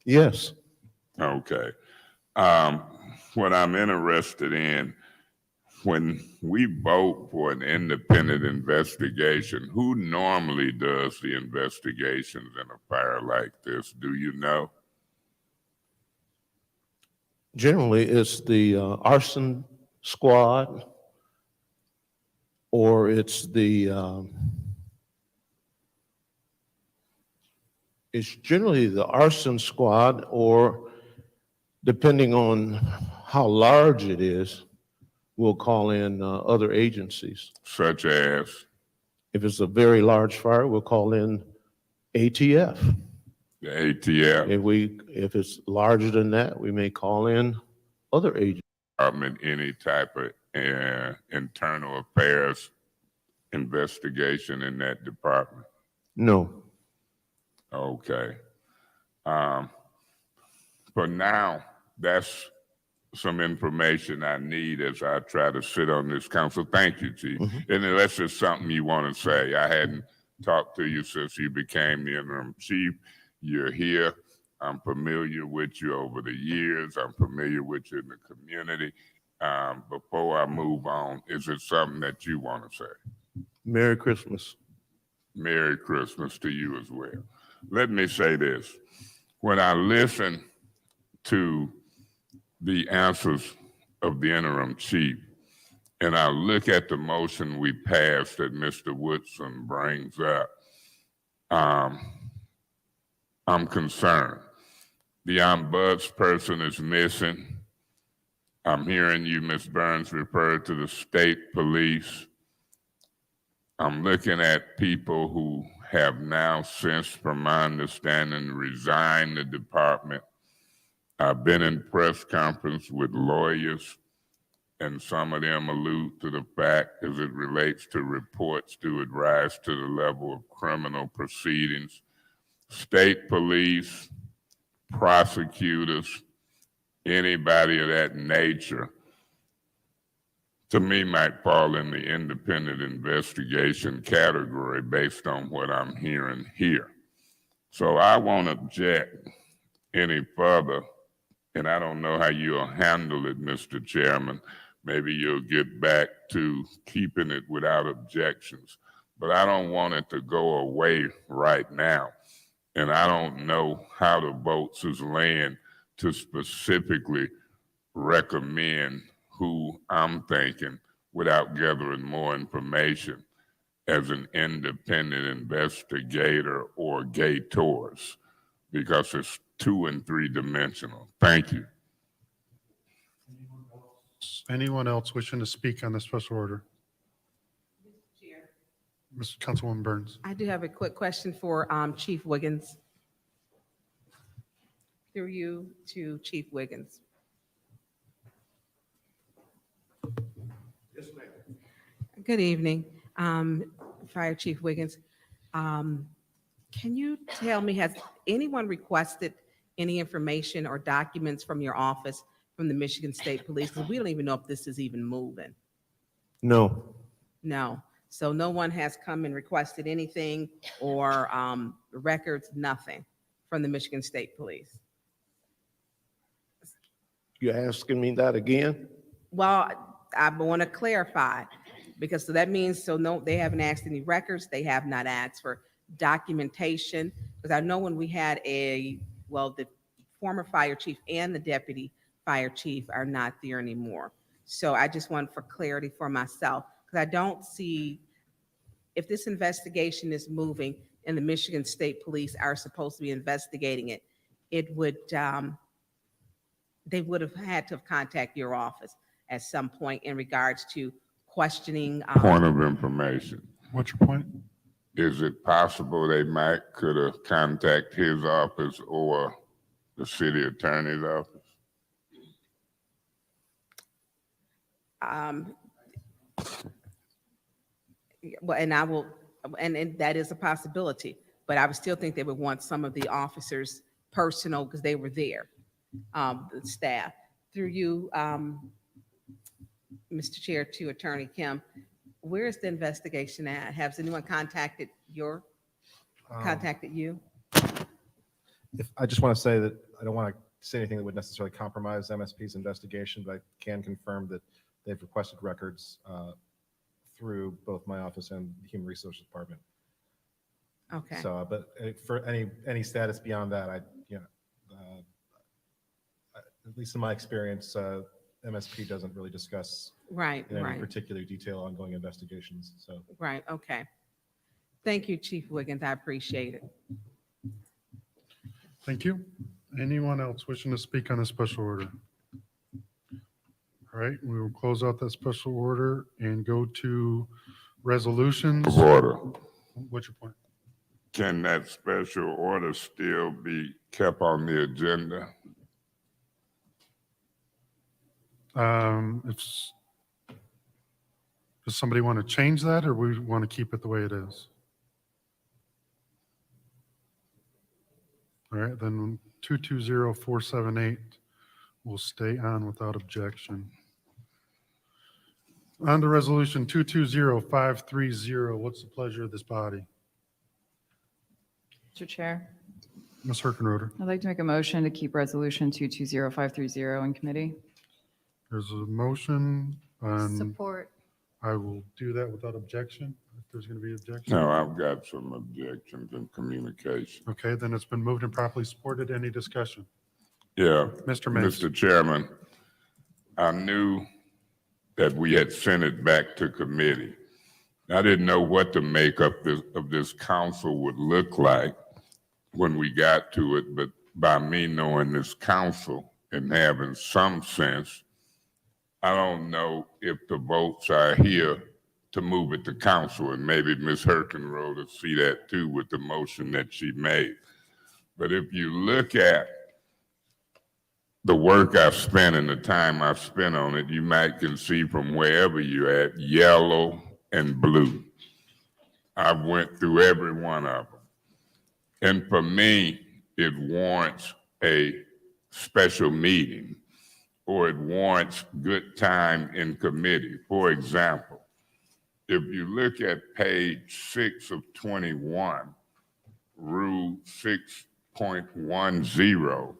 Yes. Okay. What I'm interested in, when we vote for an independent investigation, who normally does the investigations in a fire like this? Do you know? Generally, it's the arson squad, or it's it's generally the arson squad, or depending on how large it is, we'll call in other agencies. Such as? If it's a very large fire, we'll call in ATF. The ATF? If it's larger than that, we may call in other agencies. Any type of internal affairs investigation in that department? No. Okay. For now, that's some information I need as I try to sit on this council. Thank you, Chief. And unless there's something you want to say, I hadn't talked to you since you became the interim chief. You're here. I'm familiar with you over the years. I'm familiar with you in the community. Before I move on, is it something that you want to say? Merry Christmas. Merry Christmas to you as well. Let me say this. When I listen to the answers of the interim chief, and I look at the motion we passed that Mr. Woodson brings up, I'm concerned. The ombudsperson is missing. I'm hearing you, Ms. Burns, refer to the state police. I'm looking at people who have now since, from my understanding, resigned the department. I've been in press conference with lawyers, and some of them allude to the fact as it relates to reports to it rise to the level of criminal proceedings. State police, prosecutors, anybody of that nature, to me, might fall in the independent investigation category based on what I'm hearing here. So I won't object any further, and I don't know how you'll handle it, Mr. Chairman. Maybe you'll get back to keeping it without objections, but I don't want it to go away right now. And I don't know how the votes is laying to specifically recommend who I'm thinking without gathering more information as an independent investigator or gators, because it's 2 and 3 dimensional. Thank you. Anyone else wishing to speak on the special order? Mr. Councilwoman Burns. I do have a quick question for Chief Wiggins. Through you to Chief Wiggins. Yes, ma'am. Good evening, Fire Chief Wiggins. Can you tell me, has anyone requested any information or documents from your office from the Michigan State Police? Because we don't even know if this is even moving. No. No. So no one has come and requested anything or records, nothing from the Michigan State Police? You asking me that again? Well, I want to clarify, because so that means, so no, they haven't asked any records, they have not asked for documentation, because I know when we had the former fire chief and the deputy fire chief are not there anymore. So I just want for clarity for myself, because I don't see, if this investigation is moving and the Michigan State Police are supposed to be investigating it, it would, they would have had to have contacted your office at some point in regards to questioning. Point of information. What's your point? Is it possible they could have contacted his office or the city attorney's office? Well, and I will, and that is a possibility, but I would still think they would want some of the officers' personal, because they were there, the staff. Through you, Mr. Chair, to Attorney Kim, where is the investigation at? Has anyone contacted If I just want to say that I don't want to say anything that would necessarily compromise MSP's investigation, but I can confirm that they've requested records through both my office and the Human Resources Department. Okay. So, but for any status beyond that, at least in my experience, MSP doesn't really discuss Right, in any right, particular detail ongoing investigations. So, right. Okay. Thank you, Chief Wiggins. I appreciate it. Thank you. Anyone else wishing to speak on a special order? All right, we will close out that special order and go to resolutions. Of order. What's your point? Can that special order still be kept on the agenda? Does somebody want to change that, or we want to keep it the way it is? All right, then 220478 will stay on without objection. On to resolution 220530. What's the pleasure of this body? Mr. Chair, Ms. Herkenroder, I'd like to make a motion to keep resolution 220530 in committee. there's a motion, and Support. I will do that without objection, if there's going to be objection. No, I've got some objections in communication. Okay, then it's been moved and properly supported. Any discussion? Yeah. Mr. Mays. Mr. Chairman, I knew that we had sent it back to committee. I didn't know what the makeup of this council would look like when we got to it, but by me knowing this council and having some sense, I don't know if the votes are here to move it to council, and maybe Ms. Herkenroder see that too with the motion that she made. But if you look at the work I've spent and the time I've spent on it, you might can see from wherever you're at, yellow and blue. I went through every one of them. And for me, it warrants a special meeting, or it warrants good time in committee. For example, if you look at page 6 of 21, Rule 6.10,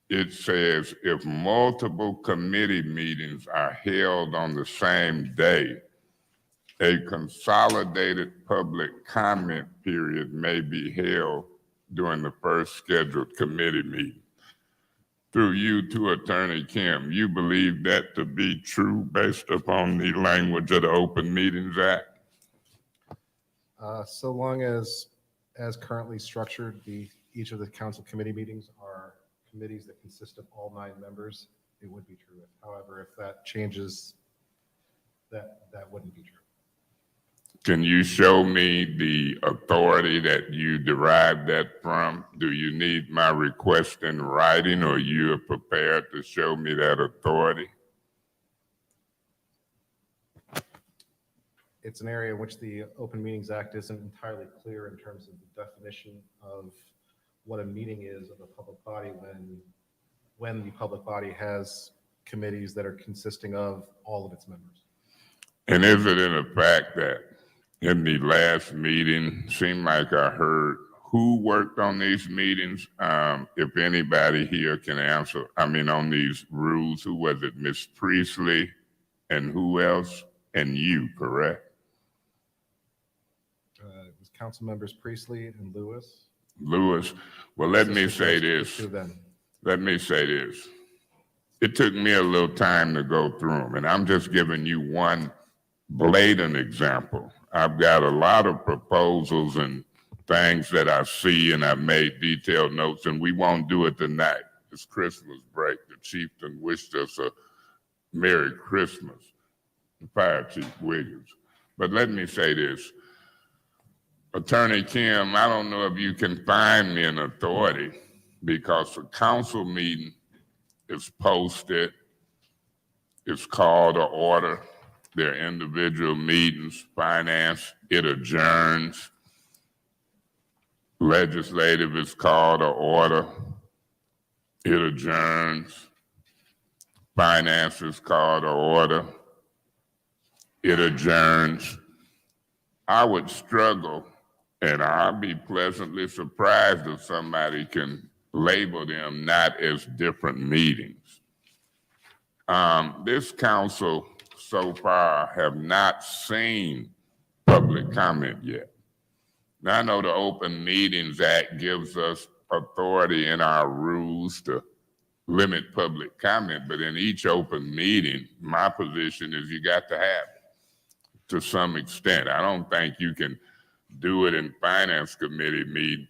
it says if multiple committee meetings are held on the same day, a consolidated public comment period may be held during the first scheduled committee meeting. Through you to Attorney Kim, you believe that to be true based upon the language of the Open Meetings Act? so long as currently structured, each of the council committee meetings are committees that consist of all 9 members, it would be true. However, if that changes, that wouldn't be true. Can you show me the authority that you derived that from? Do you need my request in writing, or you are prepared to show me that authority? It's an area in which the Open Meetings Act isn't entirely clear in terms of the definition of what a meeting is of a public body when the public body has committees that are consisting of all of its members. And is it in the fact that in the last meeting, seemed like I heard who worked on these meetings? If anybody here can answer, on these rules, who was it? Ms. Priestley and who else? And you, correct? It was council members Priestley and Lewis. Lewis. Well, let me say this. Let me say this. It took me a little time to go through them, and I'm just giving you one blatant example. I've got a lot of proposals and things that I see, and I've made detailed notes, and we won't do it tonight. It's Christmas break. The chieftain wished us a Merry Christmas, the Fire Chief Williams. But let me say this. Attorney Kim, I don't know if you can find me an authority, because a council meeting is posted, it's called to order, there are individual meetings, finance, it adjourns. Legislative is called to order, it adjourns. Finance is called to order, it adjourns. I would struggle, and I'll be pleasantly surprised if somebody can label them not as different meetings. This council so far have not seen public comment yet. Now, I know the Open Meetings Act gives us authority in our rules to limit public comment, but in each open meeting, my position is you got to have it to some extent. I don't think you can do it in Finance Committee meeting,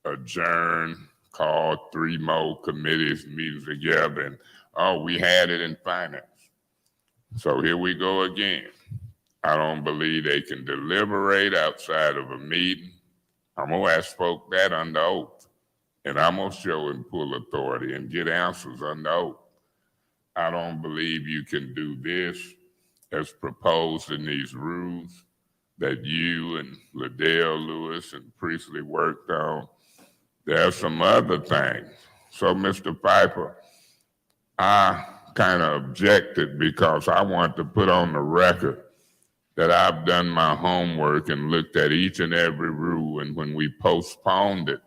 adjourn, call 3 more committees meetings together, and oh, we had it in finance. So here we go again. I don't believe they can deliberate outside of a meeting. I'm gonna ask folk that under oath, and I'm gonna show and pull authority and get answers under oath. I don't believe you can do this as proposed in these rules that you and Liddell Lewis and Priestley worked on. There are some other things. So, Mr. Piper, I kind of objected because I want to put on the record that I've done my homework and looked at each and every rule. And when we postponed it,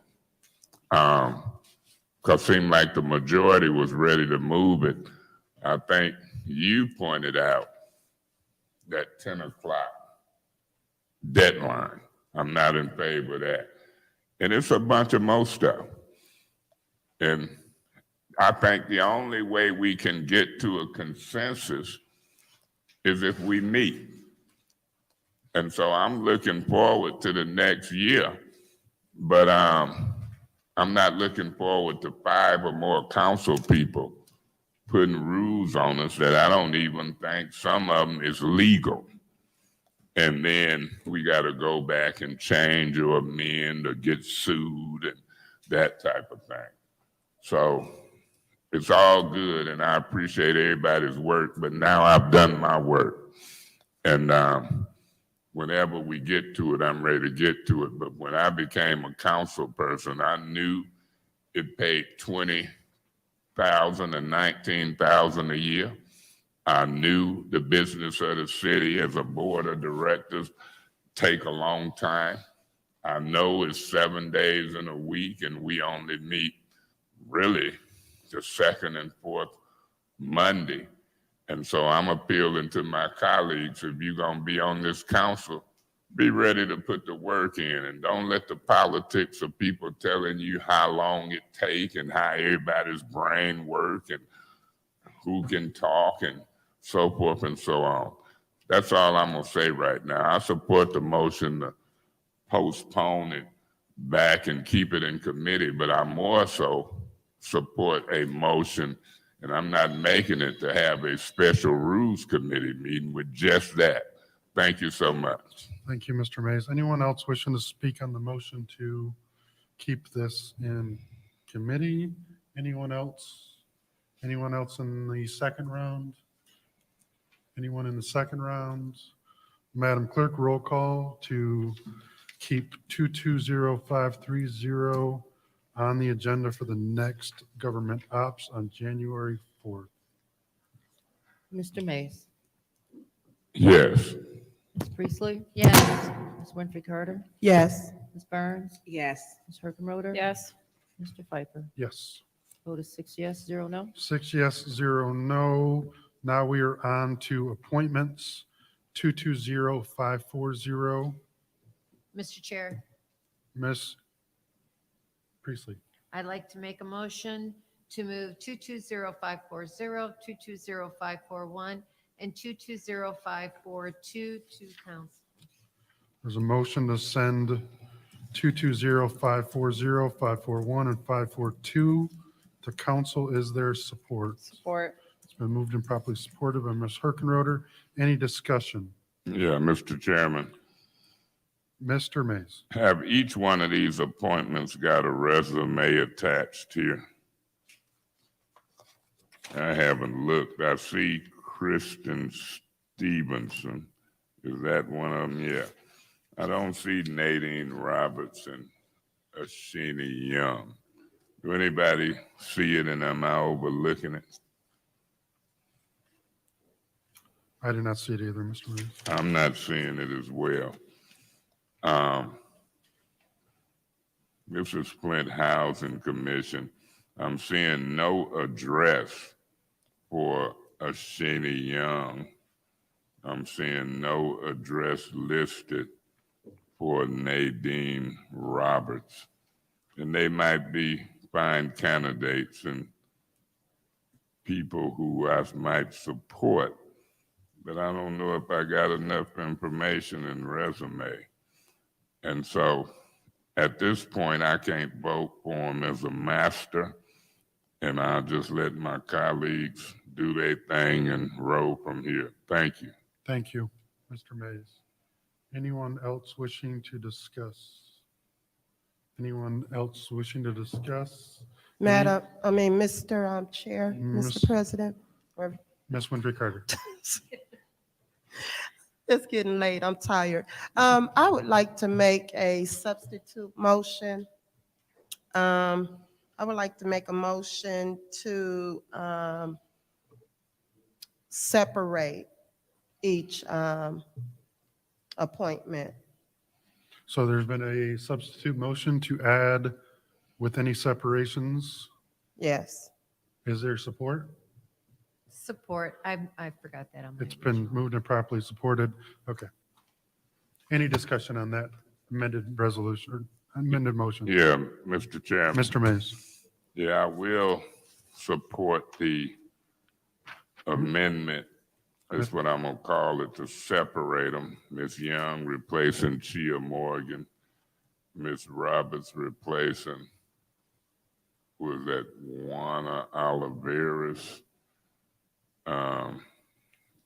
because it seemed like the majority was ready to move it, I think you pointed out that 10 o'clock deadline. I'm not in favor of that. And it's a bunch of more stuff. And I think the only way we can get to a consensus is if we meet. And so I'm looking forward to the next year, but I'm not looking forward to 5 or more council people putting rules on us that I don't even think some of them is legal. And then we got to go back and change or amend or get sued and that type of thing. So it's all good, and I appreciate everybody's work, but now I've done my work. And whenever we get to it, I'm ready to get to it. But when I became a council person, I knew it paid $20,000 and $19,000 a year. I knew the business of the city as a board of directors take a long time. I know it's 7 days in a week, and we only meet really the second and fourth Monday. And so I'm appealing to my colleagues, if you're going to be on this council, be ready to put the work in, and don't let the politics of people telling you how long it takes and how everybody's brain work and who can talk and so forth and so on. That's all I'm going to say right now. I support the motion to postpone it back and keep it in committee, but I more so support a motion, and I'm not making it, to have a special rules committee meeting with just that. Thank you so much. Thank you, Mr. Mays. Anyone else wishing to speak on the motion to keep this in committee? Anyone else? Anyone else in the second round? Anyone in the second round? Madam Clerk, roll call to keep 220530 on the agenda for the next government ops on January 4th. Mr. Mays. Yes. Ms. Priestley? Yes. Ms. Winfrey Carter? Yes. Ms. Burns? Yes. Ms. Hergenroder? Yes. Mr. Pfeiffer? Yes. Vote is 6 yes, 0 no. 6 yes, 0 no. Now we are on to appointments. 220540. Mr. Chair, Ms. Priestley. I'd like to make a motion to move 220540, 220541, and 220542 to council. There's a motion to send 220540, 541, and 542 to council. Is there support? Support. It's been moved and properly supported by Ms. Herkenroder. Any discussion? Yeah, Mr. Chairman. Mr. Mays. Have each one of these appointments got a resume attached here? I haven't looked. I see Kristen Stevenson. Is that one of them? Yeah. I don't see Nadine Roberts and Ashini Young. Do anybody see it, and am I overlooking it? I do not see it either, Mr. Mays. I'm not seeing it as well. This is Flint Housing Commission. I'm seeing no address for Asheni Young. I'm seeing no address listed for Nadine Roberts. And they might be fine candidates and people who I might support, but I don't know if I got enough information and resume. And so at this point, I can't vote for him as a master, and I'll just let my colleagues do their thing and roll from here. Thank you. Thank you, Mr. Mays. Anyone else wishing to discuss? Anyone else wishing to discuss? Mr. Chair, Miss- Mr. President. Ms. Winfrey Carter. It's getting late, I'm tired. I would like to make a substitute motion. I would like to make a motion to separate each appointment. So there's been a substitute motion to add with any separations. Yes. Is there support? Support. I forgot that on my. It's been moved and properly supported. Okay. Any discussion on that amended resolution, or amended motion? Yeah, Mr. Chairman. Mr. Mays. Yeah, I will support the amendment, is what I'm gonna call it, to separate them. Ms. Young replacing Chia Morgan, Ms. Roberts replacing, was that Juana Oliveras,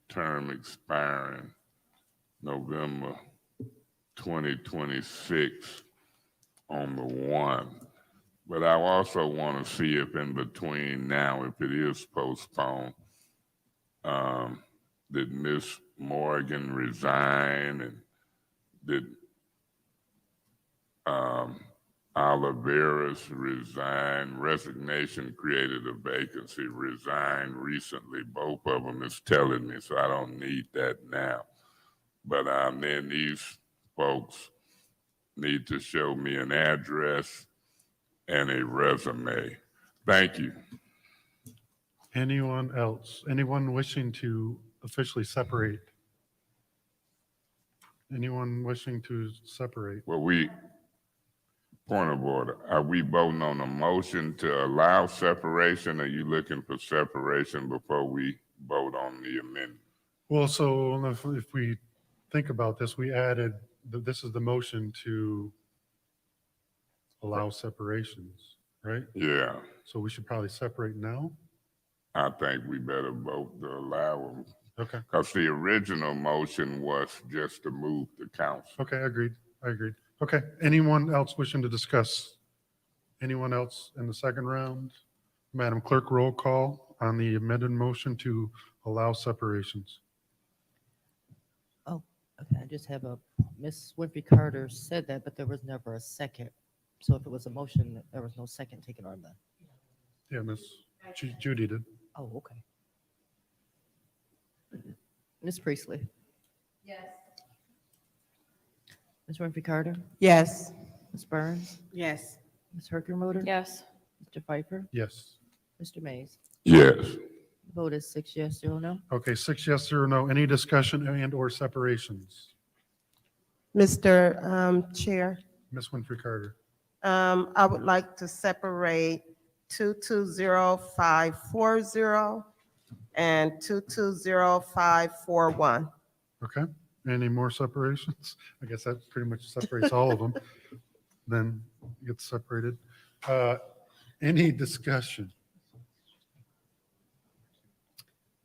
term expiring November 2026 on the 1. But I also want to see if in between now, if it is postponed, did Ms. Morgan resign, and did Oliveras resign? Resignation created a vacancy, resigned recently. Both of them is telling me, so I don't need that now. But then these folks need to show me an address and a resume. Thank you. Anyone else? Anyone wishing to officially separate? Anyone wishing to separate? Well, point of order, are we voting on a motion to allow separation? Or are you looking for separation before we vote on the amendment? Well, so if we think about this, we added, this is the motion to allow separations, right? Yeah, So we should probably separate now? I think we better vote to allow them. Okay. Because the original motion was just to move the council. Okay, agreed. I agreed. Okay, anyone else wishing to discuss? Anyone else in the second round? Madam Clerk, roll call on the amended motion to allow separations. Oh, okay, I just have Ms. Winfrey Carter said that, but there was never a second. So if it was a motion, there was no second taken on that. Yeah, Miss Judy did. Oh, okay. Ms. Priestley? Yes. Ms. Winfrey Carter? Yes. Ms. Burns? Yes. Ms. Herkenroder? Yes. Mr. Pfeiffer? Yes. Mr. Mays? Yes. Vote is 6 yes, 0 no. Okay, 6 yes, 0 no. Any discussion and/or separations? Mr. Chair, Miss Winfrey Carter. I would like to separate 220540 and 220541. Okay, any more separations? I guess that pretty much separates all of them. Then get separated. Any discussion?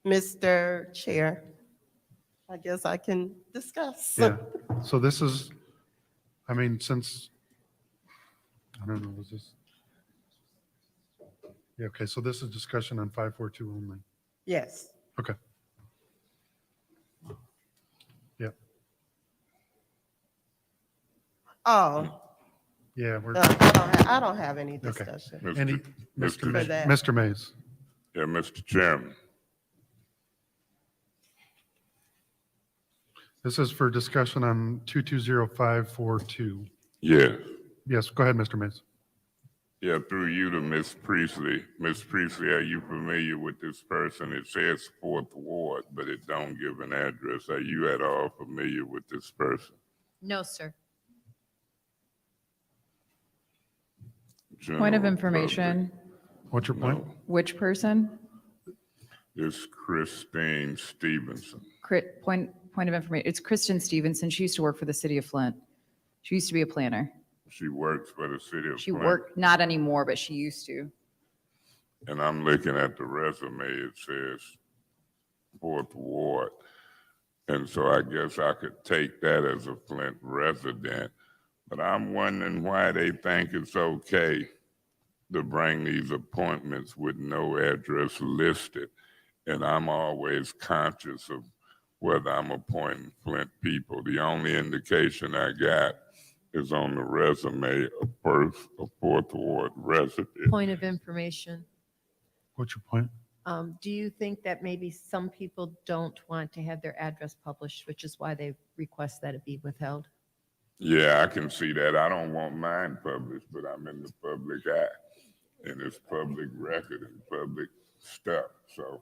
Mr. Chair, I guess I can discuss. Yeah, so this is, I mean, since, I don't know, was this? Yeah, okay, so this is discussion on 542 only. Yes. Okay. Yeah, Oh, yeah, we're, I don't have any okay. discussion. Any, Mr. For that. Mr. Mays? Yeah, Mr. Chairman. This is for discussion on 220542. Yes. Yes, go ahead, Mr. Mays. Yeah, through you to Miss Priestley. Miss Priestley, are you familiar with this person? It says Fourth Ward, but it don't give an address. Are you at all familiar with this person? No, sir. Point of General information, What's your point? public. which person? No, it's Christine Stevenson. Point of information, it's Kristen Stevenson. She used to work for the city of Flint. She used to be a planner. She works for the city of She Flint. worked, not anymore, but she used to. And I'm looking at the resume, it says Fourth Ward. And so I guess I could take that as a Flint resident. But I'm wondering why they think it's okay to bring these appointments with no address listed. And I'm always conscious of whether I'm appointing Flint people. The only indication I got is on the resume, a Fourth Ward resident. Point of information. What's your point? Do you think that maybe some people don't want to have their address published, which is why they request that it be withheld? Yeah, I can see that. I don't want mine published, but I'm in the public eye. And it's public record and public stuff. So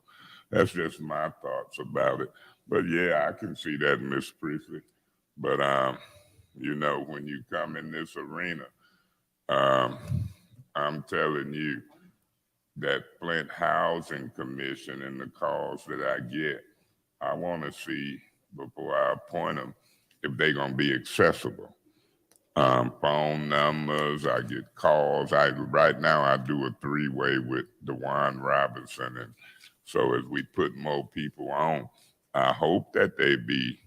that's just my thoughts about it. But yeah, I can see that, Miss Priestley. But you know, when you come in this arena, I'm telling you that Flint Housing Commission and the calls that I get, I want to see before I appoint them if they're going to be accessible. Phone numbers, I get calls. Right now I do a 3-way with DeJuan Robinson. And so as we put more people on, I hope that they be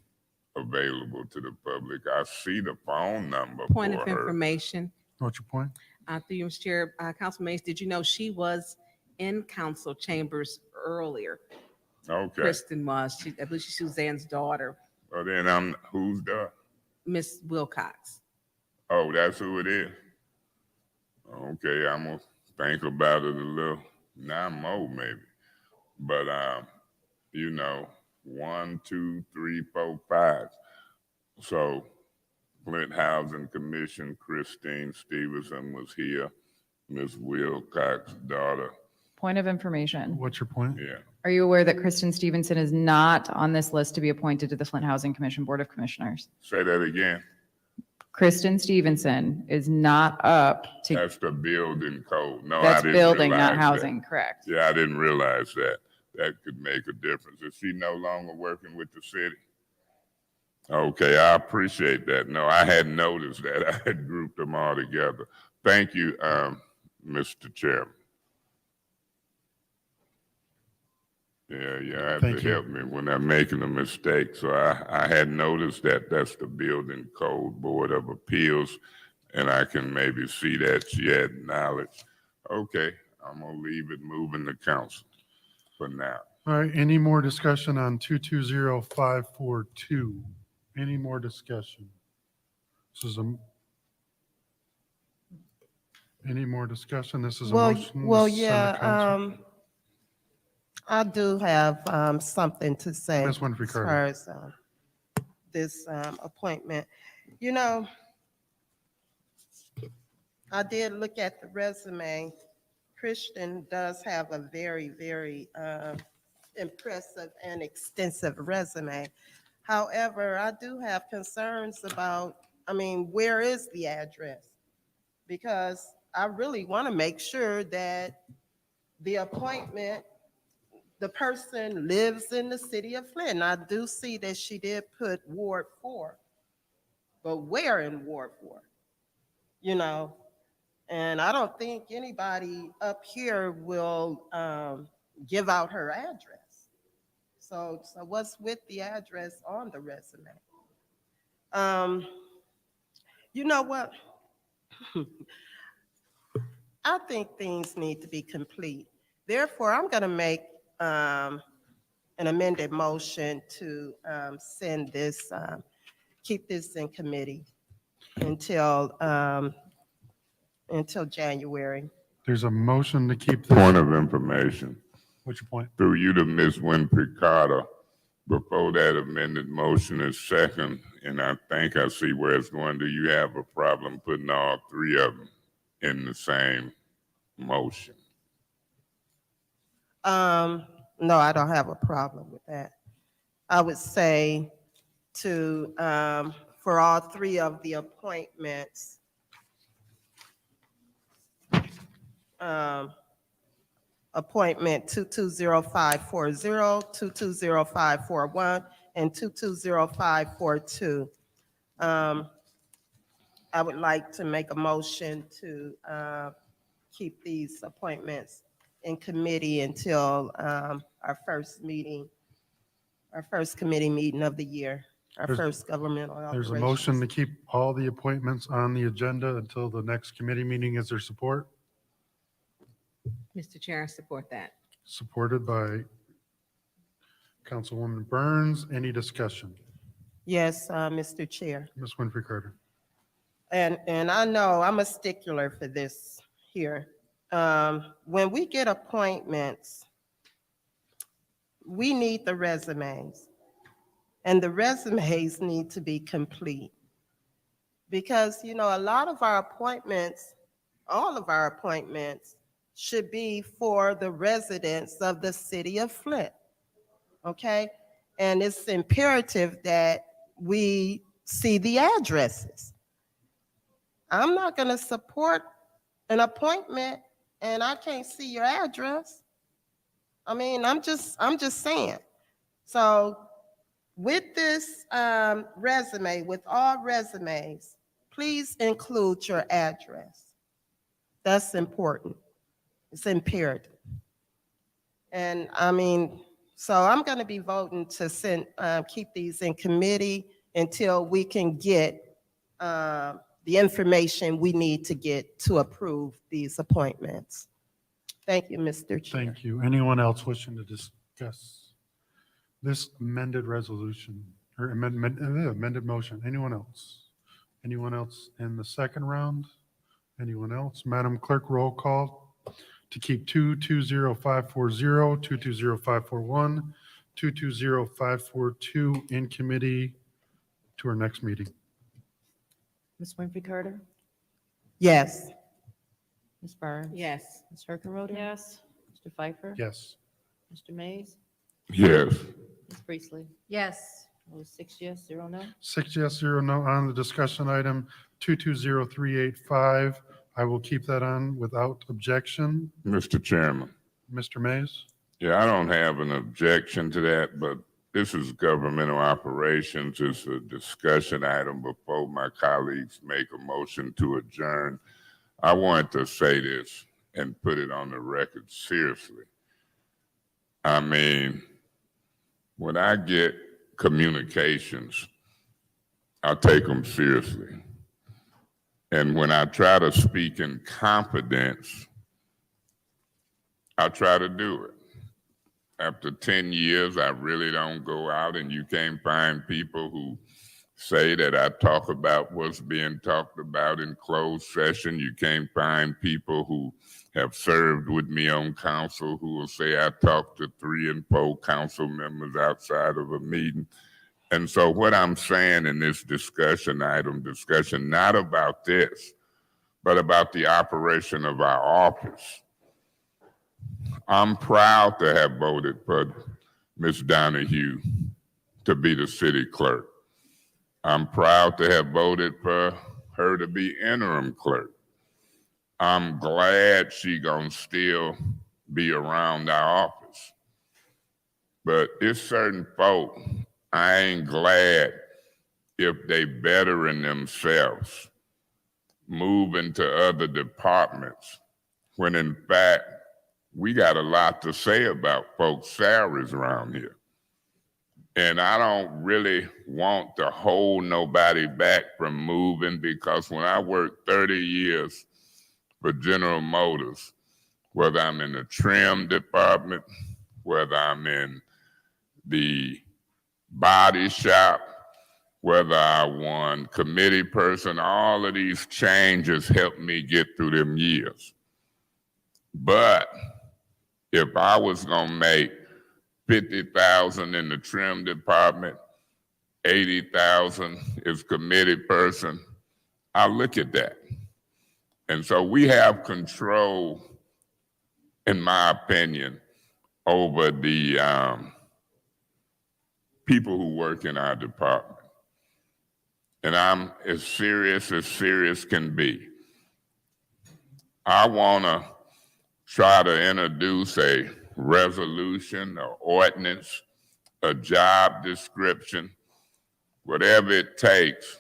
available to the public. I see the phone number Point for of her. information, What's your point? through you, Mr. Chair, Councilman Mays, did you know she was in council chambers earlier? Okay. Kristen was, I believe she's Suzanne's daughter, Well, then who's the? Miss Wilcox. Oh, that's who it is. Okay, I'm gonna think about it a little, not more maybe. But you know, 1, 2, 3, 4, 5. So Flint Housing Commission, Christine Stevenson was here, Miss Wilcox's daughter. Point of information. What's your point? Yeah. Are you aware that Kristen Stevenson is not on this list to be appointed to the Flint Housing Commission Board of Commissioners? Say that again. Kristen Stevenson is not up to, That's the building code. No, I that's didn't building, not realize that. housing, correct? Yeah, I didn't realize that. That could make a difference. Is she no longer working with the city? Okay, I appreciate that. No, I hadn't noticed that. I had grouped them all together. Thank you, Mr. Chairman. Yeah, you have Thank to you. help me when I'm making a mistake. So I had noticed that that's the Building Code Board of Appeals, and I can maybe see that she had knowledge. Okay, I'm gonna leave it moving to council for now. All right, any more discussion on 220542? Any more discussion? This is any more discussion? This is a Well, motion. well, to send to yeah, council. I do have something to say Ms. Winfrey as Carter. far as this appointment. You know, I did look at the resume. Christian does have a very, very impressive and extensive resume. However, I do have concerns about, where is the address? Because I really want to make sure that the appointment, the person lives in the city of Flint. I do see that she did put Ward 4, but where in Ward 4? You know, and I don't think anybody up here will give out her address. So what's with the address on the resume? You know what? I think things need to be complete. Therefore, I'm going to make an amended motion to send this, keep this in committee until January. There's a motion to keep this. Point of information. What's your point? Through you to Ms. Winfrey Carter, before that amended motion is second, and I think I see where it's going. Do you have a problem putting all 3 of them in the same motion. No, I don't have a problem with that. I would say to, for all three of the appointments, appointment 220540, 220541, and 220542. I would like to make a motion to keep these appointments in committee until our first committee meeting of the year, our There's- first governmental There's a operations. motion to keep all the appointments on the agenda until the next committee meeting. Is there support? Mr. Chair, I support that. Supported by Councilwoman Burns. Any discussion? Yes, Mr. Chair. Ms. Winfrey Carter. And I know I'm a stickler for this here. When we get appointments, we need the resumes. And the resumes need to be complete. Because, you know, a lot of our appointments, all of our appointments should be for the residents of the city of Flint. Okay? And it's imperative that we see the addresses. I'm not going to support an appointment and I can't see your address. I mean, I'm just saying. So with this resume, with all resumes, please include your address. That's important. It's imperative. And I mean, so I'm going to be voting to keep these in committee until we can get the information we need to get to approve these appointments. Thank you, Mr. Chair. Thank you. Anyone else wishing to discuss this amended resolution or amended motion? Anyone else? Anyone else in the second round? Anyone else? Madam Clerk, roll call to keep 220540, 220541, 220542 in committee to our next meeting. Ms. Winfrey Carter? Yes. Ms. Burns? Yes. Ms. Herkenroder? Yes. Mr. Pfeiffer? Yes. Mr. Mays? Yes. Ms. Priestley? Yes. That was 6 yes, 0 no. 6 yes, 0 no on the discussion item 220385. I will keep that on without objection. Mr. Chairman. Mr. Mays? Yeah, I don't have an objection to that, but this is governmental operations. It's a discussion item before my colleagues make a motion to adjourn. I wanted to say this and put it on the record seriously. I mean, when I get communications, I take them seriously. And when I try to speak in confidence, I try to do it. After 10 years, I really don't go out, and you can't find people who say that I talk about what's being talked about in closed session. You can't find people who have served with me on council who will say I talked to 3 and 4 council members outside of a meeting. And so what I'm saying in this discussion not about this, but about the operation of our office. I'm proud to have voted for Ms. Donahue to be the city clerk. I'm proud to have voted for her to be interim clerk. I'm glad she gonna still be around our office. But it's certain folk, I ain't glad if they bettering themselves, moving to other departments, when in fact, we got a lot to say about folks' salaries around here. And I don't really want to hold nobody back from moving, because when I worked 30 years for General Motors, whether I'm in the trim department, whether I'm in the body shop, whether I won committee person, all of these changes helped me get through them years. But if I was gonna make 50,000 in the trim department, 80,000 as committee person, I look at that. And so we have control in my opinion, over the people who work in our department. And I'm as serious can be. I want to try to introduce a resolution or ordinance, a job description, whatever it takes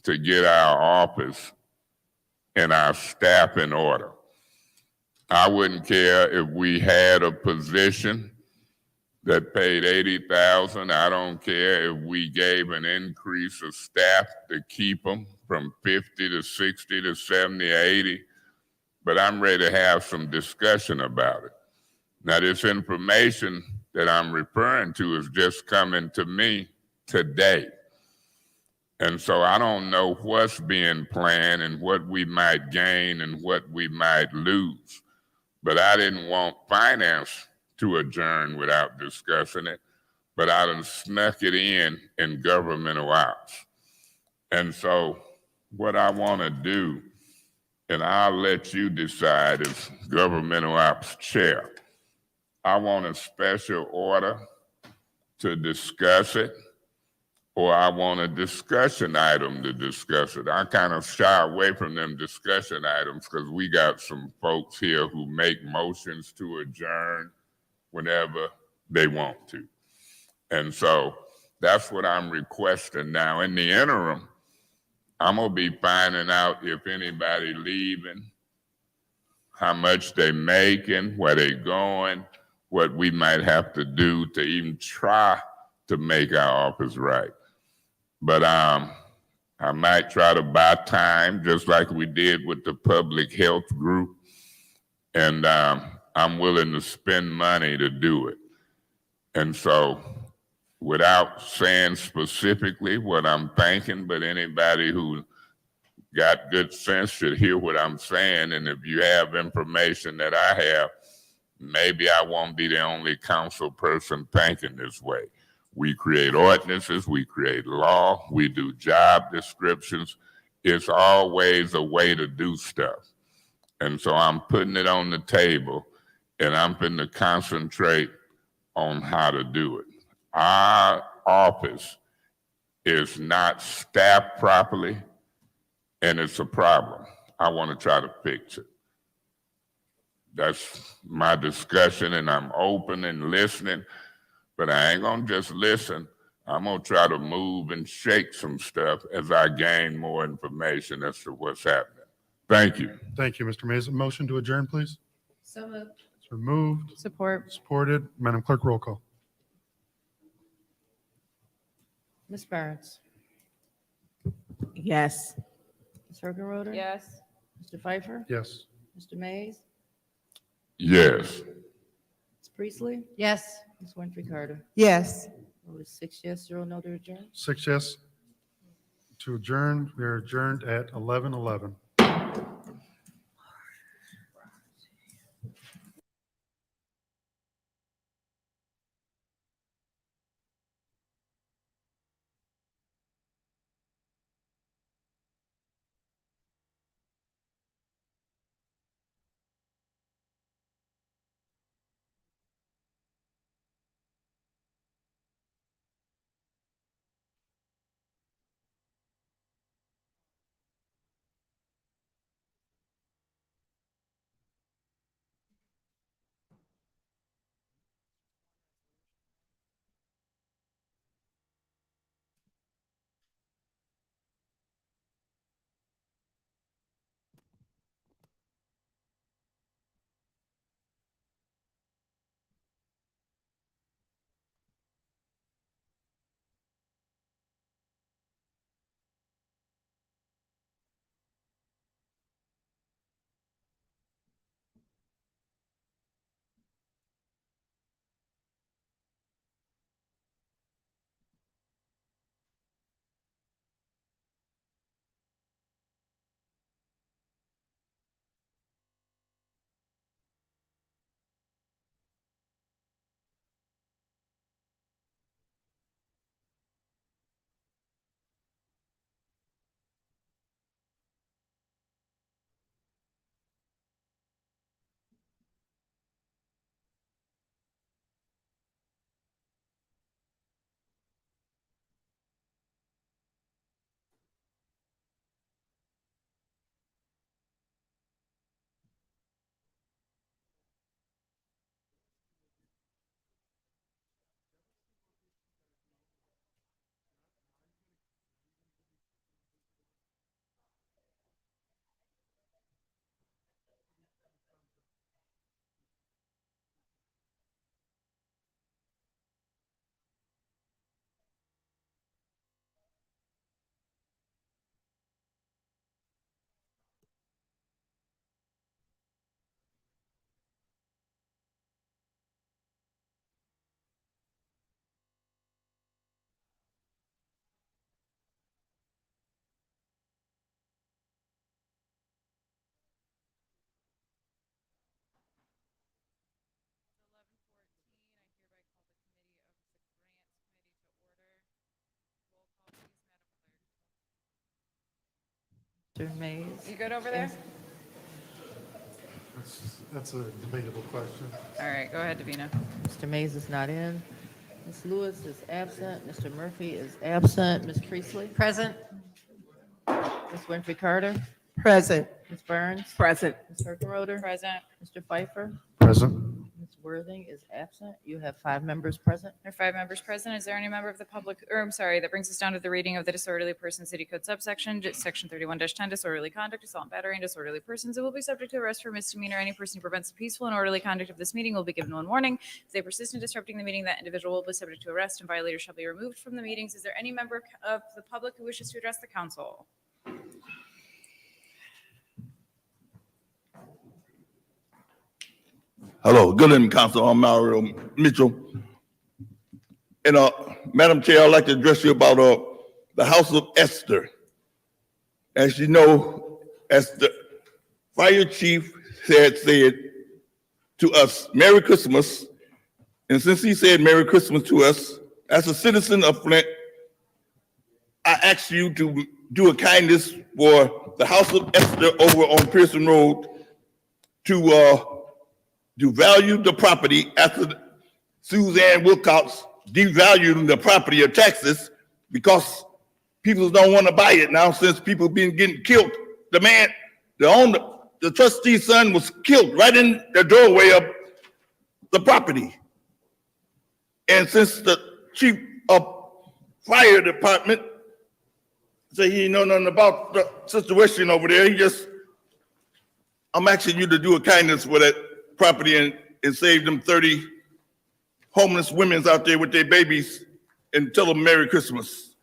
to get our office and our staff in order. I wouldn't care if we had a position that paid $80,000. I don't care if we gave an increase of staff to keep them from 50 to 60 to 70 or 80, but I'm ready to have some discussion about it. Now, this information that I'm referring to is just coming to me today. And so I don't know what's being planned and what we might gain and what we might lose. But I didn't want finance to adjourn without discussing it, but I done snuck it in governmental ops. And so what I want to do, and I'll let you decide as governmental ops chair, I want a special order to discuss it, or I want a discussion item to discuss it. I kind of shy away from them discussion items because we got some folks here who make motions to adjourn whenever they want to. And so that's what I'm requesting now. In the interim, I'm gonna be finding out if anybody leaving, how much they making, where they going, what we might have to do to even try to make our office right. But I might try to buy time, just like we did with the public health group. And I'm willing to spend money to do it. And so without saying specifically what I'm thinking, but anybody who got good sense should hear what I'm saying. And if you have information that I have, maybe I won't be the only council person thinking this way. We create ordinances, we create law, we do job descriptions. It's always a way to do stuff. And so I'm putting it on the table and I'm going to concentrate on how to do it. Our office is not staffed properly and it's a problem. I want to try to fix it. That's my discussion and I'm open and listening, but I ain't gonna just listen. I'm gonna try to move and shake some stuff as I gain more information as to what's happening. Thank you. Thank you, Mr. Mays. Motion to adjourn, please. So moved. It's been moved, Support. supported. Madam Clerk, roll call. Ms. Burns, Yes. Ms. Hergenroder? Yes. Mr. Pfeiffer? Yes. Mr. Mays? Yes. Ms. Priestley? Yes. Ms. Winfrey Carter? Yes. Vote is 6 yes, 0 no to adjourn. 6 yes to adjourn. We are adjourned at 11:11. Mr. Mays? You good over there? That's a debatable question. All right, go ahead, Davina. Mr. Mays is not in. Ms. Lewis is absent. Mr. Murphy is absent. Ms. Priestley? Present? Ms. Winfrey Carter? Present. Ms. Burns? Present. Ms. Hergenroder? Present. Mr. Pfeiffer? Present. Ms. Worthing is absent. You have 5 members present. There are 5 members present. Is there any member of the public, or I'm sorry, that brings us down to the reading of the disorderly person city code subsection, section 31-10, disorderly conduct, assault and battery, and disorderly persons. It will be subject to arrest for misdemeanor. Any person who prevents the peaceful and orderly conduct of this meeting will be given one warning. If they persist in disrupting the meeting, that individual will be subject to arrest, and violators shall be removed from the meetings. Is there any member of the public who wishes to address the council? Hello, good evening, Council. I'm Mario Mitchell. And Madam Chair, I'd like to address you about the House of Esther. As you know, as the fire chief said to us, Merry Christmas. And since he said Merry Christmas to us, as a citizen of Flint, I ask you to do a kindness for the House of Esther over on Pearson Road to value the property after Suzanne Wilcox devalued the property of Texas because people don't want to buy it now since people been getting killed. The man, the owner, the trustee's son was killed right in the doorway of the property. And since the chief of fire department say he know nothing about the situation over there, I'm asking you to do a kindness for that property and save them 30 homeless women out there with their babies and tell them Merry Christmas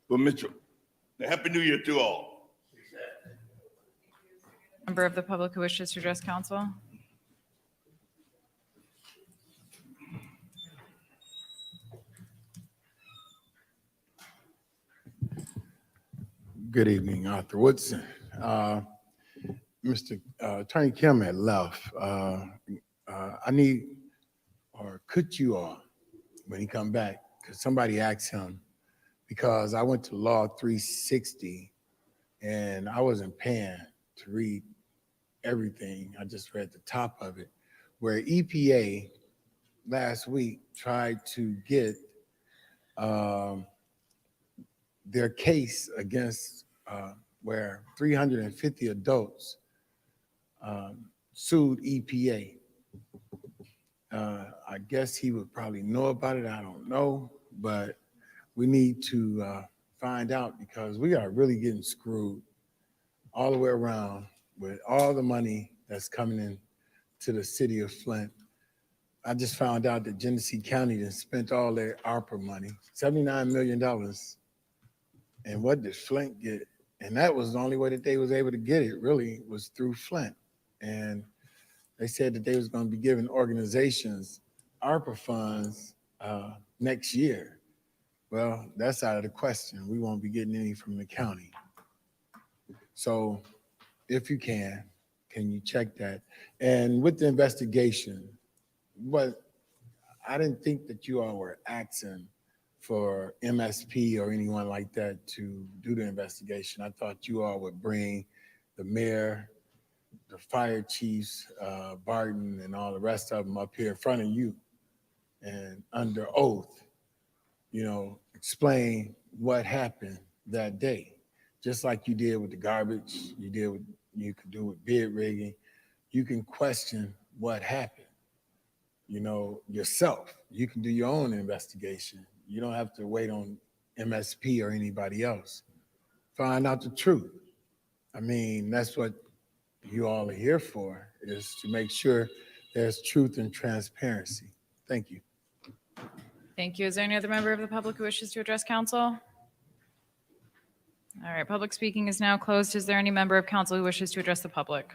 for Mitchell. And Happy New Year to all. Member of the public who wishes to address council? Good evening, Arthur Woodson. Mr. Attorney Kim had left. I need, or could you all, when he come back, because somebody asked him, because I went to Law 360 and I wasn't paying to read everything. I just read the top of it, where EPA last week tried to get their case against where 350 adults sued EPA. I guess he would probably know about it. I don't know, but we need to find out because we are really getting screwed all the way around with all the money that's coming in to the city of Flint. I just found out that Genesee County has spent all their ARPA money, $79 million. And what did Flint get? And that was the only way that they was able to get it, really, was through Flint. And they said that they was going to be giving organizations ARPA funds next year. Well, that's out of the question. We won't be getting any from the county. So if you can you check that? And with the investigation, I didn't think that you all were asking for MSP or anyone like that to do the investigation. I thought you all would bring the mayor, the fire chiefs, Barton, and all the rest of them up here in front of you and under oath, explain what happened that day. Just like you did with the garbage, you could do with bid rigging. You can question what happened, yourself. You can do your own investigation. You don't have to wait on MSP or anybody else. Find out the truth. I mean, that's what you all are here for, is to make sure there's truth and transparency. Thank you. Thank you. Is there any other member of the public who wishes to address council? All right, public speaking is now closed. Is there any member of council who wishes to address the public?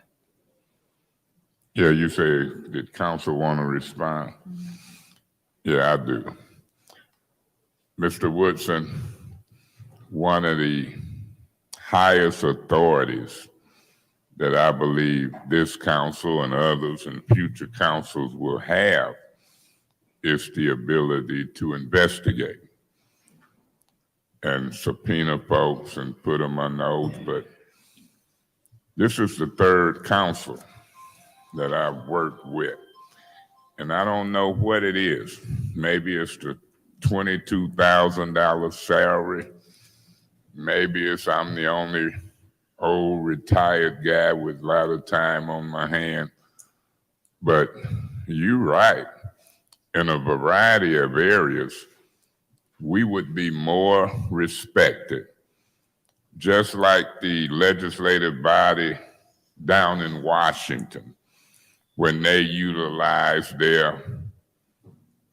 Yeah, you say, did council want to respond? Yeah, I do. Mr. Woodson, one of the highest authorities that I believe this council and others and future councils will have is the ability to investigate and subpoena folks and put them on oath. But This is the third council that I've worked with. And I don't know what it is. Maybe it's the $22,000 salary. Maybe it's I'm the only old retired guy with a lot of time on my hand. But you're right. In a variety of areas, we would be more respected. Just like the legislative body down in Washington, when they utilize their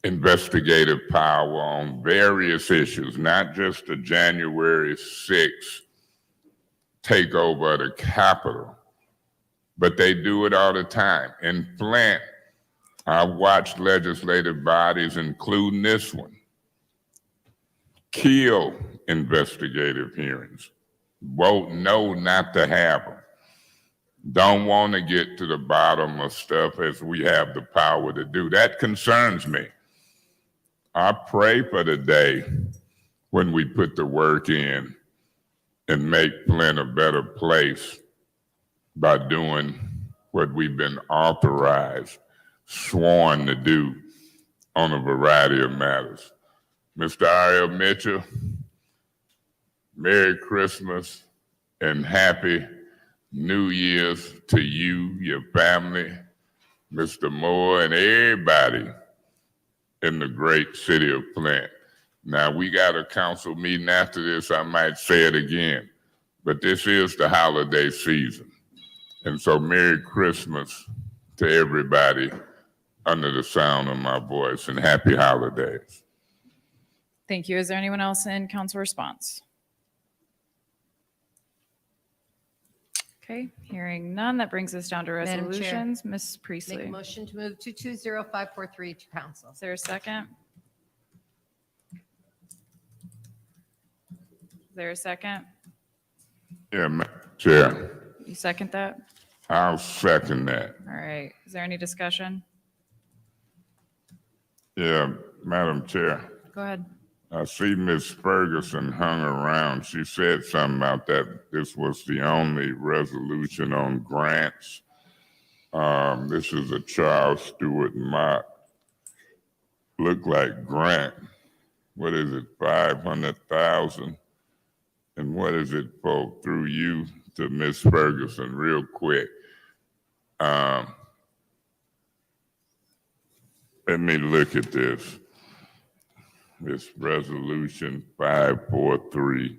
investigative power on various issues, not just the January 6th takeover of the Capitol, but they do it all the time. In Flint, I've watched legislative bodies, including this one, kill investigative hearings, vote no not to have them. Don't want to get to the bottom of stuff as we have the power to do. That concerns me. I pray for the day when we put the work in and make Flint a better place by doing what we've been authorized, sworn to do on a variety of matters. Mr. Ariel Mitchell, Merry Christmas and Happy New Year's to you, your family, Mr. Moore, and everybody in the great city of Flint. Now, we got a council meeting after this. I might say it again, but this is the holiday season. And so Merry Christmas to everybody under the sound of my voice, and happy holidays. Thank you. Is there anyone else in council response? Okay, hearing none, that brings us down to Madam Chair. resolutions. Ms. Make Priestley. a motion to move 220543 to council. Is there a second? Is there a second? Yeah, Madam Chair, You second that? I'll second that. All right. Is there any discussion? Yeah, Madam Chair, Go ahead. I see Ms. Ferguson hung around. She said something about that. This was the only resolution on grants. This is a Charles Stewart Mott. Look like grant. What is it, 500,000? And what is it for, through you to Ms. Ferguson, real quick? Let me look at this. This resolution 543,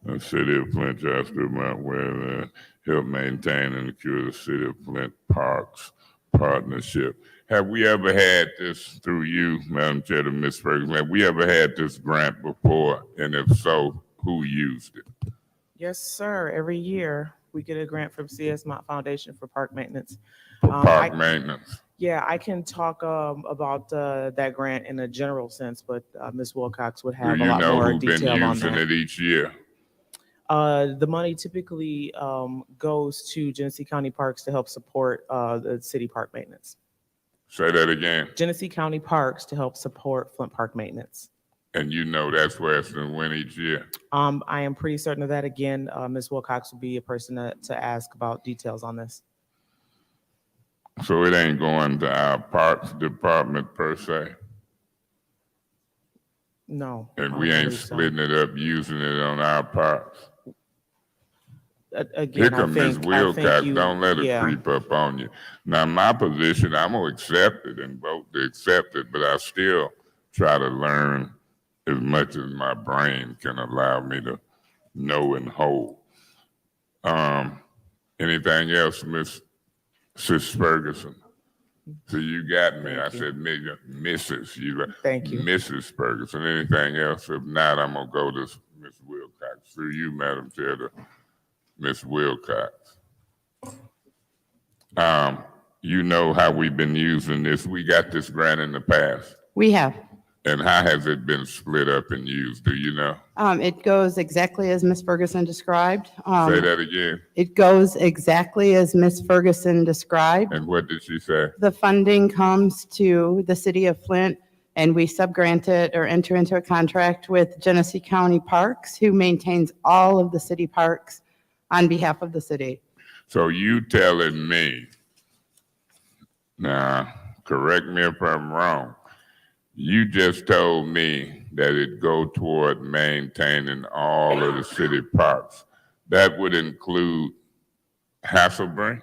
the city of Flint, Jasper, Mount Ware, help maintain and secure the city of Flint Parks Partnership. Have we ever had this through you, Madam Chair, to Ms. Ferguson? Have we ever had this grant before? And if so, who used it? Yes, sir. Every year, we get a grant from CS Mott Foundation for park maintenance. For park maintenance? Yeah, I can talk about that grant in a general sense, but Ms. Wilcox would Do have a you lot know more who's been detail on using that. it each year? The money typically goes to Genesee County Parks to help support the city park maintenance. Say that again. Genesee County Parks to help support Flint Park maintenance. And you know that's where it's been went each year? I am pretty certain of that. Again, Ms. Wilcox will be a person to ask about details on this. So it ain't going to our parks department per se? No. And I we don't ain't believe so. splitting it up, using it on our parks? Again, Here come Ms. Wilcox, you- don't let it yeah. creep up on you. Now, my position, I'm gonna accept it and vote to accept it, but I still try to learn as much as my brain can allow me to know and hold. Anything else, Sis Ferguson? So you got me. I said Mrs. Thank you. Mrs. Ferguson. Anything else? If not, I'm gonna go to Ms. Wilcox. Through you, Madam Chair, to Ms. Wilcox. You know how we've been using this. We got this grant in the past. We have. And how has it been split up and used? Do you know? It goes exactly as Ms. Ferguson described. Say that again. It goes exactly as Ms. Ferguson described. And what did she say? The funding comes to the city of Flint, and we subgrant it or enter into a contract with Genesee County Parks, who maintains all of the city parks on behalf of the city. So you telling me, now, correct me if I'm wrong, you just told me that it go toward maintaining all of the city parks. That would include Hasselbrink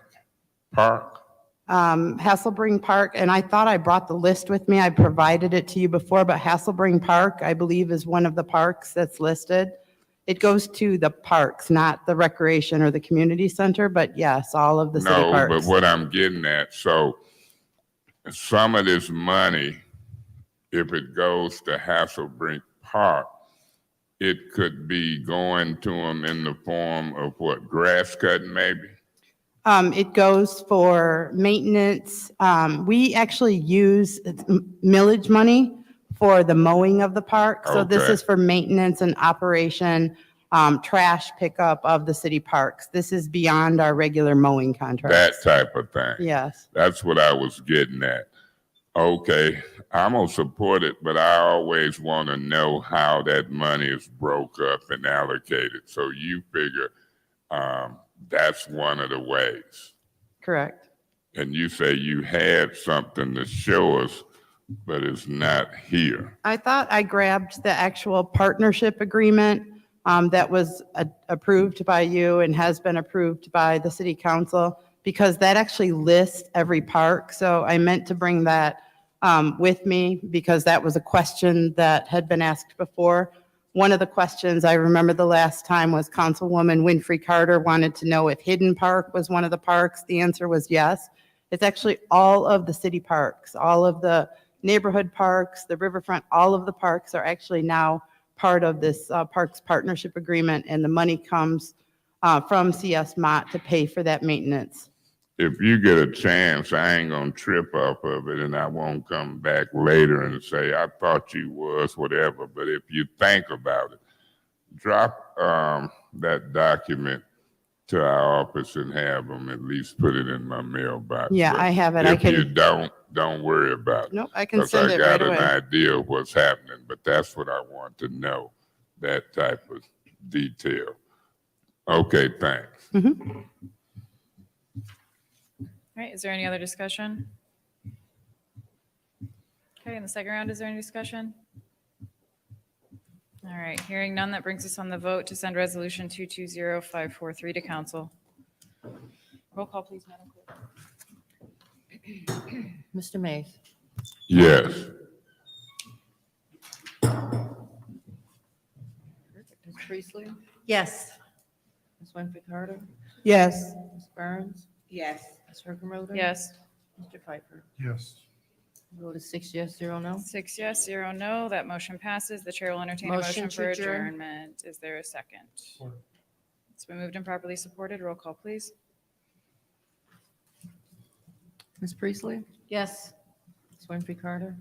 Park? Hasselbring Park, and I thought I brought the list with me. I provided it to you before, but Hasselbring Park, I believe, is one of the parks that's listed. It goes to the parks, not the recreation or the community center, but yes, all of the city No, parks. but what I'm getting at, so some of this money, if it goes to Hasselbrink Park, it could be going to them in the form of what, grass cutting maybe? It goes for maintenance. We actually use millage money for the mowing of the park. So this Okay. is for maintenance and operation, trash pickup of the city parks. This is beyond our regular mowing That contracts. type of thing. Yes. That's what I was getting at. Okay, I'm gonna support it, but I always want to know how that money is broke up and allocated. So you figure that's one of the ways. Correct. And you say you had something to show us, but it's not here. I thought I grabbed the actual partnership agreement that was approved by you and has been approved by the city council, because that actually lists every park. So I meant to bring that with me because that was a question that had been asked before. One of the questions I remember the last time was Councilwoman Winfrey Carter wanted to know if Hidden Park was one of the parks. The answer was yes. It's actually all of the city parks, all of the neighborhood parks, the riverfront, all of the parks are actually now part of this Parks Partnership Agreement, and the money comes from CS Mott to pay for that maintenance. If you get a chance, I ain't gonna trip off of it and I won't come back later and say, I thought you was whatever. But if you think about it, drop that document to our office and have them at least put it in my mailbox. Yeah, But I have it. If you don't worry about it. Nope, I can 'Cause send it right I away. got an idea of what's happening, but that's what I want to know, that type of detail. Okay, thanks. All right, is there any other discussion? Okay, in the second round, is there any discussion? All right, hearing none, that brings us on the vote to send resolution 220543 to council. Roll call, please, Madam Clerk. Mr. Mays, Yes. Ms. Priestley, Yes. Ms. Winfrey Carter, Yes. Ms. Burns, Yes. Ms. Hergenroder. Yes. Mr. Pfeiffer. Yes. Vote is 6 yes, 0 no. 6 yes, 0 no. That motion passes. The chair will entertain a Motion motion to for adjourn. adjournment. Is there a second? It's been moved and properly supported. Roll call, please. Ms. Priestley, Yes. Ms. Winfrey Carter,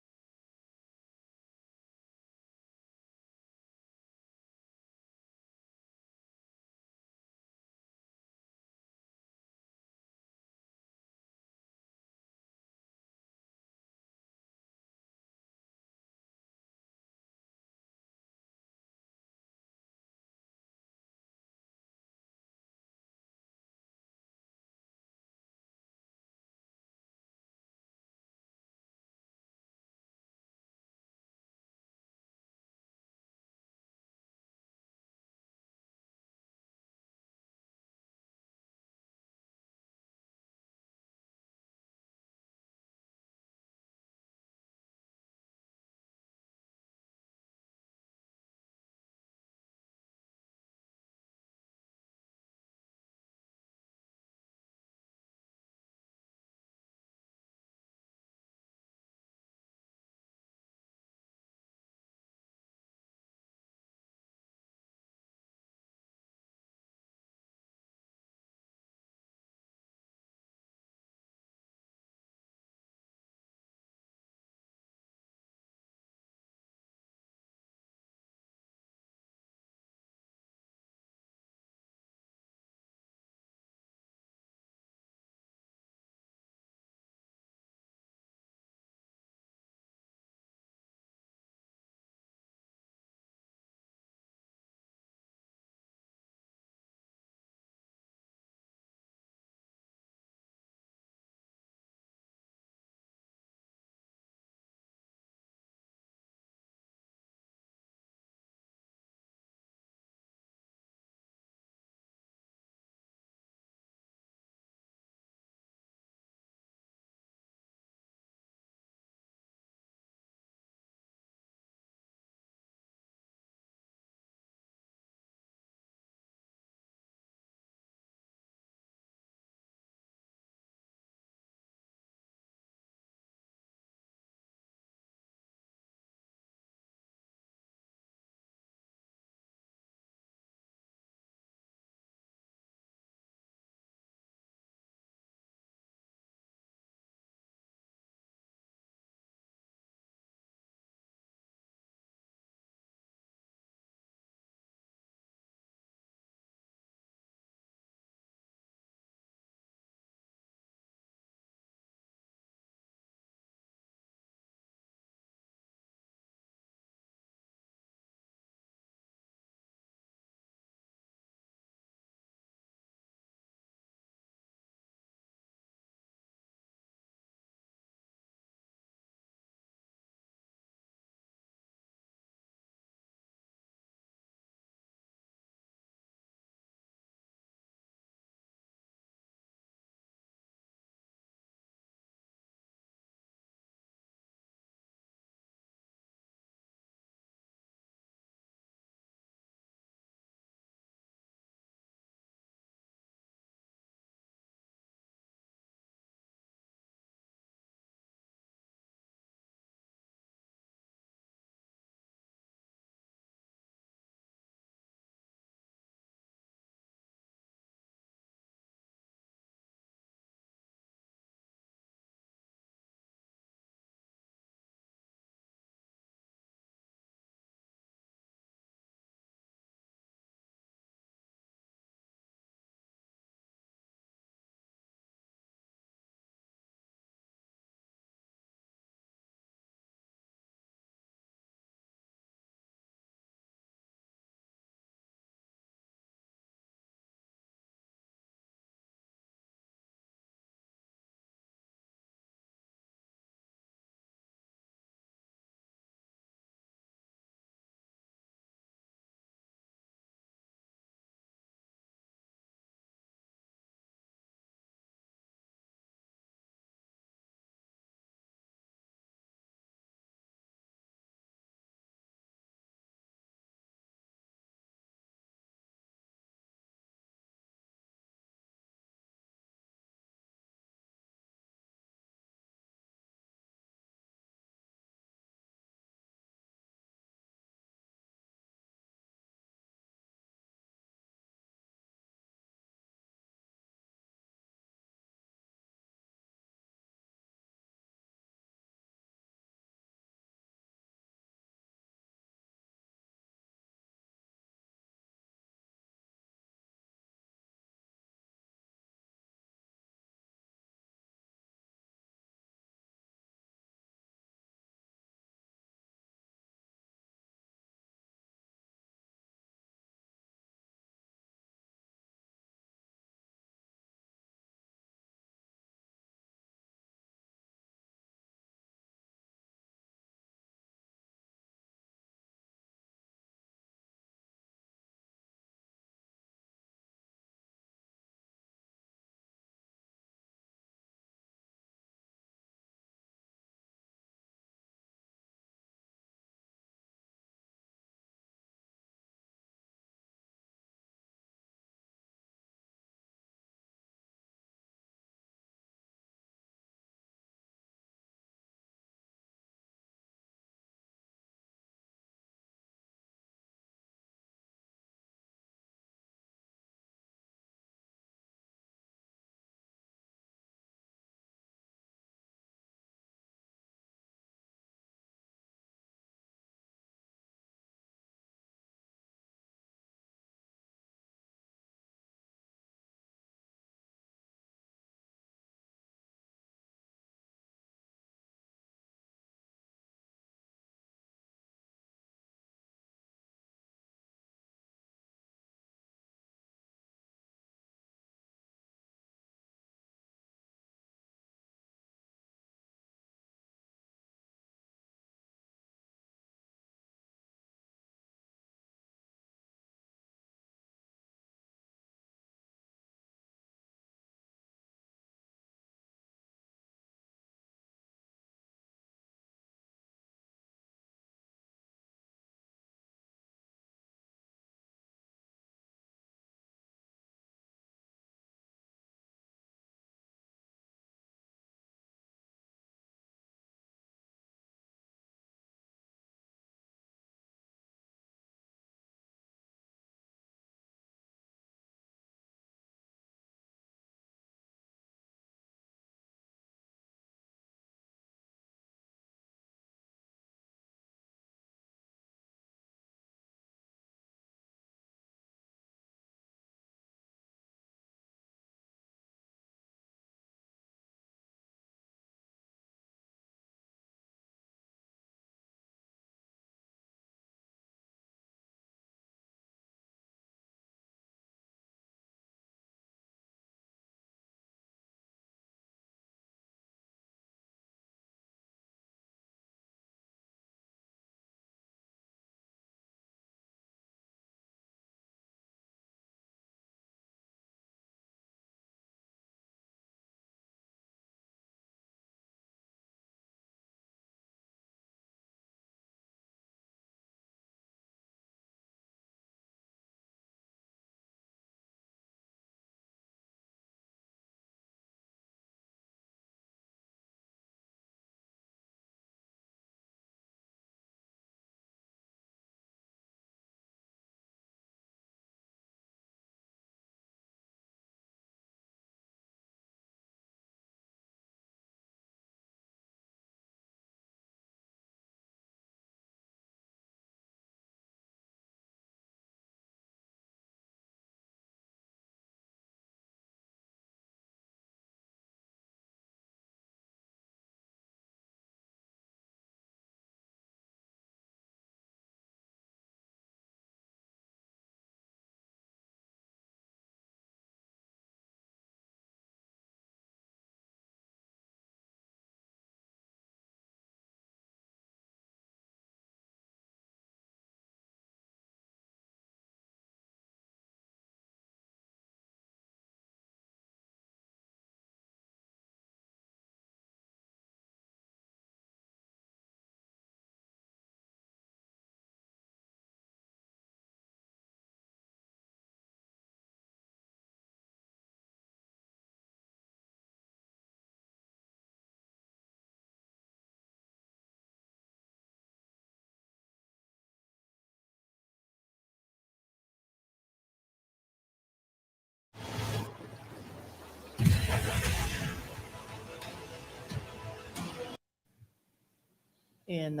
in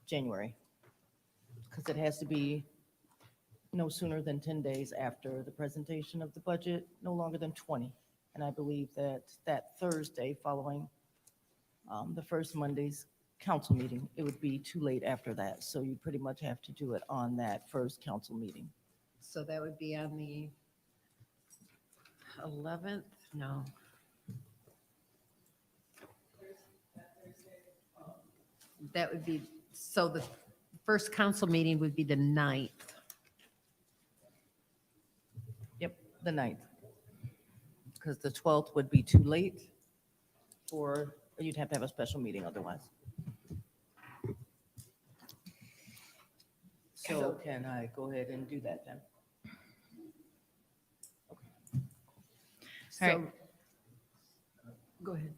January, because it has to be no sooner than 10 days after the presentation of the budget, no longer than 20. And I believe that that Thursday following the first Monday's council meeting, it would be too late after that. So you pretty much have to do it on that first council meeting. So that would be on the 11th? No. That would be, so the first council meeting would be the 9th. Yep, the 9th. Because the 12th would be too late for, you'd have to have a special meeting otherwise. So can I go ahead and do that then? So, go ahead.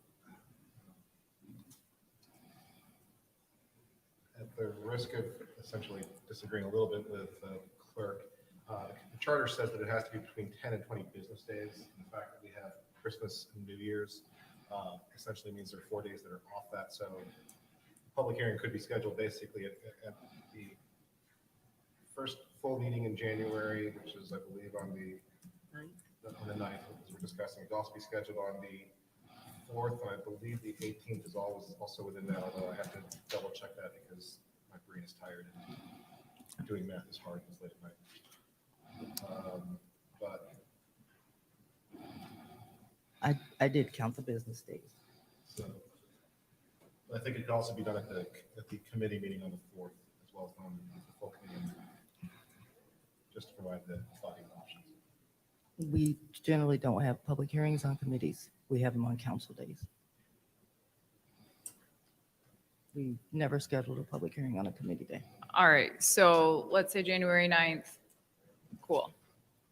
At the risk of essentially disagreeing a little bit with the clerk, the charter says that it has to be between 10 and 20 business days. And the fact that we have Christmas and New Year's essentially means there are 4 days that are off that. So the public hearing could be scheduled basically at the first full meeting in January, which is, I believe, on the 9th, as we're discussing. It'll also be scheduled on the 4th, and I believe the 18th is always also within that, although I have to double check that because my brain is tired and doing math is hard this late at night. But I did count the business days. so I think it could also be done at the committee meeting on the 4th, as well as on the full committee, just to provide the plotting options. We generally don't have public hearings on committees. We have them on council days. We never scheduled a public hearing on a committee day. All right, so let's say January 9th. Cool.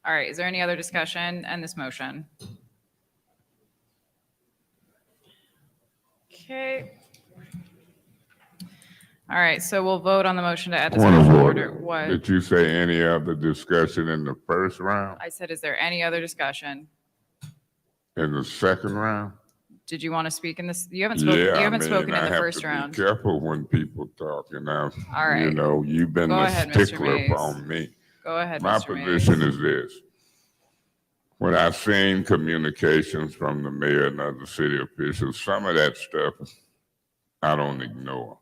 All right, is there any other discussion on this motion? Okay. All right, so we'll vote on the motion to add this Point of motion to order. order. What? Did you say any other discussion in the first round? I said, is there any other discussion? In the second round? Did you want to speak in this? You haven't spoken, you Yeah, I haven't mean, spoken in I the have first to round. be careful when people talk, you know. All right. You know, you've been Go the ahead, Mr. stickler Mays. on me. Go ahead, My Mr. Mays. position is this. When I've seen communications from the mayor and other city officials, some of that stuff I don't ignore.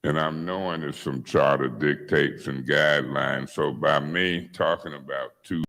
And I'm knowing there's some charter dictates and guidelines. So by me talking about two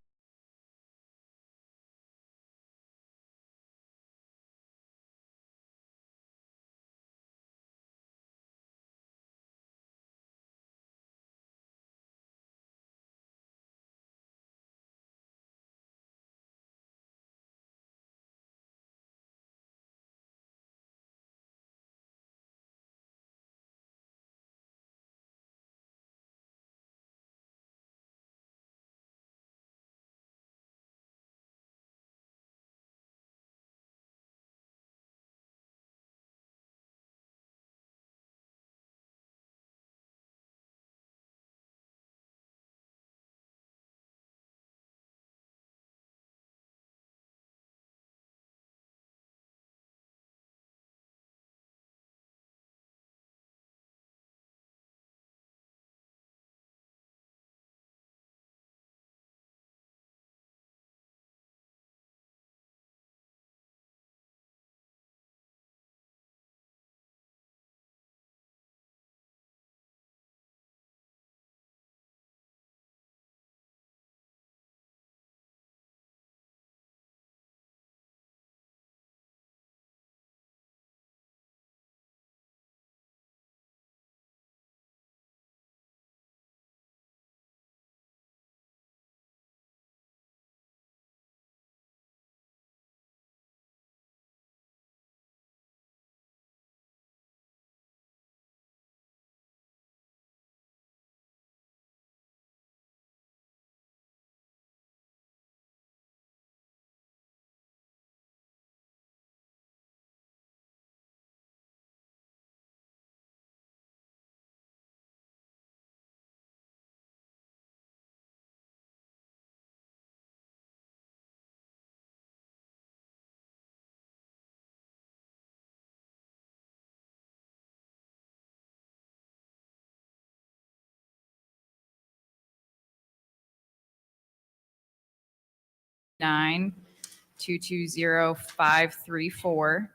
220534,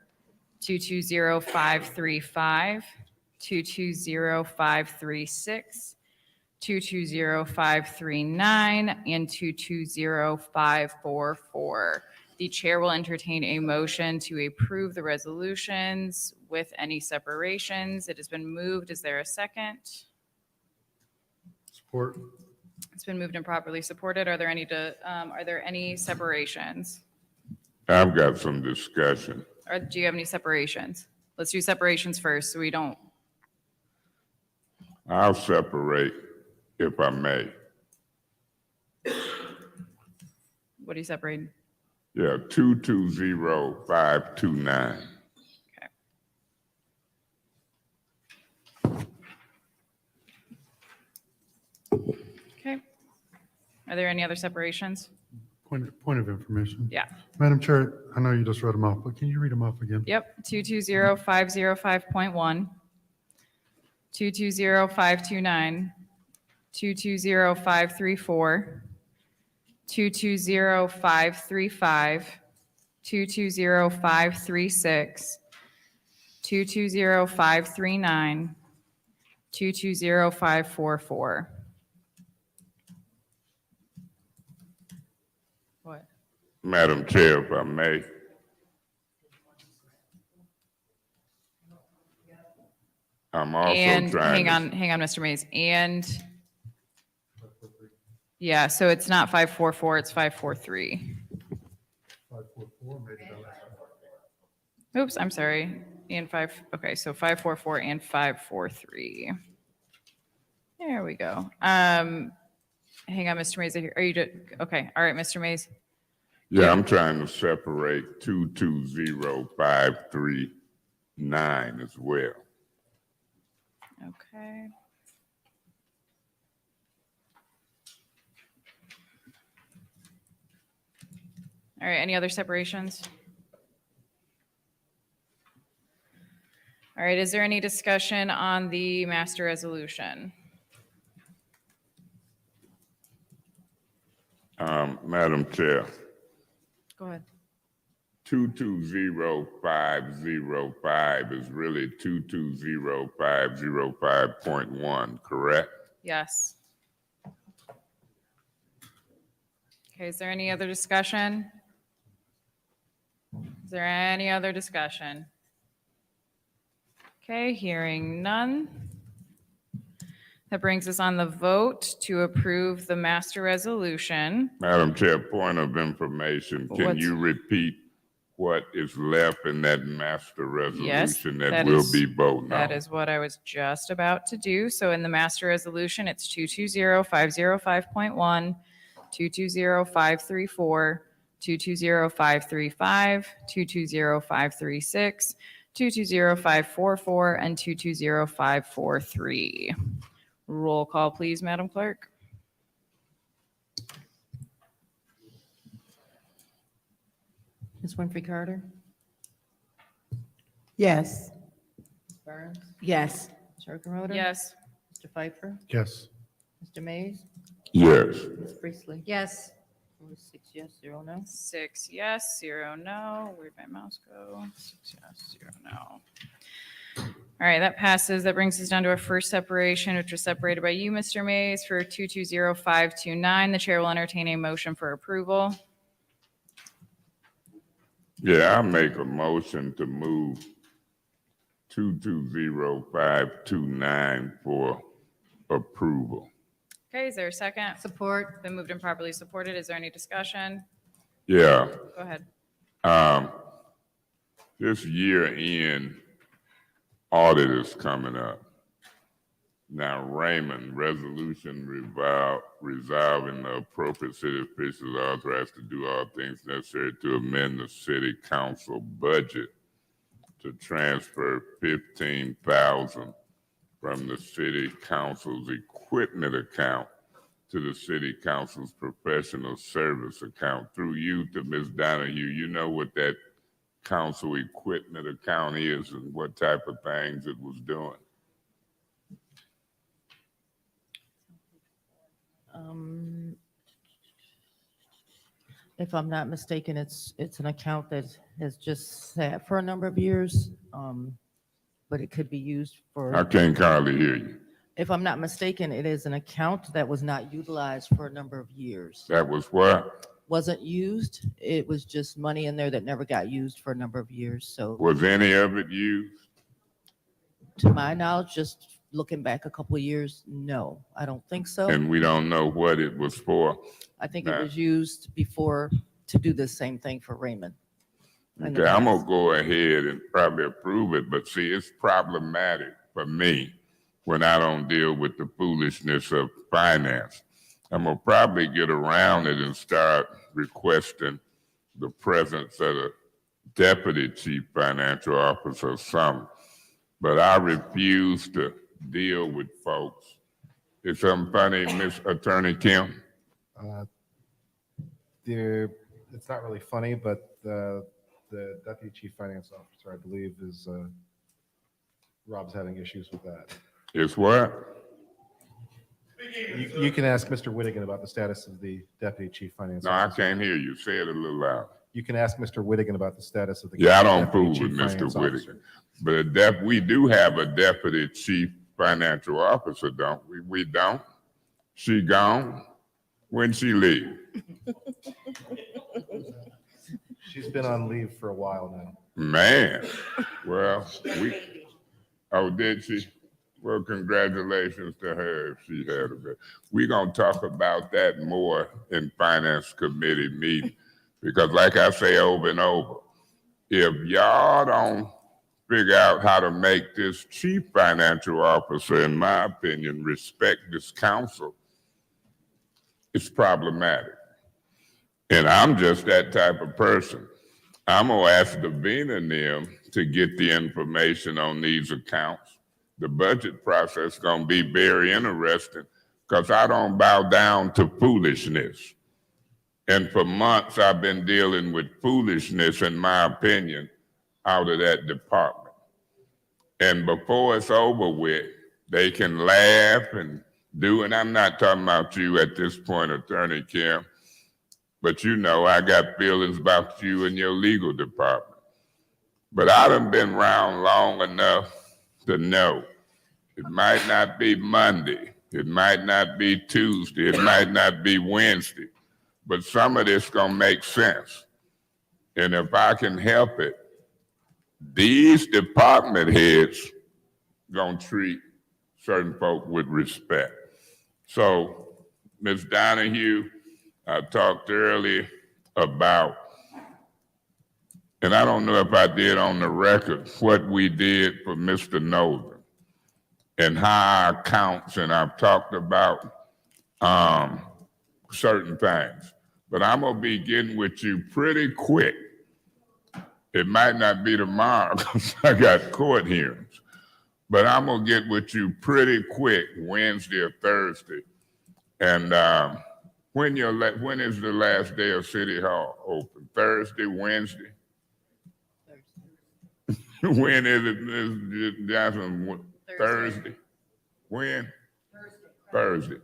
220535, 220536, 220539, and 220544. The chair will entertain a motion to approve the resolutions with any separations. It has been moved. Is there a second? Support. It's been moved and properly supported. Are there any separations? I've got some discussion. Or do you have any separations? Let's do separations first so we don't. I'll separate if I may. What are you separating? Yeah, 220529. Okay. Are there any other separations? Point of information. Yeah. Madam Chair, I know you just read them off, but can you read them off again? Yep, 220505.1, 220529, 220534, 220535, 220536, 220539, 220544. What? Madam Chair, if I may. I'm also And trying hang on, Mr. Mays. And yeah, so it's not 544, it's 543. 544, maybe that was- Oops, I'm sorry. And okay, so 544 and 543. There we go. Hang on, Mr. Mays. Are you, okay, all right, Mr. Mays. Yeah, I'm trying to separate 220539 as well. Okay. All right, any other separations? All right, is there any discussion on the master resolution? Madam Chair, Go ahead. 220505 is really 220505.1, correct? Yes. Okay, is there any other discussion? Is there any other discussion? Okay, hearing none. That brings us on the vote to approve the master resolution. Madam Chair, point of information, can What's- you repeat what is left in that master Yes, resolution that that will is- be voted That on? is what I was just about to do. So in the master resolution, it's 220505.1, 220534, 220535, 220536, 220544, and 220543. Roll call, please, Madam Clerk. Ms. Winfrey Carter? Yes. Ms. Burns? Yes. Ms. Hurkenroder? Yes. Mr. Pfeiffer? Yes. Mr. Mays? Yes. Ms. Priestley? Yes. 6 yes, 0 no. 6 yes, 0 no. Where'd my mouse go? 6 yes, 0 no. All right, that passes. That brings us down to our first separation, which was separated by you, Mr. Mays, for 220529. The chair will entertain a motion for approval. Yeah, I make a motion to move 220529 for approval. Okay, is there a second? Support. Been moved and properly supported. Is there any discussion? Yeah. Go ahead. This year-end audit is coming up. Now, Raymond, resolution resolving the appropriate city officials authorized to do all things necessary to amend the city council budget to transfer $15,000 from the city council's equipment account to the city council's professional service account. Through you to Ms. Donahue, you know what that council equipment account is and what type of things it was doing. If I'm not mistaken, it's an account that has just sat for a number of years, but it could be used for. I can't hardly hear you. If I'm not mistaken, it is an account that was not utilized for a number of years. That was what? Wasn't used. It was just money in there that never got used for a number of years. So Was any of it used? to my knowledge, just looking back a couple of years, no, I don't think so. And we don't know what it was for. I think it Nah. was used before to do the same thing for Raymond. in the Okay, I'm gonna past. go ahead and probably approve it, but see, it's problematic for me when I don't deal with the foolishness of finance. I'm gonna probably get around it and start requesting the presence of the deputy chief financial officer or something. But I refuse to deal with folks. Is something funny, Miss Attorney Kim? It's not really funny, but the deputy chief finance officer, I believe, is, Rob's having issues with that. Is what? You can ask Mr. Whittigan about the status of the deputy chief finance No, I officer. can't hear you. Say it a little loud. You can ask Mr. Whittigan about the status of the. Yeah, I don't deputy fool chief with Mr. finance officer. Whittigan. But we do have a deputy chief financial officer, don't we? We don't? She gone? When she leave? She's been on leave for a while now. Man, well, oh, did she? Well, congratulations to her if she had a bit. We're gonna talk about that more in finance committee meeting. Because like I say over and over, if y'all don't figure out how to make this chief financial officer, in my opinion, respect this council, it's problematic. And I'm just that type of person. I'm gonna ask Davina and them to get the information on these accounts. The budget process is gonna be very interesting because I don't bow down to foolishness. And for months, I've been dealing with foolishness, in my opinion, out of that department. And before it's over with, they can laugh and do, and I'm not talking about you at this point, Attorney Kim, but you know I got feelings about you and your legal department. But I done been around long enough to know it might not be Monday, it might not be Tuesday, it might not be Wednesday, but some of this gonna make sense. And if I can help it, these department heads gonna treat certain folk with respect. So, Ms. Donahue, I talked earlier about, and I don't know if I did on the record, what we did for Mr. Nolan and how our accounts, and I've talked about certain things. But I'm gonna be getting with you pretty quick. It might not be tomorrow because I got court hearings, but I'm gonna get with you pretty quick, Wednesday or Thursday. And when is the last day of City Hall open? Thursday, Wednesday? When is it, Ms. Johnson? Thursday? When? Thursday.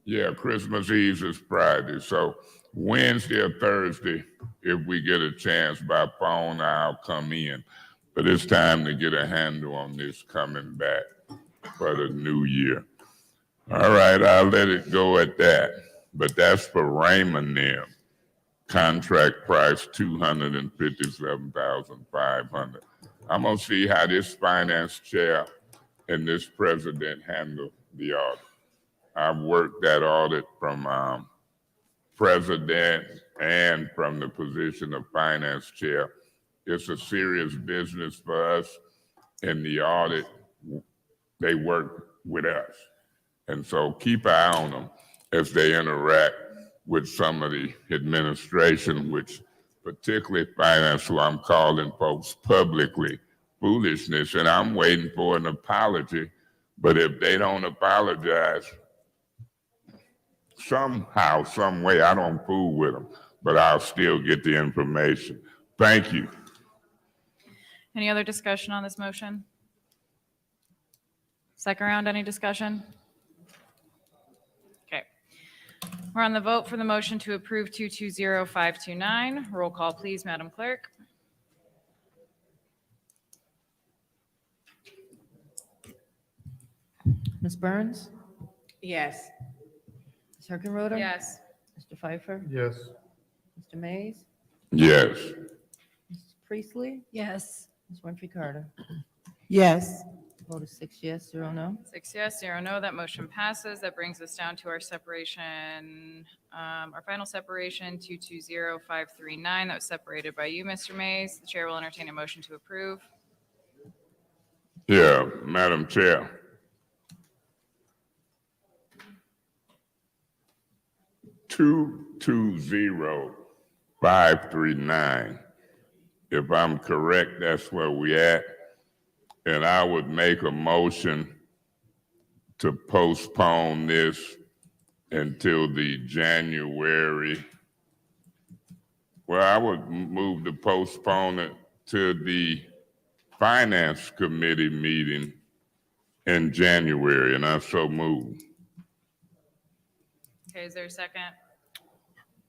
Yeah, Christmas Eve is Friday. So Wednesday or Thursday, if we get a chance by phone, I'll come in. But it's time to get a handle on this coming back for the new year. All right, I'll let it go at that. But that's for Raymond there. Contract price $257,500. I'm gonna see how this finance chair and this president handle the audit. I've worked that audit from president and from the position of finance chair. It's a serious business for us, and the audit, they work with us. And so keep an eye on them as they interact with some of the administration, which particularly finance, who I'm calling folks publicly foolishness, and I'm waiting for an apology. But if they don't apologize, somehow, some way, I don't fool with them, but I'll still get the information. Thank you. Any other discussion on this motion? Second round, any discussion? Okay. We're on the vote for the motion to approve 220529. Roll call, please, Madam Clerk. Ms. Burns? Yes. Ms. Herkenroder? Yes. Mr. Pfeiffer? Yes. Mr. Mays? Yes. Mrs. Priestley? Yes. Ms. Winfrey Carter? Yes. Vote is 6 yes, 0 no. 6 yes, 0 no. That motion passes. That brings us down to our separation, our final separation, 220539. That was separated by you, Mr. Mays. The chair will entertain a motion to approve. Yeah, Madam Chair. Two zero 539. If I'm correct, that's where we at. And I would make a motion to postpone this until the January. Well, I would move to postpone it to the Finance Committee meeting in January, and I so move. Okay, is there a second?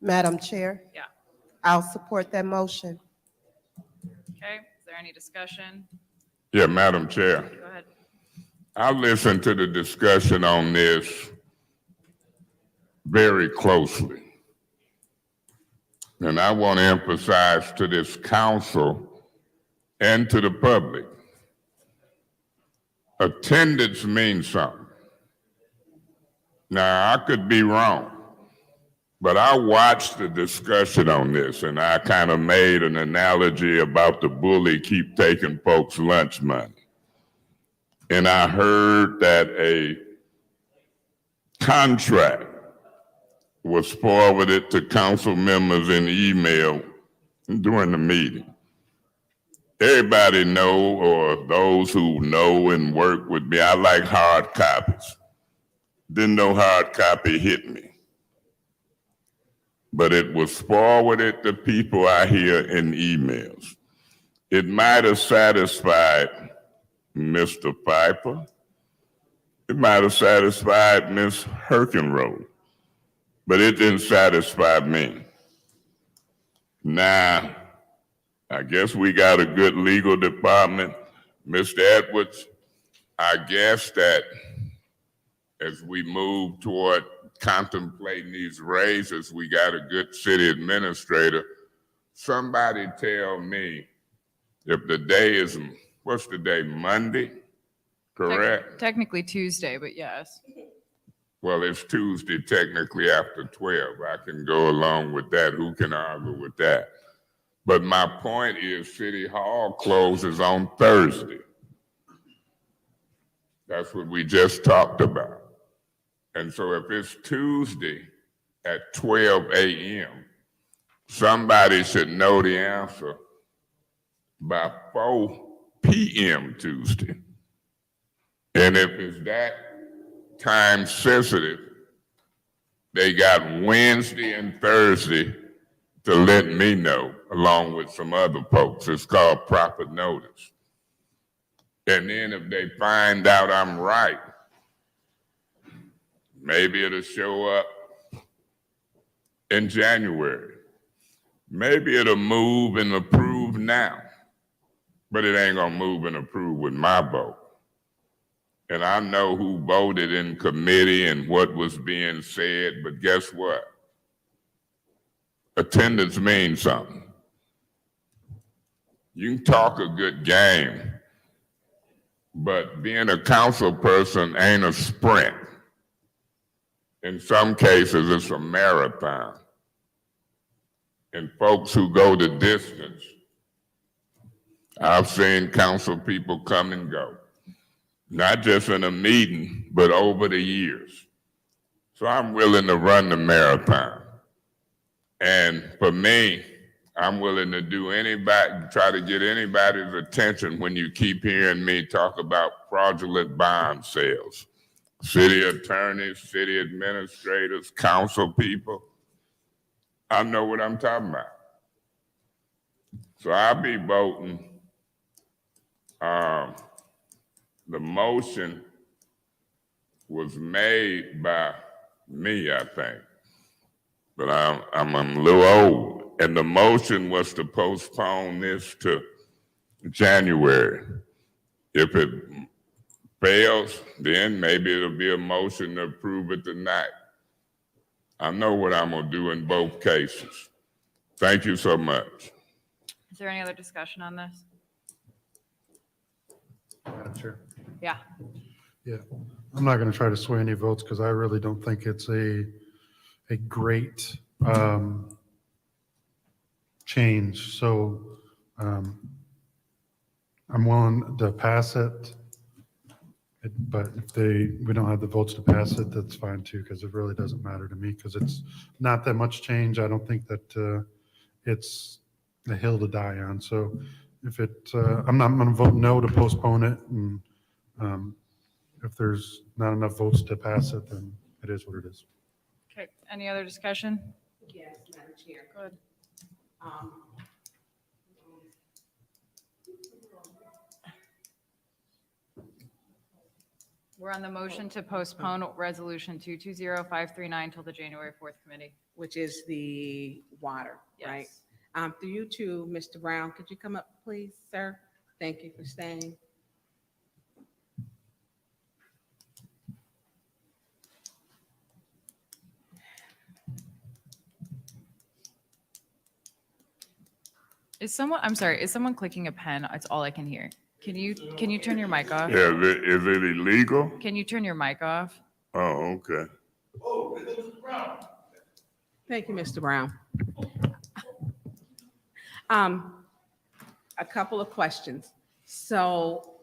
Madam Chair, Yeah. I'll support that motion. Okay, is there any discussion? Yeah, Madam Chair. Go ahead. I listened to the discussion on this very closely. And I want to emphasize to this council and to the public, attendance means something. Now, I could be wrong, but I watched the discussion on this and I kind of made an analogy about the bully keep taking folks' lunch money. And I heard that a contract was forwarded to council members in email during the meeting. Everybody know, or those who know and work with me, I like hard copies. Didn't know hard copy hit me. But it was forwarded to people I hear in emails. It might have satisfied Mr. Pfeiffer. It might have satisfied Ms. Herkenroth, but it didn't satisfy me. Now, I guess we got a good legal department. Mr. Edwards, I guess that as we move toward contemplating these raises, we got a good city administrator. Somebody tell me if the day is, what's the day, Monday, correct? Technically Tuesday, but yes. Well, it's Tuesday technically after 12. I can go along with that. Who can argue with that? But my point is City Hall closes on Thursday. That's what we just talked about. And so if it's Tuesday at 12 a.m., somebody should know the answer by 4 p.m. Tuesday. And if it's that time sensitive, they got Wednesday and Thursday to let me know, along with some other folks. It's called proper notice. And then if they find out I'm right, maybe it'll show up in January. Maybe it'll move and approve now, but it ain't gonna move and approve with my vote. And I know who voted in committee and what was being said, but guess what? Attendance means something. You can talk a good game, but being a council person ain't a sprint. In some cases, it's a marathon. And folks who go the distance, I've seen council people come and go, not just in a meeting, but over the years. So I'm willing to run the marathon. And for me, I'm willing to do try to get anybody's attention when you keep hearing me talk about fraudulent bond sales. City attorneys, city administrators, council people, I know what I'm talking about. So I'll be voting. The motion was made by me, I think. but I'm a little old. And the motion was to postpone this to January. If it fails, then maybe it'll be a motion to approve it tonight. I know what I'm gonna do in both cases. Thank you so much. Is there any other discussion on this? Madam Chair. Yeah. Yeah, I'm not going to try to sway any votes because I really don't think it's a great change. So I'm willing to pass it. But if we don't have the votes to pass it, that's fine too, because it really doesn't matter to me because it's not that much change. I don't think that it's a hill to die on. So if I'm not going to vote no to postpone it. And if there's not enough votes to pass it, then it is what it is. Okay, any other discussion? Yes, Madam Chair. Good. We're on the motion to postpone Resolution 220539 till the January 4th committee. Which is the water, right? Yes. Through you to Mr. Brown, could you come up, please, sir? Thank you for staying. I'm sorry, is someone clicking a pen? It's all I can hear. Can you turn your mic off? Yeah, is it illegal? Can you turn your mic off? Oh, okay. Thank you, Mr. Brown. A couple of questions. So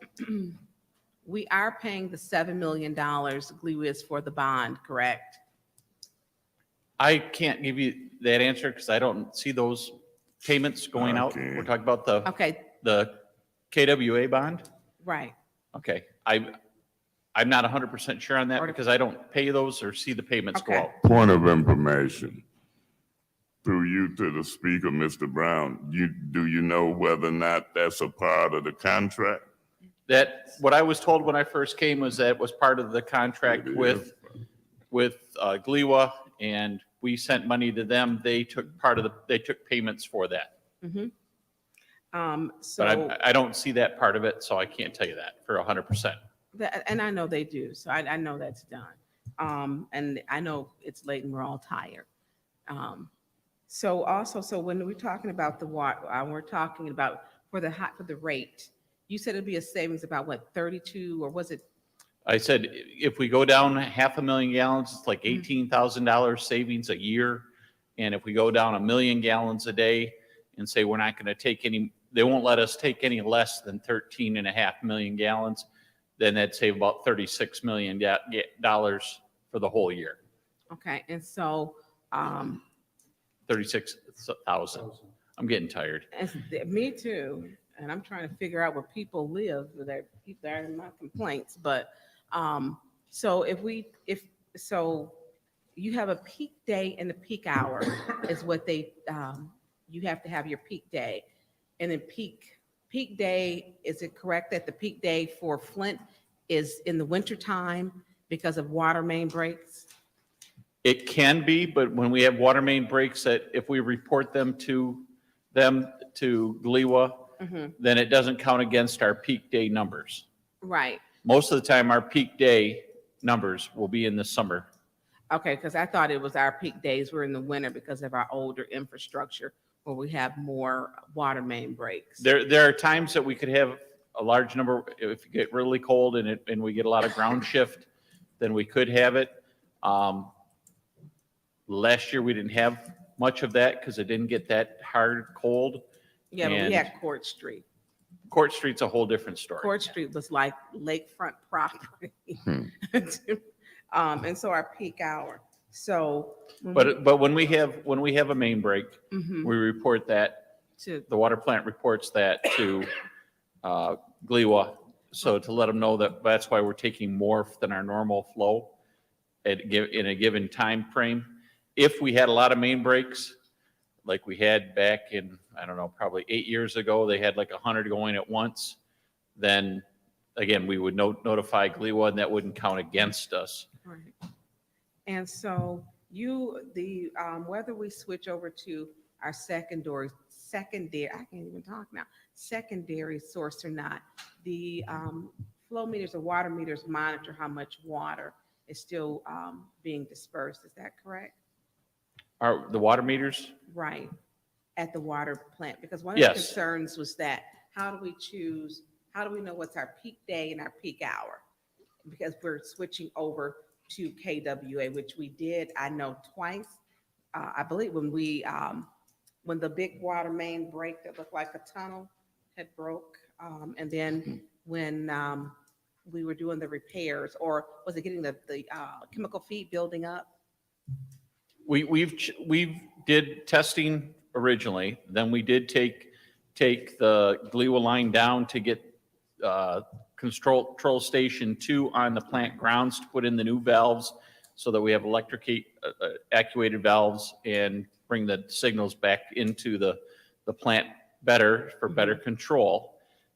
we are paying the $7 million GLEWA is for the bond, correct? I can't give you that answer because I don't see those payments going out. Okay. We're talking about the Okay, KWA bond? right. Okay, I'm not 100% sure on that because I don't pay those or see the payments go Okay. out. Point of information. Through you to the speaker, Mr. Brown, do you know whether or not that's a part of the contract? What I was told when I first came was that it was part of the contract with GLEWA, and we sent money to them. They took payments for that. Mhm. But So, I don't see that part of it, so I can't tell you that for 100%. and I know they do, so I know that's done. And I know it's late and we're all tired. So when we're talking about the water, we're talking about for the rate, you said it'd be a savings about what, 32, or was it? I said, if we go down 500,000 gallons, it's like $18,000 savings a year. And if we go down 1 million gallons a day and say we're not going to take any, they won't let us take any less than 13.5 million gallons, then that'd save about $36 million for the whole year. Okay, and so, 36,000. I'm getting tired. me too, and I'm trying to figure out where people live, that are my complaints, but, so so you have a peak day and the peak hour is what you have to have your peak day. And then peak day, is it correct that the peak day for Flint is in the wintertime because of water main breaks? It can be, but when we have water main breaks, that if we report them to GLEWA, then it doesn't count against our peak day numbers. Right. Most of the time, our peak day numbers will be in the summer. Okay, because I thought it was our peak days were in the winter because of our older infrastructure where we have more water main breaks. There are times that we could have a large number, if you get really cold and we get a lot of ground shift, then we could have it. Last year, we didn't have much of that because it didn't get that hard cold. Yeah, but we And had Court Street. Court Street's a whole different story. Court Street was like lakefront property. And so our peak hour. So. But when we have a main break, Mhm. we report that, To- the water plant reports that to GLEWA. So to let them know that's why we're taking more than our normal flow in a given time frame. If we had a lot of main breaks, like we had back in, I don't know, probably 8 years ago, they had like 100 going at once, then again, we would notify GLEWA and that wouldn't count against us. Right. And so whether we switch over to our secondary, I can't even talk now, secondary source or not, the flow meters or water meters monitor how much water is still being dispersed. Is that correct? Are the water meters? Right, at the water plant, because one of the Yes. concerns was that, how do we know what's our peak day and our peak hour? Because we're switching over to KWA, which we did, I know, twice. I believe when the big water main break that looked like a tunnel had broke, and then when we were doing the repairs, or was it getting the chemical feed building up? We've did testing originally, then we did take the Gliwa line down to get control station 2 on the plant grounds to put in the new valves so that we have actuated valves and bring the signals back into the plant better for better control.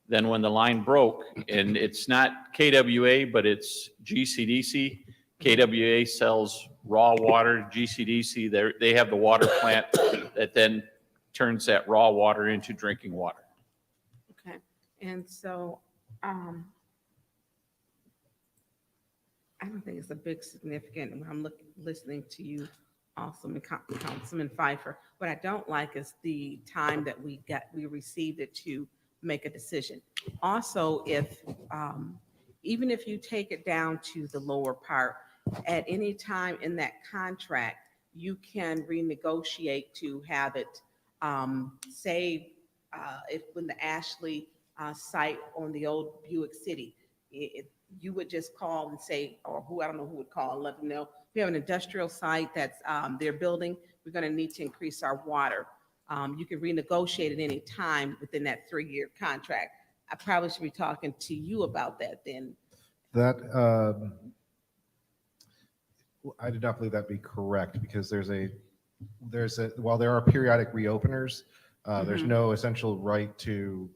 Then when the line broke, and it's not KWA, but it's GCDC, KWA sells raw water, GCDC, they have the water plant that then turns that raw water into drinking water. Okay, and so, I don't think it's a big significant, when I'm listening to you, Councilman Pfeiffer, what I don't like is the time that we received it to make a decision. Also, even if you take it down to the lower part, at any time in that contract, you can renegotiate to have it, if when the Ashley site on the old Buick City, you would just call and say, or I don't know who would call and let them know, we have an industrial site that's they're building, we're going to need to increase our water. You can renegotiate at any time within that 3-year contract. I probably should be talking to you about that then. That, I did not believe that'd be correct, because while there are periodic reopeners, there's no essential right to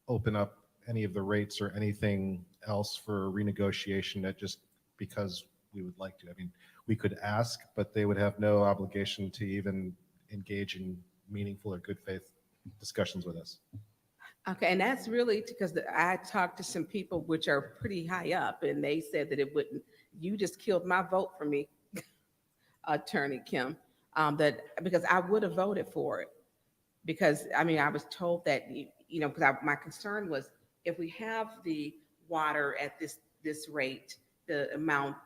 open up any of the rates or anything else for renegotiation that just because we would like to. I mean, we could ask, but they would have no obligation to even engage in meaningful or good faith discussions with us. Okay, and that's really because I talked to some people which are pretty high up, and they said that it wouldn't, you just killed my vote for me, Attorney Kim, because I would have voted for it. Because, I mean, I was told that, because my concern was, if we have the water at this rate, the amount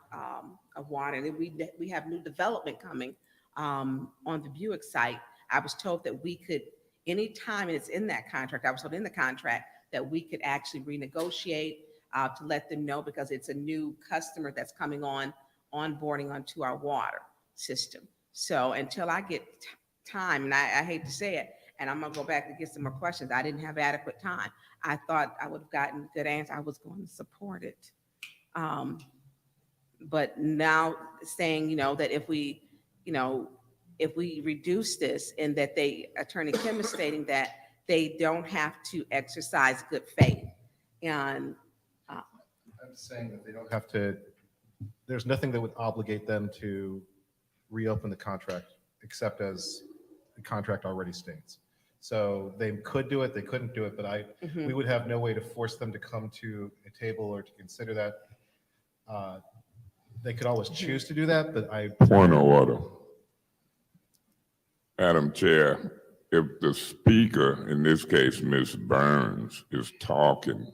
of water, and we have new development coming on the Buick site, I was told that we could, anytime it's in that contract, I was told in the contract that we could actually renegotiate to let them know, because it's a new customer that's coming onboarding onto our water system. So until I get time, and I hate to say it, and I'm gonna go back and get some more questions, I didn't have adequate time. I thought I would have gotten good answer. I was going to support it. But now saying, that if we reduce this, and that Attorney Kim is stating that they don't have to exercise good faith. And I'm saying that they don't have to, there's nothing that would obligate them to reopen the contract, except as the contract already states. So they could do it, they couldn't do it, but we would have no way to force them to come to a table or to consider that. They could always choose to do that, but Point of order. Madam Chair, if the speaker, in this case, Ms. Burns, is talking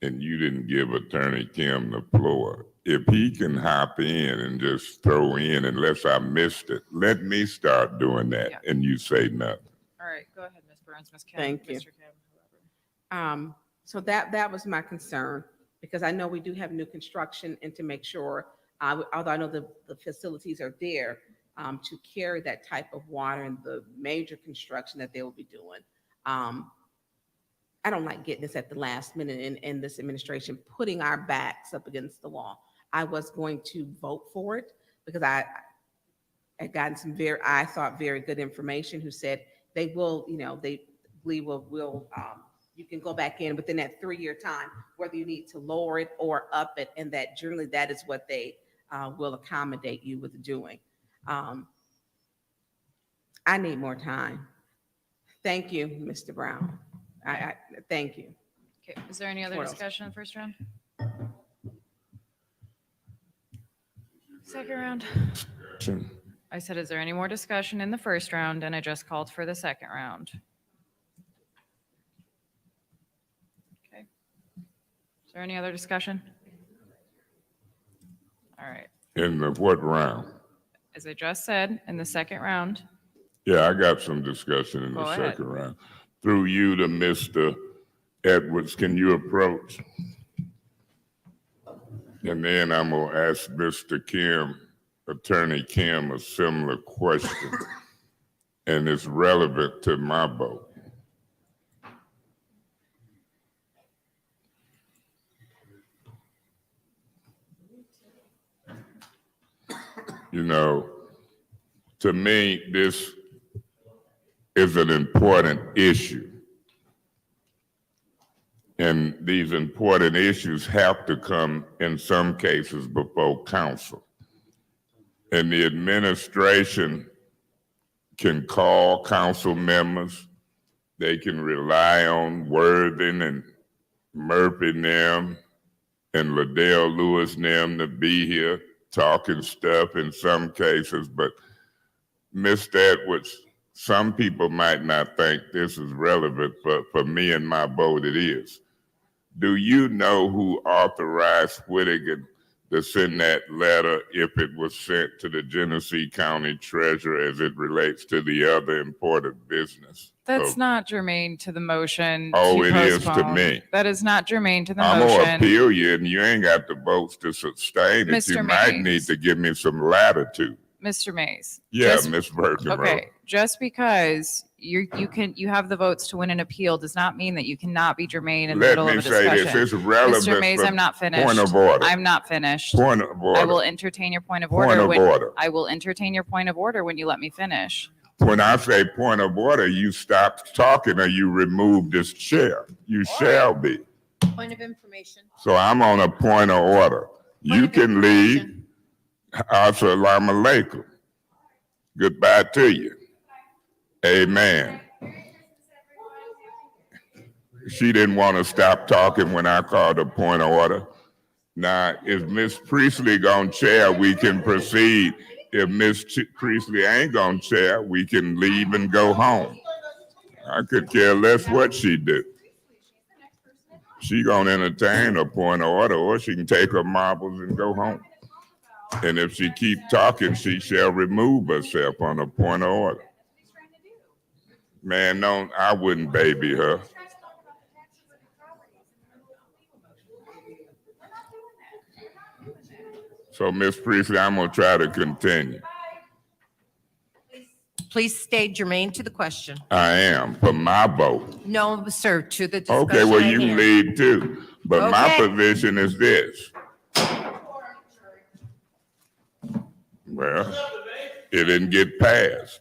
and you didn't give Attorney Kim the floor, if he can hop in and just throw in, unless I missed it, let me start doing that and you say nothing. All right, go ahead, Ms. Burns, Ms. Kim. Thank you. Mr. Kim, So that was my concern, because I know we do have new construction, and to make sure, although I know the facilities are there to carry that type of water and the major construction that they will be doing. I don't like getting this at the last minute in this administration, putting our backs up against the wall. I was going to vote for it because I had gotten some I thought very good information, who said they will, you can go back in within that 3-year time, whether you need to lower it or up it, and that generally that is what they will accommodate you with doing. I need more time. Thank you, Mr. Brown. Thank you. Okay, is there any other What else? discussion in the first round? Second round. I said, is there any more discussion in the first round? And I just called for the second round. Okay. Is there any other discussion? All right. In the what round? As I just said, in the second round, Yeah, I got some discussion in Go the ahead. second round. Through you to Mr. Edwards, can you approach? And then I'm gonna ask Mr. Kim, Attorney Kim, a similar question. And it's relevant to my vote. You know, to me, this is an important issue. And these important issues have to come, in some cases, before council. And the administration can call council members. They can rely on Worthing and Murphy and them and Liddell Lewis and them to be here talking stuff in some cases. But Mr. Edwards, some people might not think this is relevant, but for me and my vote, it is. Do you know who authorized Whittaker to send that letter if it was sent to the Genesee County Treasurer as it relates to the other important business? that's not germane to the motion. Oh, to it is to postpone. me. That is not germane to the I'm gonna motion. appeal you, and you ain't got the votes to sustain it. You Mr. might Mays. need to give me some latitude. Mr. Mays. Yeah, just- Ms. Birkenrow. Okay, just because you have the votes to win an appeal does not mean that you cannot be germane in the Let middle of me a say discussion. this, it's relevant. Mr. Mays, for I'm not finished. Point of order. I'm not finished. Point of order. I will entertain your point of Point order. of when- order. I will entertain your point of order when you let me finish. When I say point of order, you stop talking or you remove this chair. You shall be. Point of information. So I'm on a point of order. You can leave. Assalamu alaikum. Goodbye to you. Amen. She didn't want to stop talking when I called a point of order. Now, if Miss Priestley gonna chair, we can proceed. If Miss Priestley ain't gonna chair, we can leave and go home. I could care less what she do. She gonna entertain a point of order, or she can take her marbles and go home. And if she keep talking, she shall remove herself on a point of order. Man, no, I wouldn't baby her. So, Miss Priestley, I'm gonna try to continue. Please stay germane to the question. I am, for my vote. No, sir, to the discussion. Okay, well, at you can hand. leave too, but my Okay. position is this. Well, it didn't get passed.